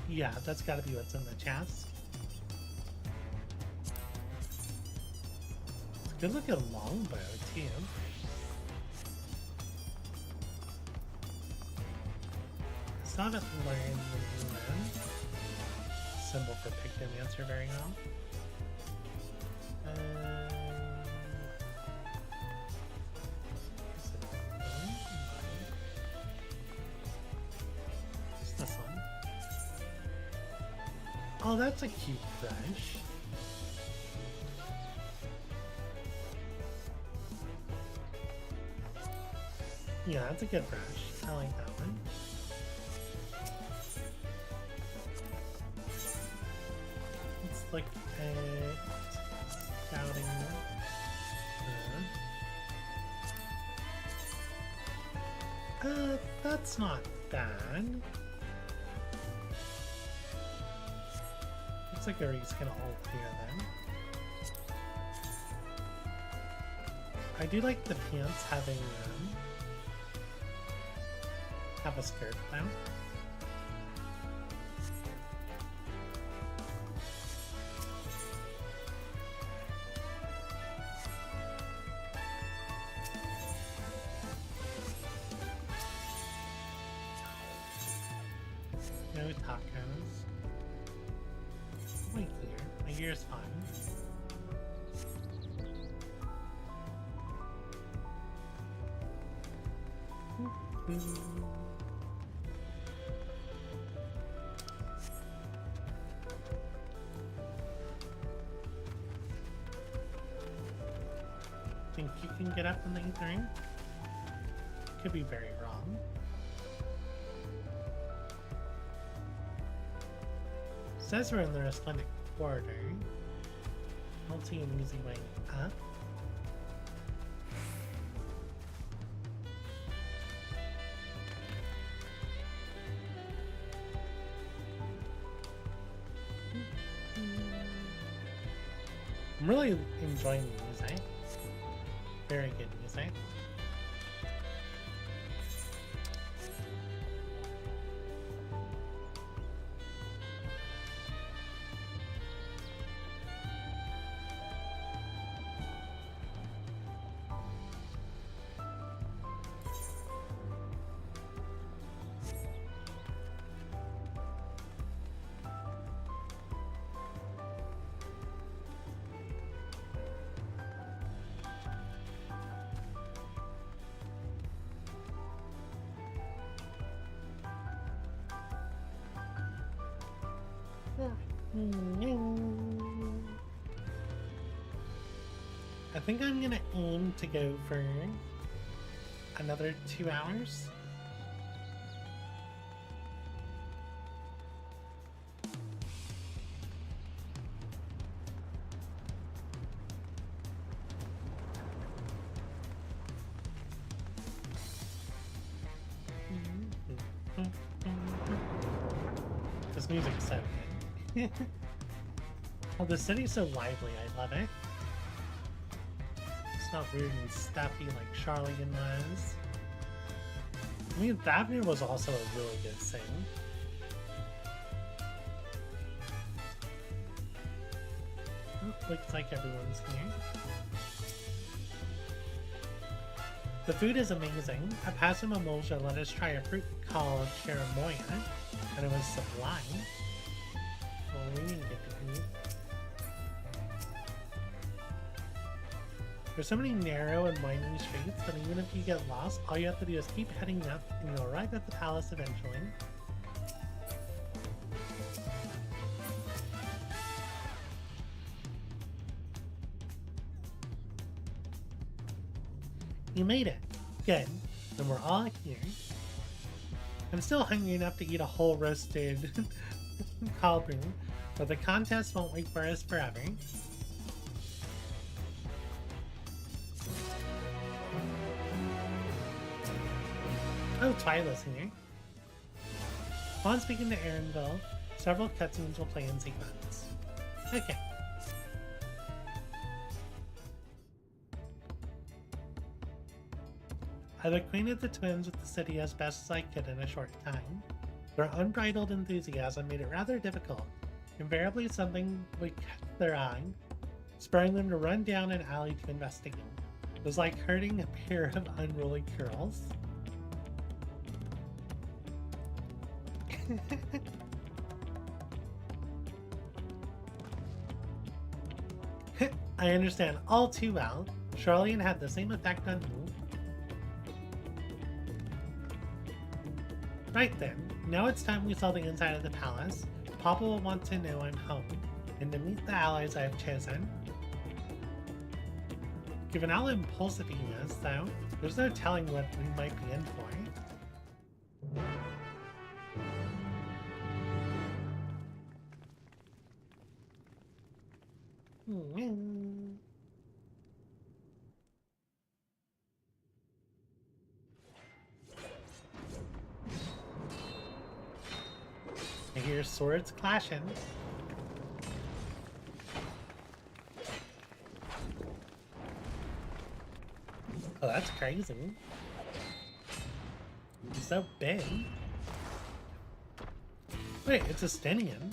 yeah, that's gotta be what's in the chest. It's a good looking longbow, too. I still haven't learned the new symbol for Pictomancer very well. What's this one? Oh, that's a cute brush. Yeah, that's a good brush. I like that one. Let's look at scouting. That's not bad. Looks like Ari's gonna ult here then. I do like the pants having have a skirt though. No tacos. My gear. My gear's fine. Think you can get up in the E3? Could be very wrong. Says we're in the resplendent quarter. I don't see an easy way up. I'm really enjoying the music. Very good music. I think I'm gonna aim to go for another 2 hours. This music's so good. Oh, the city's so lively, I love it. It's not weird and stuffy like Charlatan was. I mean, Thavnir was also a really good thing. Oh, looks like everyone's here. The food is amazing. At Passa Mimolja let us try a fruit called Cherimoya, and it was sublime. Well, we didn't get to eat. There's so many narrow and winding streets, but even if you get lost, all you have to do is keep heading up, and you'll arrive at the palace eventually. You made it. Good. Then we're all here. I'm still hungry enough to eat a whole roasted cauldron, but the contest won't wait for us forever. Oh, Twyla's here. Upon speaking to Erinville, several cutscenes will play in sequence. Okay. I've acquainted the twins with the city as best as I could in a short time. Their unbridled enthusiasm made it rather difficult. Invariably something would catch their eye, spurring them to run down an alley to investigate. It was like herding a pair of unruly girls. I understand all too well. Charlene had the same effect on me. Right then, now it's time we saw the inside of the palace. Papa will want to know I'm home, and to meet the allies I have chosen. Given how impulsive he is, though, there's no telling what we might be in for. I hear swords clashing. Oh, that's crazy. He's so big. Wait, it's a Stenian.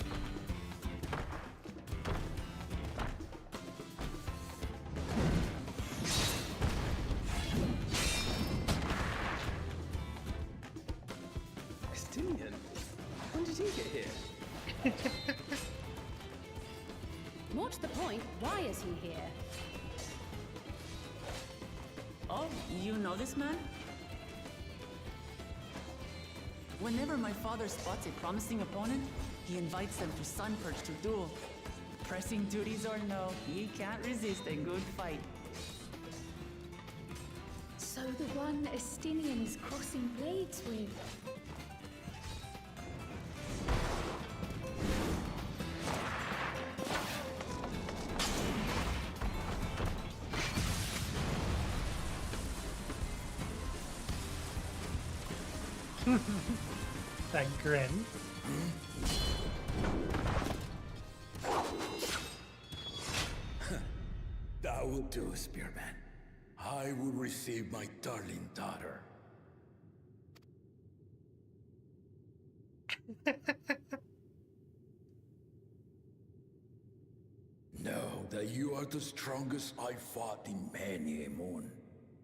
Estinian? When did he get here? What's the point? Why is he here? Oh, you know this man? Whenever my father spots a promising opponent, he invites them to Sunperch to duel. Pressing duties or no, he can't resist a good fight. So the one Estinian is crossing blades with. That grin. That will do, Spearman. I will receive my darling daughter. Know that you are the strongest I fought in many a moon,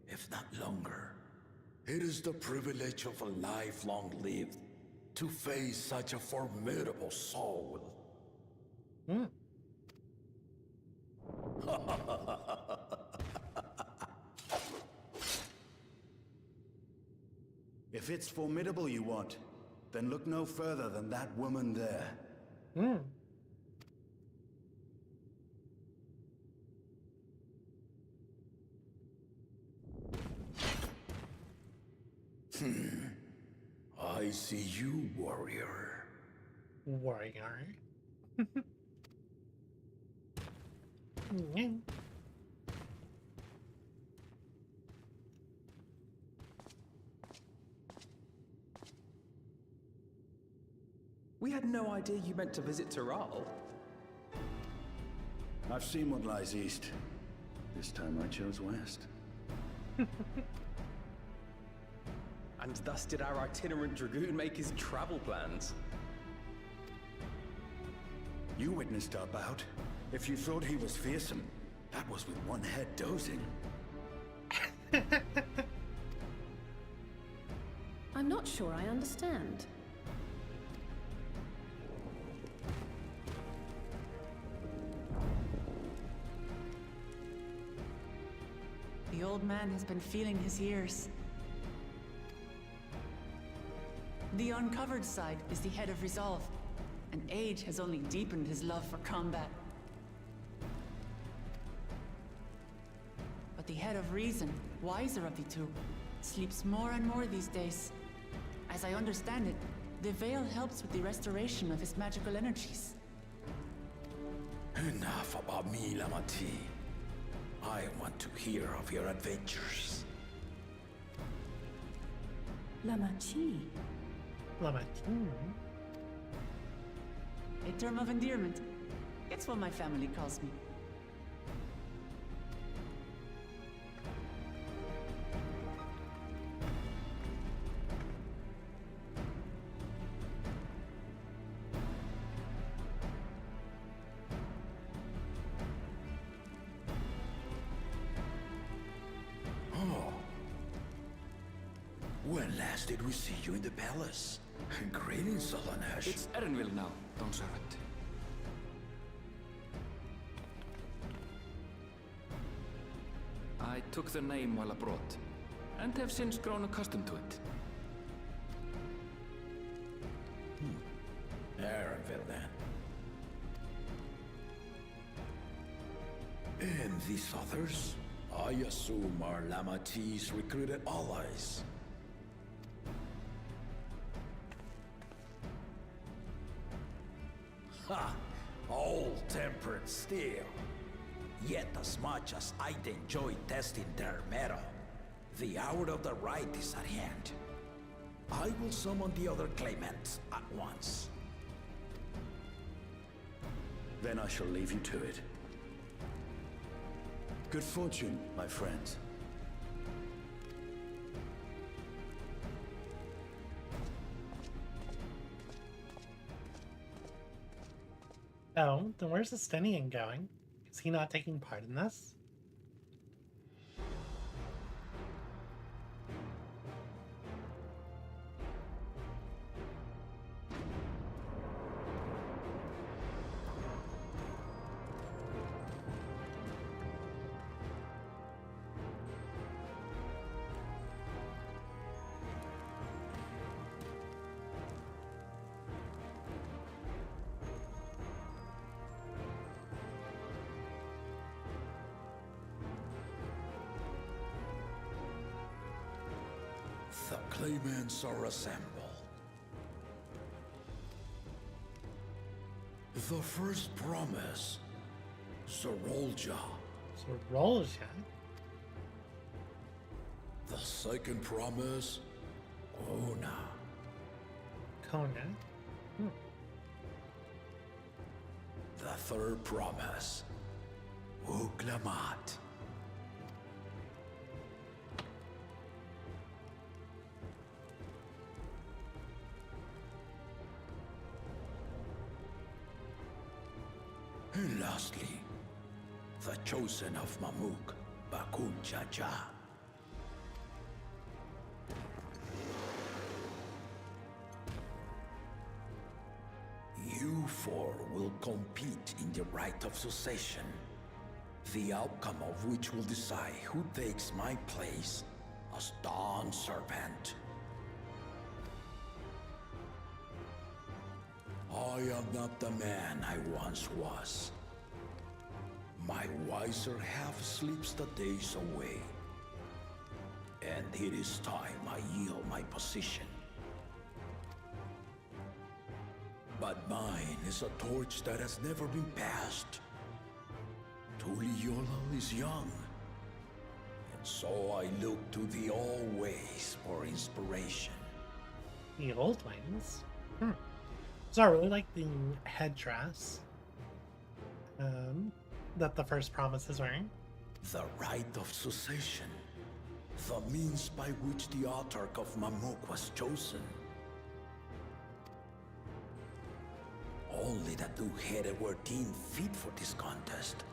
if not longer. It is the privilege of a life long lived to face such a formidable soul. If it's formidable you want, then look no further than that woman there. I see you, warrior. Warrior. We had no idea you meant to visit Tural. I've seen what lies east. This time I chose west. And thus did our itinerant dragoon make his travel plans. You witnessed our bout. If you thought he was fearsome, that was with one head dozing. I'm not sure I understand. The old man has been feeling his years. The uncovered side is the head of resolve, and age has only deepened his love for combat. But the head of reason, wiser of the two, sleeps more and more these days. As I understand it, the veil helps with the restoration of his magical energies. Enough about me, Lamati. I want to hear of your adventures. Lamachi. Lamatin. A term of endearment. It's what my family calls me. Oh. When last did we see you in the palace? Greetings, Solanesh. It's Erenville now, Don Servant. I took the name while abroad, and have since grown accustomed to it. Erenville, then. And these others? I assume are Lamati's recruited allies. Ha! Old-tempered still. Yet as much as I'd enjoy testing their metal, the hour of the right is at hand. I will summon the other claimants at once. Then I shall leave you to it. Good fortune, my friends. Oh, then where's Estinian going? Is he not taking part in this? The claimants are assembled. The first promise, Zorolja. Zorolja? The second promise, Kona. Kona? The third promise, Uklamat. And lastly, the chosen of Mamuk, Bakun Jaja. You four will compete in the rite of succession, the outcome of which will decide who takes my place as Dawn Servant. I am not the man I once was. My wiser half sleeps the days away. And it is time I yield my position. But mine is a torch that has never been passed. Tuliyola is young. And so I look to the old ways for inspiration. The old ways? So I really like the headdress that the first promise is wearing. The rite of succession. The means by which the autarch of Mamuk was chosen. Only the two-headed were deemed fit for this contest.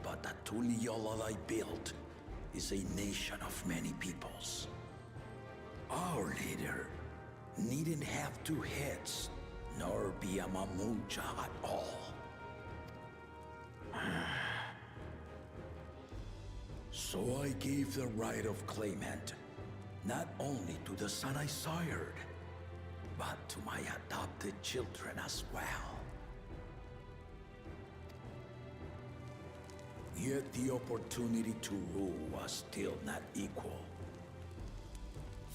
But the Tuliyola I built is a nation of many peoples. Our leader needn't have two heads, nor be a Mamuja at all. So I gave the right of claimant, not only to the son I sired, but to my adopted children as well. Yet the opportunity to rule was still not equal.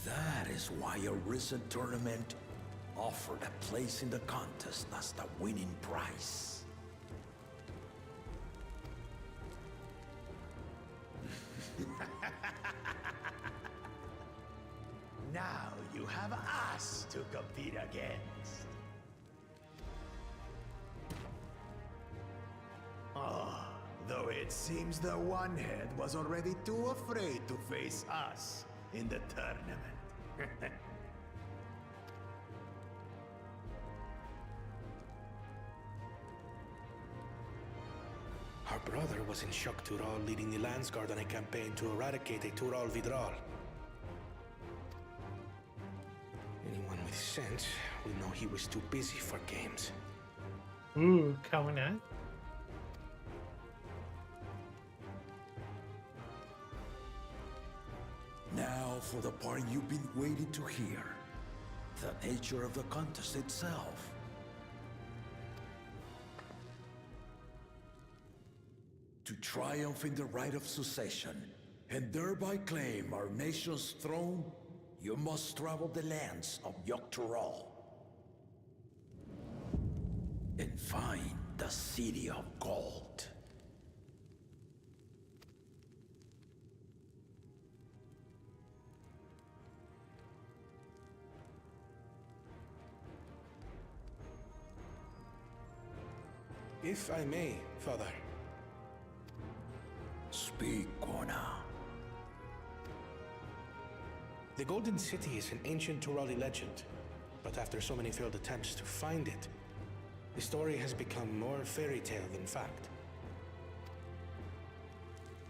That is why a recent tournament offered a place in the contest as the winning prize. Now have us to compete against. Ah, though it seems the One-Head was already too afraid to face us in the tournament. Our brother was in Shock Tural leading the Landsguard on a campaign to eradicate a Tural Vidral. Anyone with sense will know he was too busy for games. Ooh, Kona. Now for the part you've been waiting to hear. The nature of the contest itself. To triumph in the right of succession, and thereby claim our nation's throne, you must travel the lands of Yogg-Tural and find the City of Gold. If I may, Father. Speak, Kona. The Golden City is an ancient Turali legend, but after so many failed attempts to find it, the story has become more fairy tale than fact.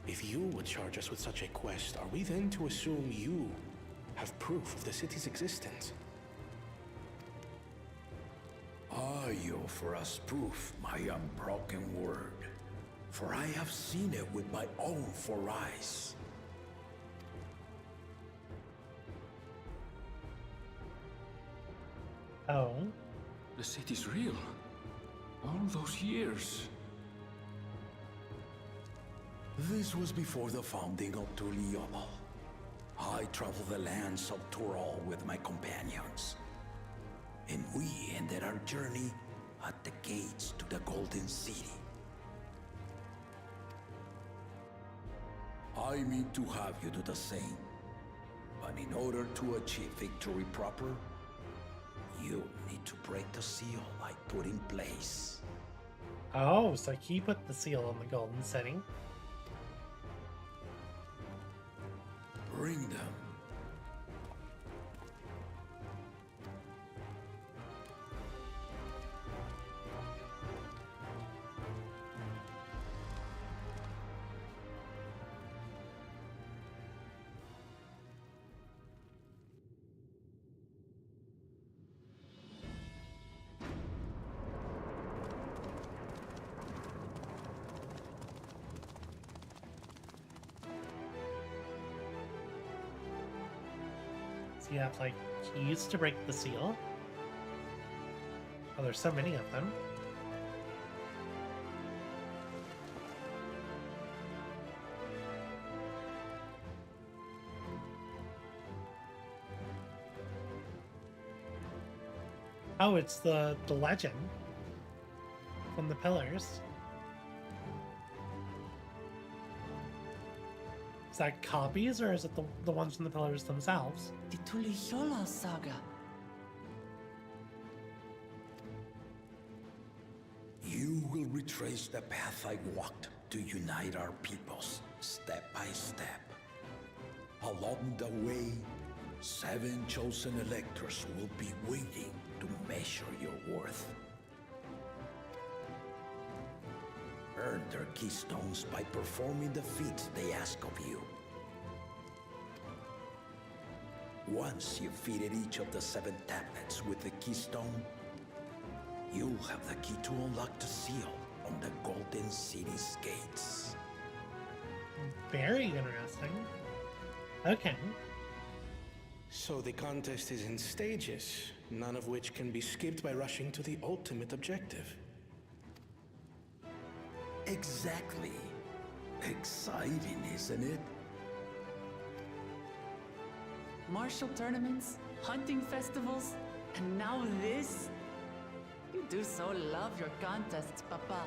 If you would charge us with such a quest, are we then to assume you have proof of the city's existence? I offer us proof, my unbroken word, for I have seen it with my own 4 eyes. Oh? The city's real. All those years. This was before the founding of Tuliyobo. I traveled the lands of Tural with my companions, and we ended our journey at the gates to the Golden City. I mean to have you do the same, but in order to achieve victory proper, you need to break the seal I put in place. Oh, so he put the seal on the Golden City. Bring them. So you have, like, keys to break the seal. Oh, there's so many of them. Oh, it's the legend from the pillars. Is that copies, or is it the ones from the pillars themselves? The Tuliyola saga. You will retrace the path I walked to unite our peoples, step by step. Along the way, 7 chosen electors will be waiting to measure your worth. Earn their keystones by performing the feats they ask of you. Once you've fitted each of the 7 tablets with the keystone, you'll have the key to unlock the seal on the Golden City's gates. Very interesting. Okay. So the contest is in stages, none of which can be skipped by rushing to the ultimate objective. Exactly. Exciting, isn't it? Martial tournaments, hunting festivals, and now this? You do so love your contests, Papa.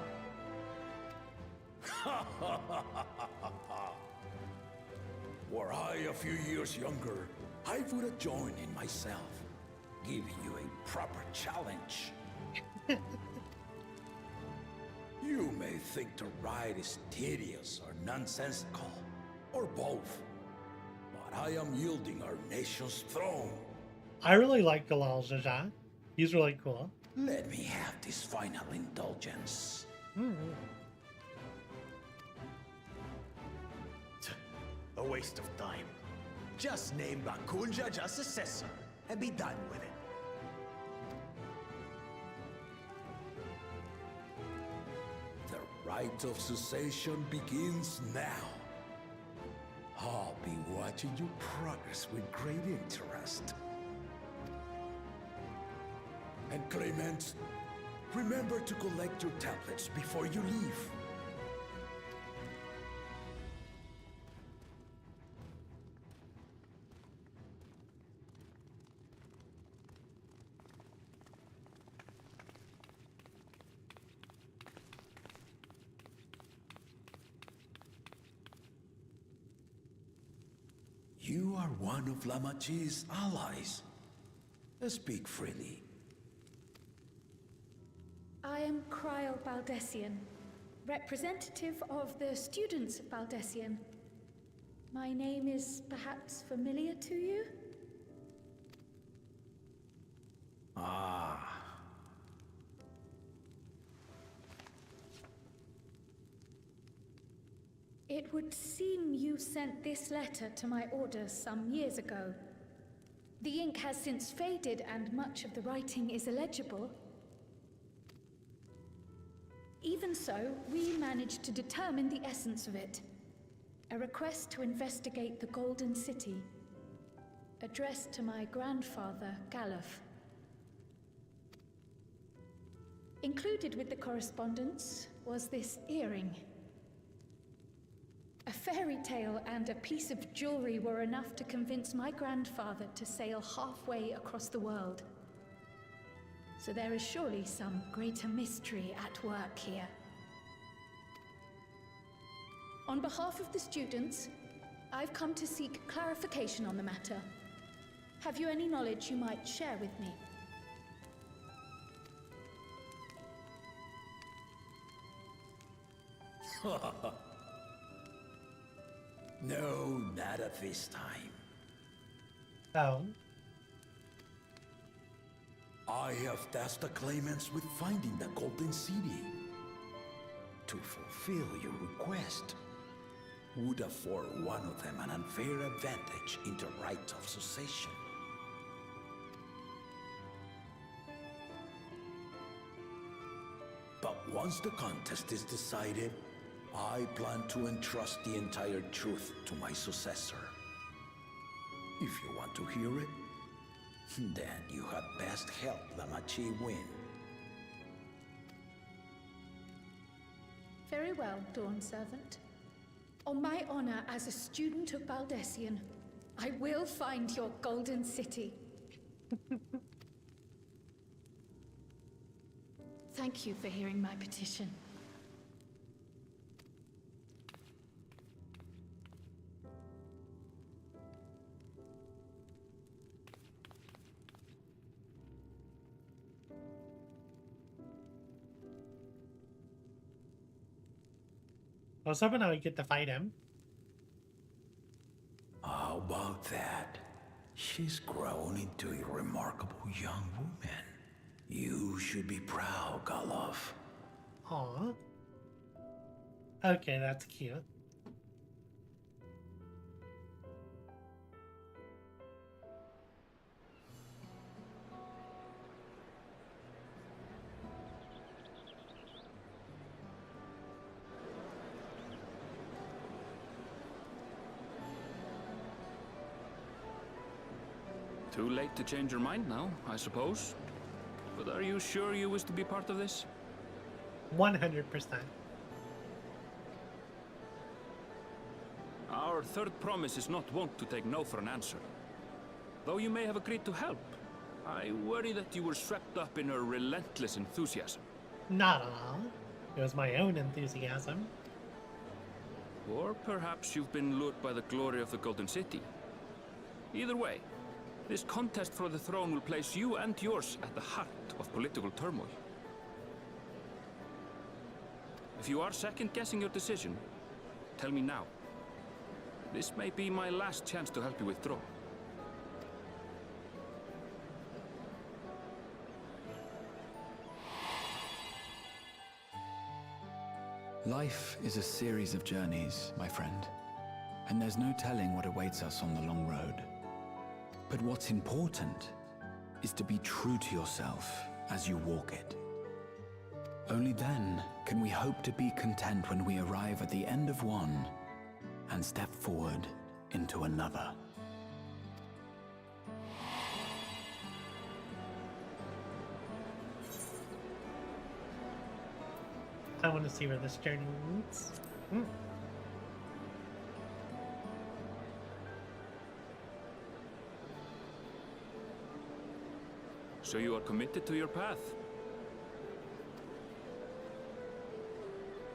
Were I a few years younger, I would have joined in myself. giving you a proper challenge. You may think the ride is tedious or nonsensical, or both, but I am yielding our nation's throne. I really like Galal Jaja. He's really cool. Let me have this final indulgence. A waste of time. Just name Bakunja just successor and be done with it. The rite of cessation begins now. I'll be watching your progress with great interest. And Clement, remember to collect your tablets before you leave. You are one of Lamachi's allies. Speak freely. I am Kryl Baldessian, representative of the students of Baldessian. My name is perhaps familiar to you? Ah. It would seem you sent this letter to my orders some years ago. The ink has since faded and much of the writing is illegible. Even so, we managed to determine the essence of it. A request to investigate the Golden City, addressed to my grandfather, Galuf. Included with the correspondence was this earring. A fairy tale and a piece of jewelry were enough to convince my grandfather to sail halfway across the world. So there is surely some greater mystery at work here. On behalf of the students, I've come to seek clarification on the matter. Have you any knowledge you might share with me? No, not at this time. Oh. I have tasked the claimants with finding the Golden City. To fulfill your request would afford one of them an unfair advantage in the rite of succession. But once the contest is decided, I plan to entrust the entire truth to my successor. If you want to hear it, then you had best help Lamachi win. Very well, Dawn Servant. On my honor as a student of Baldessian, I will find your Golden City. Thank you for hearing my petition. I was hoping I would get to fight him. How about that? She's grown into a remarkable young woman. You should be proud, Galuf. Aw. Okay, that's cute. Too late to change your mind now, I suppose. But are you sure you wish to be part of this? 100%. Our third promise is not wont to take no for an answer. Though you may have agreed to help, I worry that you were swept up in her relentless enthusiasm. Not at all. It was my own enthusiasm. Or perhaps you've been lured by the glory of the Golden City. Either way, This contest for the throne will place you and yours at the heart of political turmoil. If you are second-guessing your decision, tell me now. This may be my last chance to help you withdraw. Life is a series of journeys, my friend. And there's no telling what awaits us on the long road. But what's important is to be true to yourself as you walk it. Only then can we hope to be content when we arrive at the end of one and step forward into another. I want to see where this journey leads. So you are committed to your path?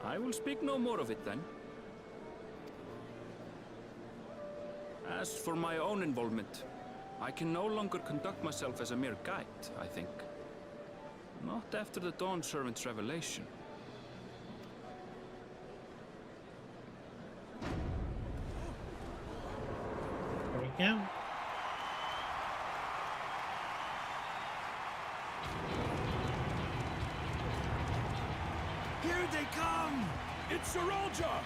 I will speak no more of it then. As for my own involvement, I can no longer conduct myself as a mere guide, I think. Not after the Dawn Servant's revelation. There we go. Here they come! It's Saralja!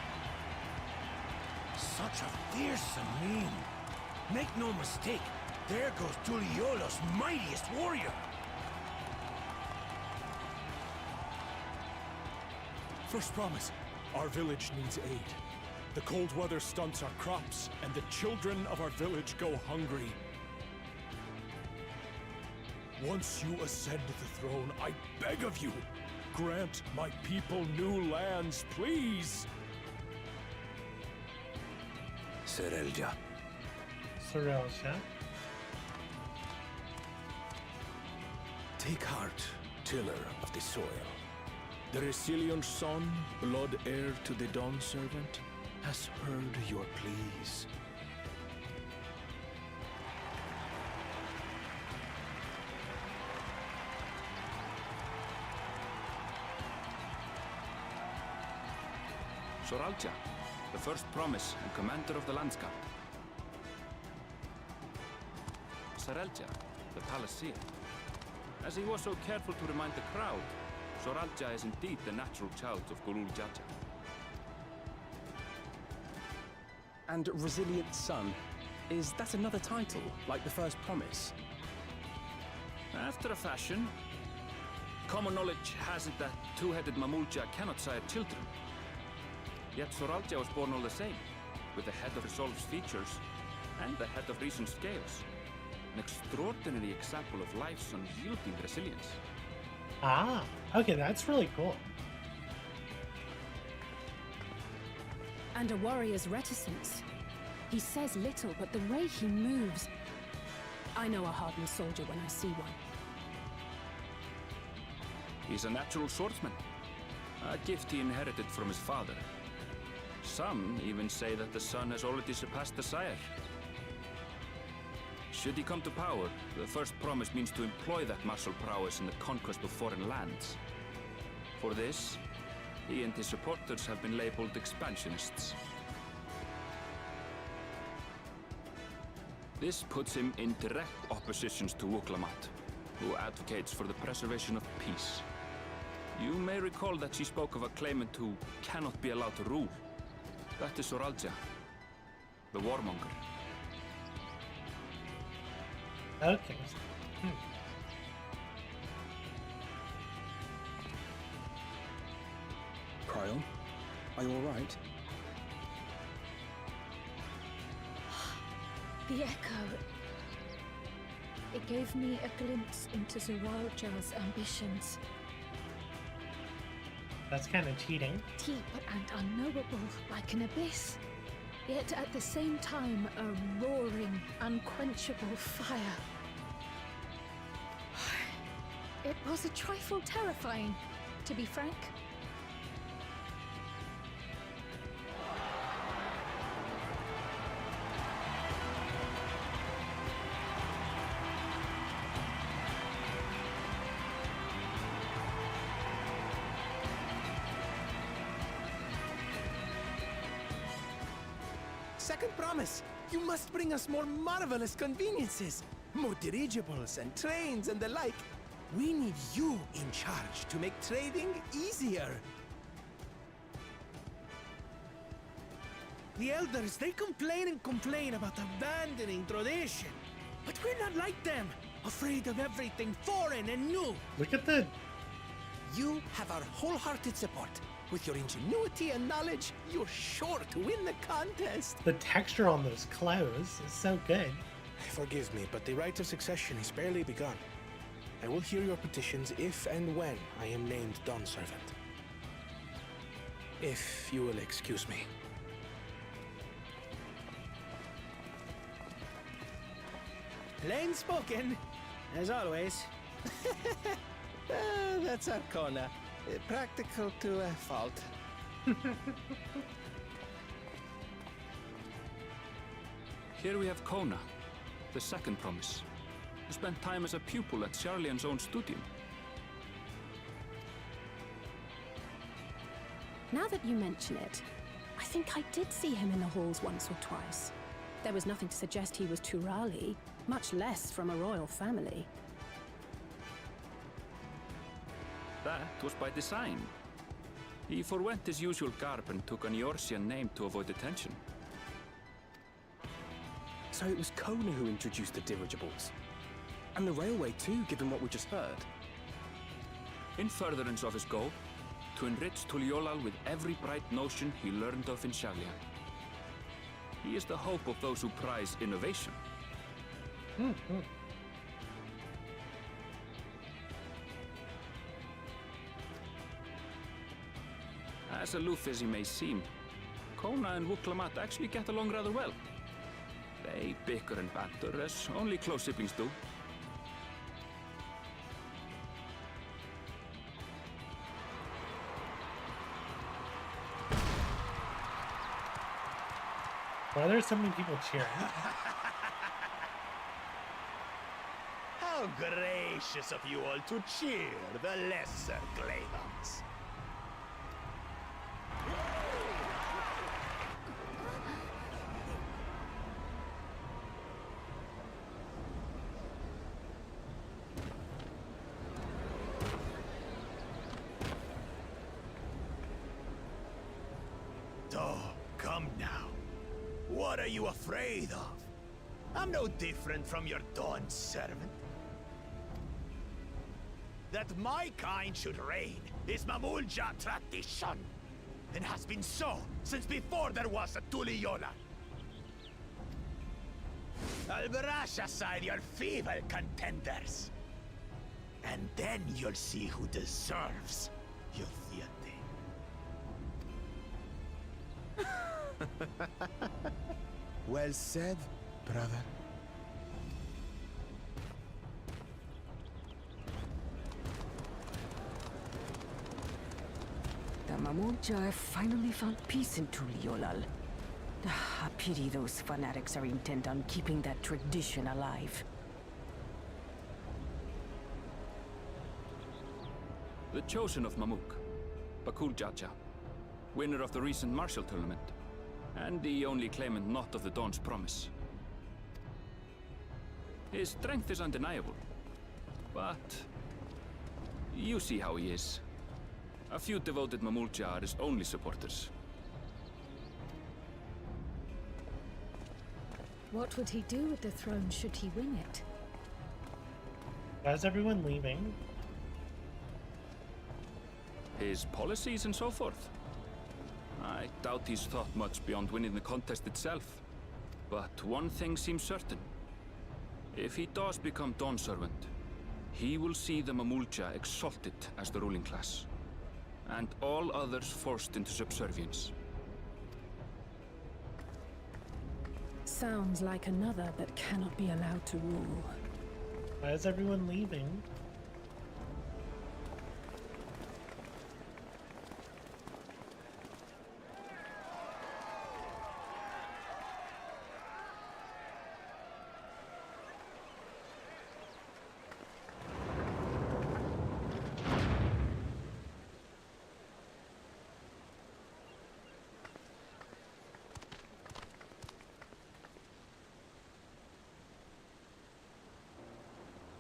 Such a fearsome mien. Make no mistake, there goes Tuliola's mightiest warrior. First promise, our village needs aid. The cold weather stunts our crops, and the children of our village go hungry. Once you ascend the throne, I beg of you, grant my people new lands, please! Saralja. Saralja. Take heart, tiller of the soil. The resilient son, blood heir to the Dawn Servant, has heard your pleas. Saralja, the first promise and commander of the Landscape. Saralja, the Palaceer. As he was so careful to remind the crowd, Saralja is indeed the natural child of Gulul Jaja. And Resilient Son, is that another title, like the first promise? After a fashion. Common knowledge has it that two-headed Mamulja cannot sire children. Yet Saralja was born all the same, with the head of Resolve's features and the head of Reason's scales. An extraordinary example of life's unyielding resilience. Ah, okay, that's really cool. And a warrior's reticence. He says little, but the way he moves... I know a hardened soldier when I see one. He's a natural swordsman, a gift he inherited from his father. Some even say that the son has already surpassed the sire. Should he come to power, the first promise means to employ that martial prowess in the conquest of foreign lands. For this, he and his supporters have been labeled expansionists. This puts him in direct opposition to Wuklamat, who advocates for the preservation of peace. You may recall that she spoke of a claimant who cannot be allowed to rule. That is Saralja, the warmonger. Okay. Cryon, are you all right? The echo. It gave me a glimpse into Saralja's ambitions. That's kind of cheating. Deep and unknowable, like an abyss. Yet at the same time, a roaring, unquenchable fire. It was a trifle terrifying, to be frank. second promise. You must bring us more marvelous conveniences. More dirigibles and trains and the like. We need you in charge to make trading easier. The elders, they complain and complain about abandoning tradition. But we're not like them, afraid of everything foreign and new. Look at the... You have our wholehearted support. With your ingenuity and knowledge, you're sure to win the contest. The texture on those clothes is so good. Forgive me, but the right of succession is barely begun. I will hear your petitions if and when I am named Dawn Servant. If you will excuse me. Plain spoken, as always. That's Arcona. Practical to a fault. Here we have Kona, the second promise, who spent time as a pupil at Charlian's own studio. Now that you mention it, I think I did see him in the halls once or twice. There was nothing to suggest he was Turali, much less from a royal family. That was by design. He forwent his usual garb and took an Eorzean name to avoid attention. So it was Kona who introduced the dirigibles. And the railway too, given what we just heard. In furtherance of his goal, to enrich Tuliolal with every bright notion he learned of in Charlian. He is the hope of those who prize innovation. As aloof as he may seem, Kona and Wuklamat actually get along rather well. They bicker and banter as only close siblings do. Why are there so many people cheering? How gracious of you all to cheer the lesser Claymans. Come now. What are you afraid of? I'm no different from your Dawn servant. That my kind should reign is Mamulja tradition, and has been so since before there was a Tuliyola. I'll brush aside your feeble contenders, and then you'll see who deserves your deity. Well said, brother. The Mamulja have finally found peace in Tuliolal. I pity those fanatics are intent on keeping that tradition alive. The chosen of Mamuk, Bakul Jaja, winner of the recent martial tournament, and the only claimant not of the Dawn's promise. His strength is undeniable, but you see how he is. A few devoted Mamulja are his only supporters. What would he do with the throne should he win it? Why is everyone leaving? His policies and so forth. I doubt he's thought much beyond winning the contest itself. But one thing seems certain. If he does become Dawn Servant, he will see the Mamulja exalted as the ruling class, and all others forced into subservience. Sounds like another that cannot be allowed to rule. Why is everyone leaving?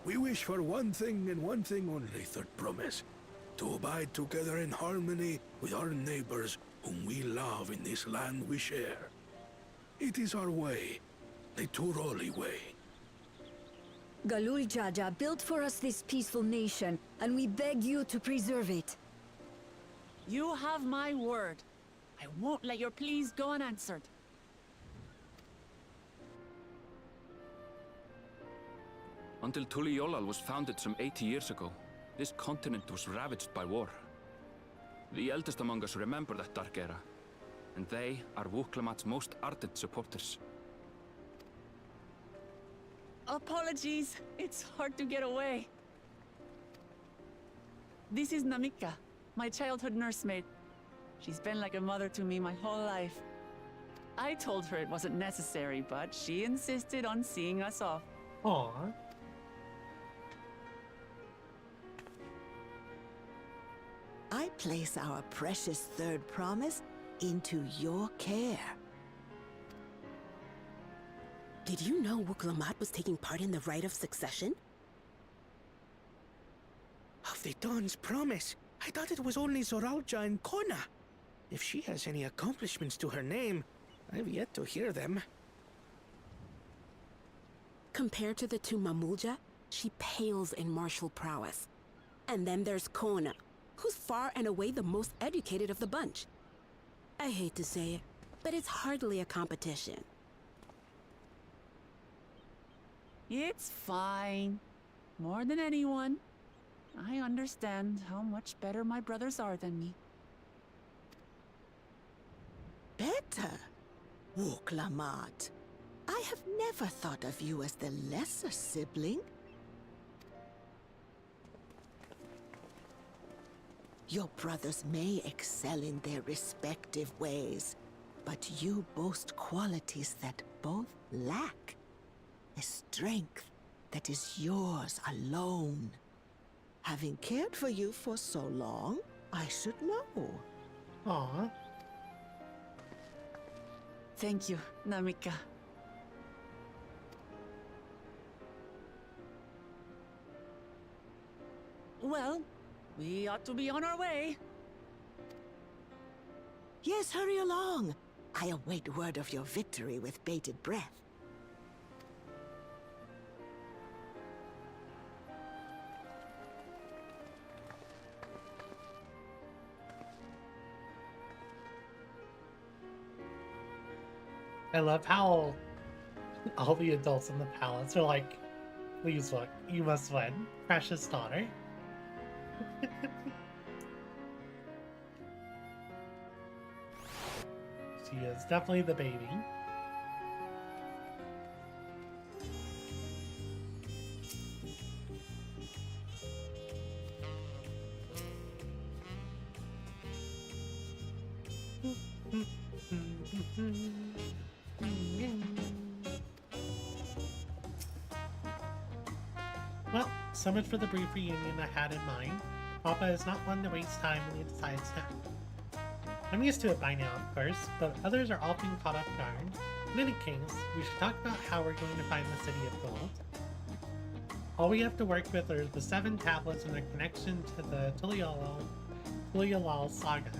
We wish for one thing and one thing only, Third Promise. To abide together in harmony with our neighbors whom we love in this land we share. It is our way, the Turoli way. Galul Jaja built for us this peaceful nation, and we beg you to preserve it. You have my word. I won't let your pleas go unanswered. Until Tuliolal was founded some 80 years ago, this continent was ravaged by war. The eldest among us remember that dark era, and they are Wuklamat's most ardent supporters. Apologies, it's hard to get away. This is Namika, my childhood nursemaid. She's been like a mother to me my whole life. I told her it wasn't necessary, but she insisted on seeing us off. Aww. I place our precious third promise into your care. Did you know Wuklamat was taking part in the rite of succession? Of the Dawn's promise, I thought it was only Zoralja and Kona. If she has any accomplishments to her name, I've yet to hear them. Compared to the two Mamulja, she pales in martial prowess. And then there's Kona, who's far and away the most educated of the bunch. I hate to say it, but it's hardly a competition. It's fine. More than anyone, I understand how much better my brothers are than me. Better? Wuklamat. I have never thought of you as the lesser sibling. Your brothers may excel in their respective ways, but you boast qualities that both lack. A strength that is yours alone. Having cared for you for so long, I should know. Aww. Thank you, Namika. Well, we ought to be on our way. Yes, hurry along. I await word of your victory with bated breath. I love how all the adults in the palace are like, please look, you must win, precious daughter. She is definitely the baby. Well, so much for the brief reunion I had in mind. Papa is not one to waste time when he decides to. I'm used to it by now, of course, but others are all being caught off guard. In any case, we should talk about how we're going to find the City of Gold. All we have to work with are the 7 tablets and their connection to the Tuliolal saga.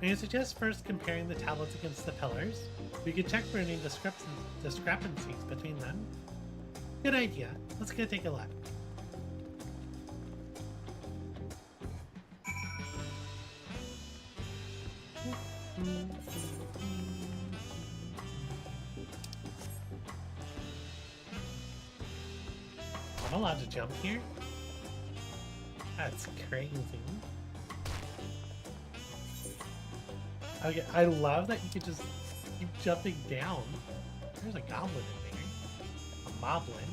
I suggest first comparing the tablets against the pillars. We could check for any discrepancies between them. Good idea. Let's go take a look. I'm allowed to jump here? That's crazy. Okay, I love that you can just keep jumping down. There's a goblin in there. A moblin.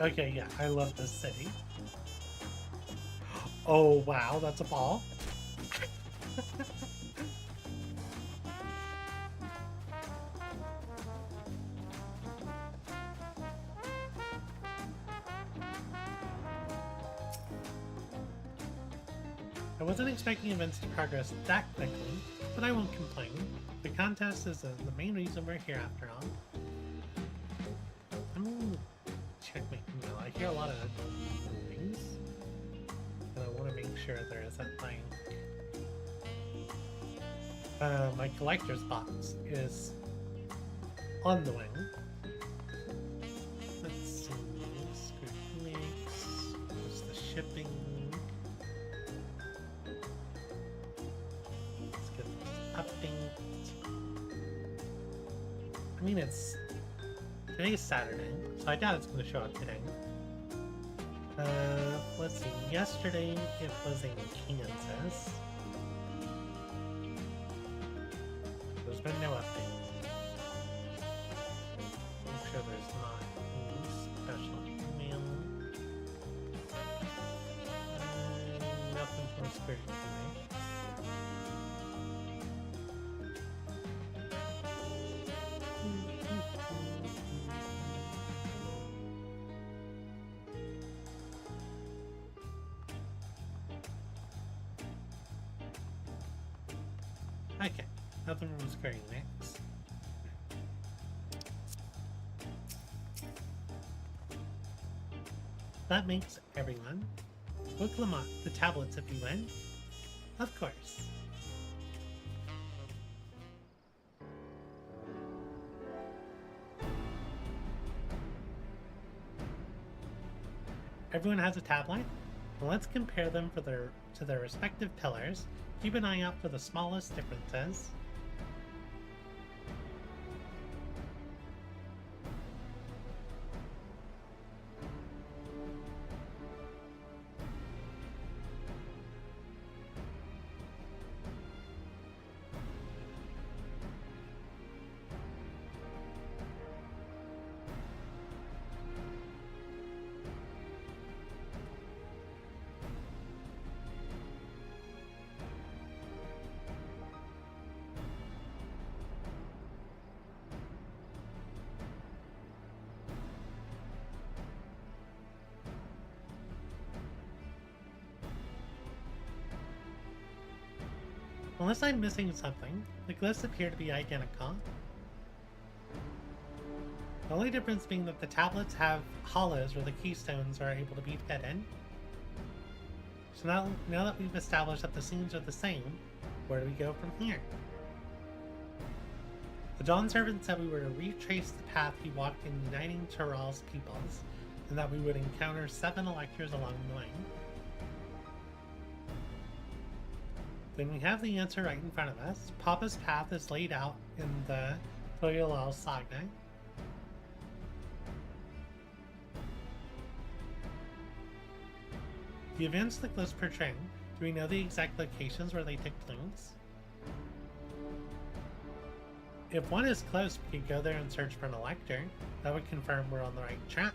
Okay, yeah, I love this city. Oh, wow, that's a ball. I wasn't expecting events to progress that quickly, but I won't complain. The contest is the main reason we're here after all. I'm gonna check my email. I hear a lot of things, and I want to make sure there isn't my collector's box is on the wing. Let's see, Square Enix, what's the shipping? Let's get this update. I mean, today's Saturday, so I doubt it's going to show up today. Let's see, yesterday it was in Kansas. There's been no update. Make sure there's not any special email. Nothing from Square Enix. Okay, nothing from Square Enix. That makes everyone. Book Lamont, the tablets if you win. Of course. Everyone has a tablet? Well, let's compare them to their respective pillars. Keep an eye out for the smallest differences. Unless I'm missing something, the glyphs appear to be identical. The only difference being that the tablets have hollows where the keystones are able to be fed in. So now that we've established that the scenes are the same, where do we go from here? The Dawn Servant said we were to retrace the path he walked in uniting Tural's peoples, and that we would encounter 7 electors along the way. Then we have the answer right in front of us. Papa's path is laid out in the Toyolal saga. The events the glyphs portray, do we know the exact locations where they took place? If one is close, we could go there and search for an elector. That would confirm we're on the right track.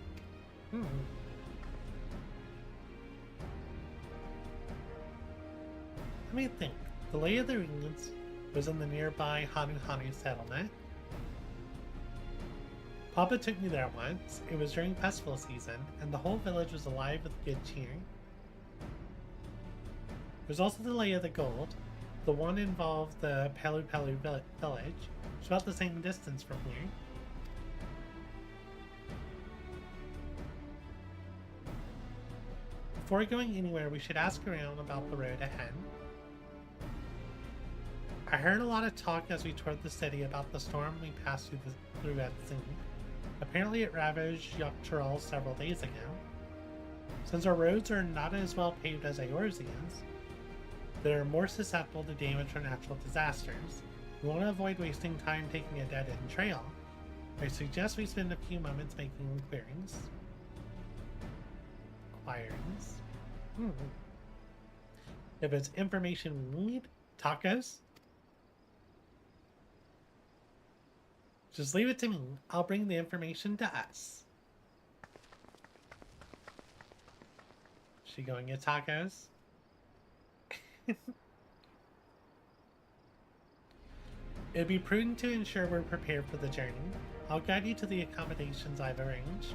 Let me think. The Lay of the Rings was in the nearby Hanuhani settlement. Papa took me there once. It was during festival season, and the whole village was alive with good cheer. There's also the Lay of the Gold. The one involved the Pelu Pelu village. It's about the same distance from here. Before going anywhere, we should ask around about the road ahead. I heard a lot of talk as we toured the city about the storm we passed through at sea. Apparently it ravaged Yogg-Tural several days ago. Since our roads are not as well paved as Eorzea's, they're more susceptible to damage from natural disasters. We want to avoid wasting time taking a dead-end trail. I suggest we spend a few moments making inquiries. If it's information we need, tacos? Just leave it to me. I'll bring the information to us. She going to get tacos? It'd be prudent to ensure we're prepared for the journey. I'll guide you to the accommodations I've arranged.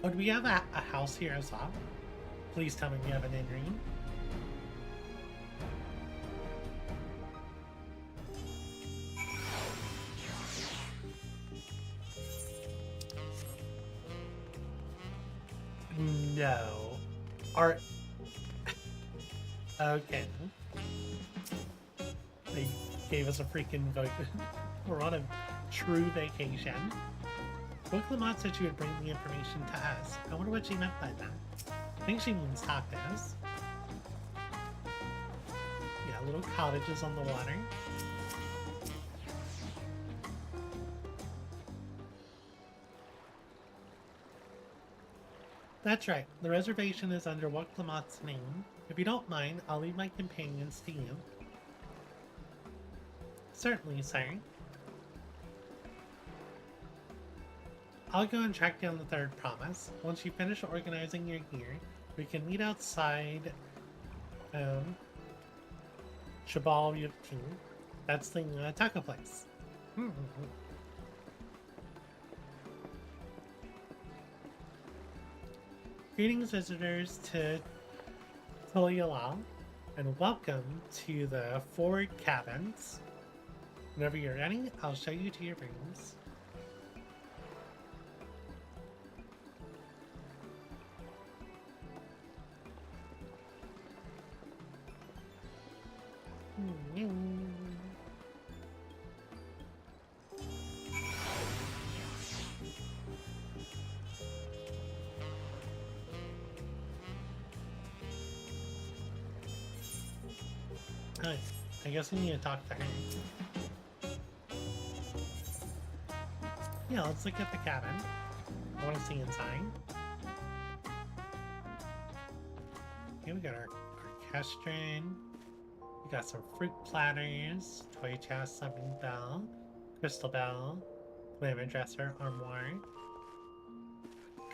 Oh, do we have a house here as well? Please tell me we have an inn room. No. Art. Okay. They gave us a freaking vote. We're on a true vacation. Booklamont said she would bring the information to us. I wonder what she meant by that. I think she means tacos. Yeah, little cottages on the water. That's right. The reservation is under Booklamot's name. If you don't mind, I'll leave my companions to you. Certainly, sir. I'll go and track down the third promise. Once you finish organizing your gear, we can meet outside Shabal. That's the taco place. Greetings, visitors to Tulialal, and welcome to the forward cabins. Whenever you're ready, I'll show you to your rooms. Nice. I guess we need to talk to her. Yeah, let's look at the cabin. I want to see inside. Okay, we got our orchestrion. We got some fruit platters, toy chest, summoning bell, crystal bell, glamour dresser, armoire,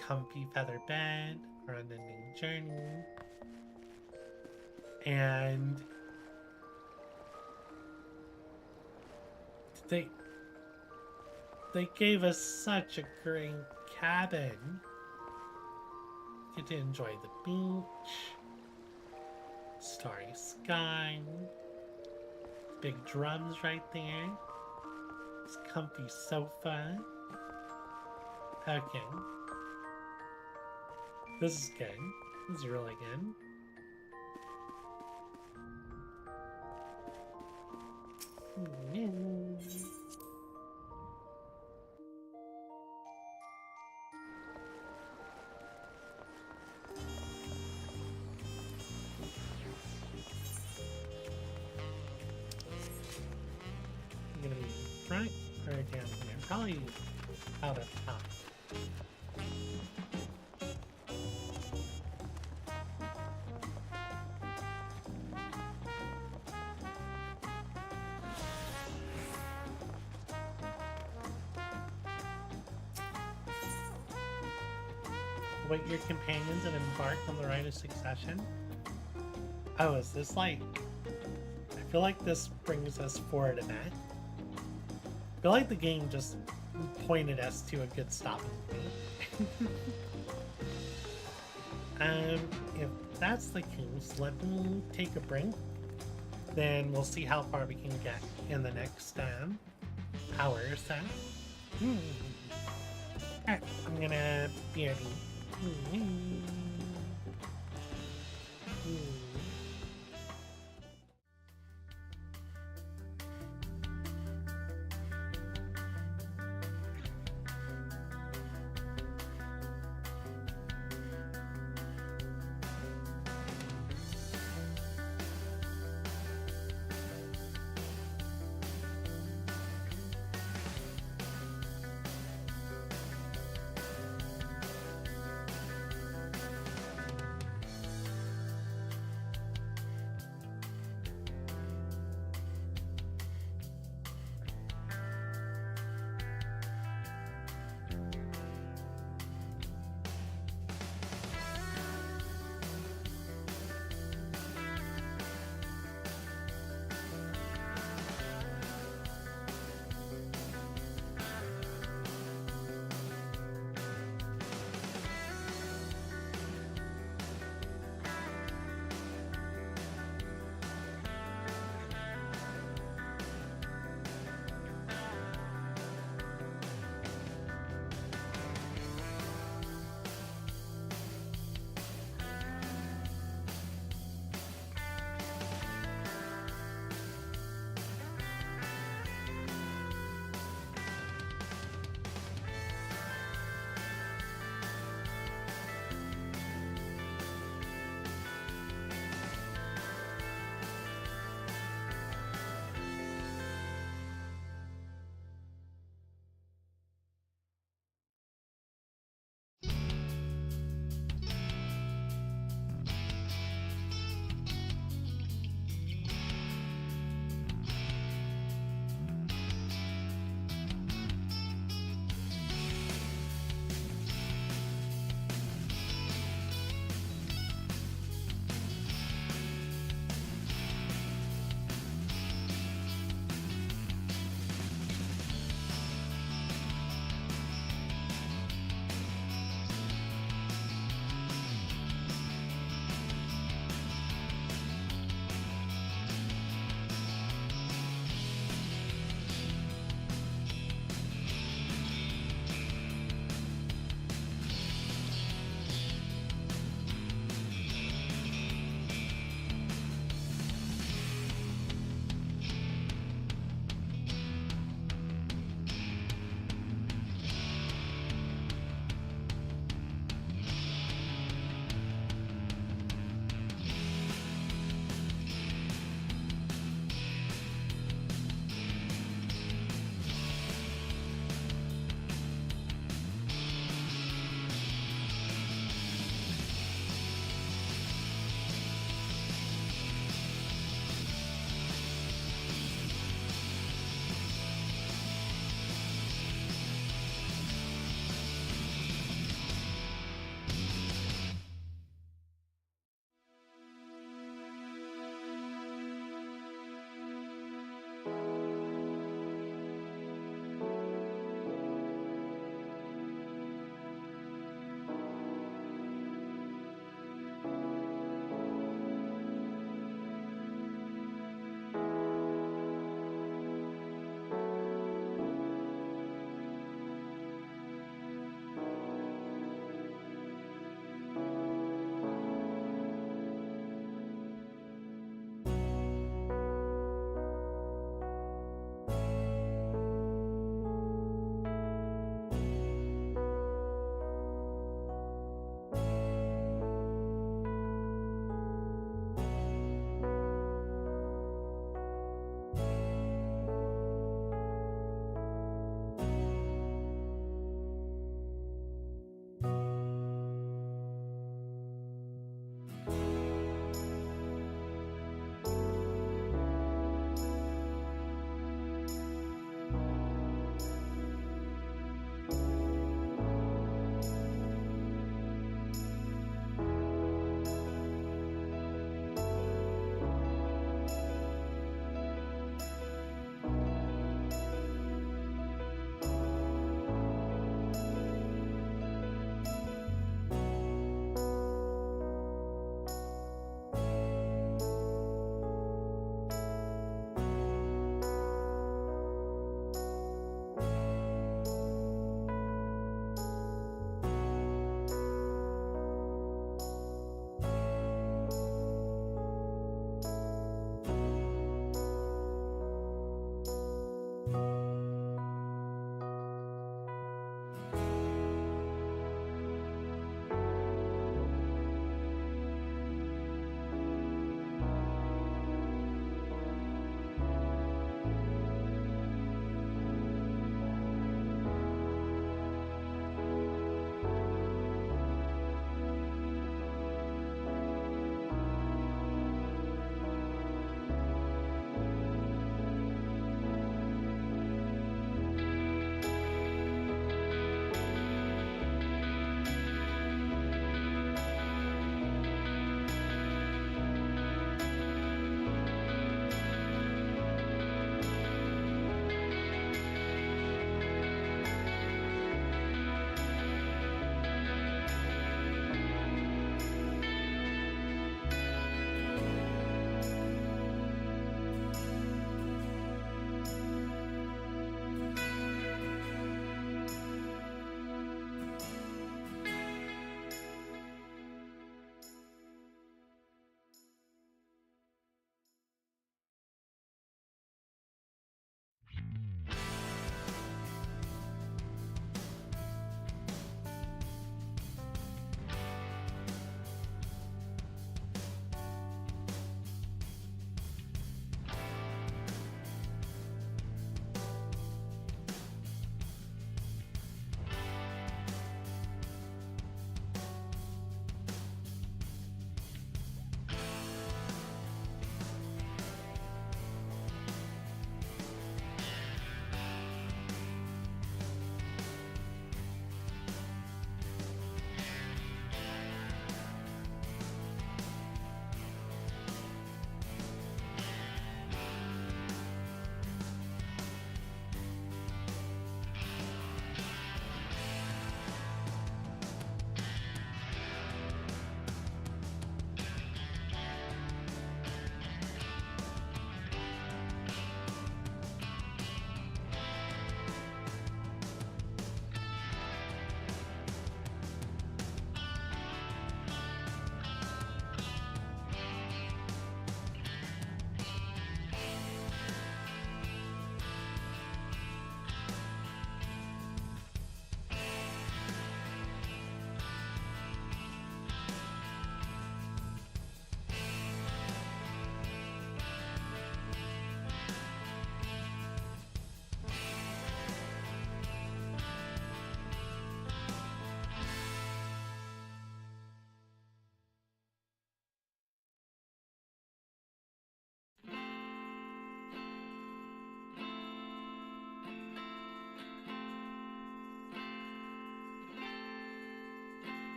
comfy feather bed, our unending journey, and they gave us such a great cabin. Get to enjoy the beach, starry sky, big drums right there, this comfy sofa. Okay. This is good. This is really good. I'm gonna be right or down here. Probably out at the top. Wait your companions and embark on the rite of succession. Oh, is this like... I feel like this brings us forward a bit. I feel like the game just pointed us to a good stopping point. If that's the case, let me take a break. Then we'll see how far we can get in the next hour or so. Alright, I'm gonna be ready.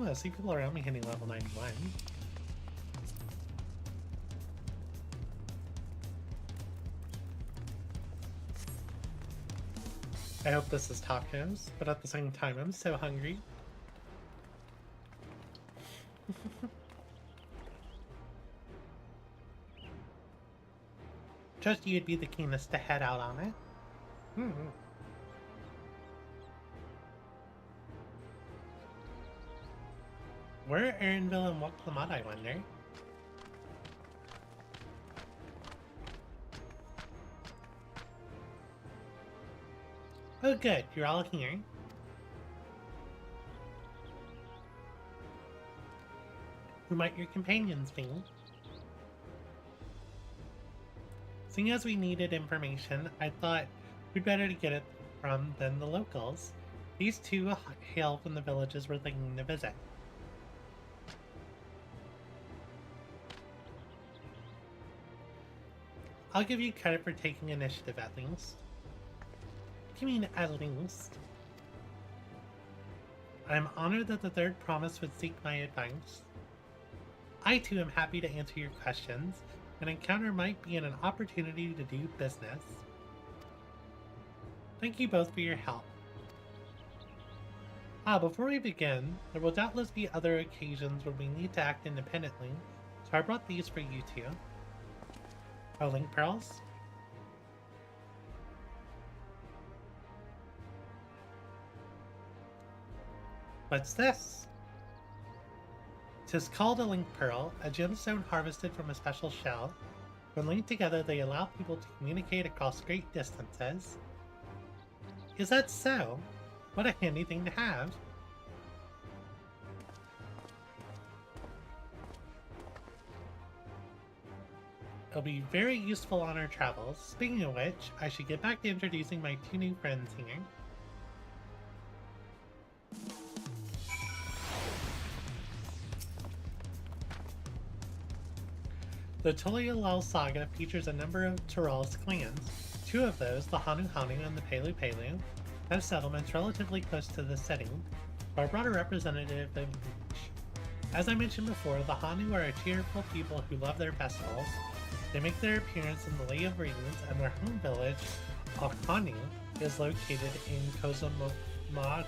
know, see people around me hitting level 91. I hope this is tacos, but at the same time, I'm so hungry. Just you'd be the keenest to head out on it. Where are Erinville and Waklamad, I wonder? Oh good, you're all here. Who might your companions be? Seeing as we needed information, I thought we'd better to get it from than the locals. These two hail from the villages we're thinking to visit. I'll give you credit for taking initiative at least. You mean at least? I'm honored that the third promise would seek my advice. I too am happy to answer your questions. An encounter might be an opportunity to do business. Thank you both for your help. Before we begin, there will doubtless be other occasions where we need to act independently, so I brought these for you two. Oh, link pearls? What's this? 'Tis called a link pearl, a gemstone harvested from a special shell. When linked together, they allow people to communicate across great distances. Is that so? What a handy thing to have. It'll be very useful on our travels. Speaking of which, I should get back to introducing my two new friends here. The Tulialal saga features a number of Tural's clans. Two of those, the Hanu Hanu and the Pelu Pelu, have settlements relatively close to the city, but I brought a representative of each. As I mentioned before, the Hanu are a cheerful people who love their festivals. They make their appearance in the Lake of Reeds, and their home village, Alkani, is located in Kozamauka.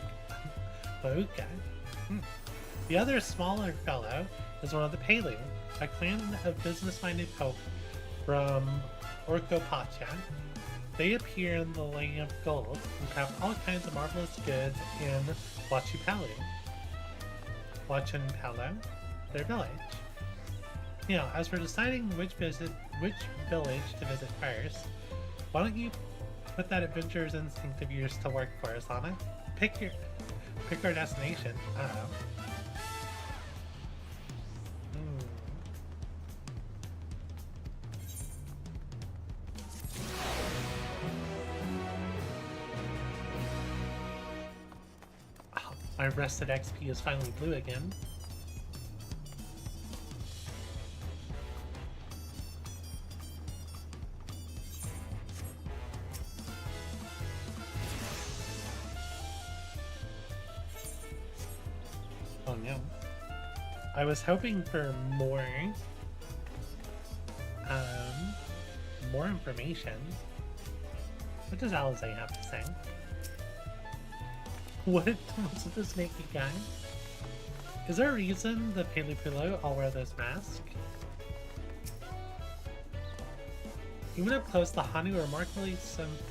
The other smaller fellow is one of the Pelu, a clan of business-minded folk from Orkopacha. They appear in the Lake of Gold and craft all kinds of marvelous goods in Wachipalu, their village. Now, as for deciding which village to visit first, why don't you put that adventurer's instinct of yours to work for us, Anna? Pick our destination. My rested XP is finally blue again. Oh no. I was hoping for more information. What does Alizé have to say? What's with this naked guy? Is there a reason the Pelu Pelu all wear those masks? Even up close, the Hanu are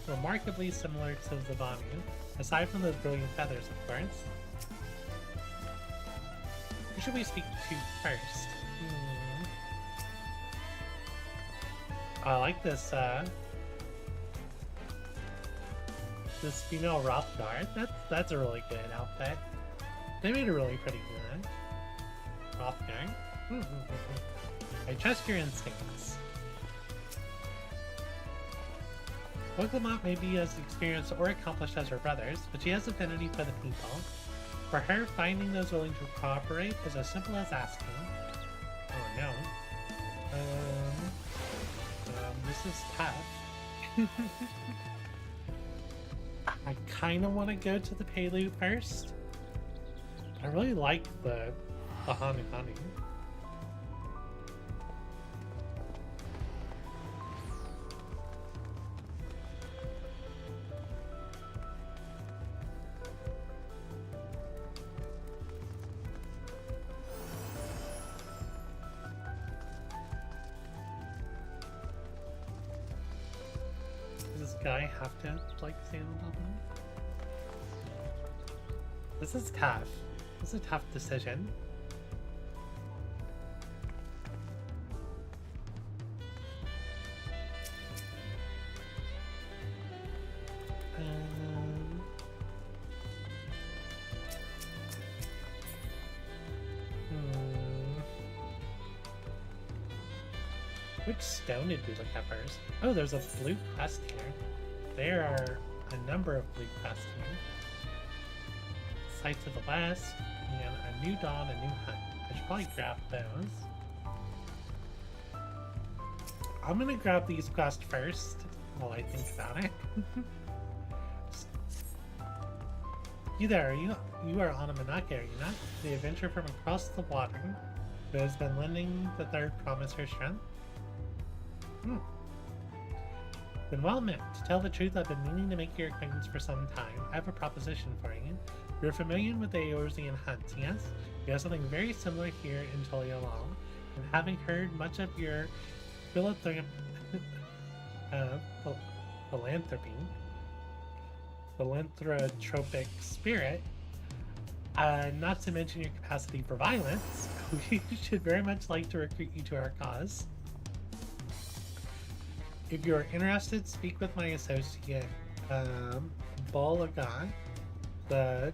remarkably similar to the Vanu, aside from those brilliant feathers, of course. Who should we speak to first? I like this, this female Rothguard. That's a really good outfit. They made it really pretty good. Rothguard. I trust your instincts. Woglamont may be as experienced or accomplished as her brothers, but she has affinity for the people. For her, finding those willing to cooperate is as simple as asking. Oh no. This is tough. I kinda wanna go to the Pelu first, I really like the honey. Does this guy have to like stand on top of him? This is tough. This is a tough decision. Which stone did we look at first? Oh, there's a blue quest here. There are a number of blue quests here. Sight to the west, and a new dawn, a new hunt. I should probably grab those. I'm gonna grab these quests first while I think about it. You there, you are on a Minake, are you not? The adventurer from across the water who has been lending the third promise her strength? Been well met. To tell the truth, I've been meaning to make your acquaintance for some time. I have a proposition for you. You're familiar with the Eorzean hunts, yes? We have something very similar here in Toliolal, and having heard much of your philanthropic spirit, not to mention your capacity for violence, we should very much like to recruit you to our cause. If you're interested, speak with my associate, Bolaga. The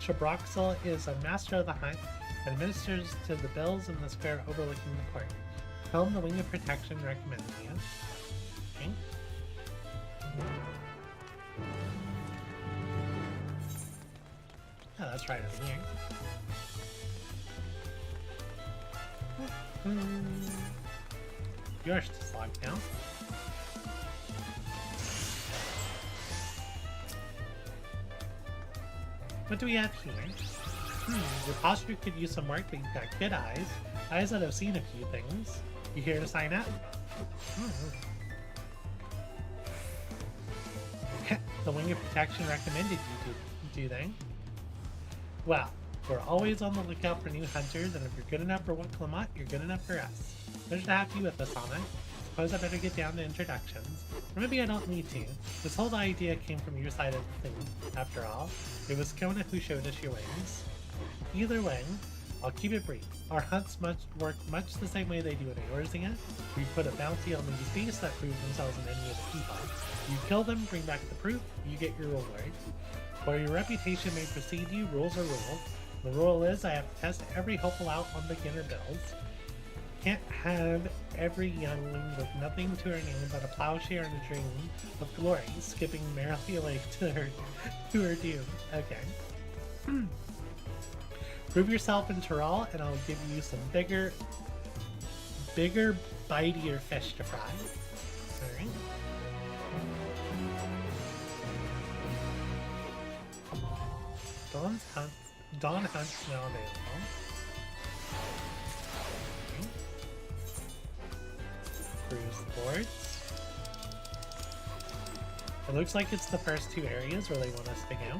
Chabroxel is a master of the hunt and administers to the bells in the square overlooking the court. Tell him the Wing of Protection recommends you. Okay. Oh, that's right over here. Yours just locked down. What do we have here? Your posture could use some work, but you've got good eyes. Eyes that have seen a few things. You here to sign up? The Wing of Protection recommended you do they? Well, we're always on the lookout for new hunters, and if you're good enough for Wicklamat, you're good enough for us. Pleasure to have you with us, Anna. Suppose I better get down to introductions. Or maybe I don't need to. This whole idea came from your side of the thing, after all. It was Kona who showed us your wings. Either way, I'll keep it brief. Our hunts work much the same way they do in Eorzea. We put a bounty on these beasts that prove themselves an enemy of the people. You kill them, bring back the proof, you get your reward. While your reputation may precede you, rules are rules. The rule is I have to test every hopeful out on beginner builds. Can't have every youngling with nothing to her name but a plowshare and a dream of glory, skipping merrily away to her doom. Okay. Prove yourself in Tyrol, and I'll give you some bigger, bitier fish to fry. Alright. Dawn Hunt's now available. Cruise ports. It looks like it's the first two areas where they want us to go.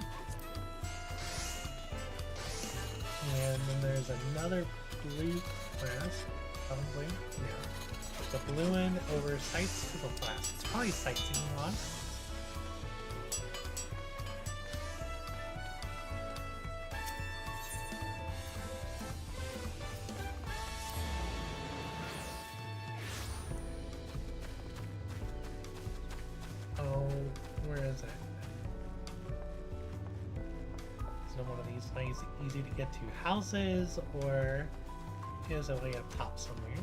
And then there's another blue quest, probably. Yeah. The blue one over sights to the west. It's probably sightseeing log. Oh, where is it? Is it one of these nice, easy to get to houses, or is it way up top somewhere?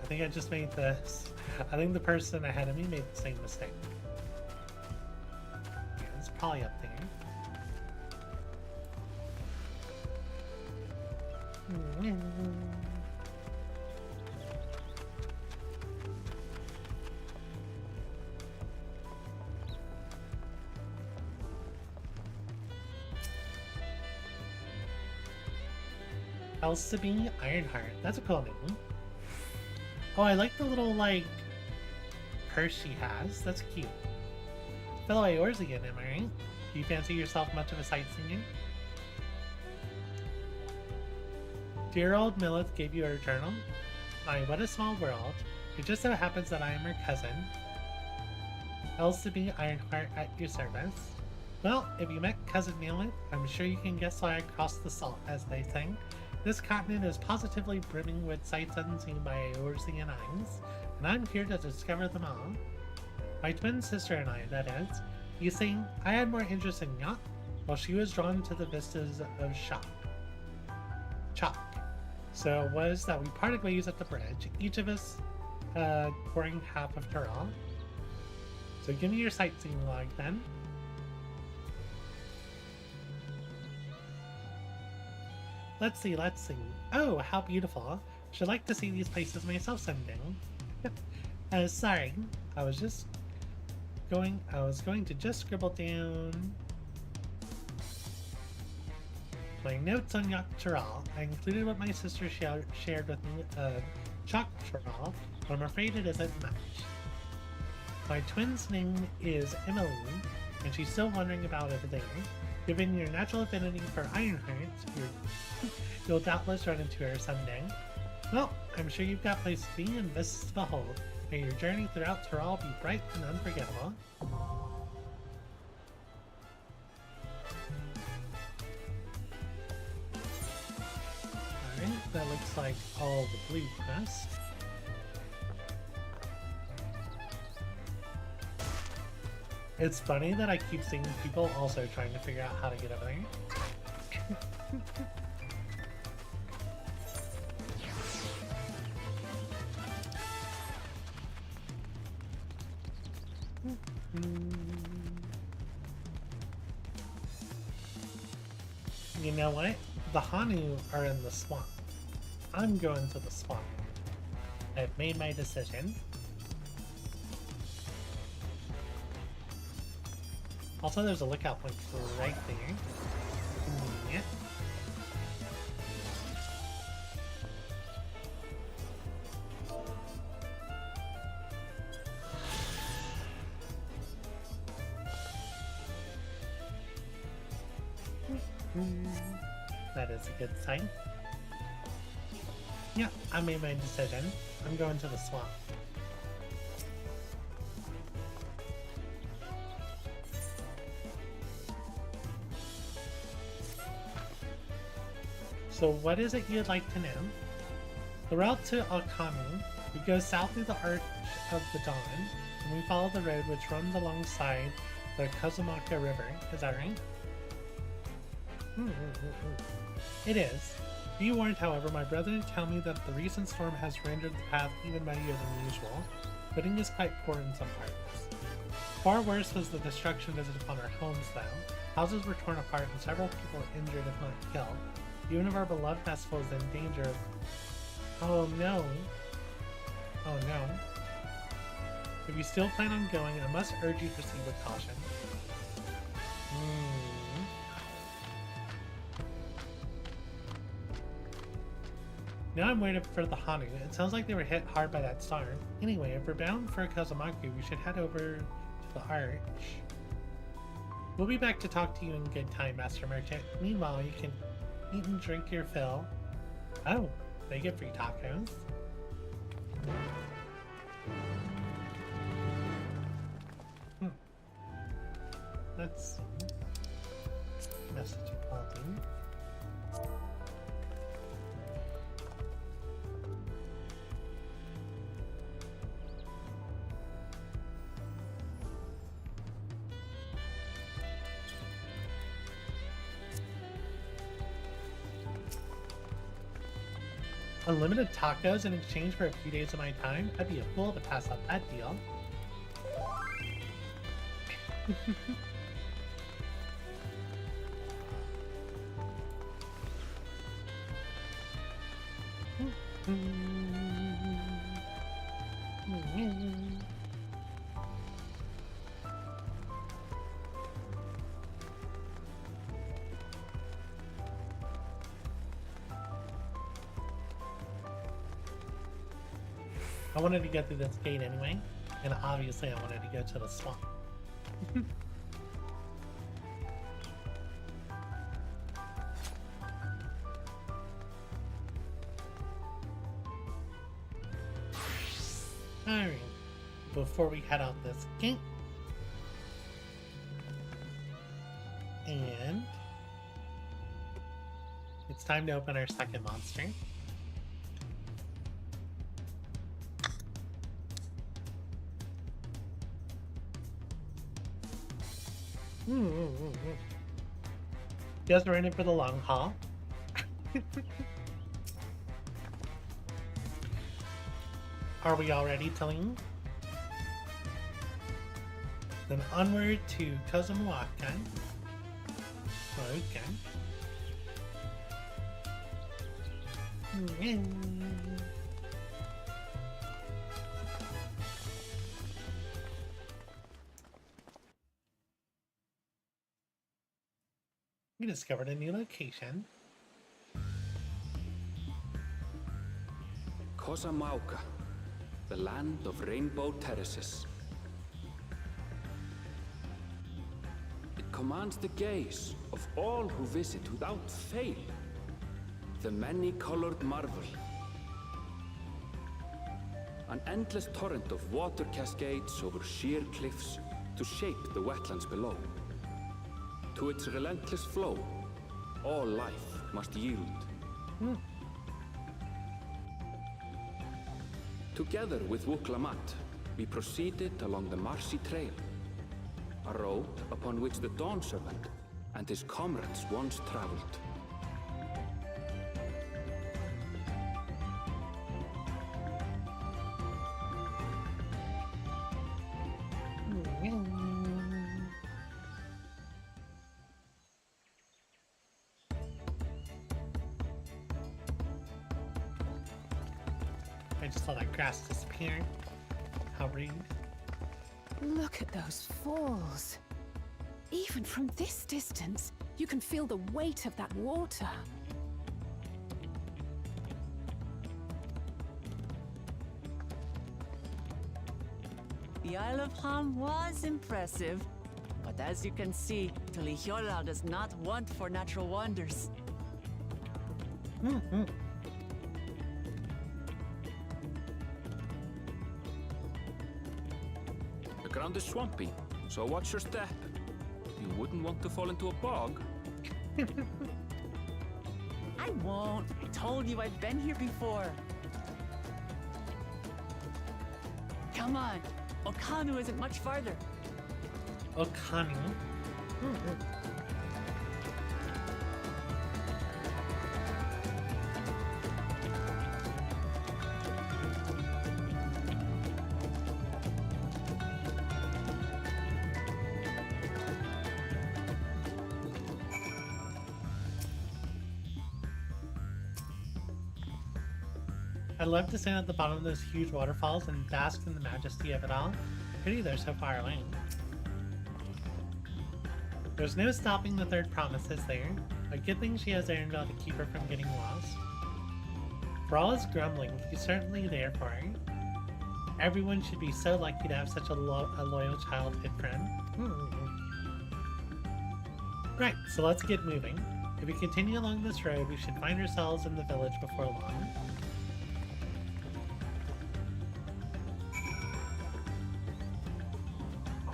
I think I just made this. I think the person ahead of me made the same mistake. Yeah, it's probably up there. Elsabe Ironheart. That's a cool name. Oh, I like the little, like, purse she has. That's cute. Fellow Eorzean, am I right? Do you fancy yourself much of a sightseeing? Dear old Millith gave you her journal? My, what a small world. It just so happens that I am her cousin. Elsabe Ironheart at your service. Well, if you met Cousin Millith, I'm sure you can guess why I crossed the salt, as they say. This continent is positively brimming with sights unseen by Eorzean eyes, and I'm here to discover them all. My twin sister and I, that is. You see, I had more interest in yacht, while she was drawn to the vistas of chalk. So it was that we parted ways at the bridge, each of us pouring half of Tural. So give me your sightseeing log then. Let's see. Oh, how beautiful. Should like to see these places myself someday. Sorry, I was going to just scribble down my notes on Yacht Tural. I included what my sister shared with me of Chalk Tural, but I'm afraid it isn't much. My twin's name is Emily, and she's still wondering about everything. Given your natural affinity for Ironhearts, you'll doubtless run into her someday. Well, I'm sure you've got places to be and vistas to behold. May your journey throughout Tural be bright and unforgettable. Alright, that looks like all the blue quests. It's funny that I keep seeing people also trying to figure out how to get over there. You know what? The Hanu are in the swamp. I'm going to the swamp. I've made my decision. Also, there's a lookout point right there. Convenient. That is a good sign. Yeah, I made my decision. I'm going to the swamp. So what is it you'd like to know? The route to Alkami, we go south through the Arch of the Dawn, and we follow the road which runs alongside the Kazumaka River. Is that right? It is. Be warned, however, my brethren tell me that the recent storm has rendered the path even muddier than usual. Footing is quite poor in some parts. Far worse was the destruction visited upon our homes, though. Houses were torn apart and several people injured, if not killed. Even if our beloved festival is in danger of... Oh no. Oh no. If you still plan on going, I must urge you to proceed with caution. Now I'm waiting for the Hanu. It sounds like they were hit hard by that storm. Anyway, if we're bound for Kazumaku, we should head over to the Arch. We'll be back to talk to you in good time, Master Merchant. Meanwhile, you can eat and drink your fill. Oh, they get free tacos. Let's see. Message quality. Unlimited tacos in exchange for a few days of my time? I'd be a fool to pass up that deal. I wanted to get through this gate anyway, and obviously I wanted to go to the swamp. Alright, before we head out this gate, and it's time to open our second monster. You guys are in it for the long haul. Are we all ready to leave? Then onward to Kozumiwaka. Okay. We discovered a new location. Kosamauka, the land of rainbow terraces. It commands the gaze of all who visit without fail. The many-colored marvel. An endless torrent of water cascades over sheer cliffs to shape the wetlands below. To its relentless flow, all life must yield. Together with Wuklamat, we proceeded along the marshy trail, a road upon which the Dawn Servant and his comrades once traveled. I just saw that grass disappear. How rude. Look at those falls. Even from this distance, you can feel the weight of that water. The Isle of Ham was impressive, but as you can see, Tulihiola does not want for natural wonders. The ground is swampy, so watch your step. You wouldn't want to fall into a bog. I won't. I told you I've been here before. Come on. Okanu isn't much farther. Okanu? I'd love to stand at the bottom of those huge waterfalls and bask in the majesty of it all. Pity they're so far away. There's no stopping the third promise, is there? A good thing she has Arendelle to keep her from getting lost. For all his grumbling, he's certainly there for her. Everyone should be so lucky to have such a loyal childhood friend. Right, so let's get moving. If we continue along this road, we should find ourselves in the village before long.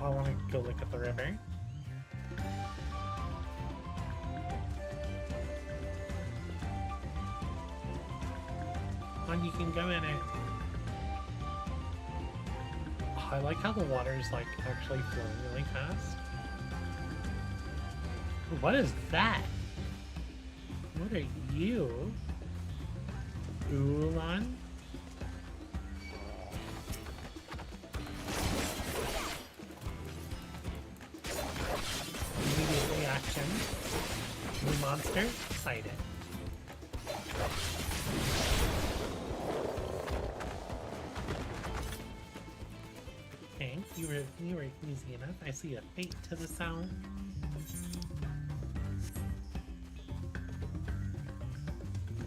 I want to go look at the river. And you can go in it. Oh, I like how the water is like actually flowing really fast. What is that? What are you? Ulan? Immediate reaction. New monster sighted. Okay, you were easy enough. I see a fate to the sound.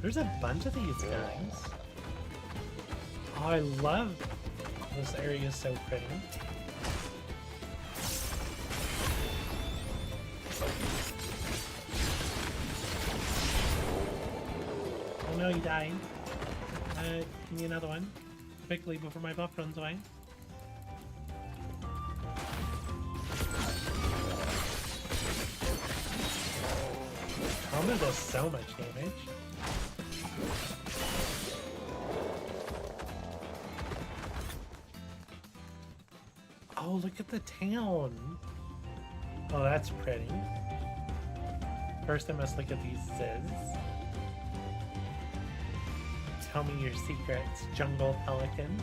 There's a bunch of these guys. Oh, I love this area, is so pretty. Oh no, he died. Give me another one. Quickly before my buff runs away. Combo does so much damage. Oh, look at the town. Oh, that's pretty. First I must look at these Ziz. Tell me your secrets, Jungle Pelican.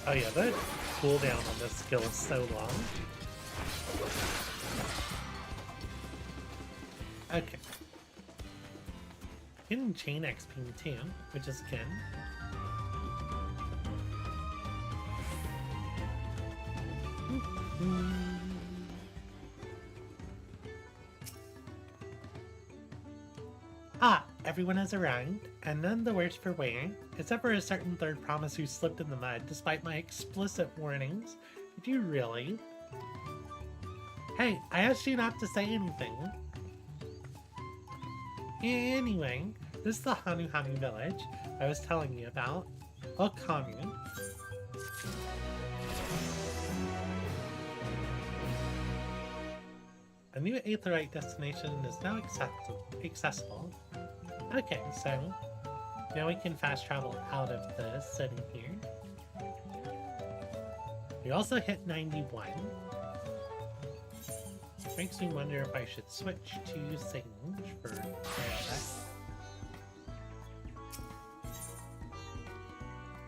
Oh yeah, the cooldown on this skill is so long. Okay. Getting chain XP too, which is good. Ah, everyone has arrived, and none the worse for wear, except for a certain third promise who slipped in the mud despite my explicit warnings. Did you really? Hey, I asked you not to say anything. Anyway, this is the Hanu village I was telling you about. Okanu. A new aetherite destination is now accessible. Okay, so now we can fast travel out of the city here. We also hit 91. Makes me wonder if I should switch to Sage for that.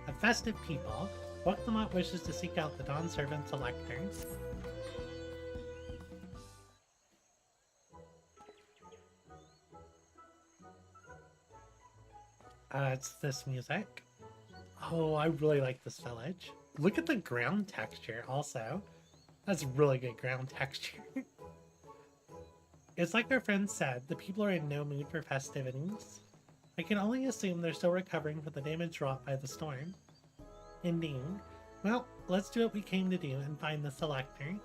A festive people, Pokemon wishes to seek out the Dawn Servant Selector. It's this music. Oh, I really like this village. Look at the ground texture also. That's really good ground texture. It's like our friend said, the people are in no mood for festivities. I can only assume they're still recovering from the damage wrought by the storm. Indeed. Well, let's do what we came to do and find the selector.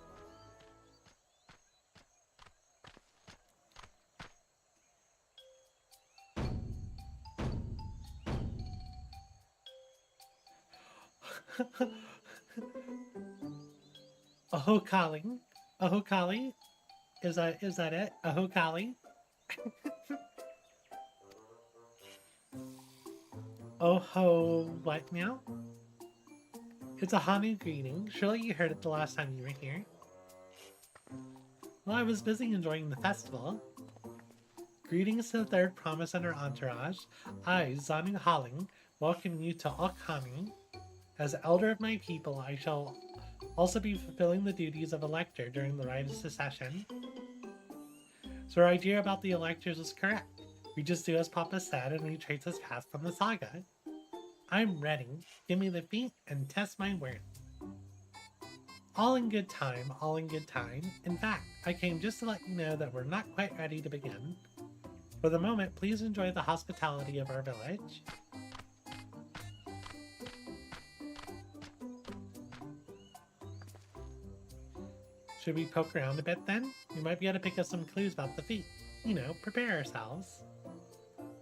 Ahokali. Ahokali? Is that it? Ahokali? Oh what now? It's a Hanu greeting. Surely you heard it the last time you were here. Well, I was busy enjoying the festival. Greetings to the third promise and her entourage. I, Zanu Haling, welcome you to Okami. As elder of my people, I shall also be fulfilling the duties of elector during the rite of secession. So our idea about the electors is correct. We just do as Papa said and he traces us past from the saga. I'm ready. Give me the feet and test my worth. All in good time, all in good time. In fact, I came just to let you know that we're not quite ready to begin. For the moment, please enjoy the hospitality of our village. Should we poke around a bit then? We might be able to pick up some clues about the feat. You know, prepare ourselves.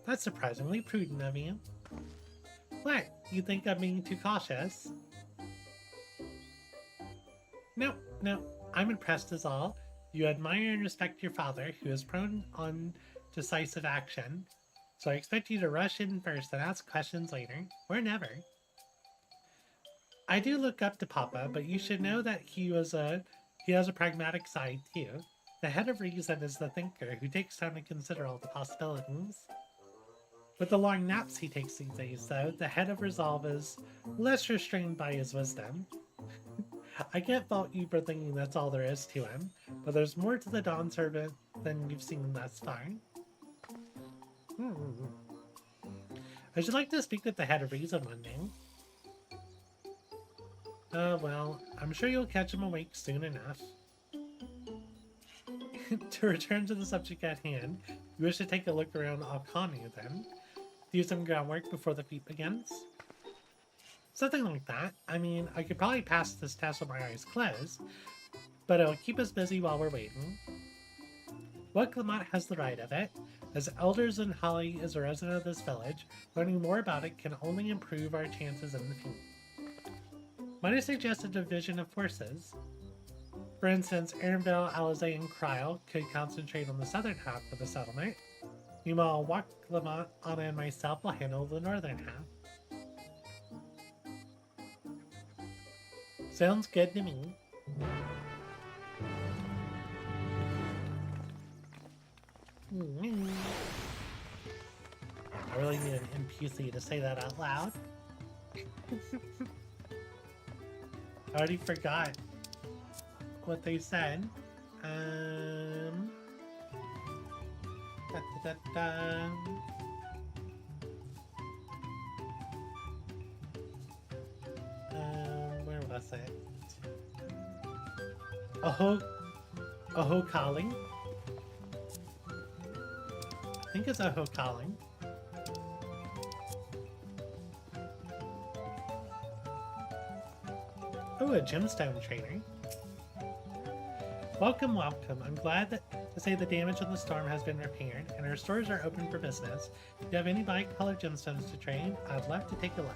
That's surprisingly prudent of you. What? You think I'm being too cautious? No, I'm impressed as all. You admire and respect your father, who is prone on decisive action. So I expect you to rush in first and ask questions later, or never. I do look up to Papa, but you should know that he has a pragmatic side too. The head of reason is the thinker who takes time to consider all the possibilities. With the long naps he takes these days, though, the head of resolve is less restrained by his wisdom. I can't fault you for thinking that's all there is to him, but there's more to the Dawn Servant than you've seen thus far. I should like to speak with the head of reason one day. Well, I'm sure you'll catch him awake soon enough. To return to the subject at hand, you wish to take a look around Alkanu then? Do some groundwork before the feat begins? Something like that. I mean, I could probably pass this test with my eyes closed, but it'll keep us busy while we're waiting. What Clement has the right of it. As elders and Holly is a resident of this village, learning more about it can only improve our chances in the feat. Might I suggest a division of forces? For instance, Aaronville, Alizé, and Kryl could concentrate on the southern half of the settlement. Meanwhile, Wak, Clement, Anna, and myself will handle the northern half. Sounds good to me. I really need an NPC to say that out loud. I already forgot what they said. Where was it? Oho calling. I think it's Oho calling. Oh, a gemstone trainer. Welcome, welcome. I'm glad to say the damage on the storm has been repaired and our stores are open for business. If you have any light-colored gemstones to trade, I'd love to take a look.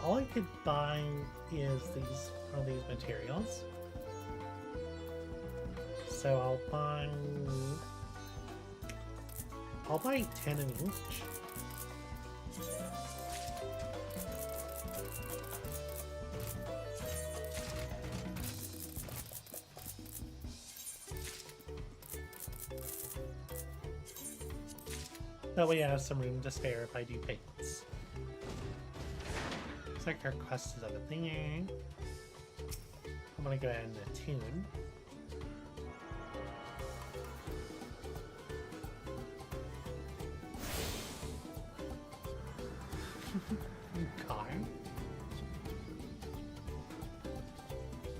All I could buy is all these materials. So I'll buy 10 of each. That way I have some room to spare if I do paints. Looks like our quest is over there. I'm gonna go ahead and attune. Car.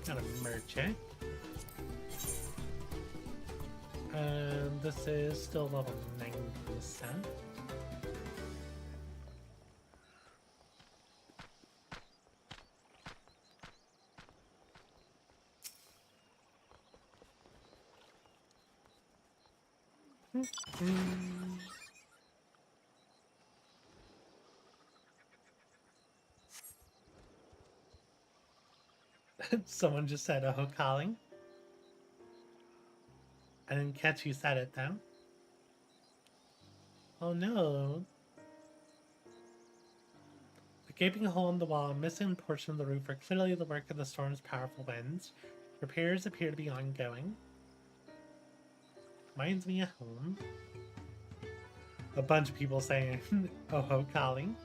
Got a merchant. And this is still level 90%. Someone just said, "Oh, calling." I didn't catch who said it though. Oh no. The gaping hole in the wall and missing portion of the roof are clearly the work of the storm's powerful winds. Repairs appear to be ongoing. Reminds me of home. A bunch of people saying, "Oh ho, calling."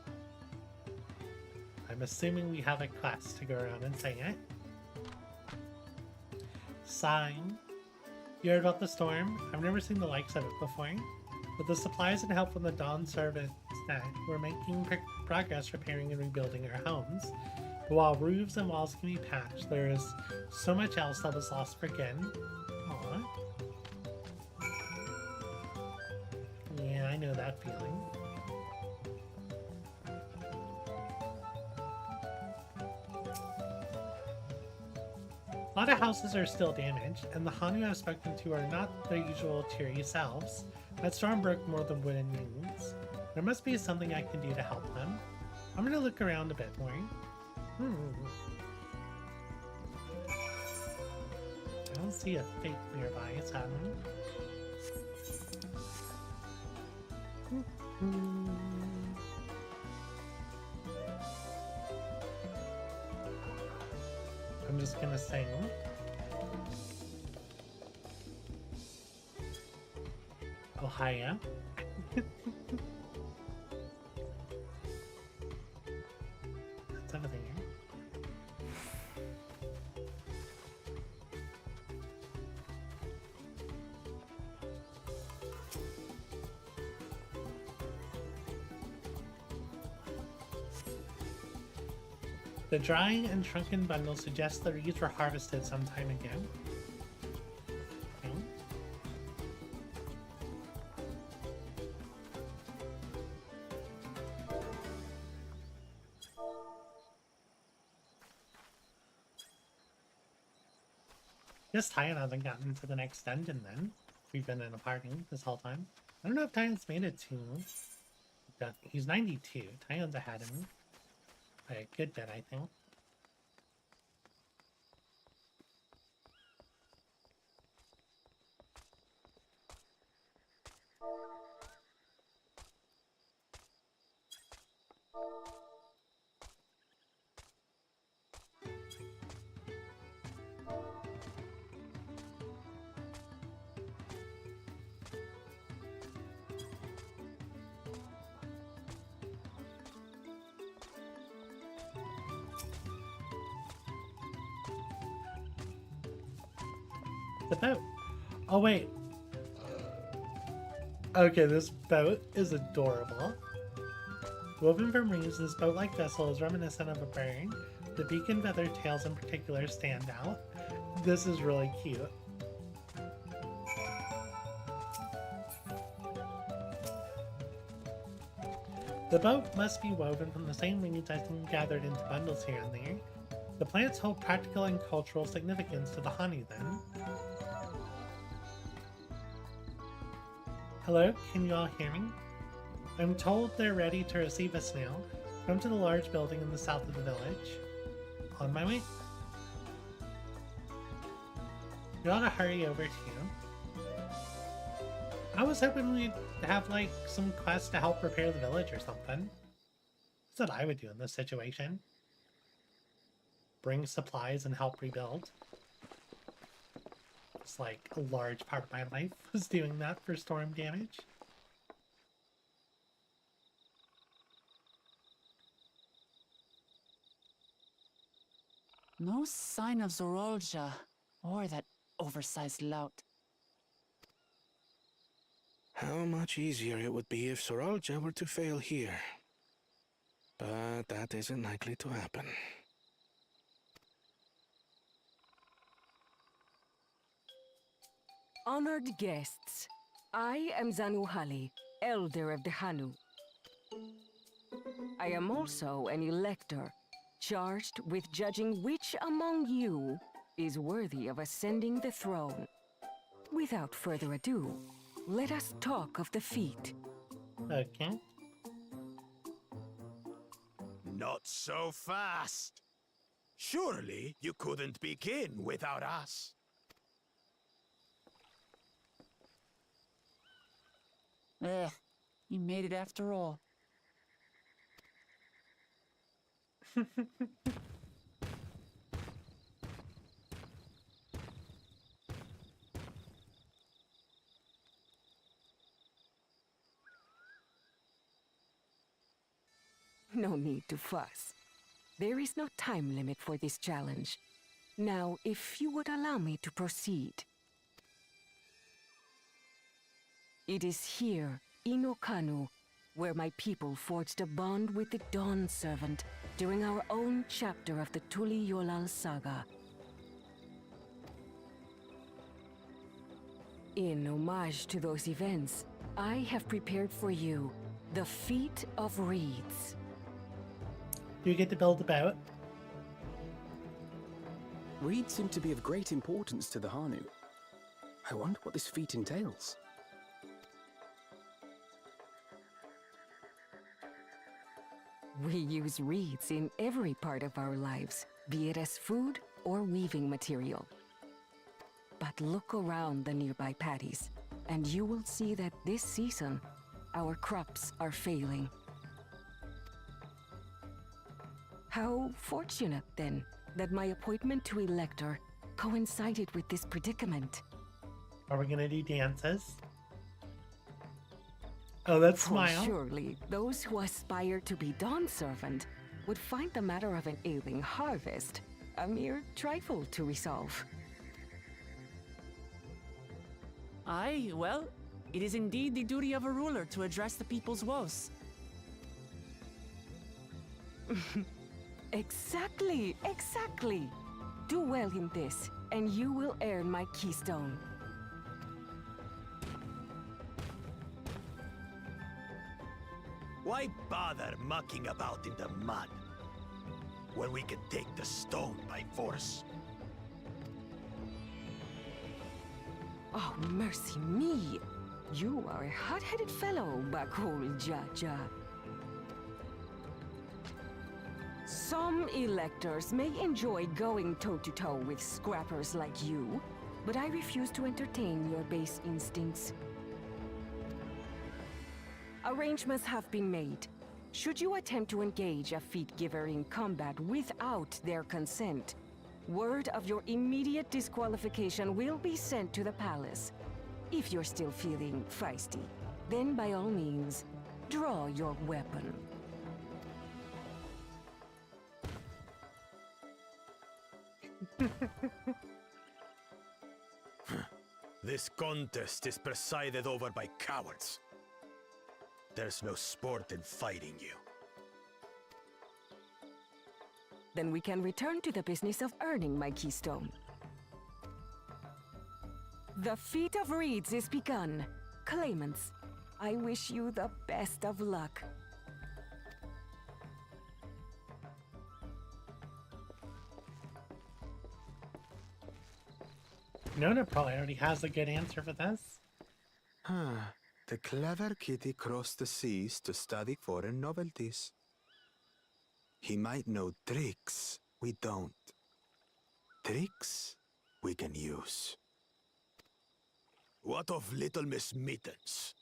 I'm assuming we have a quest to go around and say it. Sign. You heard about the storm? I've never seen the likes of it before. With the supplies and help from the Dawn servants, we're making progress repairing and rebuilding our homes. But while roofs and walls can be patched, there is so much else that was lost for good. Aww. Yeah, I know that feeling. A lot of houses are still damaged, and the Hanu I've spoken to are not their usual cheery selves. That storm broke more than wooden wings. There must be something I can do to help them. I'm gonna look around a bit more. I don't see a fake nearby, sadly. I'm just gonna sing. Ohio. That's over there. The drying and shrunken bundles suggest the reeds were harvested some time ago. Guess Tyan hasn't gotten to the next dungeon then. We've been in a party this whole time. I don't know if Tyan's made it to... He's 92. Tyan's ahead of me. By a good bit, I think. The boat. Oh wait. Okay, this boat is adorable. Woven from reeds, this boat-like vessel is reminiscent of a bird. The beak and feather tails in particular stand out. This is really cute. The boat must be woven from the same reeds I think gathered into bundles here and there. The plants hold practical and cultural significance to the honey then. Hello, can you all hear me? I'm told they're ready to receive us now. Come to the large building in the south of the village. On my way. You ought to hurry over too. I was hoping we'd have like some quest to help repair the village or something. That's what I would do in this situation. Bring supplies and help rebuild. It's like a large part of my life was doing that for storm damage. No sign of Zorolja or that oversized lout. How much easier it would be if Zorolja were to fail here. But that isn't likely to happen. Honored guests, I am Zanuhali, Elder of the Hanu. I am also an elector, charged with judging which among you is worthy of ascending the throne. Without further ado, let us talk of the feat. Okay. Not so fast. Surely you couldn't begin without us. You made it after all. No need to fuss. There is no time limit for this challenge. Now, if you would allow me to proceed. It is here, in Okanu, where my people forged a bond with the Dawn Servant during our own chapter of the Tuli Yolal saga. In homage to those events, I have prepared for you the Feat of Reeds. Do you get to build a boat? Reeds seem to be of great importance to the Hanu. I wonder what this feat entails. We use reeds in every part of our lives, be it as food or weaving material. But look around the nearby paddies, and you will see that this season, our crops are failing. How fortunate, then, that my appointment to Elector coincided with this predicament. Are we gonna do dances? Oh, that's For smile. surely, those who aspire to be Dawn Servant would find the matter of an ailing harvest a mere trifle to resolve. Aye, well, it is indeed the duty of a ruler to address the people's woes. Exactly, exactly. Do well in this, and you will earn my keystone. Why bother mucking about in the mud when we can take the stone by force? Oh, mercy me! You are a hot-headed fellow, Bakul Jaja. Some electors may enjoy going toe-to-toe with scrappers like you, but I refuse to entertain your base instincts. Arrangements have been made. Should you attempt to engage a feat giver in combat without their consent, word of your immediate disqualification will be sent to the palace. If you're still feeling feisty, then by all means, draw your weapon. This contest is presided over by cowards. There's no sport in fighting you. Then we can return to the business of earning my keystone. The feat of reeds is begun. Claimants, I wish you the best of luck. Nona probably already has a good answer for this. The clever kitty crossed the seas to study foreign novelties. He might know tricks we don't. Tricks we can use. What of Little Miss Mittens?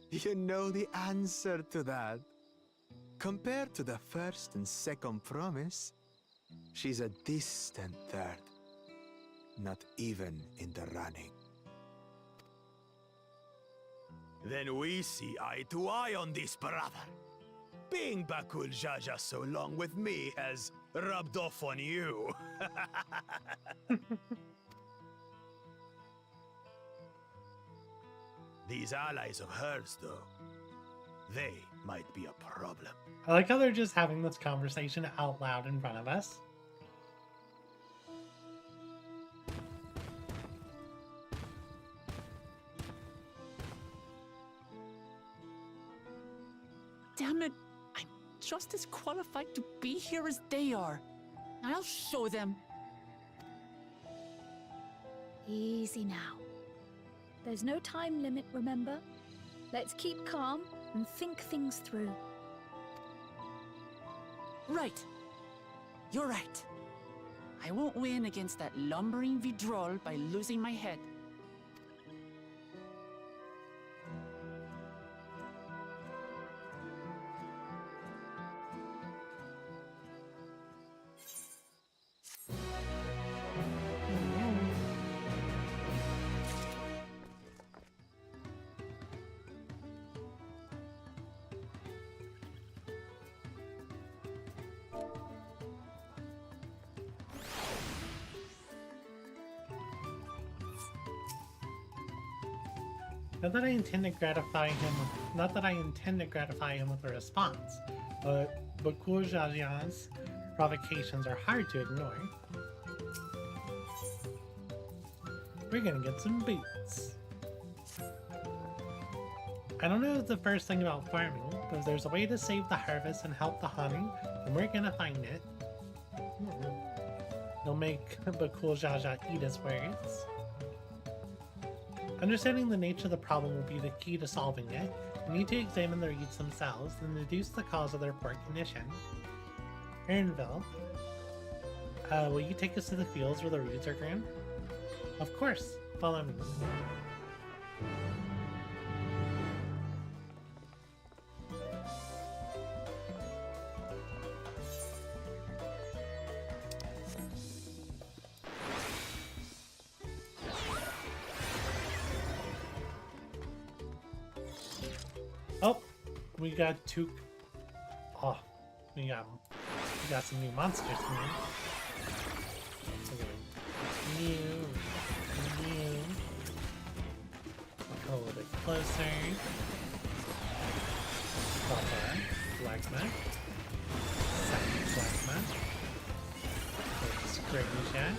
You know the answer to that. Compared to the first and second promise, she's a distant third. Not even in the running. Then we see eye to eye on this, brother. Being Bakul Jaja so long with me has rubbed off on you. These allies of hers, though, they might be a problem. I like how they're just having this conversation out loud in front of us. Damn it! I'm just as qualified to be here as they are. I'll show them. Easy now. There's no time limit, remember? Let's keep calm and think things through. Right. You're right. I won't win against that lumbering Vidrol by losing my head. Not that I intend to gratify him with a response, but Bakul Jaja's provocations are hard to ignore. We're gonna get some boots. I don't know the first thing about farming, but if there's a way to save the harvest and help the hunting, then we're gonna find it. They'll make Bakul Jaja eat his words. Understanding the nature of the problem will be the key to solving it. We need to examine the reeds themselves and deduce the cause of their poor condition. Ernville, will you take us to the fields where the reeds are grown? Of course, follow me. Oh, we got two. Oh, we got some new monsters coming. New. Go a little bit closer. Buffer, blacksmith, second blacksmith, Scraggly.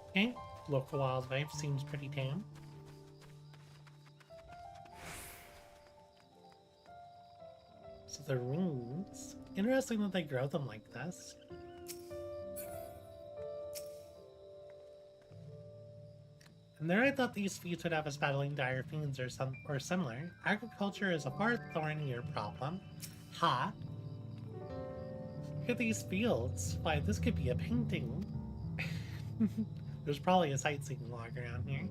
Okay, local wildlife seems pretty tame. So the rings. Interesting that they grow them like this. And there I thought these feats would have us battling dire fiends or similar. Agriculture is a far thornier problem. Ha! Look at these fields. Why, this could be a painting. There's probably a sightseeing log around here.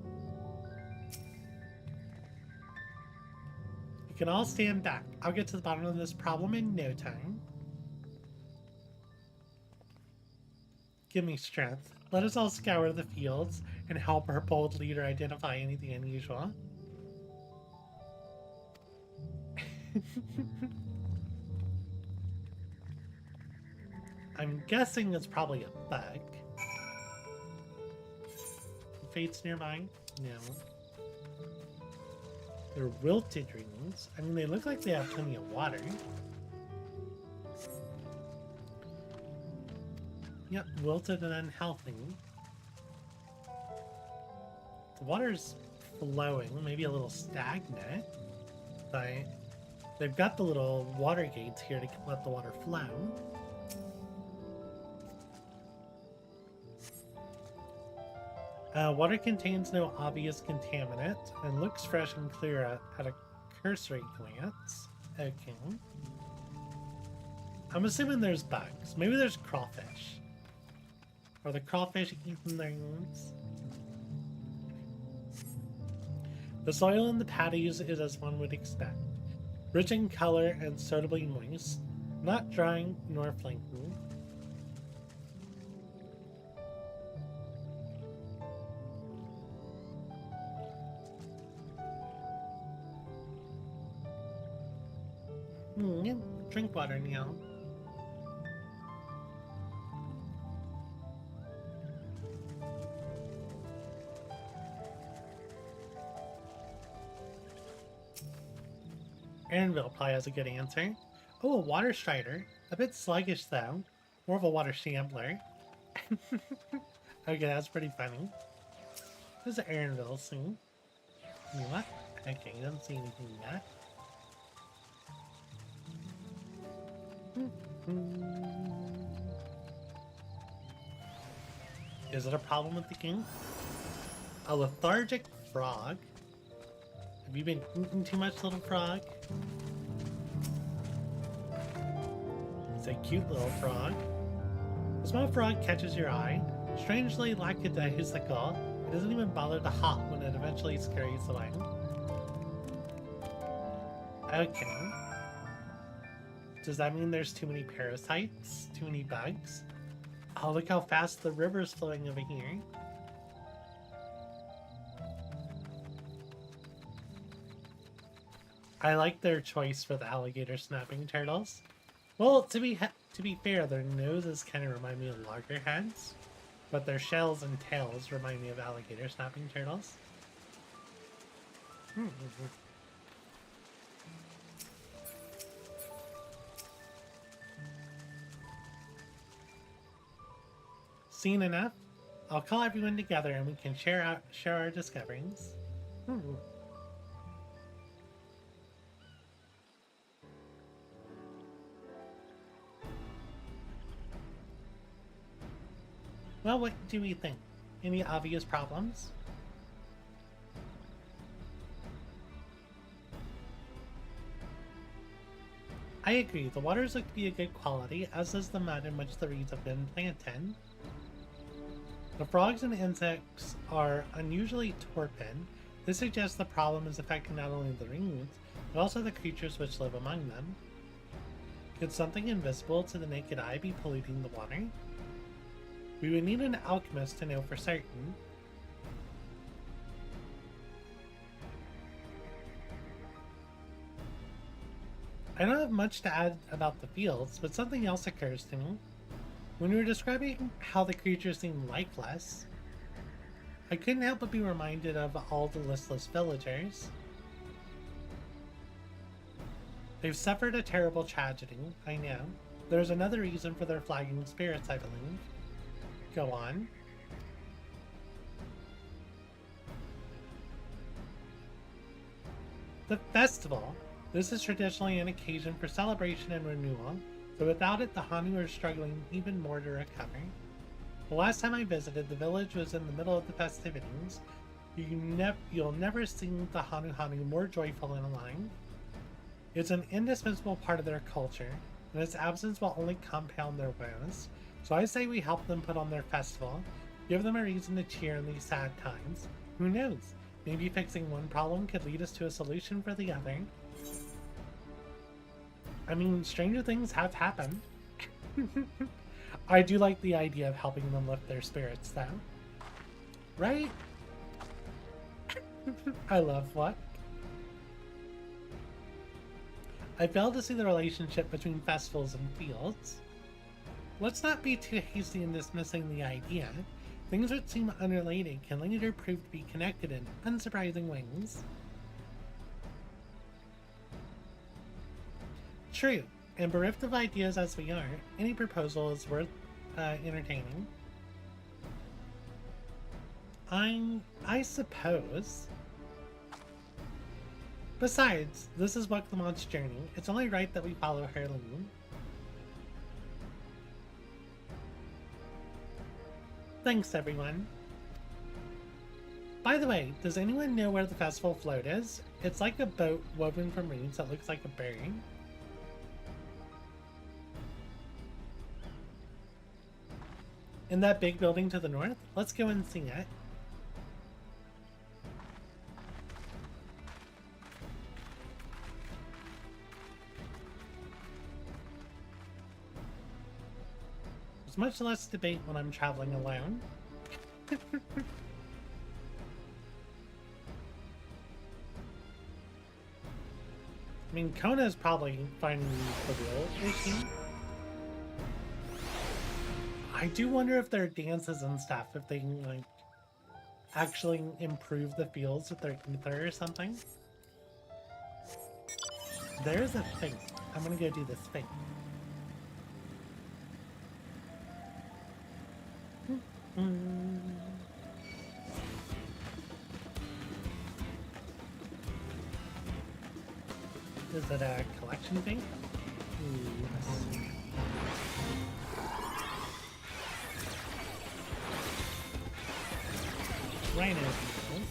You can all stand back. I'll get to the bottom of this problem in no time. Give me strength. Let us all scour the fields and help our bold leader identify anything unusual. I'm guessing it's probably a bug. Fates nearby? No. They're wilted rings. I mean, they look like they have plenty of water. Yep, wilted and unhealthy. The water's flowing, maybe a little stagnant, but they've got the little water gates here to let the water flow. Water contains no obvious contaminant and looks fresh and clear at a cursory glance. Okay. I'm assuming there's bugs. Maybe there's crawfish. Are the crawfish eating their rings? The soil in the patties is as one would expect. Rich in color and suitably moist, not drying nor flaky. Drink water, nyall. Anvil probably has a good answer. Oh, a water strider. A bit sluggish though. More of a water shambler. Okay, that's pretty funny. What does Anvil see? What? Okay, he doesn't see anything yet. Is it a problem with the king? A lethargic frog? Have you been eating too much, little frog? It's a cute little frog. The small frog catches your eye. Strangely lackadaisical, it doesn't even bother to hop when it eventually scurries away. Okay. Does that mean there's too many parasites? Too many bugs? Oh, look how fast the river's flowing over here. I like their choice for the alligator snapping turtles. Well, to be fair, their noses kind of remind me of loggerheads, but their shells and tails remind me of alligator snapping turtles. Seen enough? I'll call everyone together and we can share our discoveries. Well, what do we think? Any obvious problems? I agree, the waters look to be a good quality, as does the mud in which the reeds have been planted. The frogs and insects are unusually torpid. This suggests the problem is affecting not only the reeds, but also the creatures which live among them. Could something invisible to the naked eye be polluting the water? We would need an alchemist to know for certain. I don't have much to add about the fields, but something else occurs to me. When we were describing how the creatures seem lifeless, I couldn't help but be reminded of all the listless villagers. They've suffered a terrible tragedy, I know. There's another reason for their flagging spirits, I believe. Go on. The festival. This is traditionally an occasion for celebration and renewal, so without it, the Hanu are struggling even more to recover. The last time I visited, the village was in the middle of the festivities. You'll never see the Hanu more joyful and alive. It's an indispensable part of their culture, and its absence will only compound their woes. So I say we help them put on their festival, give them a reason to cheer in these sad times. Who knows? Maybe fixing one problem could lead us to a solution for the other. I mean, stranger things have happened. I do like the idea of helping them lift their spirits, though. Right? I love luck. I fail to see the relationship between festivals and fields. Let's not be too hasty in dismissing the idea. Things that seem unrelated can later prove to be connected in unsurprising ways. True, and bereft of ideas as we are, any proposal is worth entertaining. I suppose. Besides, this is Wuklemont's journey. It's only right that we follow her lead. Thanks, everyone. By the way, does anyone know where the festival float is? It's like a boat woven from reeds that looks like a bird. In that big building to the north? Let's go and see it. There's much less debate when I'm traveling alone. I mean, Kona's probably finding the real issue. I do wonder if their dances and stuff, if they can, like, actually improve the feels with their ether or something. There's a thing. I'm gonna go do this thing. Is it a collection thing? Yes. Rhino beetles.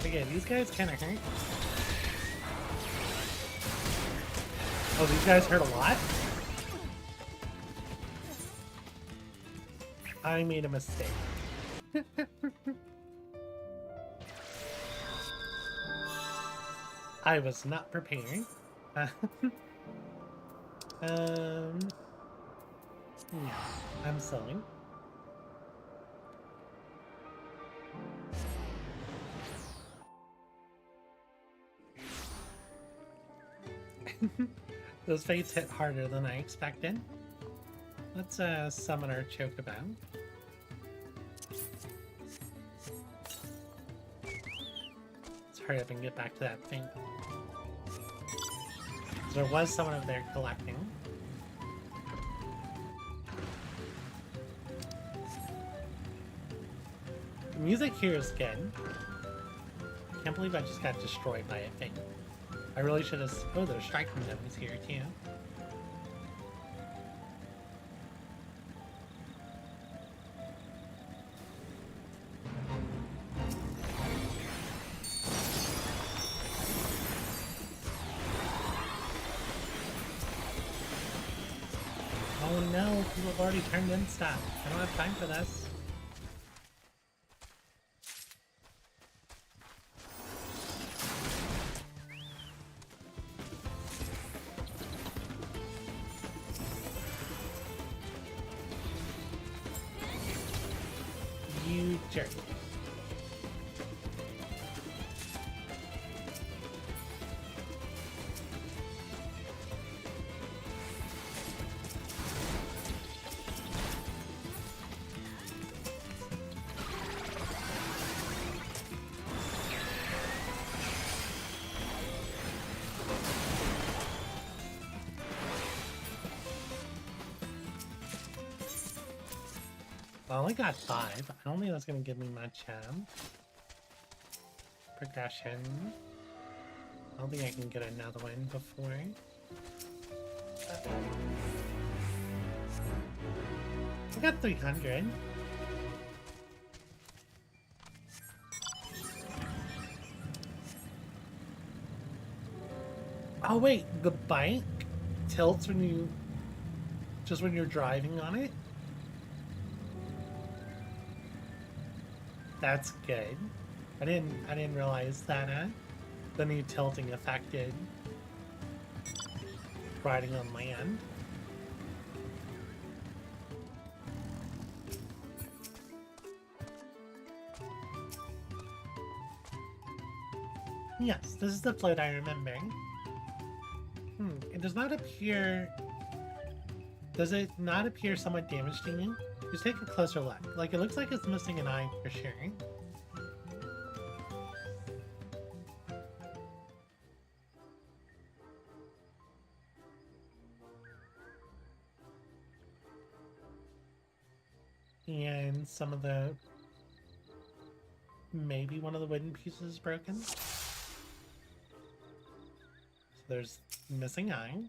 Okay, these guys kind of hurt. Oh, these guys hurt a lot? I made a mistake. I was not prepared. Yeah, I'm silly. Those fates hit harder than I expected. Let's summon our Chocobo. Let's hurry up and get back to that thing. There was someone over there collecting. The music here is good. Can't believe I just got destroyed by a thing. I really should have... Oh, there's striking enemies here too. Oh no, people have already turned in stuff. I don't have time for this. You jerk. I only got 5. I don't think that's gonna give me much progression. I don't think I can get another one before. I got 300. Oh wait, the bike tilts when you when you're driving on it? That's good. I didn't realize that the new tilting affected riding on land. Yes, this is the float I remember. It does not appear... Does it not appear somewhat damaged to you? Just take a closer look. Like, it looks like it's missing an eye for sure. And some of the... Maybe one of the wooden pieces is broken. So there's missing eye.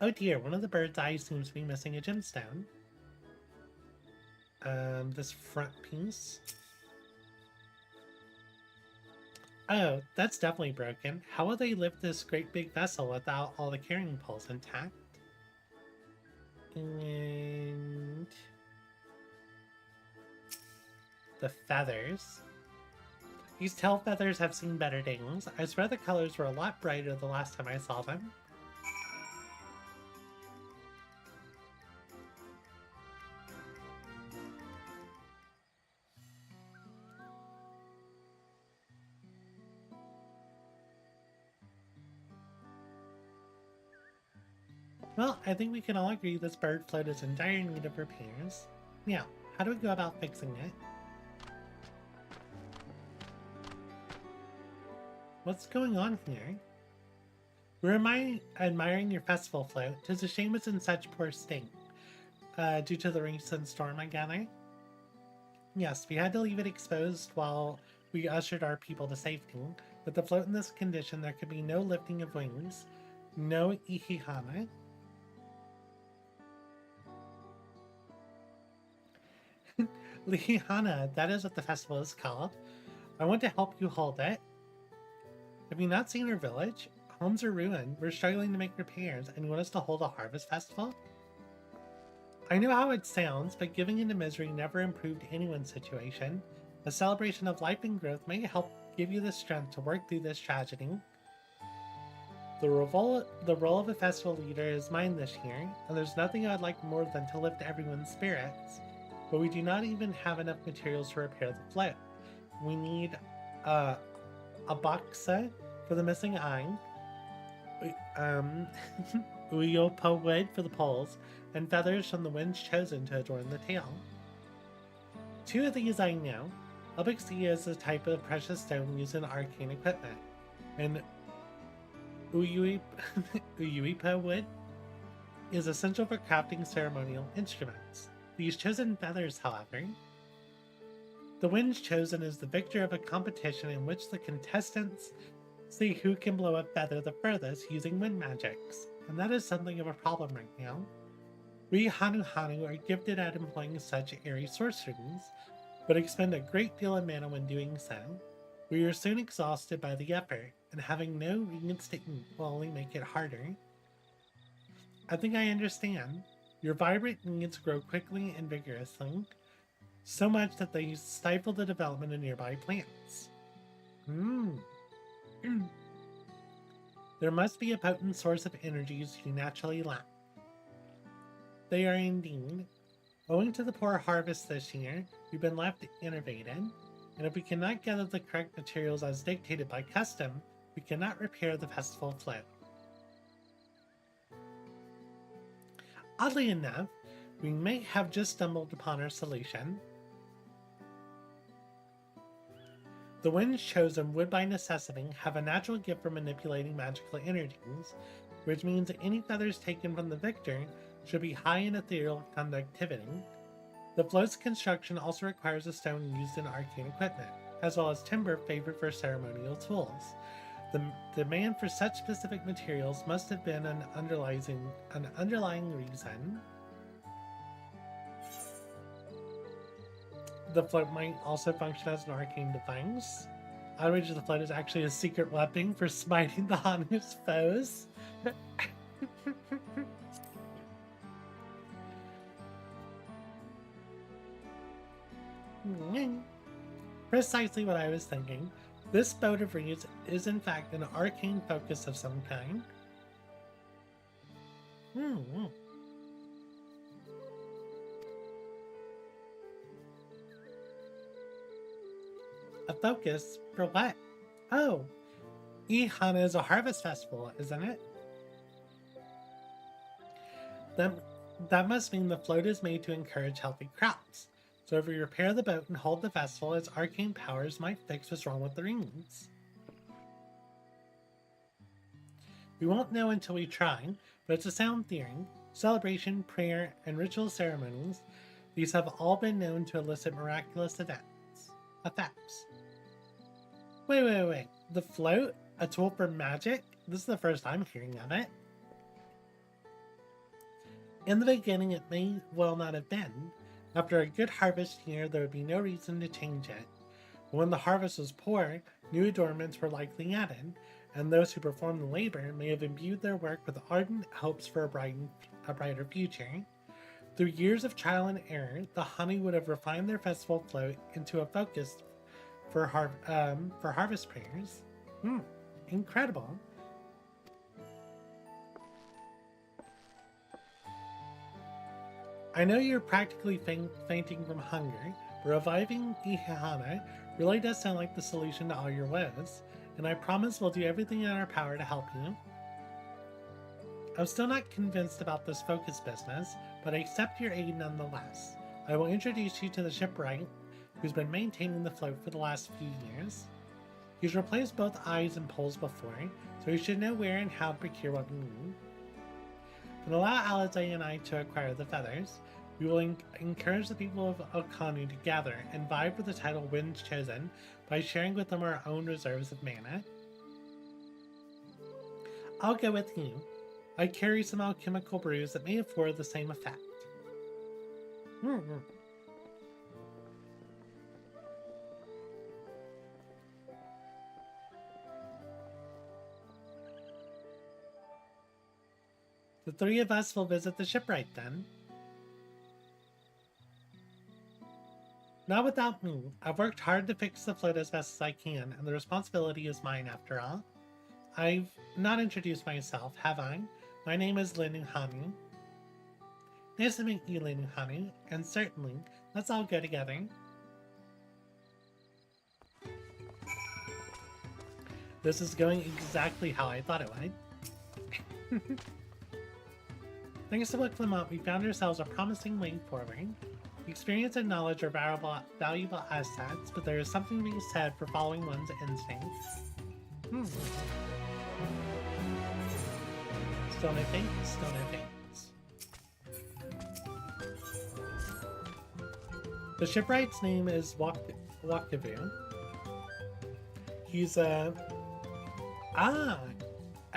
Oh dear, one of the bird's eyes seems to be missing a gemstone. This front piece. Oh, that's definitely broken. How will they lift this great big vessel without all the carrying poles intact? And... the feathers. These tail feathers have seen better days. I swear the colors were a lot brighter the last time I saw them. Well, I think we can all agree this bird float is in dire need of repairs. Now, how do we go about fixing it? What's going on here? We're admiring your festival float. 'Tis a shame it's in such poor state. Due to the recent storm, I gather? Yes, we had to leave it exposed while we ushered our people to safety. With the float in this condition, there could be no lifting of wings, no ihihana. Lihana, that is what the festival is called. I want to help you hold it. Have you not seen our village? Homes are ruined. We're struggling to make repairs, and you want us to hold a harvest festival? I know how it sounds, but giving into misery never improved anyone's situation. A celebration of life and growth may help give you the strength to work through this tragedy. The role of a festival leader is mine this year, and there's nothing I'd like more than to lift everyone's spirits. But we do not even have enough materials to repair the float. We need a boxa for the missing eye, uyopa wood for the poles, and feathers from the winds chosen to adorn the tail. 2 of these I know. Ffxiv is a type of precious stone used in arcane equipment, and uyuipa wood is essential for crafting ceremonial instruments. These chosen feathers, however, the winds chosen is the victor of a competition in which the contestants see who can blow a feather the furthest using wind magics, and that is something of a problem right now. We Hanu are gifted at employing such airy sorceries, but expend a great deal of mana when doing so. We are soon exhausted by the effort, and having no reinstatement will only make it harder. I think I understand. Your vibrant needs grow quickly and vigorously, so much that they stifle the development of nearby plants. There must be a potent source of energies you naturally lack. They are indeed. Owing to the poor harvest this year, we've been left innervated, and if we cannot gather the correct materials as dictated by custom, we cannot repair the festival float. Oddly enough, we may have just stumbled upon our solution. The winds chosen would by necessity have a natural gift for manipulating magical energies, which means that any feathers taken from the victor should be high in ethereal conductivity. The float's construction also requires a stone used in arcane equipment, as well as timber favored for ceremonial tools. The demand for such specific materials must have been an underlying reason. The float might also function as an arcane device. Outrage of the Float is actually a secret weapon for smiting the Hanu's foes. Precisely what I was thinking. This boat of reeds is in fact an arcane focus of some kind. A focus for what? Oh, Ihana is a harvest festival, isn't it? That must mean the float is made to encourage healthy crops. So if we repair the boat and hold the festival, its arcane powers might fix what's wrong with the reeds. We won't know until we try, but it's a sound theory. Celebration, prayer, and ritual ceremonies, these have all been known to elicit miraculous effects. Wait. The float? A tool for magic? This is the first I'm hearing of it. In the beginning, it may well not have been. After a good harvest year, there would be no reason to change it. But when the harvest was poor, new adornments were likely added, and those who performed the labor may have imbued their work with ardent hopes for a brighter future. Through years of trial and error, the honey would have refined their festival float into a focus for harvest prayers. Incredible. I know you're practically fainting from hunger, but reviving Ihana really does sound like the solution to all your woes, and I promise we'll do everything in our power to help you. I'm still not convinced about this focus business, but I accept your aid nonetheless. I will introduce you to the shipwright, who's been maintaining the float for the last few years. He's replaced both eyes and poles before, so he should know where and how to procure what we need. And allow Alizé and I to acquire the feathers. We will encourage the people of Okanu to gather and vie for the title Winds Chosen by sharing with them our own reserves of mana. I'll go with you. I carry some alchemical brews that may afford the same effect. The three of us will visit the shipwright then. Not without me. I've worked hard to fix the float as best as I can, and the responsibility is mine after all. I've not introduced myself, have I? My name is Lin Uhani. Nice to meet you, Lin Uhani, and certainly, let's all go together. This is going exactly how I thought it would. Thanks to what Clement, we found ourselves a promising way forward. Experience and knowledge are valuable assets, but there is something to be said for following one's instincts. Still no thanks. The shipwright's name is Wakavu. He's a...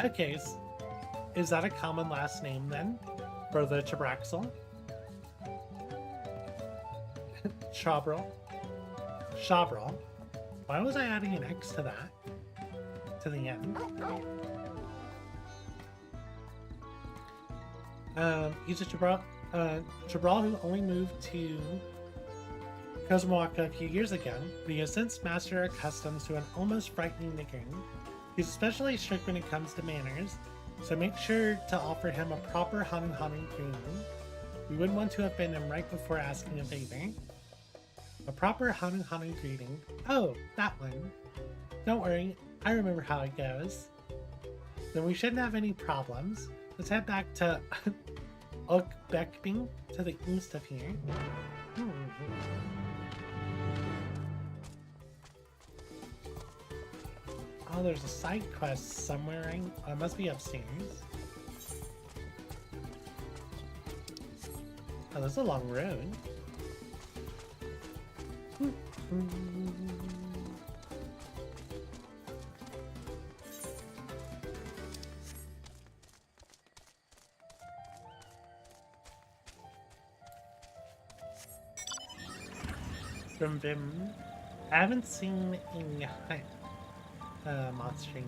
okay. Is that a common last name then? For the Chabraxel? Chabrol. Why was I adding an X to that? To the end. He's a Chabrol who only moved to Kozumawaka a few years ago, but he has since mastered our customs to an almost frightening degree. He's especially strict when it comes to manners, so make sure to offer him a proper Hanu greeting. We wouldn't want to offend him right before asking a favor. A proper Hanu greeting. Oh, that one. Don't worry, I remember how it goes. Then we shouldn't have any problems. Let's head back to Ukbekbing to the east of here. Oh, there's a side quest somewhere. It must be upstairs. Oh, that's a long road. From Vim, I haven't seen any monster yet.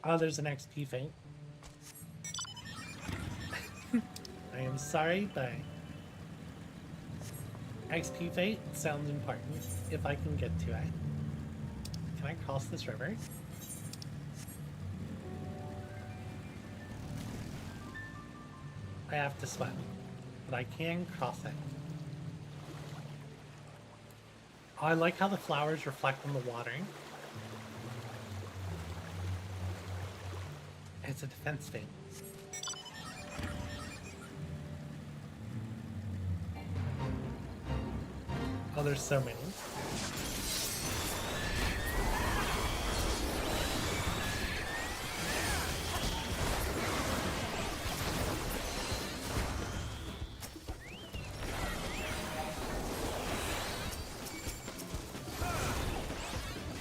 Oh, there's an XP thing. I am sorry, but XP fate sounds important if I can get to it. Can I cross this river? I have to swim, but I can cross it. Oh, I like how the flowers reflect on the water. It's a defense thing. Oh, there's so many.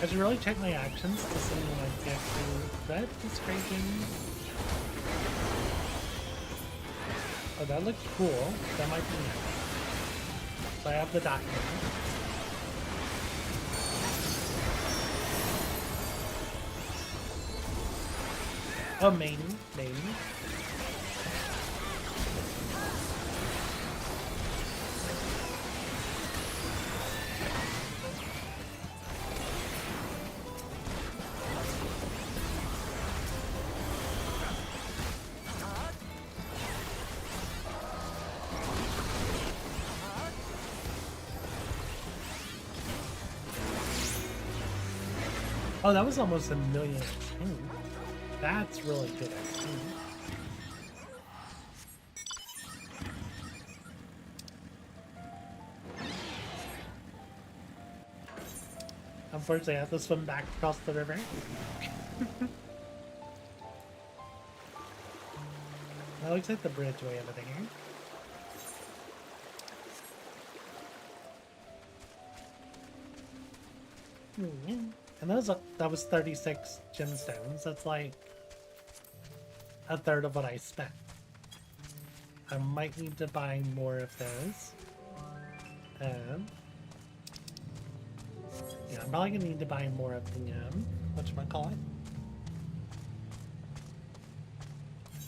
I should really check my actions to see when I get to red description. Oh, that looks cool. That might be next. So I have the document. Oh, maiden. Oh, that was almost a million XP. That's really good XP. Unfortunately, I have to swim back across the river. That looks like the bridge way over there. And that was 36 gemstones. That's like a third of what I spent. I might need to buy more of those. Yeah, I'm probably gonna need to buy more of the whatchamacallit?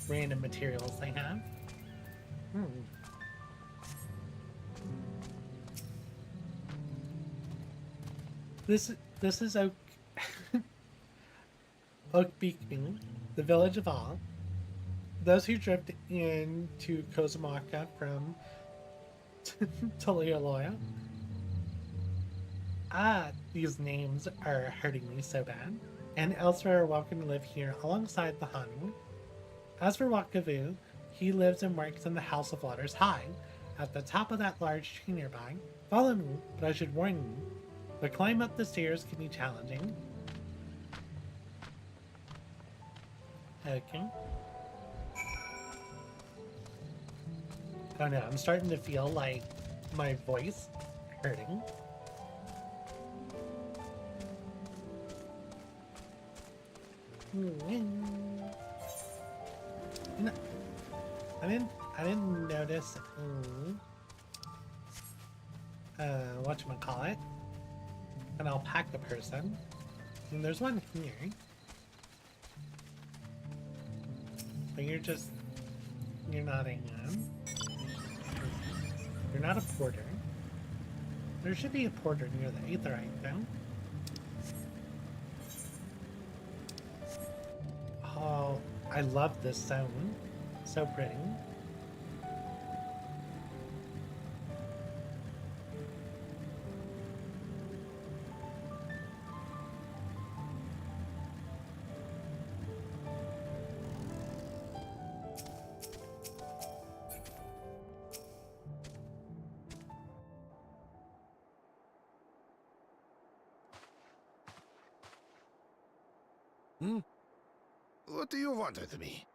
Random materials they have. This is Oakbeacon, the village of All. Those who drift into Kozumaka from Tolioloya. Ah, these names are hurting me so bad. And elsewhere are welcome to live here alongside the Hanu. As for Wakavu, he lives and works in the House of Waters High, at the top of that large tree nearby. Follow me, but I should warn you, the climb up the stairs can be challenging. Okay. Oh no, I'm starting to feel like my voice hurting. No, I didn't notice whatchamacallit, an alpaca person. And there's one here. But you're not a you're not a porter. There should be a porter near the aetherite though. Oh, I love this zone. So pretty. Hmm? What do you want with me?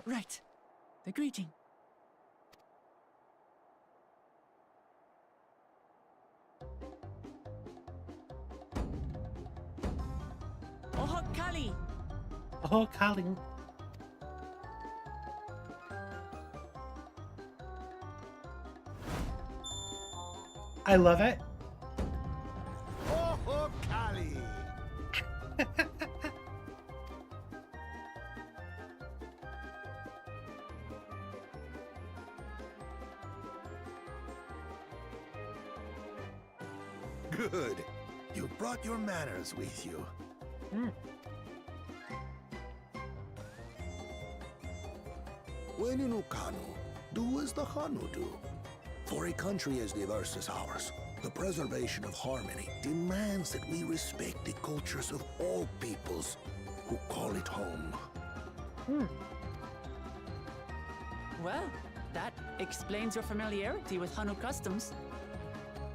Right. The greeting. Oh, Kali! Oh, Colin. I love it. Oh, Kali! Good. You brought your manners with you. When in Ukanu, do as the Hanu do. For a country as diverse as ours, the preservation of harmony demands that we respect the cultures of all peoples who call it home. Well, that explains your familiarity with Hanu customs.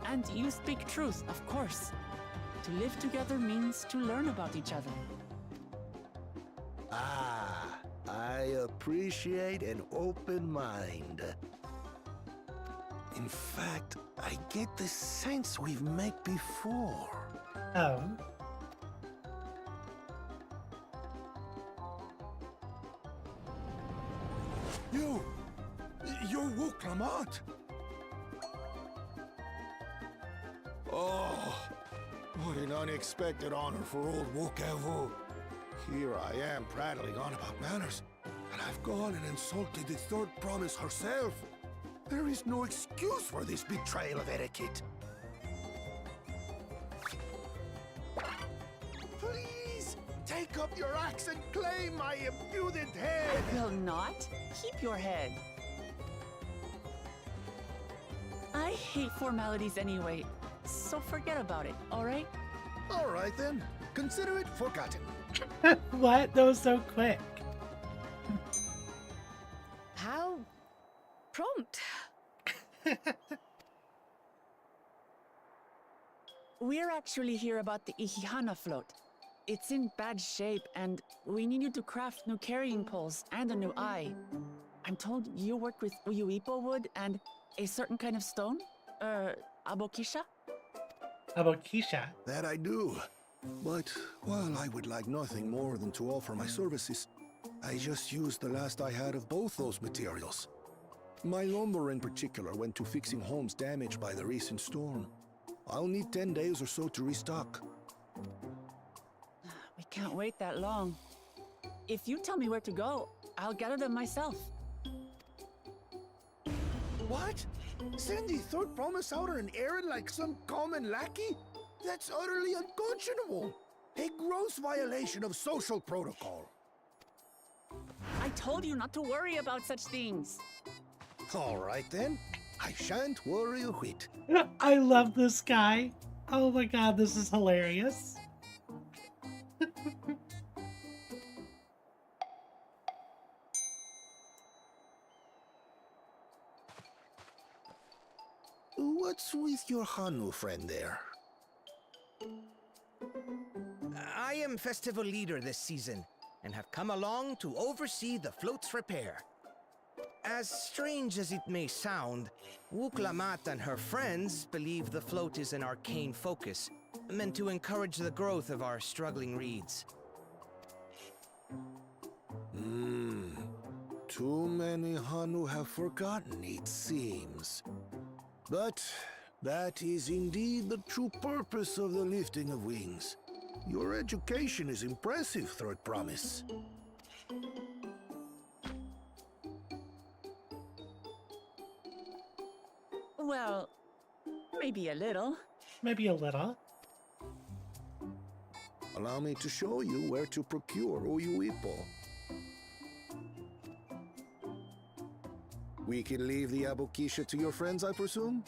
And you speak truth, of course. To live together means to learn about each other. Ah, I appreciate an open mind. In fact, I get the sense we've met before. Oh. You're Wuklamat. Oh, what an unexpected honor for old Wukevu. Here I am prattling on about manners, and I've gone and insulted the third promise herself. There is no excuse for this betrayal of etiquette. Please, take up your axe and claim my impudent head. I will not. Keep your head. I hate formalities anyway, so forget about it, alright? All right then, consider it forgotten. What? That was so quick. How prompt. We're actually here about the Ihihana float. It's in bad shape, and we need you to craft new carrying poles and a new eye. I'm told you work with Uyuipo wood and a certain kind of stone? Abokisha? Abokisha? That I do. But while I would like nothing more than to offer my services, I just used the last I had of both those materials. My lumber in particular went to fixing homes damaged by the recent storm. I'll need 10 days or so to restock. We can't wait that long. If you tell me where to go, I'll gather them myself. What? Send the third promise out on an errand like some common lackey? That's utterly unconscionable. A gross violation of social protocol. I told you not to worry about such things. All right then. I shan't worry a whit. I love this guy. Oh my god, this is hilarious. What's with your Hanu friend there? I am festival leader this season, and have come along to oversee the float's repair. As strange as it may sound, Wuklamat and her friends believe the float is an arcane focus, meant to encourage the growth of our struggling reeds. Too many Hanu have forgotten, it seems. But that is indeed the true purpose of the lifting of wings. Your education is impressive, Third Promise. Well, maybe a little. Maybe a little. Allow me to show you where to procure Uyuipo. We can leave the Abokisha to your friends, I presume?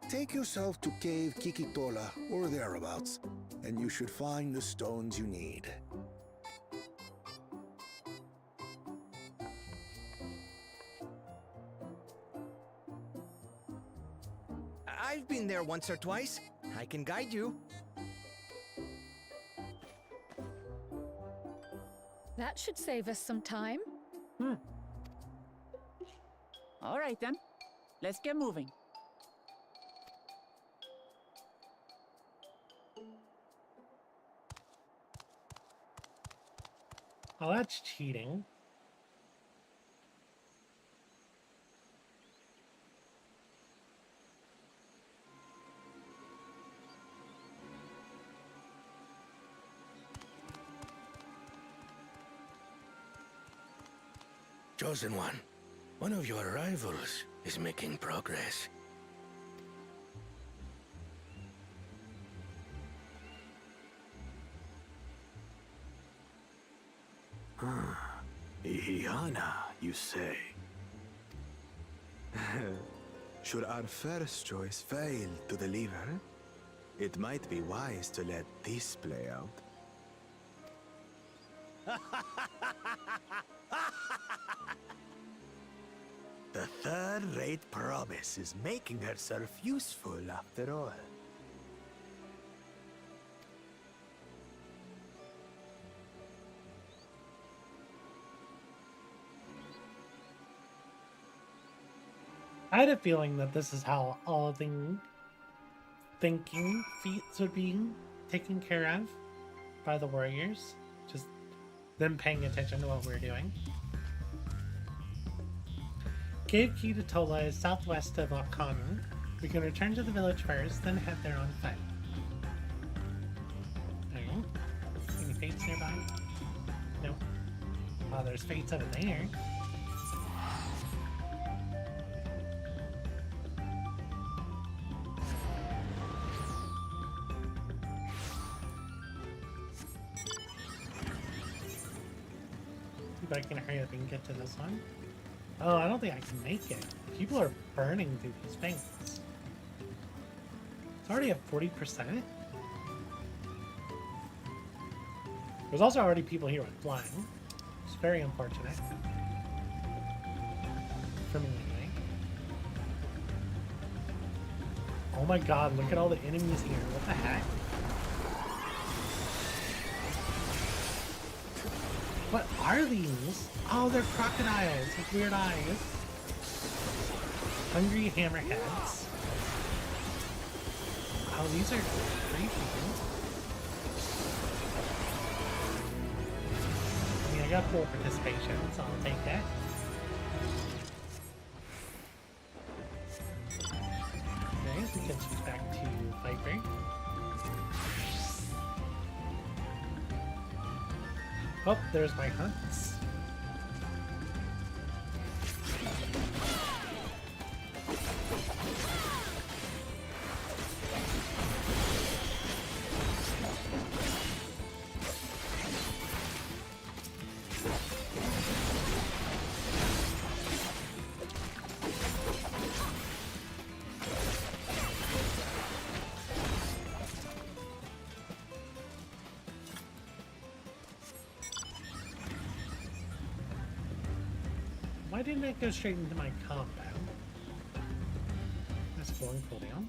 Take yourself to Cave Kikitola or thereabouts, and you should find the stones you need. I've been there once or twice. I can guide you. That should save us some time. All right then. Let's get moving. Oh, that's cheating. Chosen one of your rivals is making progress. Ihiana, you say? Should our first choice fail to deliver, it might be wise to let this play out. The third-rate promise is making herself useful after all. I had a feeling that this is how all of the thinking feats would be taken care of by the warriors. Just them paying attention to what we're doing. Cave Key to Tola is southwest of Akanu. We can return to the village first, then head there on foot. Oh, any fates nearby? Nope. Oh, there's fates over there. See if I can hurry up and get to this one. Oh, I don't think I can make it. People are burning through these things. It's already at 40%. There's also already people here with flying. It's very unfortunate. For me, anyway. Oh my god, look at all the enemies here. What the heck? What are these? Oh, they're crocodiles with weird eyes. Hungry hammerheads. Oh, these are creepy. I mean, I got full participation, so I'll take that. Okay, we can switch back to Viper. Oh, there's my hunts. Why didn't I go straight into my combat? That's going cooldown.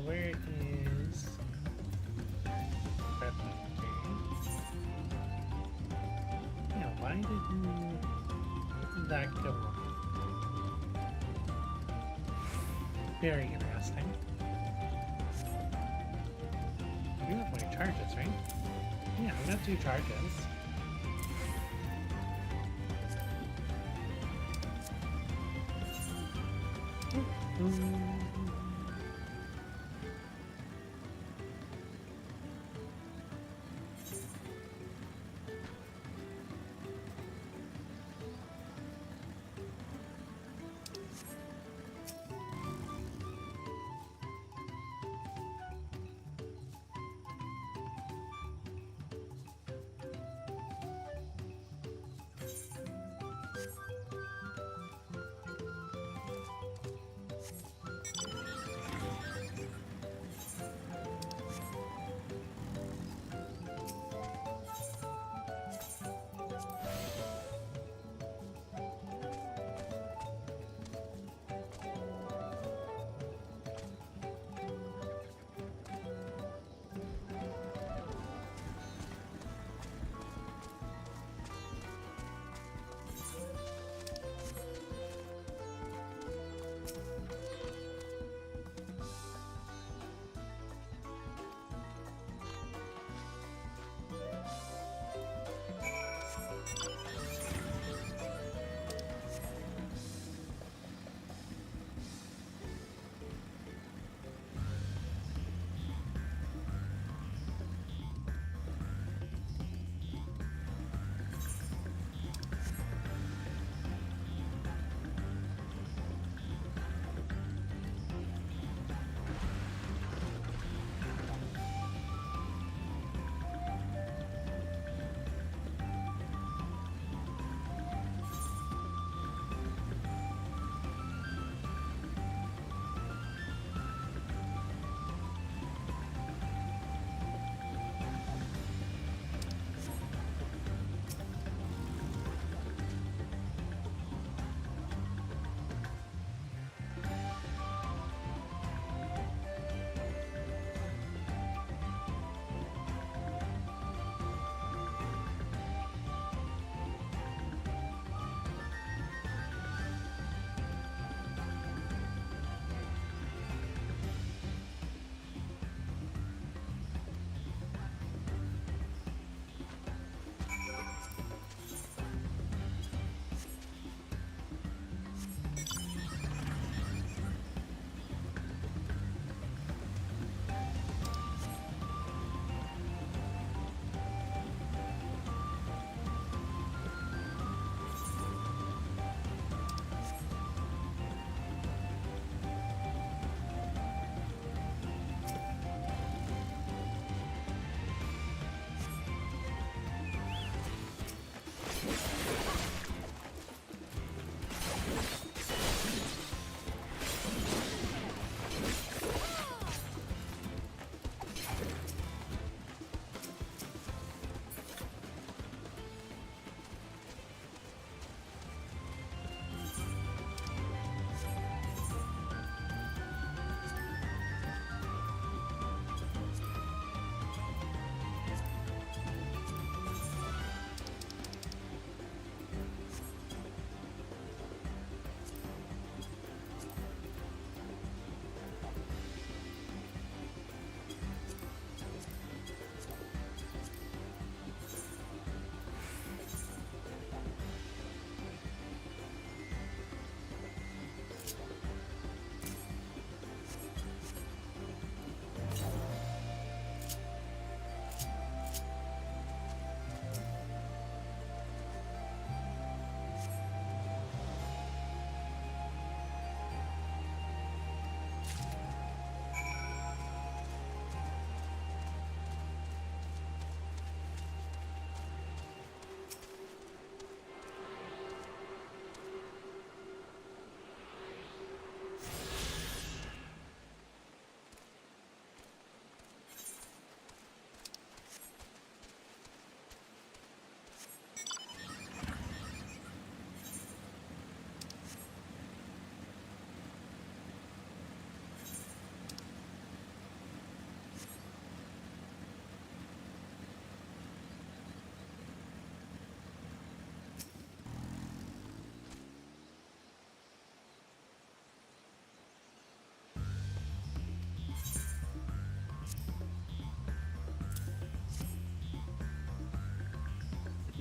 Where is... Yeah, why didn't that go wrong? Very interesting. You have my charges, right? Yeah, I got 2 charges.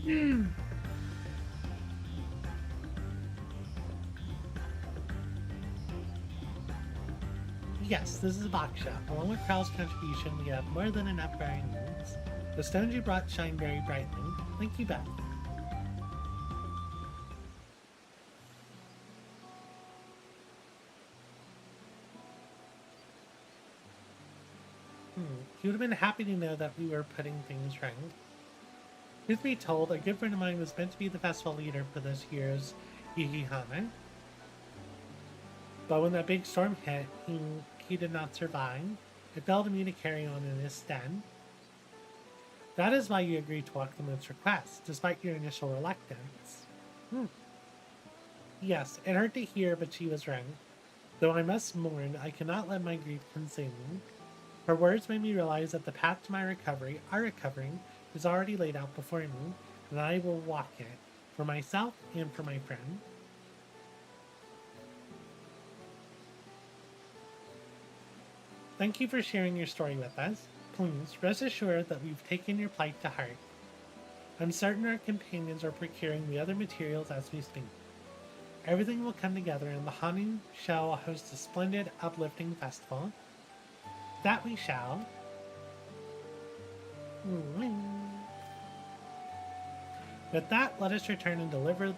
Yes, this is a box shop. Along with Kral's contribution, we have more than enough for our needs. The stones you brought shine very brightly. Thank you, Beth. He would have been happy to know that we were putting things right. Truth be told, a good friend of mine was meant to be the festival leader for this year's Yihihane. But when that big storm hit, he did not survive. It fell to me to carry on in his stead. That is why you agreed to walk the moon's request, despite your initial reluctance. Yes, it hurt to hear, but she was right. Though I must mourn, I cannot let my grief consume me. Her words made me realize that the path to my recovery, our recovery, is already laid out before me, and I will walk it, for myself and for my friend. Thank you for sharing your story with us. Please, rest assured that we've taken your plight to heart. I'm certain our companions are procuring the other materials as we speak. Everything will come together and the Hanu shall host a splendid, uplifting festival. That we shall. With that, let us return and deliver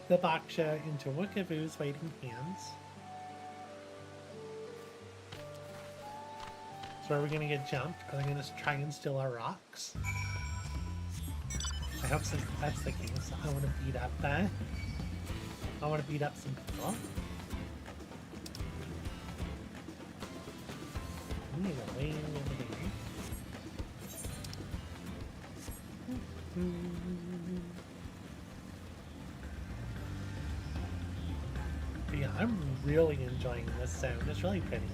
the Baksha into Wukavu's waiting hands. So are we gonna get jumped? Are they gonna try and steal our rocks? I hope that's the case. I want to beat up that. I want to beat up some people. I'm gonna go way over there. But yeah, I'm really enjoying this sound. It's really pretty.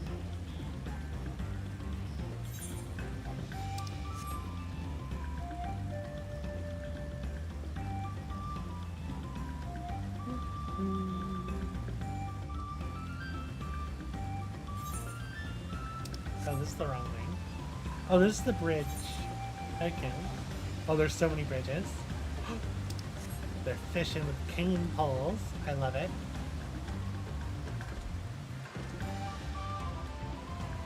Oh, this is the wrong thing. Oh, this is the bridge. Okay. Oh, there's so many bridges. They're fishing with cane poles. I love it.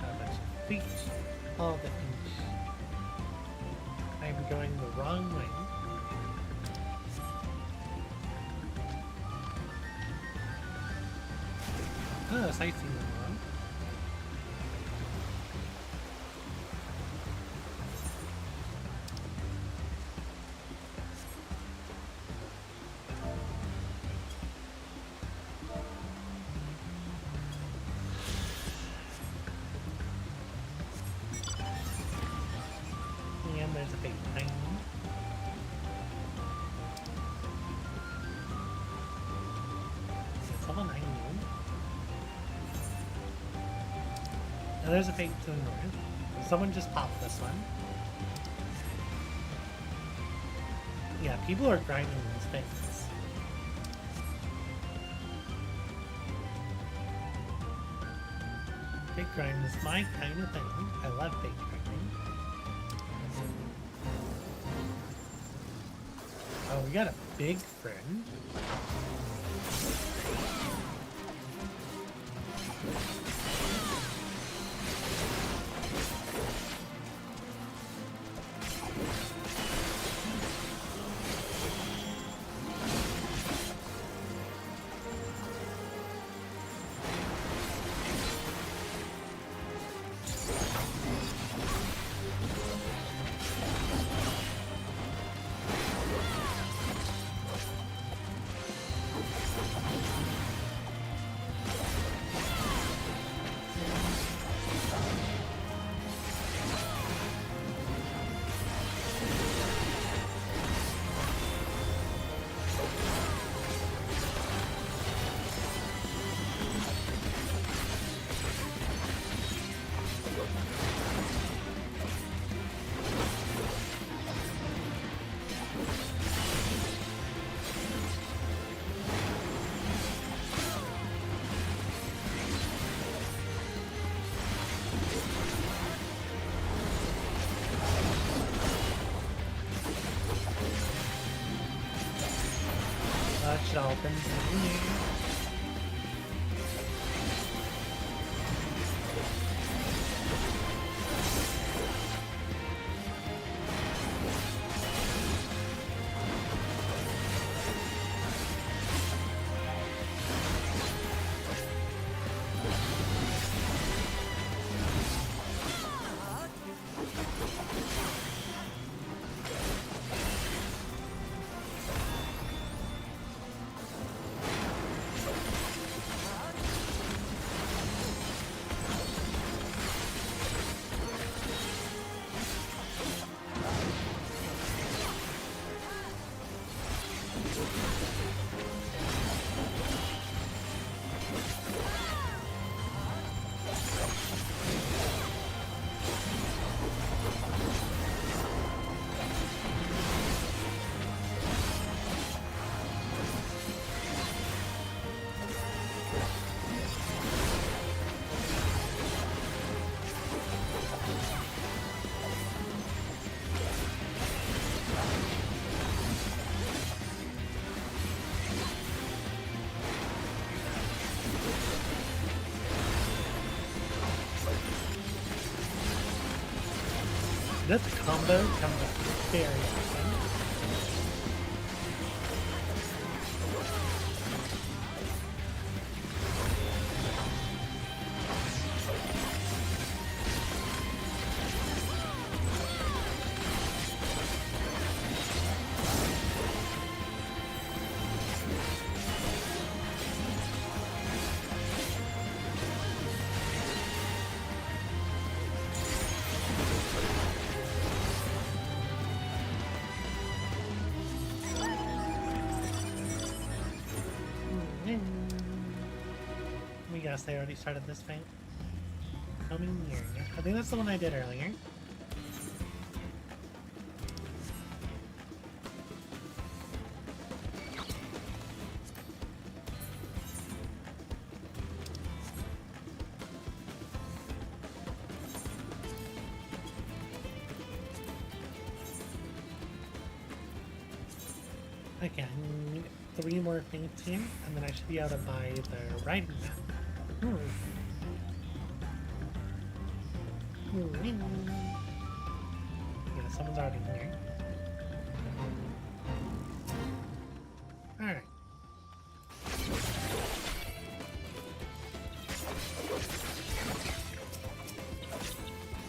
Got a bunch of fish. All the fish. I'm going the wrong way. Oh, sightseeing them wrong. And there's a big thing. It's level 9 new. And there's a fake to the north. Someone just popped this one. Yeah, people are grinding these things. Big grind is my kind of thing. I love big grinding. Oh, we got a big friend. Should open. This combo comes up very often. Yes, they already started this fight. Coming here. I think that's the one I did earlier. Okay, I need 3 more things here, and then I should be able to buy the riding map. Yeah, someone's already here. Alright.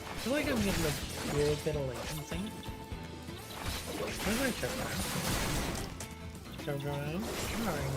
I feel like I'm getting a good bit of latency. Where's my chip drive? Chip drive? Alright.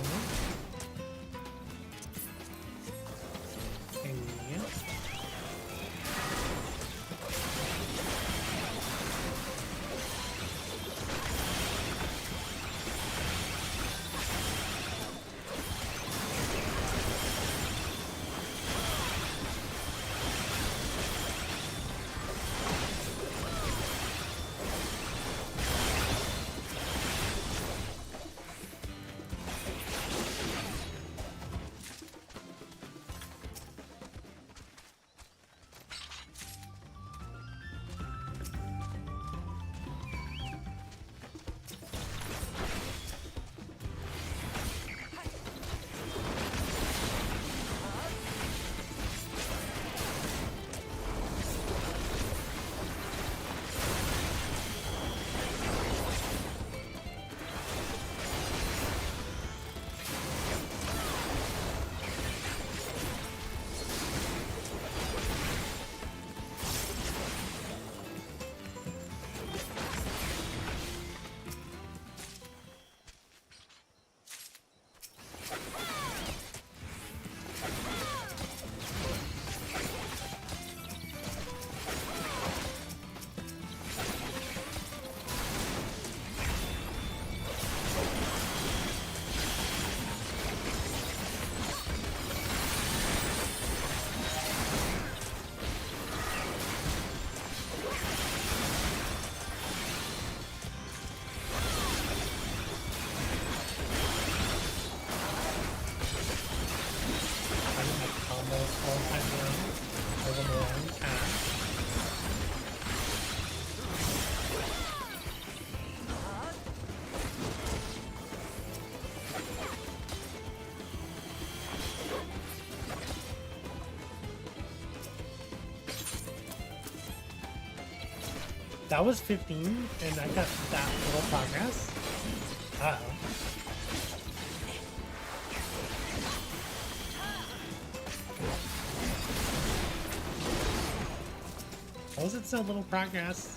That was 15, and I got that little progress. Uh-oh. How was it so little progress?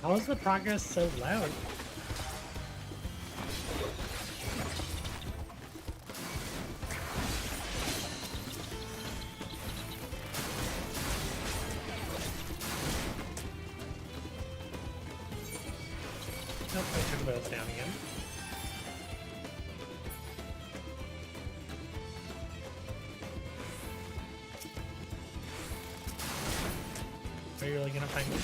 How is the progress so low? Nope, I took those down again. Are you really gonna find me?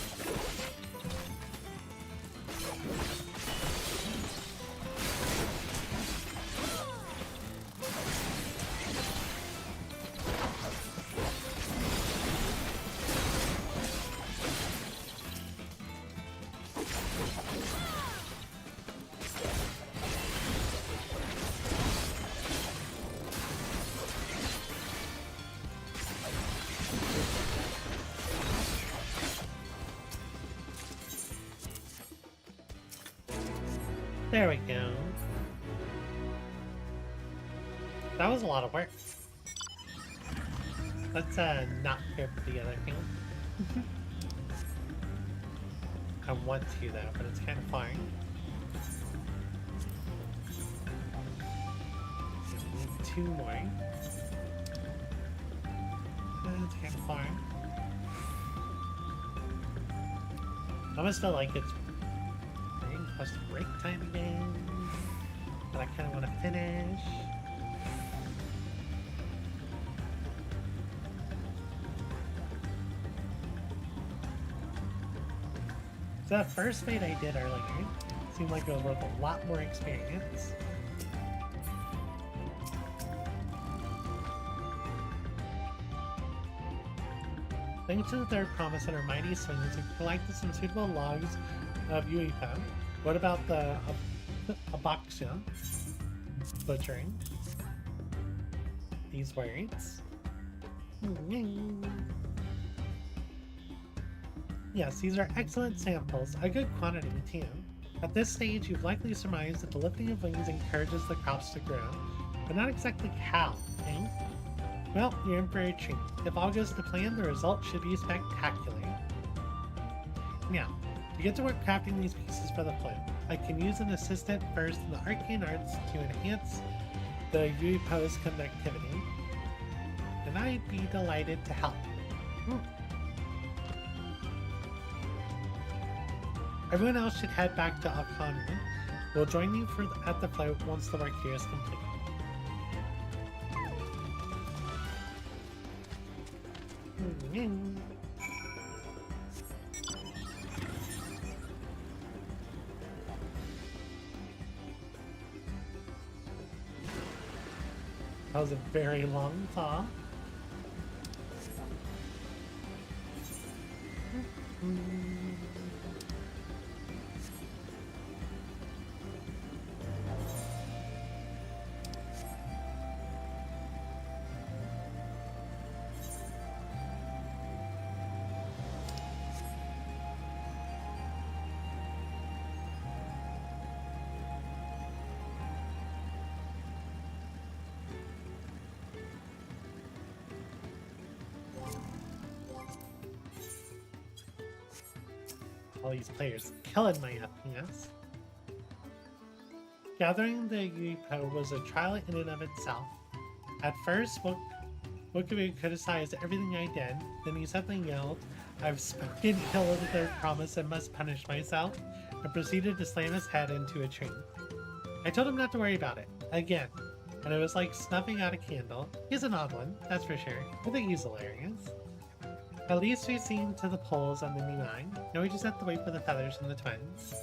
There we go. That was a lot of work. Let's not grip the other thing. I want to though, but it's kind of far. Need 2 more. It's kind of far. I almost feel like it's close to break time again, but I kind of want to finish. So that first fight I did earlier seemed like it was worth a lot more experience. Thanks to the third promise and our mighty swings, we collected some suitable logs of Uipa. What about the Abaxia butchering? These words. Yes, these are excellent samples, a good quantity too. At this stage, you've likely surmised that the lifting of wings encourages the crops to grow, but not exactly how, eh? Well, you're in for a treat. If all goes to plan, the result should be spectacular. Now, to get to work crafting these pieces for the flame, I can use an assistant first in the arcane arts to enhance the Uipo's conductivity, and I'd be delighted to help. Everyone else should head back to Alcanu. We'll join you at the float once the work here is complete. That was a very long thaw. All these players killing my FPS. Gathering the Yuipo was a trial in and of itself. At first, Wookiee criticized everything I did, then he suddenly yelled, "I've spoken ill of their promise and must punish myself," and proceeded to slam his head into a tree. I told him not to worry about it, again, and it was like snuffing out a candle. He's an odd one, that's for sure. I think he's hilarious. At least we've seen to the poles on the new line. Now we just have to wait for the feathers from the twins.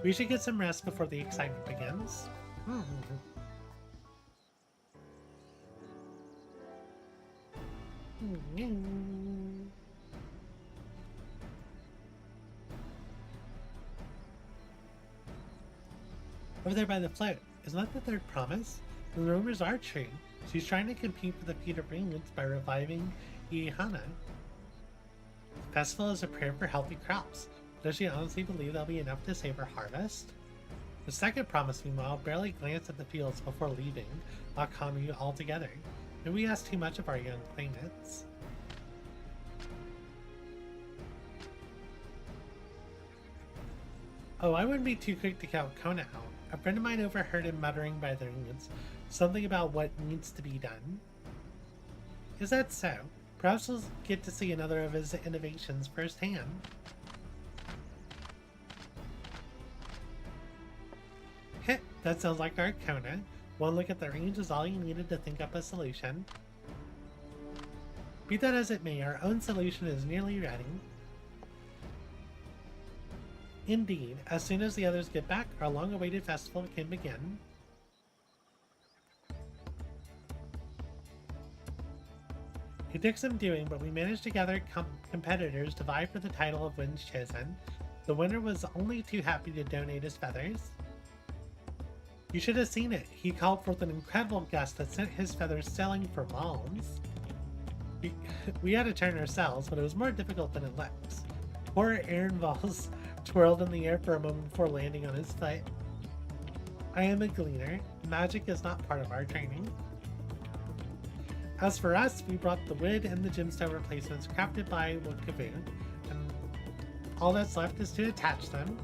We should get some rest before the excitement begins. Over there by the float, isn't that the third promise? The rumors are true. She's trying to compete for the Peter Brilliance by reviving Ihana. The festival is a prayer for healthy crops. Does she honestly believe there'll be enough to save her harvest? The second promise, meanwhile, barely glanced at the fields before leaving Akamu altogether. Maybe we asked too much of our young playmates. Oh, I wouldn't be too quick to count Kona out. A friend of mine overheard him muttering by the rings something about what needs to be done. Is that so? Perhaps we'll get to see another of his innovations firsthand. Heh, that sounds like our Kona. One look at the range is all you needed to think up a solution. Be that as it may, our own solution is nearly ready. Indeed, as soon as the others get back, our long-awaited festival can begin. It took some doing, but we managed to gather competitors to vie for the title of Winds Chosen. The winner was only too happy to donate his feathers. You should have seen it. He called forth an incredible gust that sent his feathers sailing for miles. We had to turn ourselves, but it was more difficult than it looks. Poor Ehrenval's twirled in the air for a moment before landing on his foot. I am a gleaner. Magic is not part of our training. As for us, we brought the wood and the gemstone replacements crafted by Wookiee, and all that's left is to attach them.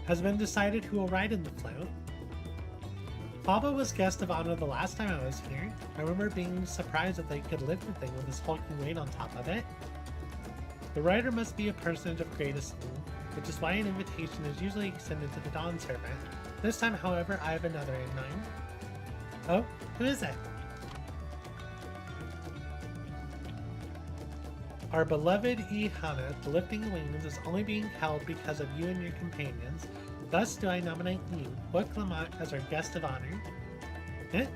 Has been decided who will ride in the float. Faba was guest of honor the last time I was here. I remember being surprised that they could lift the thing with this hulking weight on top of it. The rider must be a personage of great esteem, which is why an invitation is usually extended to the Dawn Servant. This time, however, I have another in mind. Oh, who is it? Our beloved Ihana, the lifting wings, is only being held because of you and your companions. Thus do I nominate you, Book Lamont, as our guest of honor. Eh?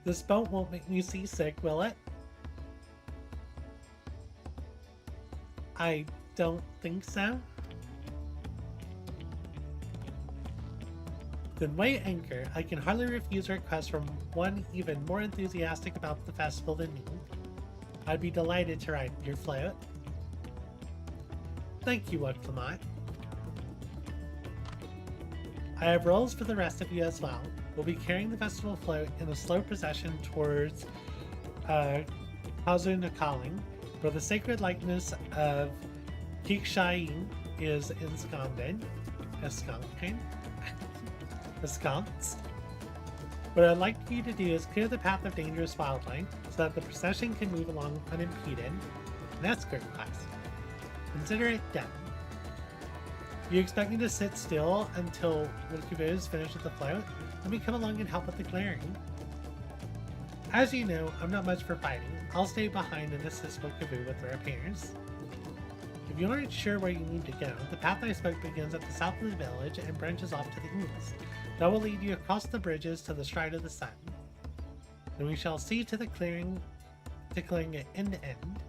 This boat won't make me seasick, will it? I don't think so. Then weigh anchor. I can hardly refuse a request from one even more enthusiastic about the festival than me. I'd be delighted to ride your float. Thank you, Acclaimed. I have roles for the rest of you as well. We'll be carrying the festival float in a slow procession towards Hazunakaling, where the sacred likeness of ffxiv is ensconced. What I'd like you to do is clear the path of dangerous wildlife so that the procession can move along unimpeded. An escort class. Consider it done. You expect me to sit still until Wookiee is finished with the float? Let me come along and help with the clearing. As you know, I'm not much for fighting. I'll stay behind and assist Wookiee with the repairs. If you aren't sure where you need to go, the path I spoke begins at the south of the village and branches off to the east. That will lead you across the bridges to the Stride of the Sun. Then we shall see to the clearing it end to end.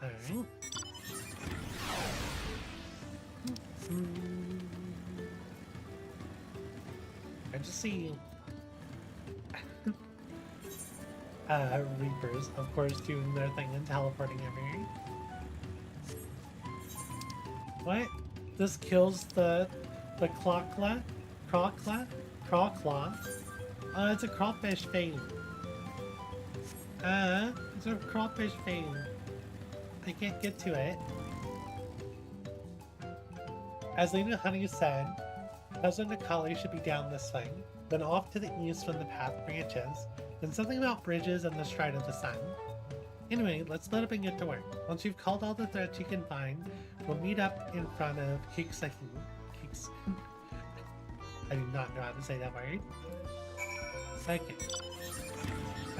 Alright. I just see Reapers, of course, doing their thing and teleporting everywhere. What? This kills the Crawclaw? Crawclaw? It's a crawfish fade. It's a crawfish fade. I can't get to it. As Lena Honey said, Cousin Nikali should be down this way, then off to the east when the path branches, then something about bridges and the Stride of the Sun. Anyway, let's split up and get to work. Once you've called all the threats you can find, we'll meet up in front of ffxiv. I do not know how to say that word. Okay. I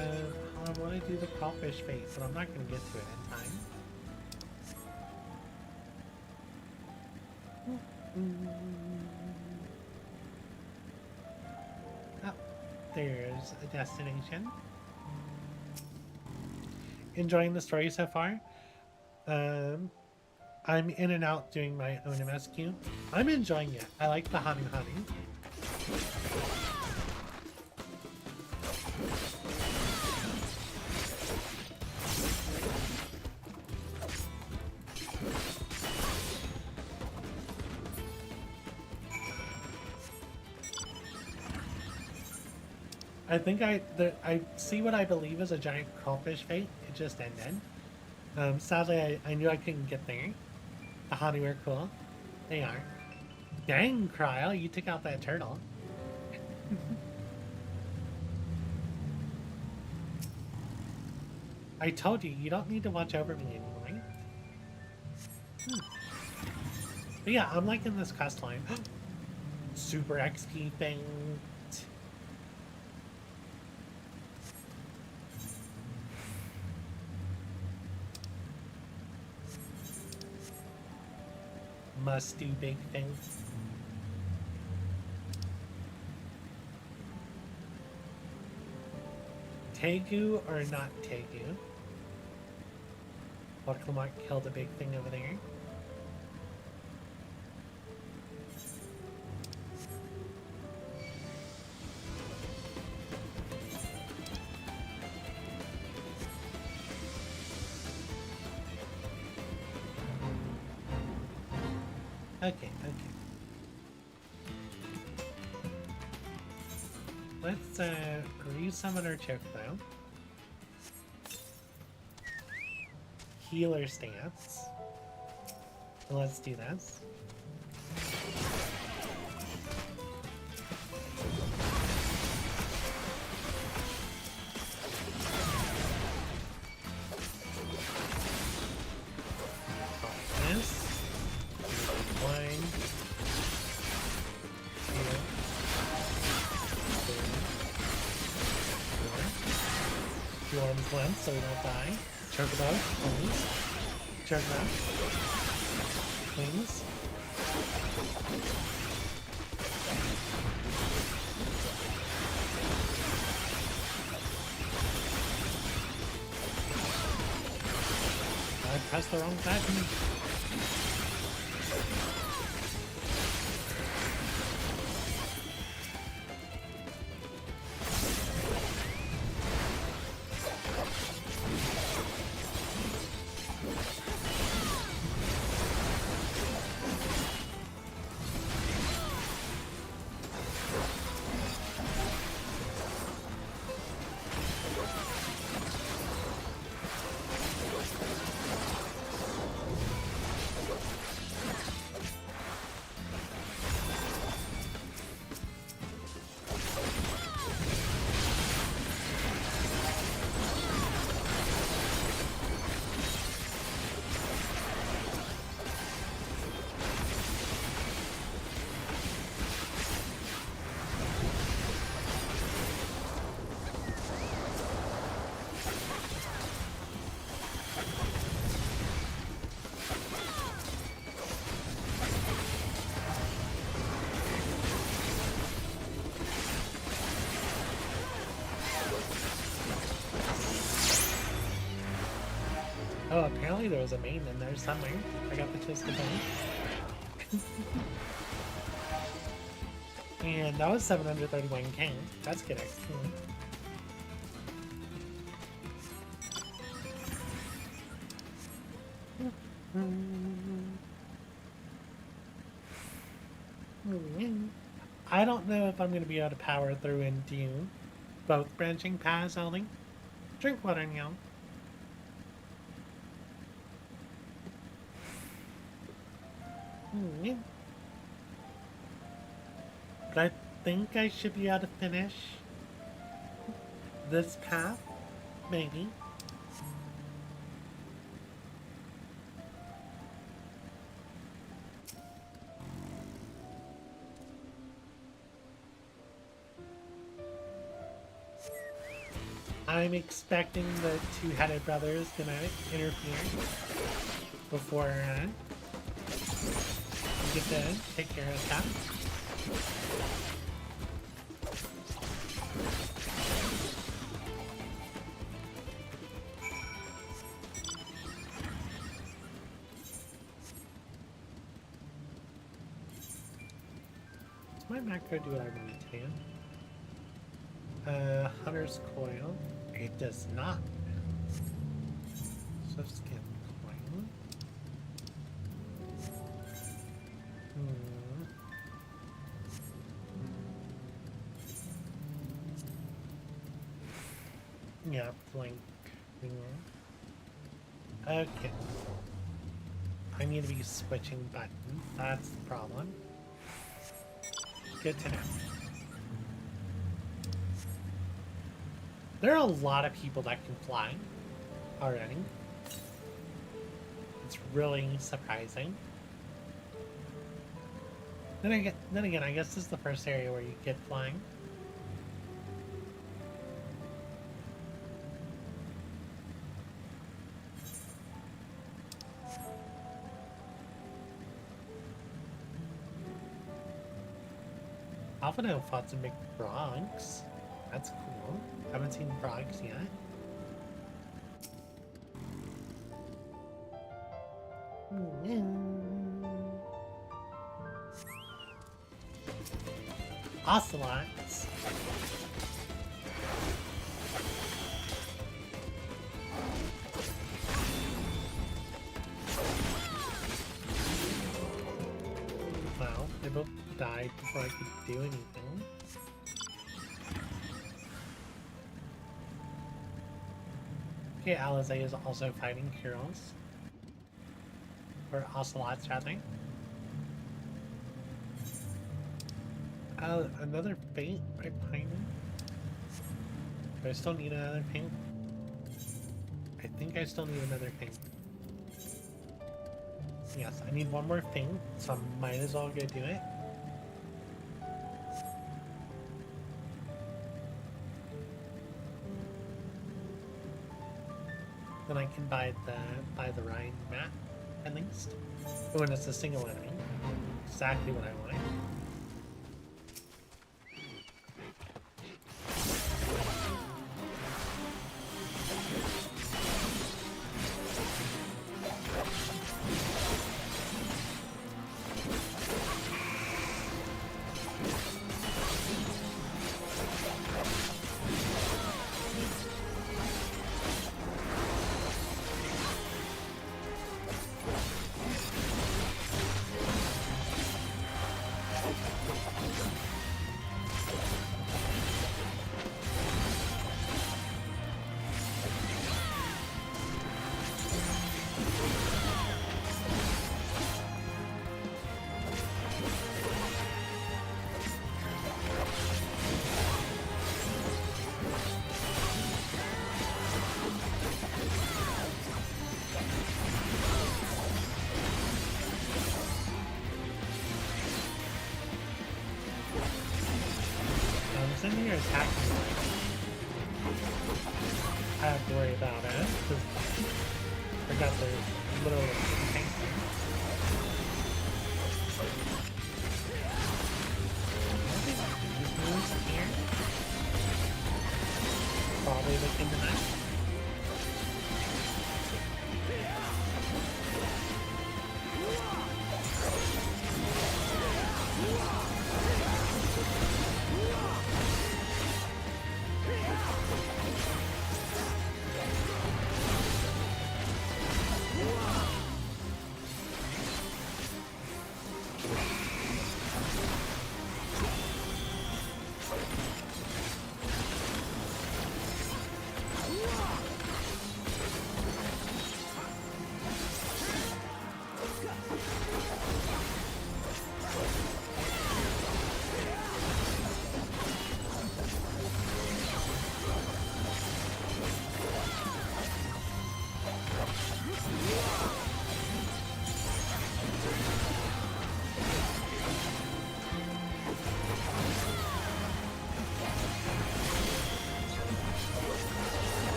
want to do the crawfish face, but I'm not going to get to it in time. Oh, there's a destination. Enjoying the story so far? I'm in and out doing my own MSQ. I'm enjoying it. I like the honey. I think I see what I believe is a giant crawfish fate. It just ended. Sadly, I knew I couldn't get there. The honey were cool. They are. Dang, Cryo, you took out that turtle. I told you, you don't need to watch over me anymore. But yeah, I'm liking this quest line. Super XP thing. Must do big things. Tegu or not Tegu? Pokemon killed a big thing over there. Okay. Let's re-summon our Chocobo. Healer stance. Let's do this. So we don't die. Chocobo, please. Chocobo. Please. I pressed the wrong button. Oh, apparently there was a maiden in there somewhere. I got the twist of that. And that was 731k. That's good XP. I don't know if I'm going to be able to power through and do both branching paths, Ellie. Drink water, nyall. But I think I should be able to finish this path, maybe. I'm expecting the two-headed brothers gonna interfere before we get to take care of that. Does my macro do what I want it to do? Hunter's Coil. It does not. So skin coil. Yeah, blink. Okay. I need to be switching buttons. That's the problem. Good to know. There are a lot of people that can fly already. It's really surprising. Then again, I guess this is the first area where you get flying. Alphinaud fought some big frogs. That's cool. Haven't seen frogs yet. Ocelots. Wow, they both died before I could do anything. Okay, Alizé is also fighting heroes. Or ocelots, rather. Another fate right behind me. Do I still need another ping? I think I still need another ping. Yes, I need one more thing, so I might as well go do it. Then I can buy the Rhine map, at least. When it's a single enemy. Exactly what I wanted. Sending your attack. I have to worry about it because I forgot there's literally tanks here. These moves here. Probably looking tonight.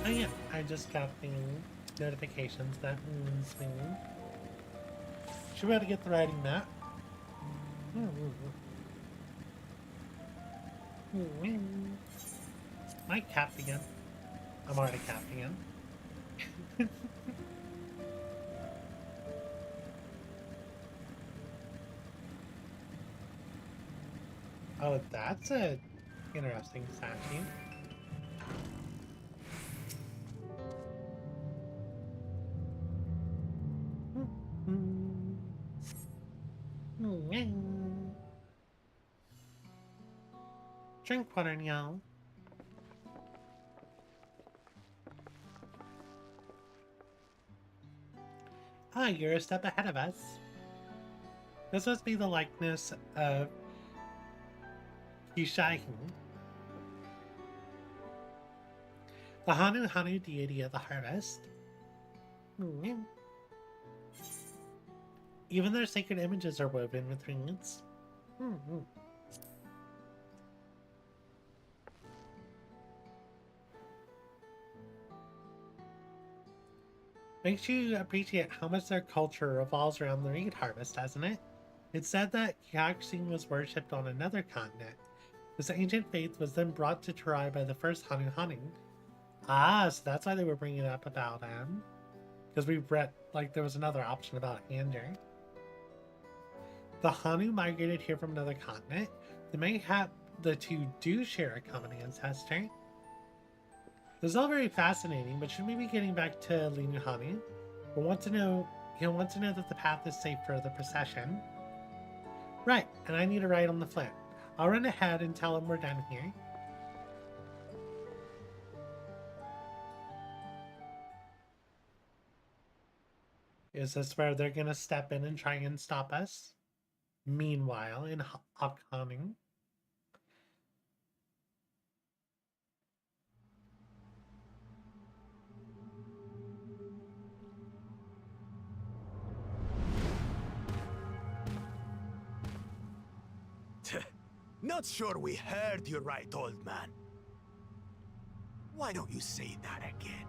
Oh yeah, I just got the notifications that means we should be able to get the writing map. My capped again. I'm already capped again. Oh, that's a interesting statue. Drink water, nyall. Ah, you're a step ahead of us. This must be the likeness of Yushahi, the Hanu deity of the harvest. Even their sacred images are woven with reeds. Makes you appreciate how much their culture revolves around the reed harvest, doesn't it? It's said that Hyaxing was worshipped on another continent. This ancient faith was then brought to Terai by the first Hanu. Ah, so that's why they were bringing it up about him. Because we read, like, there was another option about Hander. The Hanu migrated here from another continent. They may have the two do share a common ancestor. This is all very fascinating, but should we be getting back to Linu Hanu? He'll want to know that the path is safe for the procession. Right, and I need a ride on the flint. I'll run ahead and tell him we're done here. Is this where they're gonna step in and try and stop us? Meanwhile, in upcoming. Not sure we heard you right, old man. Why don't you say that again?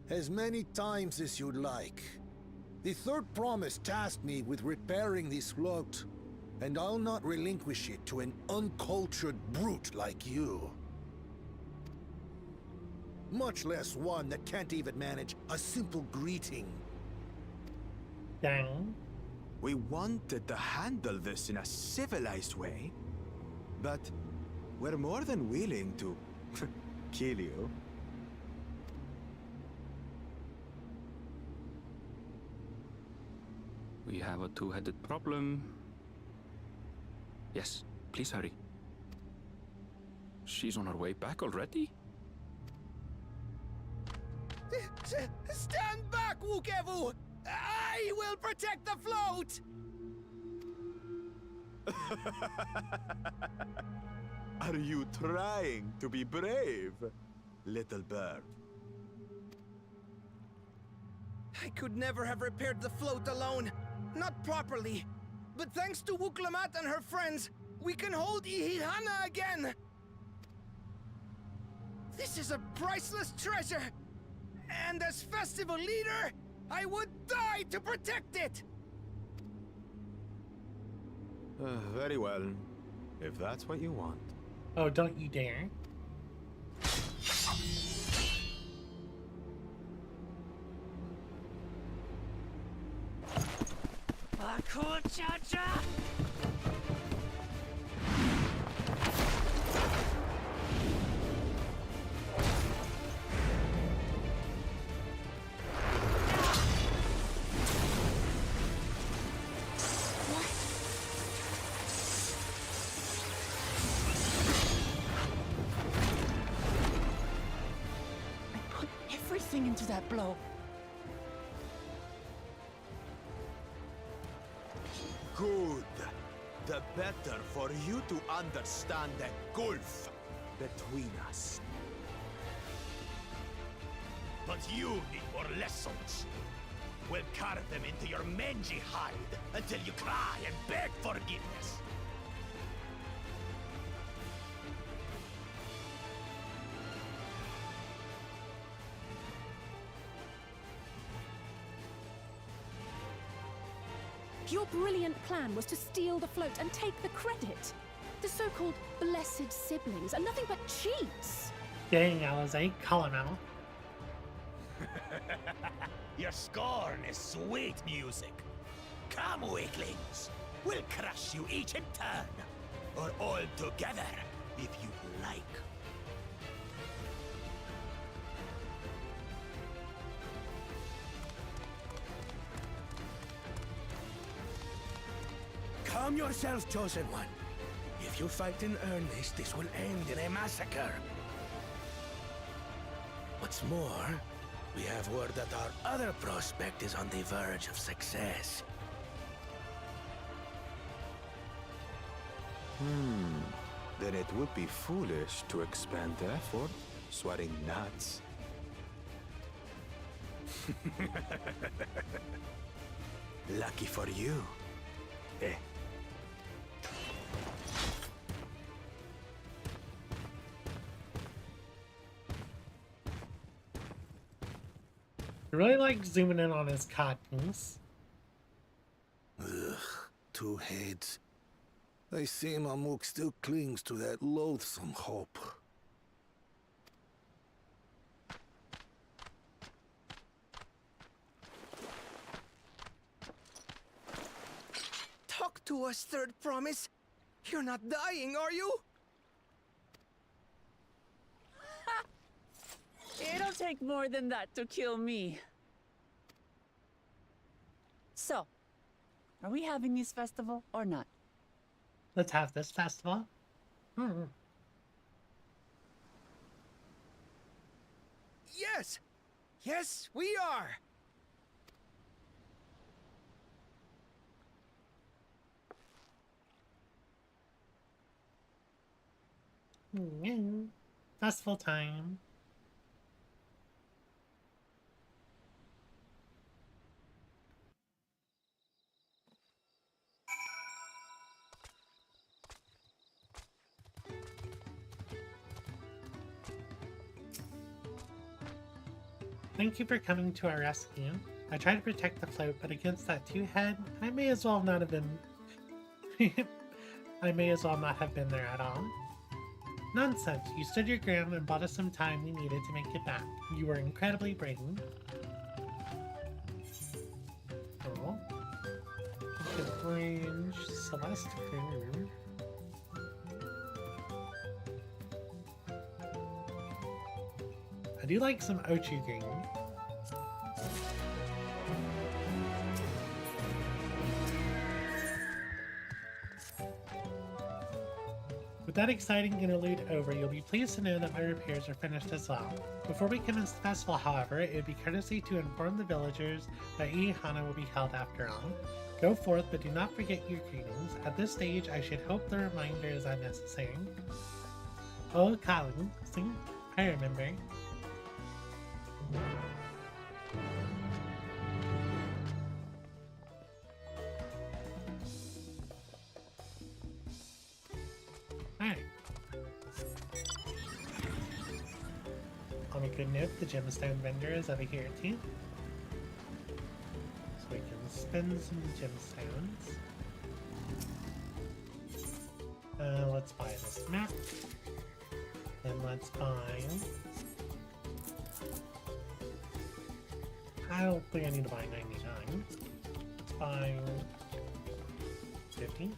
As many times as you'd like. The third promise tasked me with repairing this float, and I'll not relinquish it to an uncultured brute like you. Much less one that can't even manage a simple greeting. Dang. We wanted to handle this in a civilized way, but we're more than willing to kill you. We have a two-headed problem. Yes, please hurry. She's on her way back already? Stand back, Wukevu! I will protect the float! Are you trying to be brave, little bird? I could never have repaired the float alone. Not properly. But thanks to Wuklamat and her friends, we can hold Ihihana again! This is a priceless treasure! And as festival leader, I would die to protect it! Very well. If that's what you want. Oh, don't you dare. Cha-cha! Into that blow. Good. The better for you to understand the gulf between us. But you need more lessons. We'll carve them into your mangy hide until you cry and beg forgiveness. Your brilliant plan was to steal the float and take the credit. The so-called blessed siblings are nothing but cheats. Dang, Alizé, call him out. Your scorn is sweet music. Come, weaklings. We'll crush you each in turn. Or all together, if you like. Calm yourselves, Chosen One. If you fight in earnest, this will end in a massacre. What's more, we have word that our other prospect is on the verge of success. Then it would be foolish to expand the effort, sweating nuts. Lucky for you. Eh? I really like zooming in on his cottons. Ugh, two heads. I see Mamuk still clings to that loathsome hope. Talk to us, Third Promise. You're not dying, are you? It'll take more than that to kill me. So, are we having this festival or not? Let's have this festival. Yes! Yes, we are! Festival time. Thank you for coming to our rescue. I tried to protect the float, but against that two-head, I may as well not have been... I may as well not have been there at all. Nonsense, you stood your ground and bought us some time we needed to make it back. You were incredibly brave. Oh. The Range Celeste Crew. I do like some Ochu green. With that exciting interlude over, you'll be pleased to know that my repairs are finished as well. Before we commence the festival, however, it would be courtesy to inform the villagers that Ihana will be held after all. Go forth, but do not forget your greetings. At this stage, I should hope the reminder is unnecessary. Oh, Colin, see? I remember. Alright. On a good note, the gemstone vendor is over here too. So we can spend some gemstones. Let's buy this map. Then let's buy... I don't think I need to buy 99. Let's buy 50.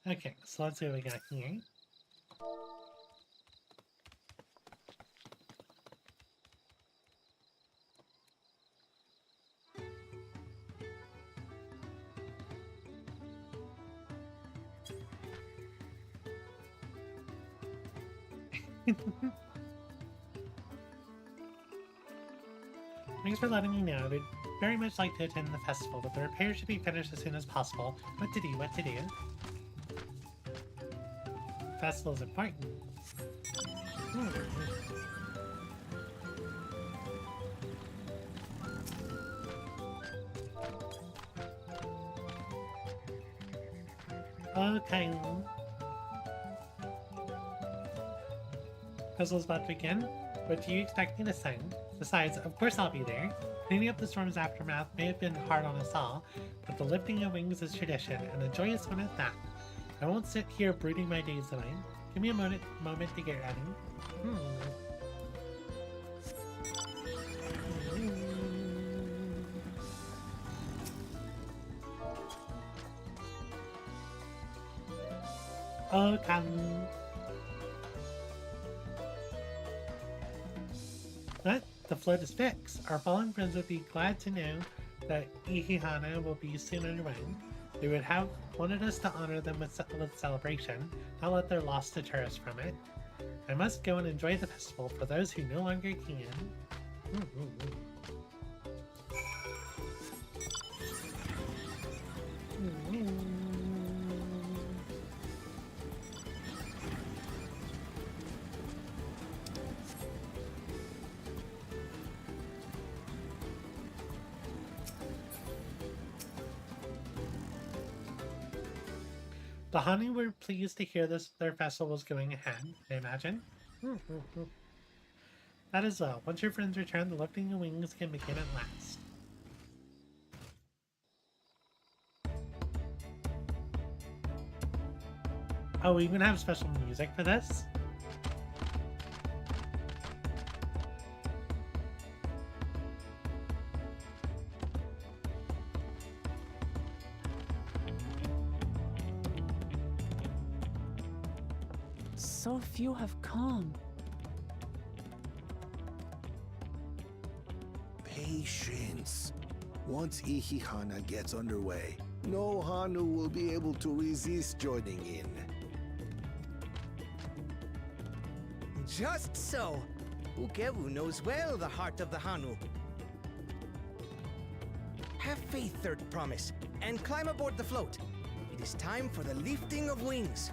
Okay, so let's see what we got here. Thanks for letting me know. Did very much like to attend the festival, but the repairs should be finished as soon as possible. What to do, what to do? Festival's important. Okay. Festival's about to begin. What do you expect me to sing? Besides, of course I'll be there. Cleaning up the storm's aftermath may have been hard on us all, but the lifting of wings is tradition, and a joyous one at that. I won't sit here brooding my days away. Give me a moment to get ready. Okay. What? The flood is fixed. Our fallen friends would be glad to know that Ihihana will be soon underway. They would have wanted us to honor them with celebration, not let their loss deter us from it. I must go and enjoy the festival for those who no longer can. The Hani were pleased to hear their festival was going ahead, I imagine. That is well. Once your friends return, the lifting of wings can begin at last. Oh, we even have special music for this? So few have come. Patience. Once Ihihana gets underway, no Hanu will be able to resist joining in. Just so. Ukewu knows well the heart of the Hanu. Have faith, Third Promise, and climb aboard the float. It is time for the lifting of wings.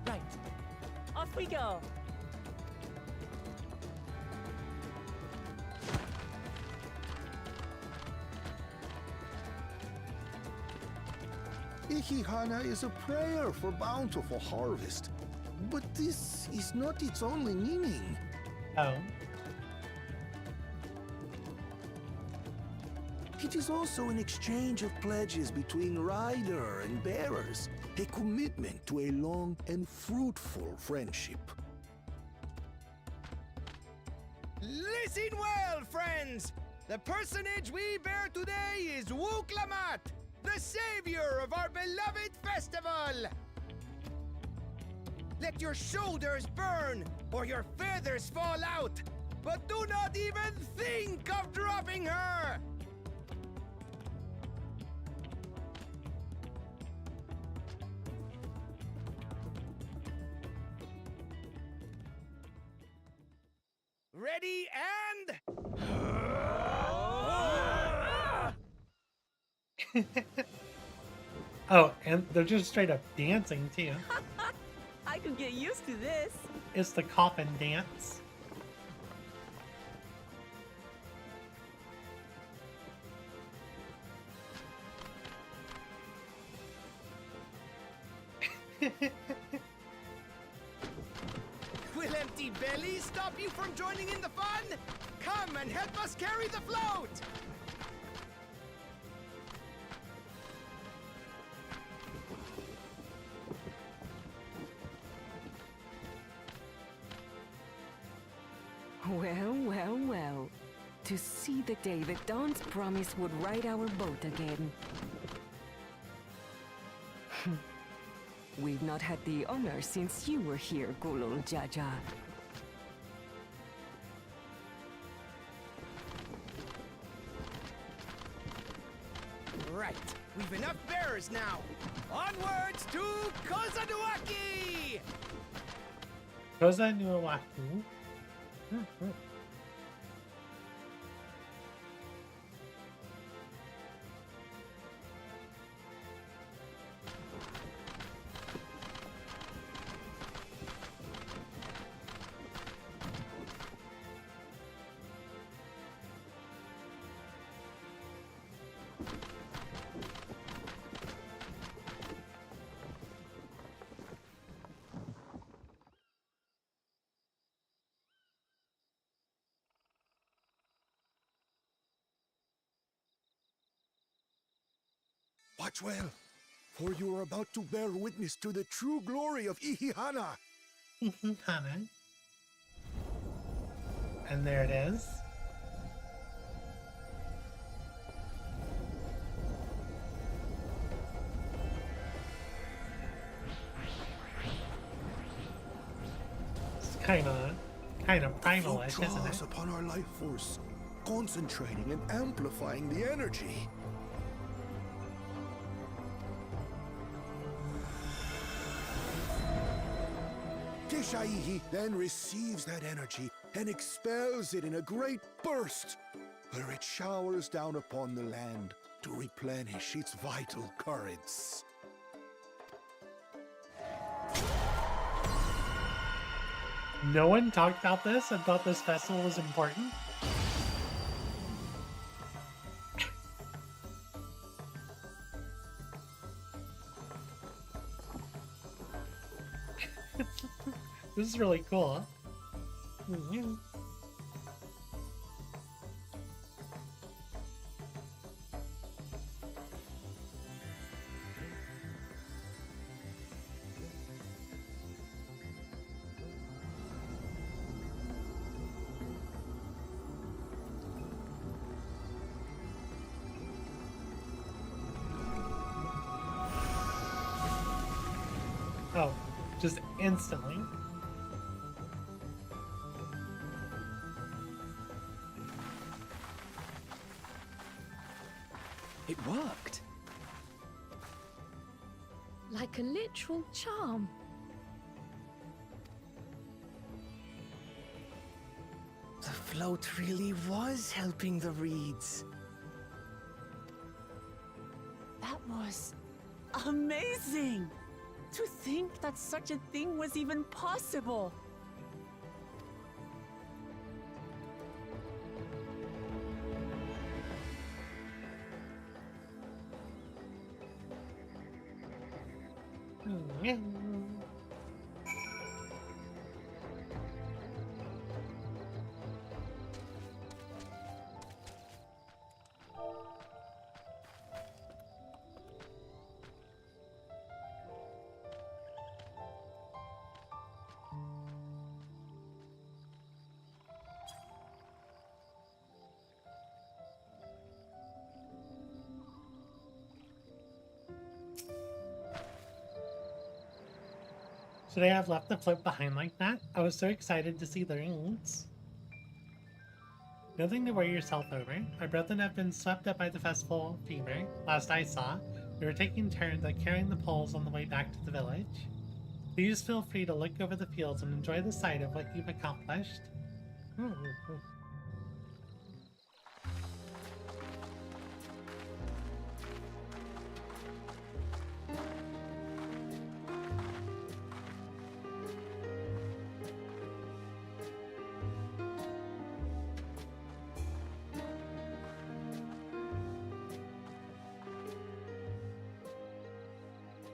Right. Off we go. Ihihana is a prayer for bountiful harvest. But this is not its only meaning. Oh. It is also an exchange of pledges between rider and bearers, a commitment to a long and fruitful friendship. Listen well, friends! The personage we bear today is Wuklamat, the savior of our beloved festival! Let your shoulders burn, or your feathers fall out, but do not even think of dropping her! Ready and... Oh, and they're just straight up dancing too. I could get used to this. It's the coffin dance. Will empty bellies stop you from joining in the fun? Come and help us carry the float! Well, well, well. To see the day that Dawn's promise would ride our boat again. We've not had the honor since you were here, Gulul Jaja. Right, we've enough bearers now. Onwards to Kozanuaki! Kozanuaki? Watch well, for you are about to bear witness to the true glory of Ihihana. Ihihana. And there it is. It's kind of primalish, isn't Draws it? upon our life force, concentrating and amplifying the energy. Kishaihi then receives that energy and expels it in a great burst, where it showers down upon the land to replenish its vital currents. No one talked about this and thought this festival was important. This is really cool. Oh, just instantly. It worked. Like a literal charm. The float really was helping the reeds. That was amazing! To think that such a thing was even possible! Should I have left the float behind like that? I was so excited to see the rings. Nothing to worry yourself over. My brethren have been swept up by the festival fever. Last I saw, we were taking turns at carrying the poles on the way back to the village. Please feel free to look over the fields and enjoy the sight of what you've accomplished.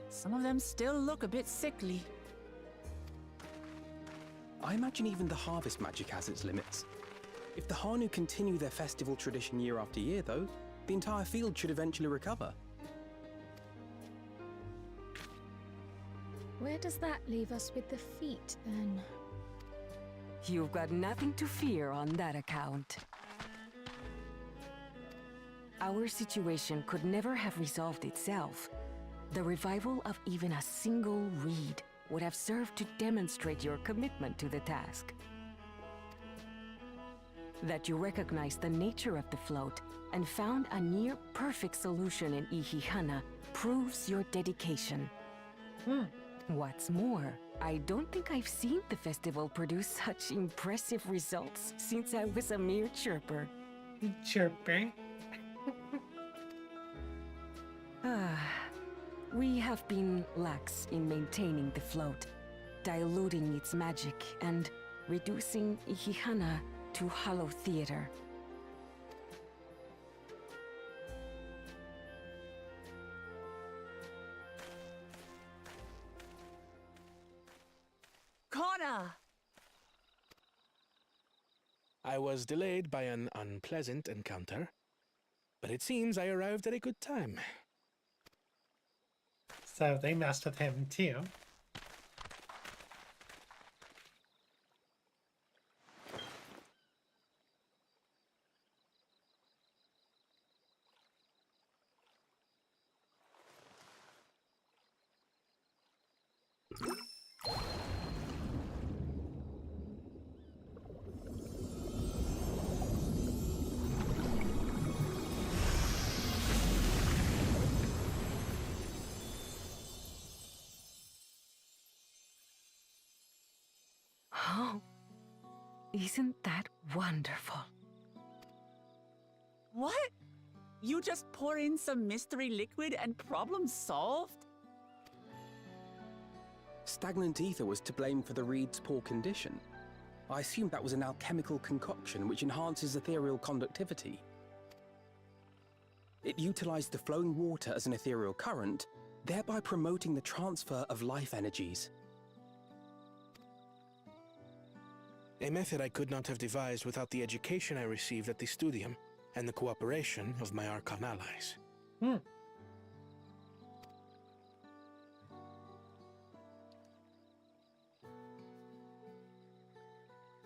Some of them still look a bit sickly. I imagine even the harvest magic has its limits. If the Hanu continue their festival tradition year after year, though, the entire field should eventually recover. Where does that leave us with the feet, then? You've got nothing to fear on that account. Our situation could never have resolved itself. The revival of even a single reed would have served to demonstrate your commitment to the task. That you recognize the nature of the float and found a near-perfect solution in Ihihana proves your dedication. What's more, I don't think I've seen the festival produce such impressive results since I was a mere chirper. Chirper? We have been lax in maintaining the float, diluting its magic and reducing Ihihana to hollow theater. Connor! I was delayed by an unpleasant encounter, but it seems I arrived at a good time. So they messed with him too. Oh, isn't that wonderful? What? You just pour in some mystery liquid and problem solved? Stagnant ether was to blame for the reed's poor condition. I assumed that was an alchemical concoction which enhances ethereal conductivity. It utilized the flowing water as an ethereal current, thereby promoting the transfer of life energies. A method I could not have devised without the education I received at the Studium and the cooperation of my Archon allies.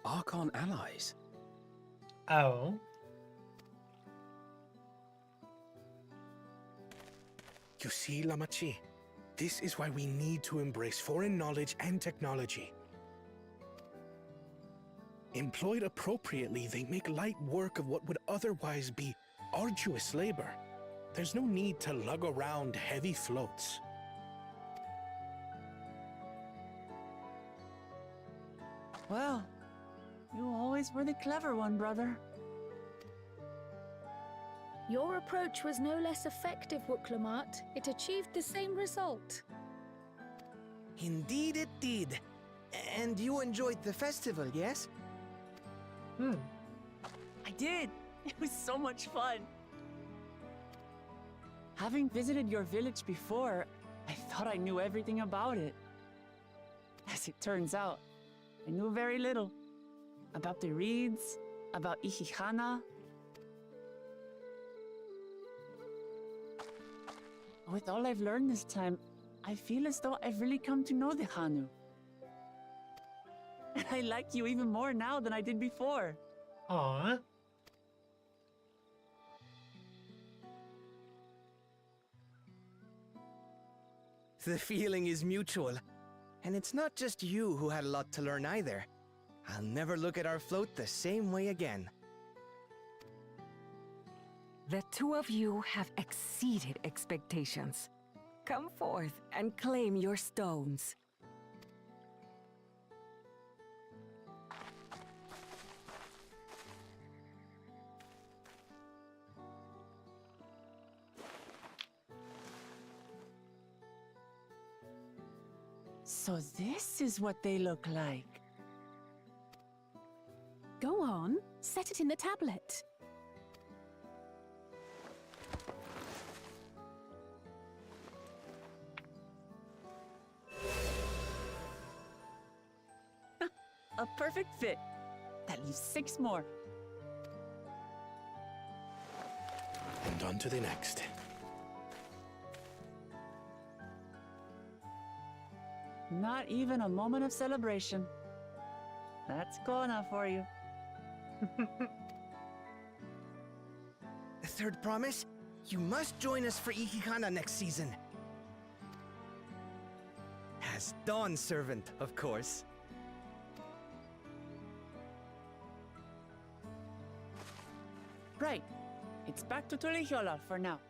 Archon allies? Oh. You see, Lamachi, this is why we need to embrace foreign knowledge and technology. Employed appropriately, they make light work of what would otherwise be arduous labor. There's no need to lug around heavy floats. Well, you always were the clever one, brother. Your approach was no less effective, Wooklamat. It achieved the same result. Indeed it did. And you enjoyed the festival, yes? I did. It was so much fun. Having visited your village before, I thought I knew everything about it. As it turns out, I knew very little. About the reeds, about Ihihana. With all I've learned this time, I feel as though I've really come to know the Hanu. And I like you even more now than I did before. Aww. The feeling is mutual. And it's not just you who had a lot to learn either. I'll never look at our float the same way again. The two of you have exceeded expectations. Come forth and claim your stones. So this is what they look like. Go on, set it in the tablet. A perfect fit. That leaves 6 more. And on to the next. Not even a moment of celebration. That's Kona for you. The third promise? You must join us for Ihihana next season. As Dawn Servant, of course. Right. It's back to Tulihiola for now.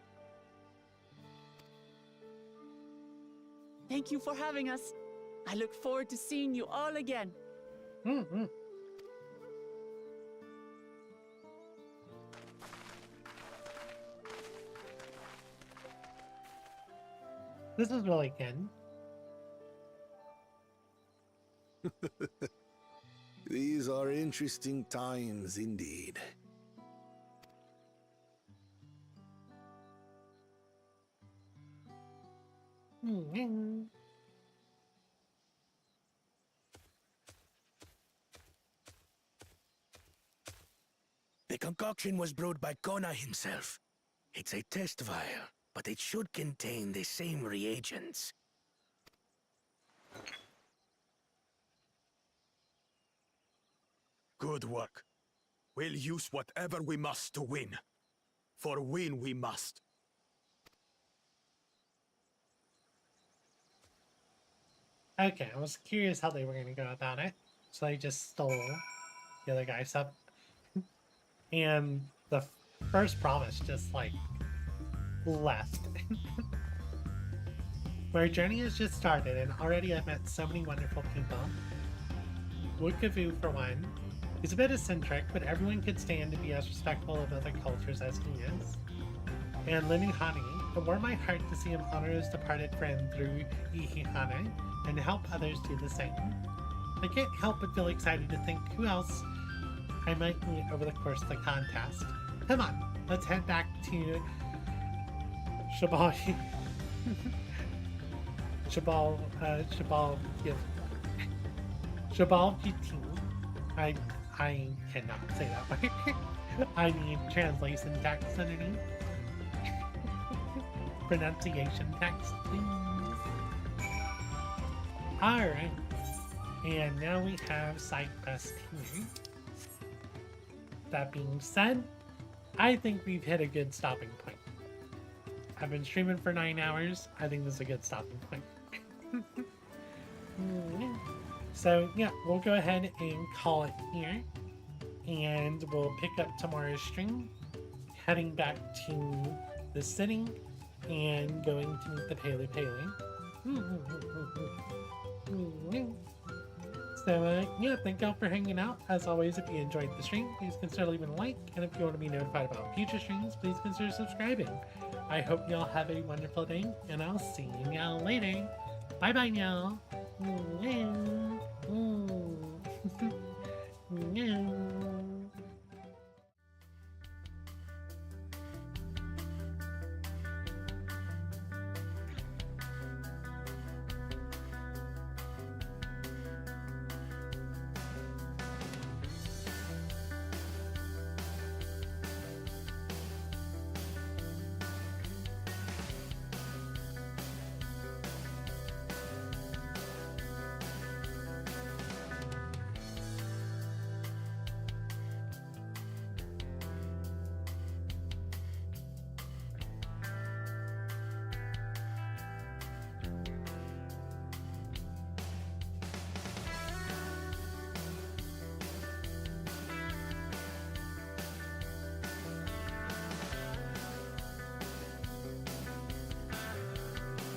Thank you for having us. I look forward to seeing you all again. This is really good. These are interesting times indeed. The concoction was brewed by Kona himself. It's a test vial, but it should contain the same reagents. Good work. We'll use whatever we must to win. For win we must. Okay, I was curious how they were going to go about it. So they just stole the other guy's stuff. And the first promise just, like, left. My journey has just started, and already I've met so many wonderful people. Wukavu, for one, he's a bit eccentric, but everyone could stand to be as respectful of other cultures as he is. And Linihani, it warmed my heart to see him honor his departed friend through Ihihane and help others do the same. I can't help but feel excited to think who else I might meet over the course of the contest. Come on, let's head back to Shabal. Shabal GT. I cannot say that way. I need translation text underneath. Pronunciation text, please. Alright. And now we have side quest here. That being said, I think we've hit a good stopping point. I've been streaming for 9 hours. I think this is a good stopping point. So yeah, we'll go ahead and call it here. And we'll pick up tomorrow's stream, heading back to the city and going to meet the Pele Pele. So yeah, thank y'all for hanging out. As always, if you enjoyed the stream, please consider leaving a like. And if you want to be notified about future streams, please consider subscribing. I hope y'all have a wonderful day, and I'll see y'all later. Bye bye y'all.